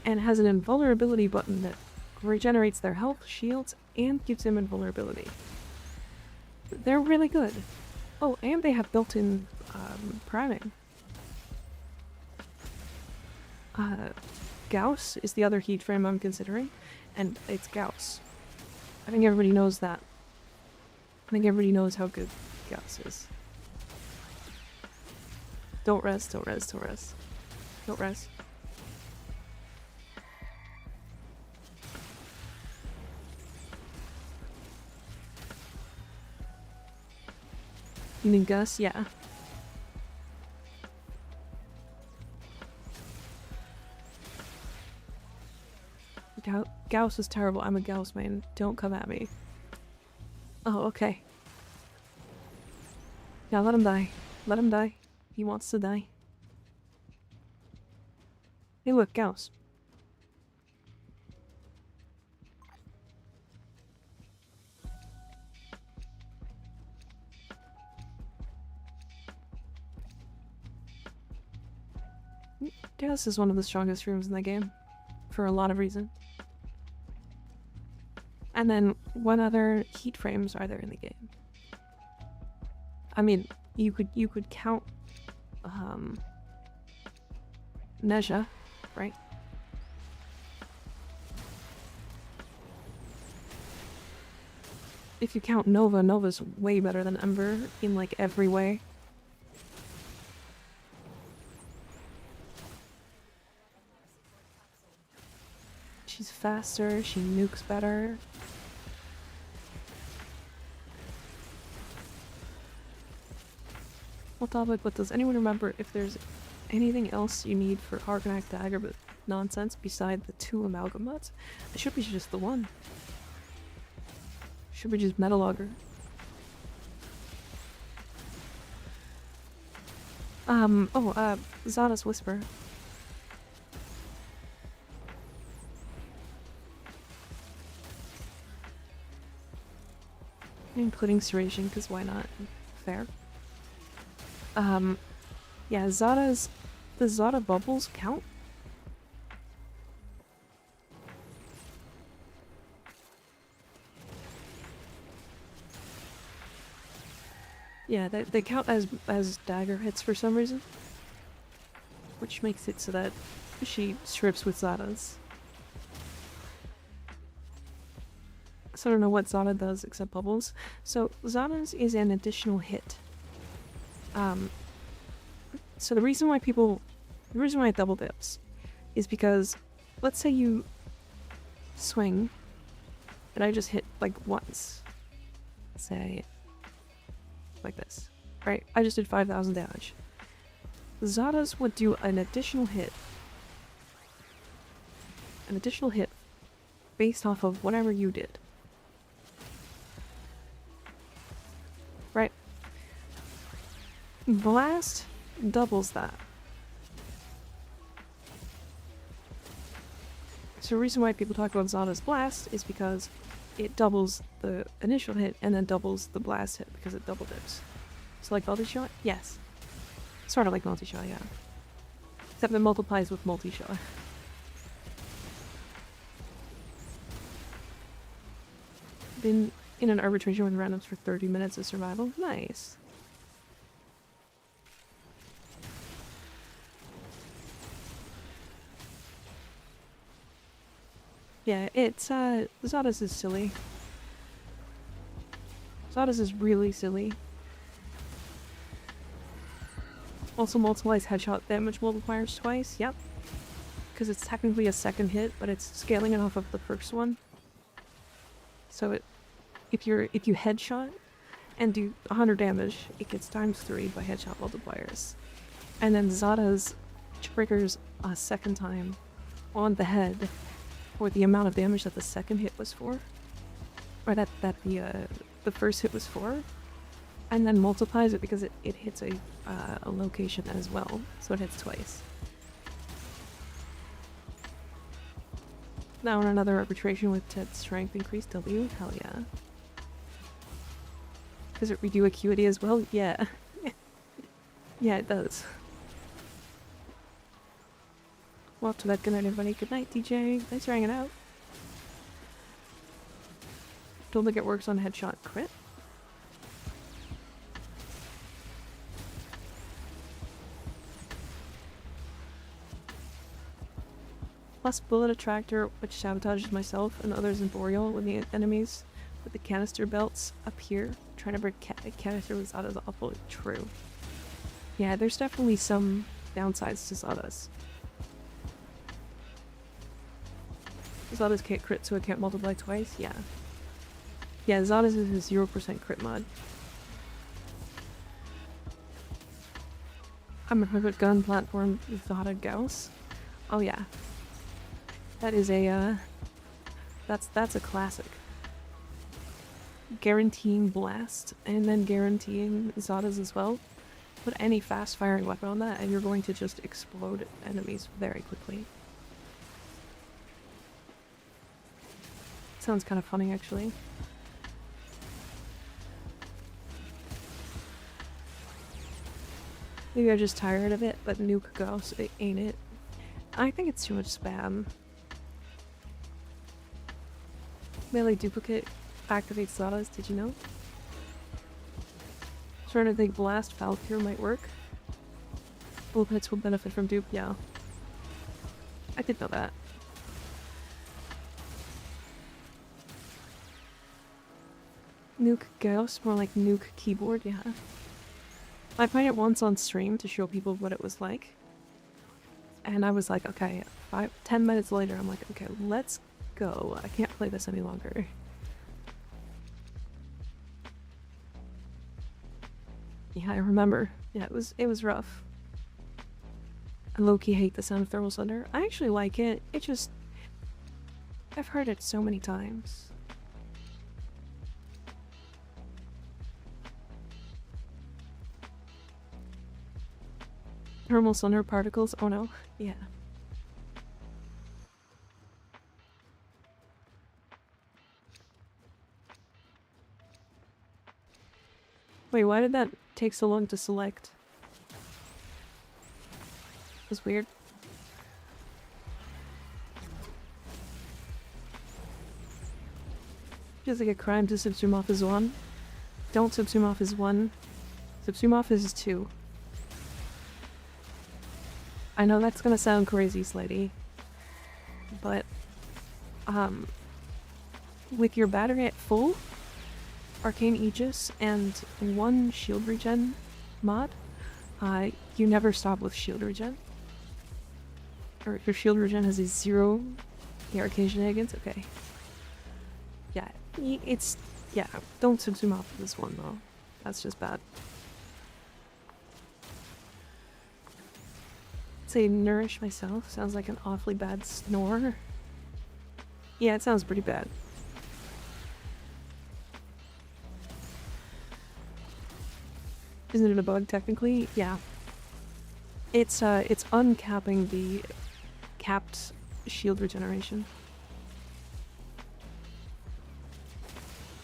S3: and has an invulnerability button that regenerates their health, shields, and gives them invulnerability. They're really good. Oh, and they have built-in priming. Gauss is the other heat frame I'm considering, and it's Gauss. I think everybody knows that. I think everybody knows how good Gauss is. Don't rest, don't rest, don't rest. Don't rest. You mean Gus? Yeah. Gauss is terrible. I'm a Gauss main. Don't come at me. Oh, okay. Yeah, let him die. Let him die. He wants to die. Hey look, Gauss. Gauss is one of the strongest rooms in the game. For a lot of reasons. And then, what other heat frames are there in the game? I mean, you could count Neja, right? If you count Nova, Nova's way better than Ember in like every way. She's faster, she nukes better. What topic? But does anyone remember if there's anything else you need for Hargonac Dagger but nonsense beside the 2 amalgamates? It should be just the 1. Should be just Metal Auger. Zada's Whisper. Including Serration, because why not? Fair. Yeah, the Zada bubbles count Yeah, they count as dagger hits for some reason. Which makes it so that she strips with Zada's. So I don't know what Zada does except bubbles. So Zada's is an additional hit. So the reason why it double dips is because, let's say you swing, and I just hit like once. Say, like this, right? I just did 5,000 damage. Zada's would do an additional hit. An additional hit based off of whatever you did. Right? Blast doubles that. So the reason why people talk about Zada's blast is because it doubles the initial hit and then doubles the blast hit because it double dips. So like multi-shot? Yes. Sort of like multi-shot, yeah. Except it multiplies with multi-shot. Been in an arbitration with randoms for 30 minutes of survival. Nice. Yeah, it's, Zada's is silly. Zada's is really silly. Also multiplies headshot damage multipliers twice, yep. Because it's technically a second hit, but it's scaling it off of the first one. So if you headshot and do 100 damage, it gets ×3 by headshot multipliers. And then Zada's triggers a second time on the head for the amount of damage that the second hit was for. Or that the first hit was for. And then multiplies it because it hits a location as well. So it hits twice. Now on another arbitration with Ted's strength increase W? Hell yeah. Does it redo acuity as well? Yeah. Yeah, it does. Well, to that, good night everybody. Good night, DJ. Thanks for hanging out. Don't think it works on headshot crit. Plus bullet attractor, which sabotages myself and others in Boreal when the enemies with the canister belts appear. Trying to break canister with Zada's awful. True. Yeah, there's definitely some downsides to Zada's. Zada's can't crit, so it can't multiply twice? Yeah. Yeah, Zada's is a 0% crit mod. I'm a perfect gun platform Zada Gauss. Oh yeah. That is a, that's a classic. Guaranteeing blast, and then guaranteeing Zada's as well. Put any fast-firing weapon on that, and you're going to just explode enemies very quickly. Sounds kind of funny, actually. Maybe I'm just tired of it, but Nuke Gauss, it ain't it. I think it's too much spam. Melee duplicate activates Zada's, did you know? Starting to think Blast Valkyr might work. Bullet hits will benefit from dupe, yeah. I did know that. Nuke Gauss, more like Nuke Keyboard, yeah. I played it once on stream to show people what it was like. And I was like, okay, 10 minutes later, I'm like, okay, let's go. I can't play this any longer. Yeah, I remember. Yeah, it was rough. I low-key hate the sound of Thermal Thunder. I actually like it. It just... I've heard it so many times. Thermal Thunder particles? Oh no. Yeah. Wait, why did that take so long to select? It was weird. Feels like a crime to subsume off as one. Don't subsume off as one. Tsubsumov is 2. I know that's gonna sound crazy, Slighty, but with your battery at full, Arcane Aegis, and 1 shield regen mod, you never stop with shield regen. Or if your shield regen has a 0, the Arcane Shenanigans, okay. Yeah, it's, yeah, don't Tsubsum off this one though. That's just bad. Say nourish myself, sounds like an awfully bad snore. Yeah, it sounds pretty bad. Isn't it a bug technically? Yeah. It's uncapping the capped shield regeneration.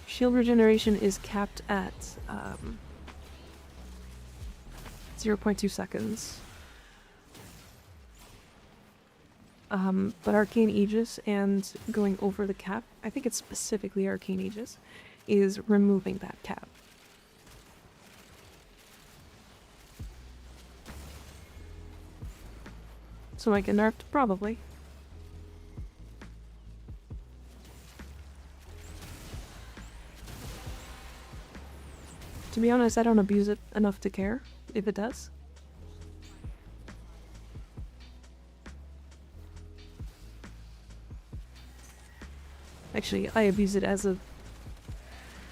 S3: Shield regeneration is capped at 0.2 seconds. But Arcane Aegis and going over the cap, I think it's specifically Arcane Aegis, is removing that cap. So I get nerfed? Probably. To be honest, I don't abuse it enough to care if it does. Actually, I abuse it as a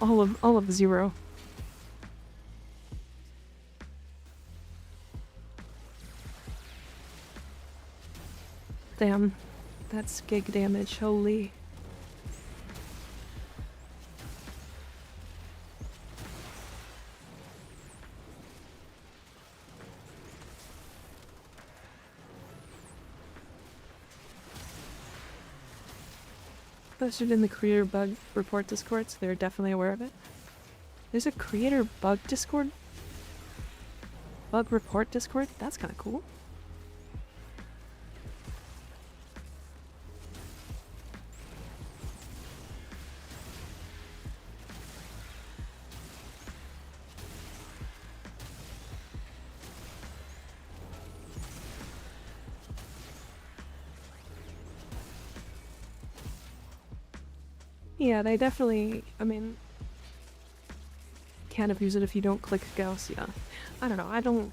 S3: all of 0. Damn, that's gig damage, holy. Posted in the creator bug report discord, so they're definitely aware of it. There's a creator bug discord? Bug report discord? That's kinda cool. Yeah, they definitely, I mean, can't abuse it if you don't click Gauss, yeah. I don't know, I don't...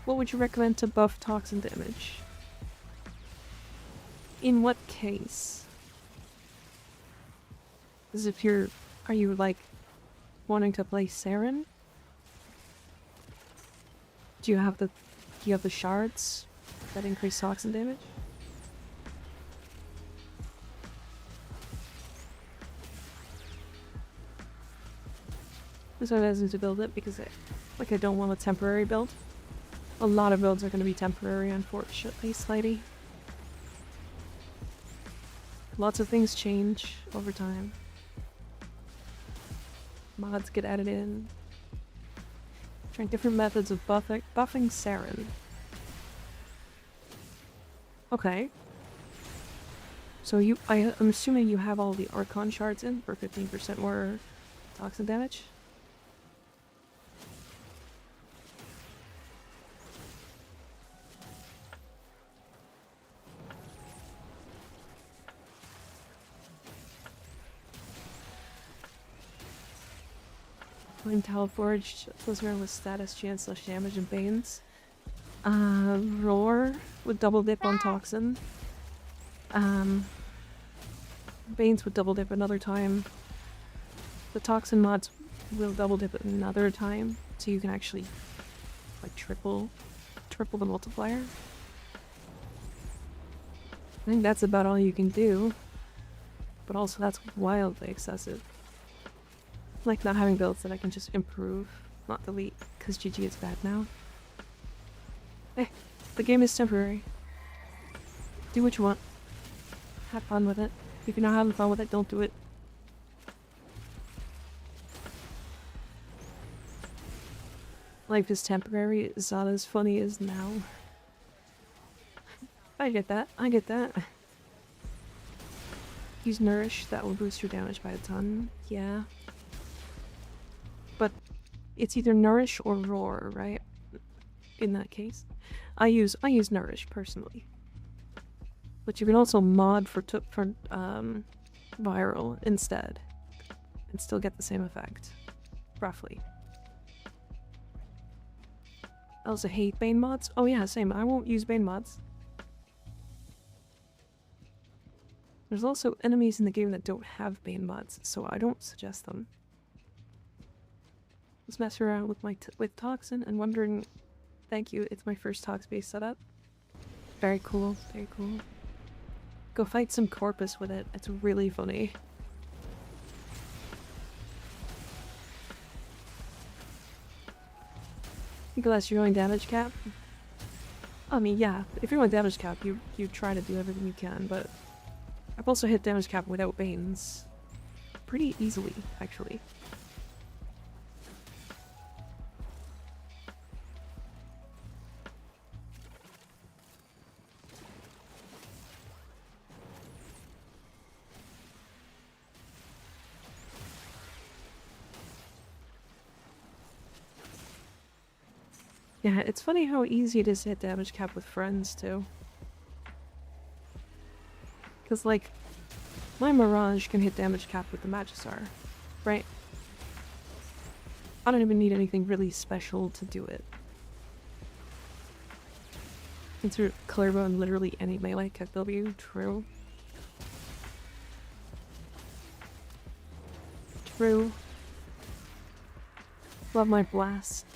S3: What would you recommend to buff toxin damage? In what case? Because if you're... Are you, like, wanting to play Saren? Do you have the shards that increase toxin damage? This one isn't to build it because I don't want a temporary build. A lot of builds are going to be temporary, unfortunately, Slighty. Lots of things change over time. Mods get added in. Trying different methods of buffing Saren. Okay. So I'm assuming you have all the Archon shards in for 15% more toxin damage? Flame Talon Forged, Blizzard with status, chance, / damage, and Banes. Roar with double dip on Toxin. Banes would double dip another time. The Toxin mods will double dip another time, so you can actually like triple the multiplier. I think that's about all you can do, but also that's wildly excessive. Like not having builds that I can just improve, not delete, because GG is bad now. The game is temporary. Do what you want. Have fun with it. If you're not having fun with it, don't do it. Life is temporary, it's not as funny as now. I get that, I get that. use Nourish, that will boost your damage by a ton. Yeah. But it's either Nourish or Roar, right? In that case. I use Nourish, personally. But you can also mod for Viral instead. And still get the same effect. Roughly. I also hate Bane mods. Oh yeah, same. I won't use Bane mods. There's also enemies in the game that don't have Bane mods, so I don't suggest them. Let's mess around with with Toxin and wondering... Thank you, it's my first Tox-based setup. Very cool, very cool. Go fight some Corpus with it, it's really funny. Unless you're going damage cap. I mean, yeah, if you're on damage cap, you try to do everything you can, but I've also hit damage cap without Banes. Pretty easily, actually. Yeah, it's funny how easy it is to hit damage cap with friends, too. Because, like, my Mirage can hit damage cap with the Magisar, right? I don't even need anything really special to do it. Insert Clerbo in literally any melee KW, true. True. Love my blast.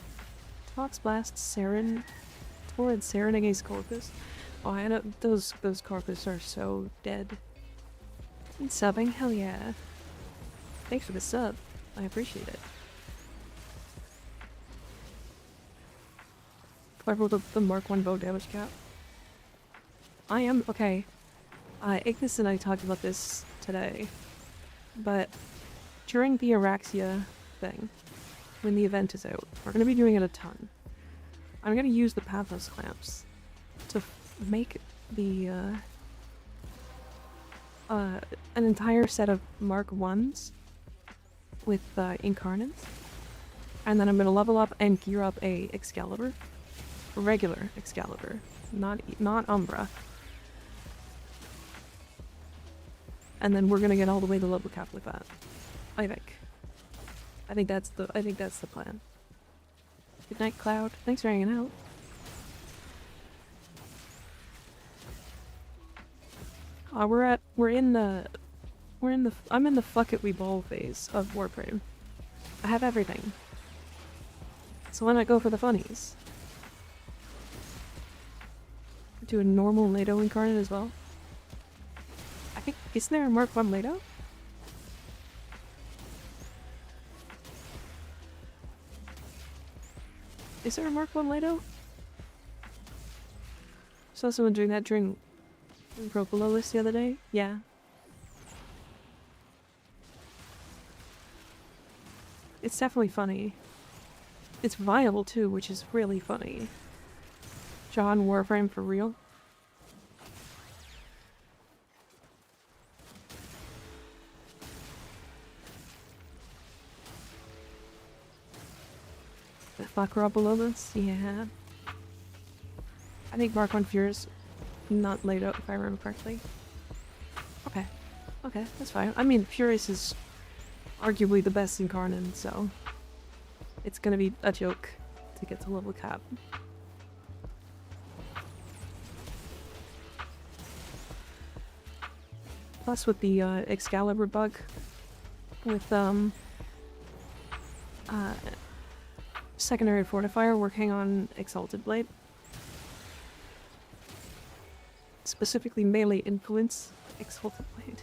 S3: Tox Blast, Saren. Torrid Saren against Corpus. Oh, I know those Corpus are so dead. And subbing? Hell yeah. Thanks for the sub. I appreciate it. Clever with the Mark 1 bow damage cap. I am okay. Ignis and I talked about this today. But during the Araxia thing, when the event is out, we're going to be doing it a ton. I'm going to use the Pathos clamps to make the an entire set of Mark 1s with incarnons, and then I'm going to level up and gear up a Excalibur, regular Excalibur, not Umbra, and then we're going to get all the way to level cap with that. I think that's the plan. Good night, Cloud. Thanks for hanging out. I'm in the fuck it we ball phase of Warframe. I have everything. So why not go for the funnies? Do a normal Leto incarnate as well. I think, isn't there a Mark 1 Leto? Is there a Mark 1 Leto? Saw someone doing that during Below list the other day. Yeah. It's definitely funny. It's viable too, which is really funny. John Warframe for real? The fuck Robulobus? Yeah. I think Mark 1 Furious not laid out if I remember correctly. Okay. Okay, that's fine. I mean, Furious is arguably the best incarnate, so it's gonna be a joke to get to level cap. Plus with the Excalibur bug, with secondary fortifier working on Exalted Blade. Specifically melee influence Exalted Blade.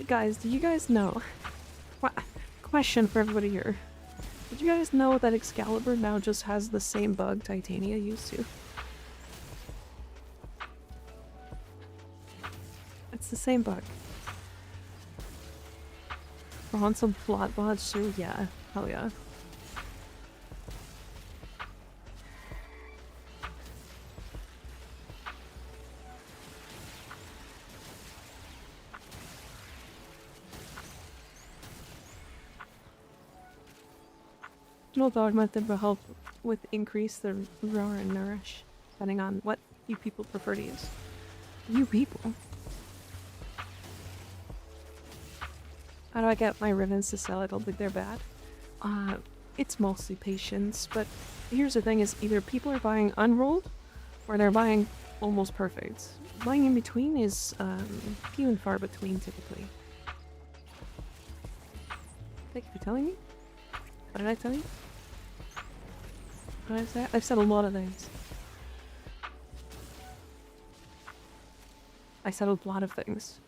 S3: Guys, do you guys know? Question for everybody here. Did you guys know that Excalibur now just has the same bug Titania used to? It's the same bug. We're on some plot bots too? Yeah. Hell yeah. Optional dog method will help with increase the roar and nourish, depending on what you people prefer to use. You people? How do I get my ribbons to sell? I don't think they're bad. It's mostly patience, but here's the thing is either people are buying unrolled or they're buying almost perfect. Buying in between is few and far between typically. Thank you for telling me. What did I tell you? What did I say? I've said a lot of things. I said a lot of things.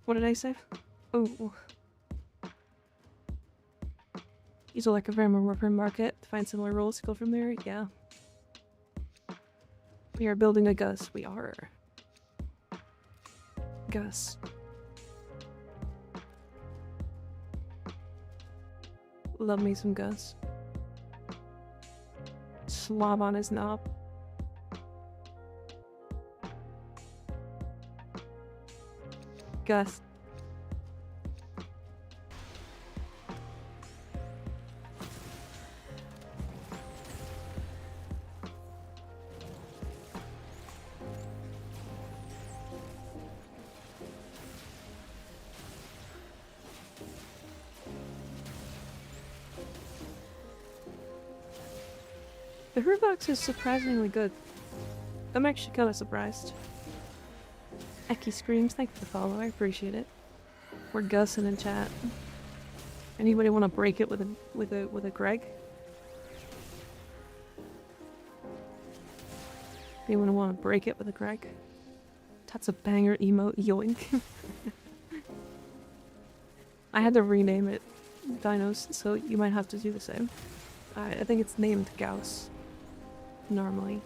S3: What did I say? Oh. Use a Electrovammer Warfare Market to find similar roles to go from there? Yeah. We are building a Gus. We are. Gus. Love me some Gus. Slob on his knob. Gus. The Herbox is surprisingly good. I'm actually kind of surprised. Eki Screams, thank you for the follow, I appreciate it. We're Gussing in chat. Anybody want to break it with a Greg? Anyone want to break it with a Greg? That's a banger emote, yoink. I had to rename it Dinos, so you might have to do the same. I think it's named Gauss. Normally.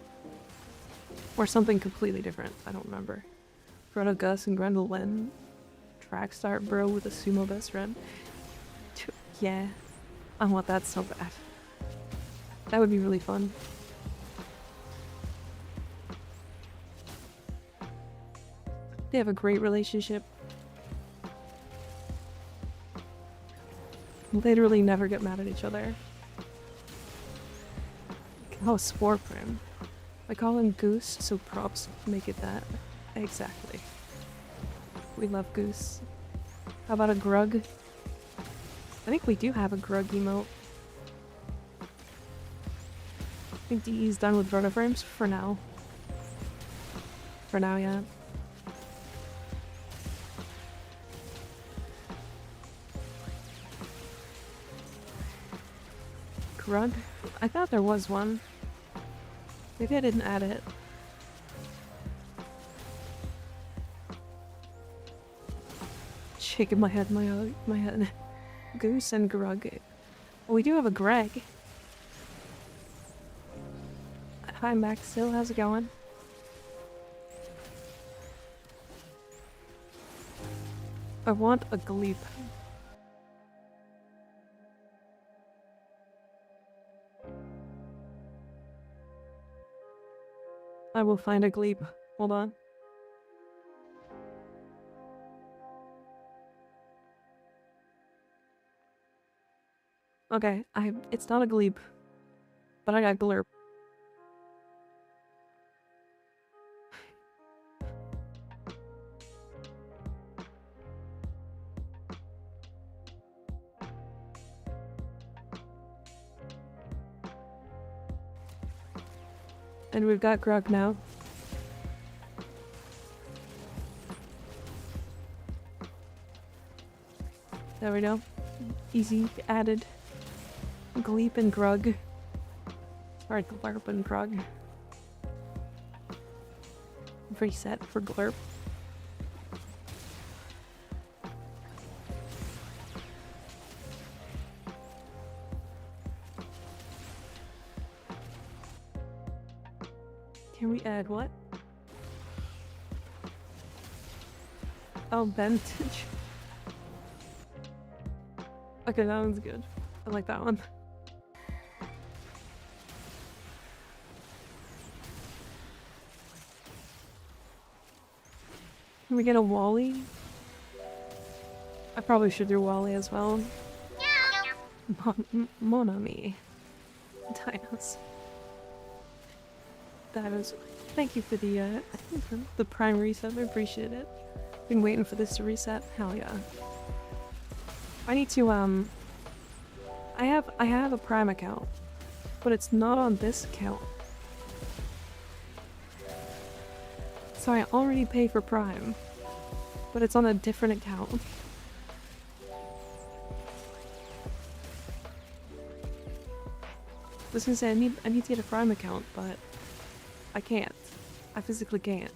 S3: Or something completely different, I don't remember. Frodo Gus and Grendel Len. Track start bro with a sumo best friend. Yeah. I want that so bad. That would be really fun. They have a great relationship. Literally never get mad at each other. Oh, Spore Prim. I call him Goose, so props make it that. Exactly. We love Goose. How about a Grug? I think we do have a Grug emote. I think DE's done with rotoframes for now. For now, yeah. Grug? I thought there was one. Maybe I didn't add it. Shaking my head, my head. Goose and Grug. Well, we do have a Greg. Hi Max still, how's it going? I want a Gleep. I will find a Gleep. Hold on. Okay, it's not a Gleep, but I got Glurp. And we've got Grug now. There we go. Easy added. Gleep and Grug. Or Glurp and Grug. Reset for Glurp. Can we add what? Oh, vintage. Okay, that one's good. I like that one. Can we get a Wally? I probably should do Wally as well. Mon ami. Dinos. Dinos. Thank you for the prime reset. I appreciate it. Been waiting for this to reset. Hell yeah. I need to I have a prime account, but it's not on this account. So I already pay for prime, but it's on a different account. I was gonna say I need to get a prime account, but I can't. I physically can't.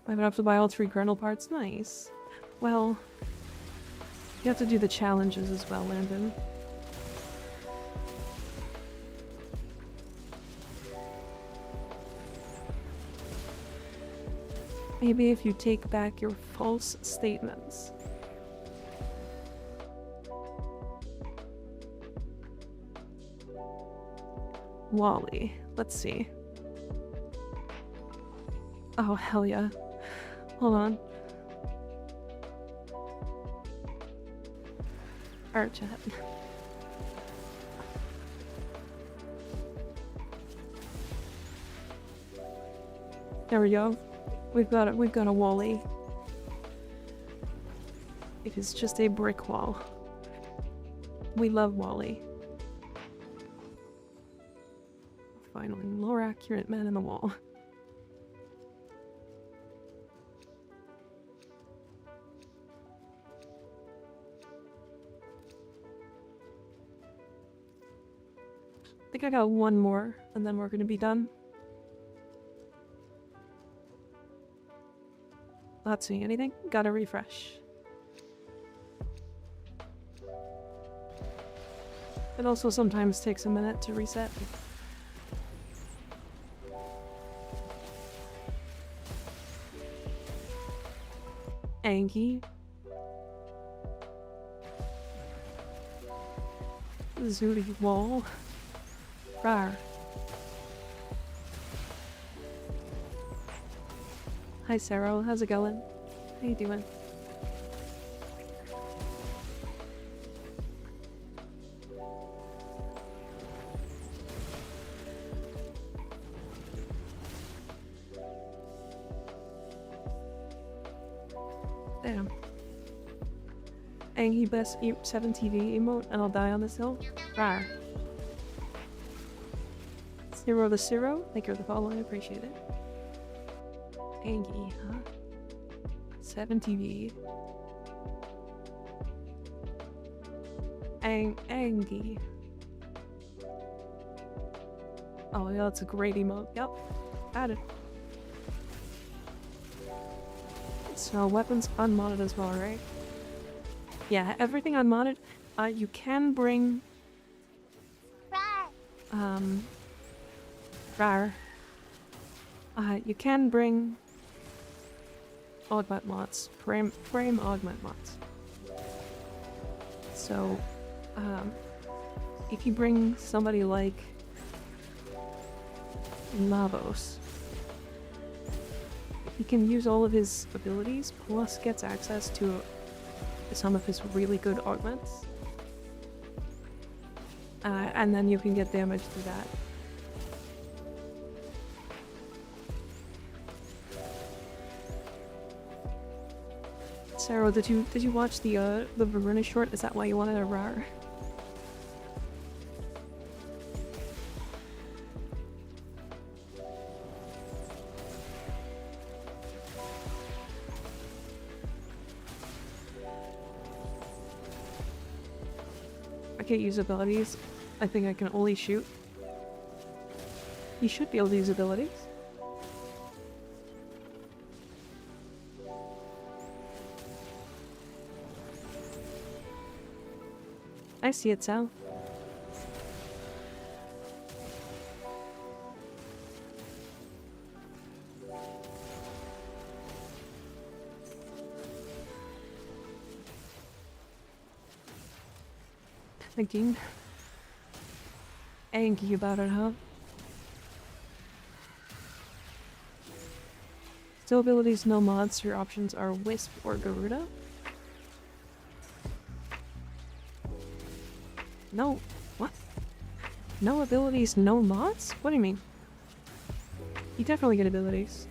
S3: I would have to buy all 3 kernel parts. Nice. Well, you have to do the challenges as well, Landon. Maybe if you take back your false statements. Wally. Let's see. Oh, hell yeah. Hold on. Art chat. There we go. We've got a Wally. It is just a brick wall. We love Wally. Finally, more accurate man in the wall. I think I got one more, and then we're gonna be done. Not seeing anything. Gotta refresh. It also sometimes takes a minute to reset. Angie. Zooty wall. Rar. Hi Sarah, how's it going? How you doing? Damn. Angie best 7 TV emote and I'll die on this hill. Rar. Zero the Zero, thank you for the follow, I appreciate it. Angie, huh? 7 TV. Angie. Oh yeah, that's a great emote. Yep. Added. So weapons unmodded as well, right? Yeah, everything unmodded. You can bring rar. You can bring augment mods, frame augment mods. So, if you bring somebody like Lavos, he can use all of his abilities, plus gets access to some of his really good augments. And then you can get damage through that. Sarah, did you watch the Verona short? Is that why you wanted a rar? I can't use abilities. I think I can only shoot. You should be able to use abilities. I see it, Sal. Thinking. Angry about it, huh? Still abilities, no mods. Your options are Wisp or Garuda. No. What? No abilities, no mods? What do you mean? You definitely get abilities.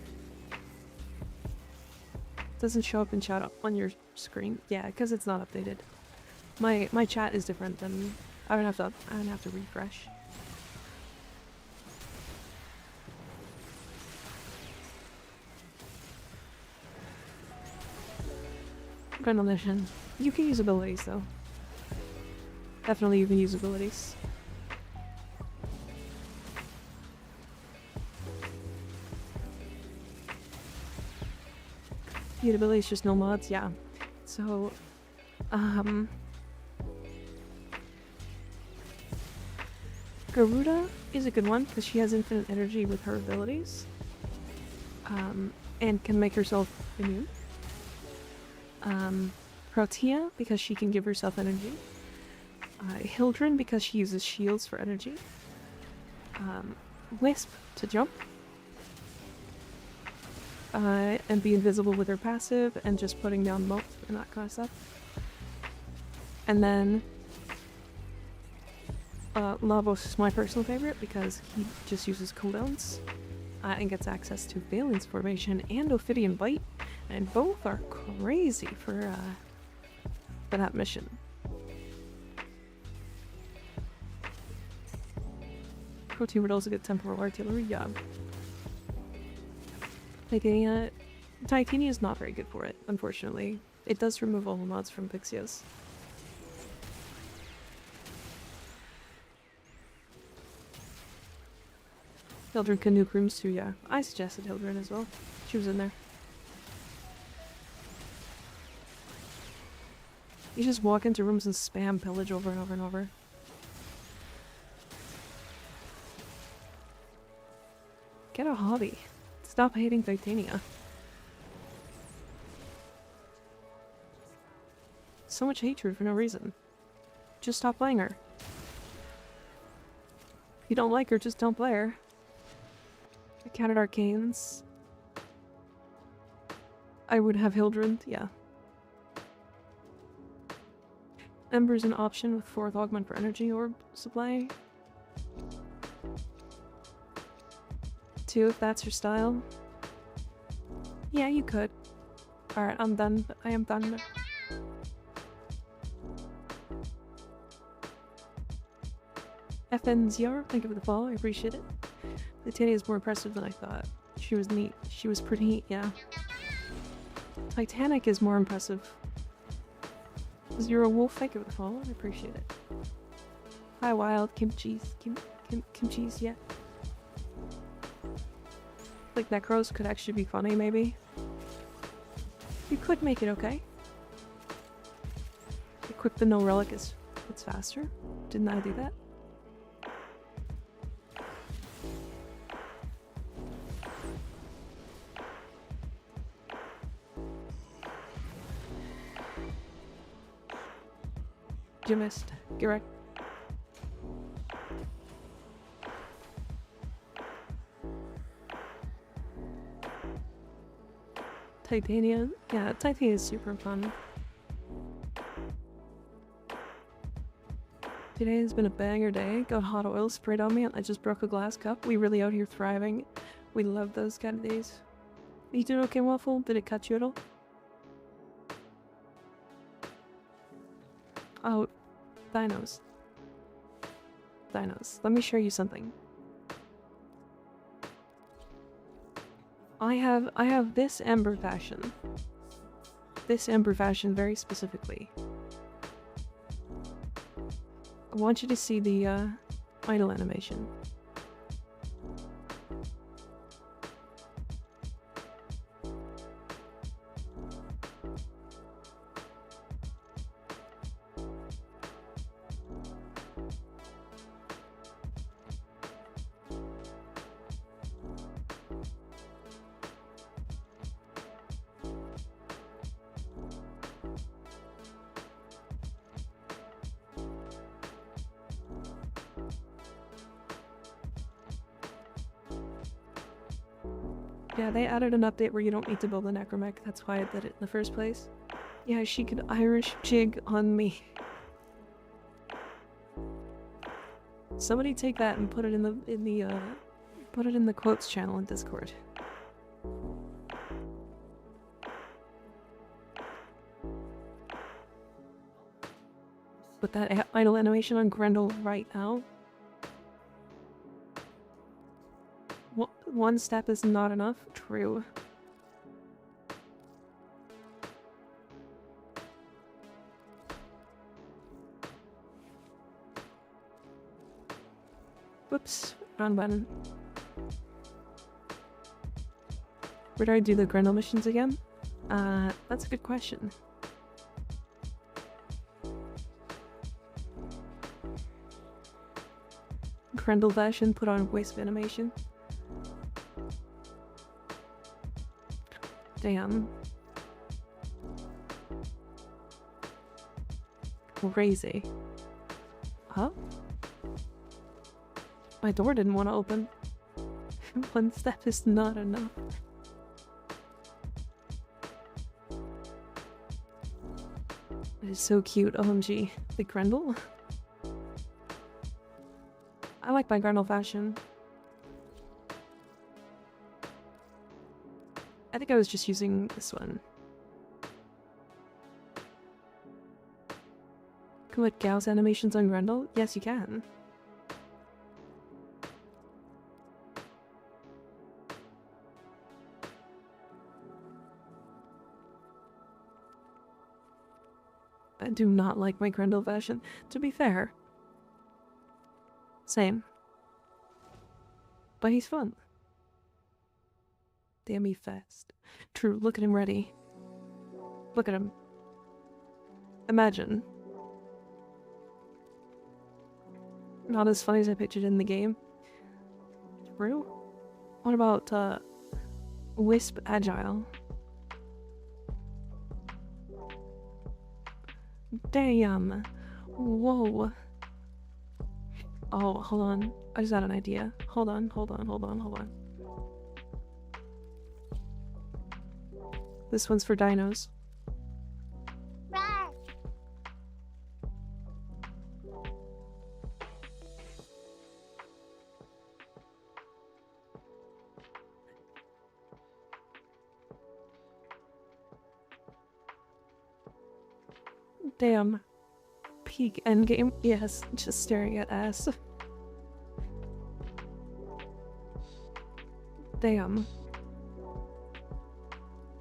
S3: Doesn't show up in chat on your screen. Yeah, because it's not updated. My chat is different than I don't have to refresh. Grenolition. You can use abilities though. Definitely you can use abilities. You abilities, just no mods, yeah. So, Garuda is a good one because she has infinite energy with her abilities. And can make herself immune. Protea because she can give herself energy. Hildren because she uses shields for energy. Wisp to jump. And be invisible with her passive and just putting down moat and that kind of stuff. And then Lavos is my personal favorite because he just uses cooldowns and gets access to Valence Formation and Ophidian Bite, and both are crazy for that mission. Protein Riddle's a good temporal artillery, yeah. Titania is not very good for it, unfortunately. It does remove all the mods from Pixios. Hildren can nuke rooms too, yeah. I suggested Hildren as well. She was in there. You just walk into rooms and spam pillage over and over and over. Get a hobby. Stop hating Titania. So much hatred for no reason. Just stop playing her. If you don't like her, just don't play her. I counted arcanes. I would have Hildren, yeah. Ember's an option with 4th augment for energy orb supply. 2 if that's your style. Yeah, you could. Alright, I'm done. I am done. FNZR, thank you for the follow, I appreciate it. Titania is more impressive than I thought. She was neat. She was pretty neat, yeah. Titanic is more impressive. Zero Wolf, thank you for the follow, I appreciate it. Hi Wild, kimchi's, kimchi's, yeah. Like Necros could actually be funny, maybe. You could make it okay. Equip the no relic it's faster. Didn't I do that? You missed. Get right. Titania. Yeah, Titania is super fun. Today has been a banger day. Got hot oil sprayed on me and I just broke a glass cup. We really out here thriving. We love those kind of days. You doing okay, Waffle? Did it cut you at all? Oh, dinos. Dinos. Let me show you something. I have this Ember fashion. This Ember fashion very specifically. I want you to see the idle animation. Yeah, they added an update where you don't need to build a necromech. That's why I did it in the first place. Yeah, she could Irish jig on me. Somebody take that and put it in the quotes channel in Discord. Put that idle animation on Grendel right now. One step is not enough. True. Whoops. Wrong button. Where do I do the Grendel missions again? That's a good question. Grendel version put on wisp animation. Damn. Crazy. Huh? My door didn't want to open. One step is not enough. It is so cute, OMG. The Grendel? I like my Grendel fashion. I think I was just using this one. Can we put Gauss animations on Grendel? Yes, you can. I do not like my Grendel fashion, to be fair. Same. But he's fun. Damn, he fast. True, look at him ready. Look at him. Imagine. Not as funny as I pictured in the game. True? What about, Wisp Agile? Damn. Whoa. Oh, hold on. I just had an idea. Hold on. This one's for dinos. Damn. Peak endgame. Yes, just staring at ass. Damn.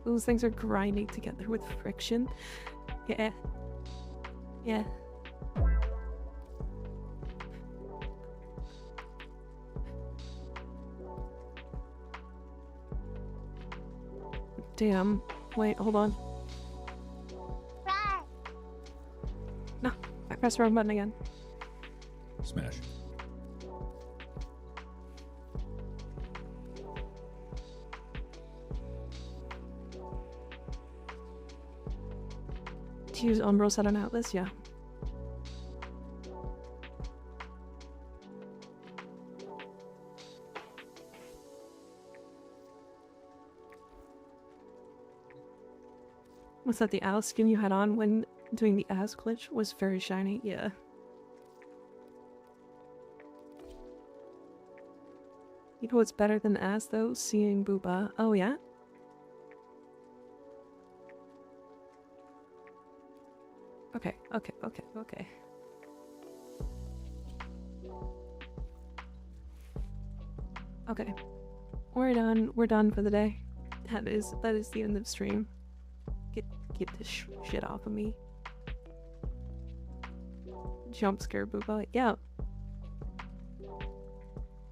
S3: Those things are grinding together with friction. Yeah. Yeah. Damn. Wait, hold on. No, I pressed the wrong button again.
S5: Smash.
S3: To use Umbros at an Atlas, yeah. Was that the Alice skin you had on when doing the ass glitch? Was very shiny, yeah. You know what's better than ass though? Seeing Booba. Oh yeah? Okay. Okay. We're done for the day. That is the end of stream. Get this shit off of me. Jump scare Booba. Yeah.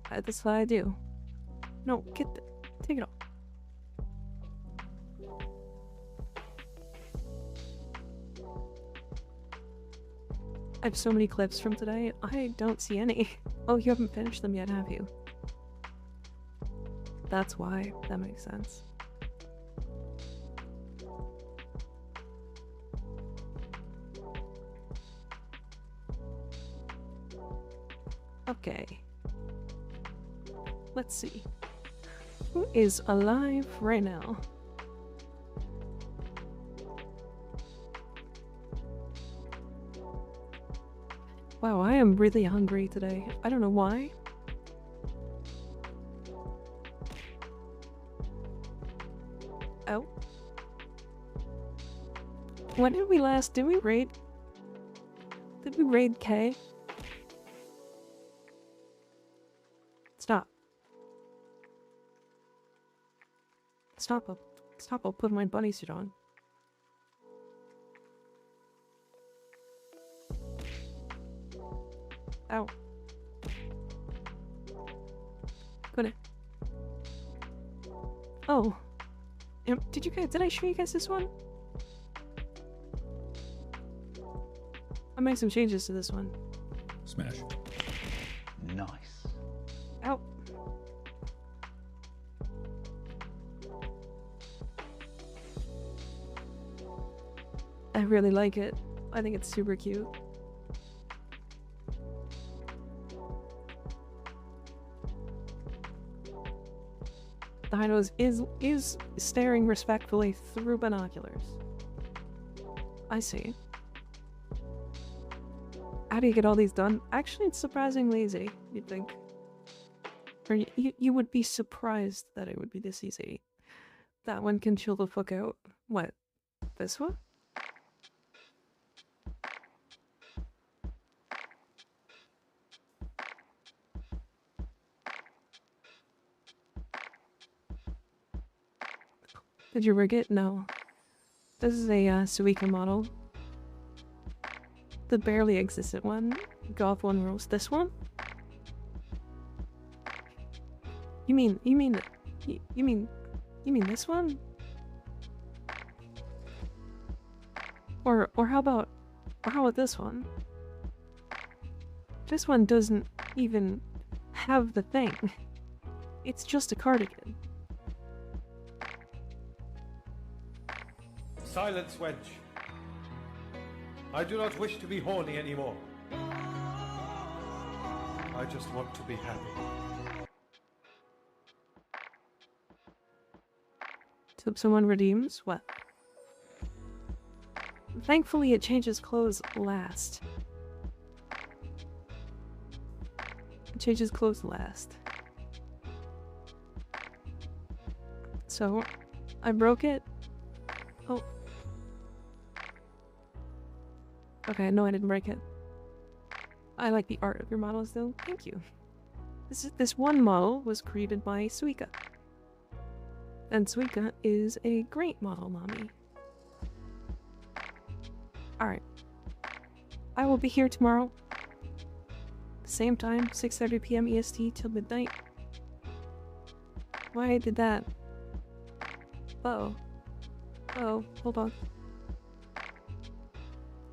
S3: That's what I do. No, take it off. I have so many clips from today. I don't see any. Oh, you haven't finished them yet, have you? That's why. That makes sense. Okay. Let's see. Who is alive right now? Wow, I am really hungry today. I don't know why. Oh. When did we last... Did we raid K? Stop. Stop. Stop, I'll put my bunny suit on. Ow. Couldn't. Oh. Did I show you guys this one? I made some changes to this one.
S5: Smash.
S2: Nice.
S3: Ow. I really like it. I think it's super cute. The Hinos is staring respectfully through binoculars. I see. How do you get all these done? Actually, it's surprisingly easy, you'd think. Or you would be surprised that it would be this easy. That one can chill the fuck out. What? This one? Did you rig it? No. This is a Suika model. The barely existent one. Goth one rules. This one? You mean this one? Or how about this one? This one doesn't even have the thing. It's just a cardigan.
S1: Silence, wench. I do not wish to be horny anymore. I just want to be happy.
S3: So someone redeems? What? Thankfully it changes clothes last. It changes clothes last. So, I broke it. Oh. Okay, no, I didn't break it. I like the art of your models though. Thank you. This one model was created by Suika. And Suika is a great model mommy. Alright. I will be here tomorrow. Same time, 6:30 PM EST till midnight. Why I did that? Uh-oh. Uh-oh, hold on.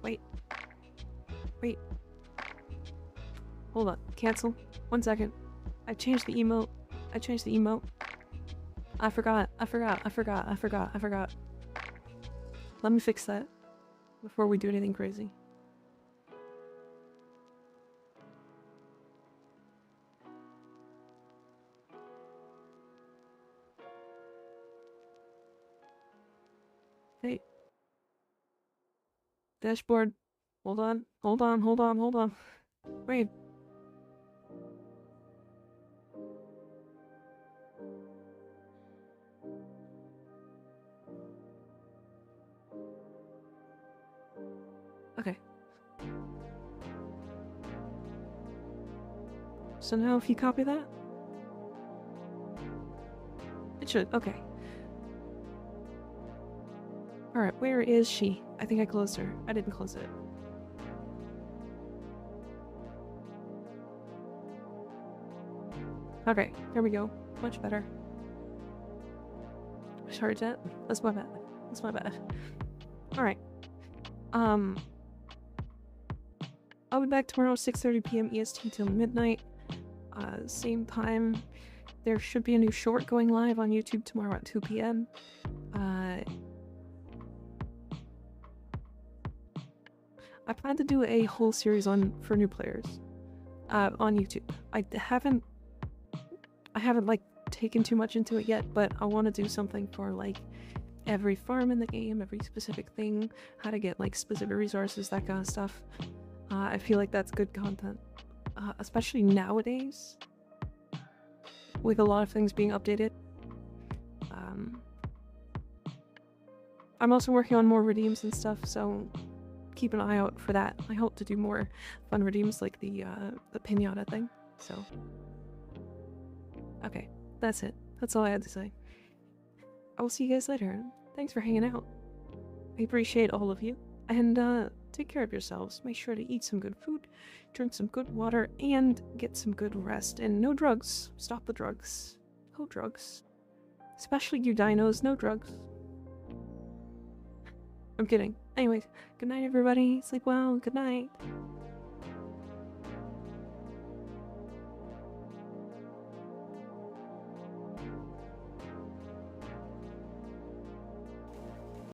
S3: Wait. Wait. Hold on. Cancel. 1 second. I changed the emote. I forgot. Let me fix that before we do anything crazy. Hey. Dashboard. Hold on. Wait. Okay. So now if you copy that, it should. Okay. Alright, where is she? I think I closed her. I didn't close it. Okay, there we go. Much better. Sorry, Jet. That's my bad. Alright. I'll be back tomorrow, 6:30 PM EST till midnight. Same time. There should be a new short going live on YouTube tomorrow at 2 PM. I plan to do a whole series for new players on YouTube. I haven't like taken too much into it yet, but I want to do something for like every farm in the game, every specific thing, how to get like specific resources, that kind of stuff. I feel like that's good content, especially nowadays with a lot of things being updated. I'm also working on more redeems and stuff, so keep an eye out for that. I hope to do more fun redeems like the pinata thing. So, okay, that's it. That's all I had to say. I will see you guys later. Thanks for hanging out. I appreciate all of you, and take care of yourselves. Make sure to eat some good food, drink some good water, and get some good rest. And no drugs. Stop the drugs. No drugs. Especially you dinos, no drugs. I'm kidding. Anyways, good night everybody. Sleep well. Good night.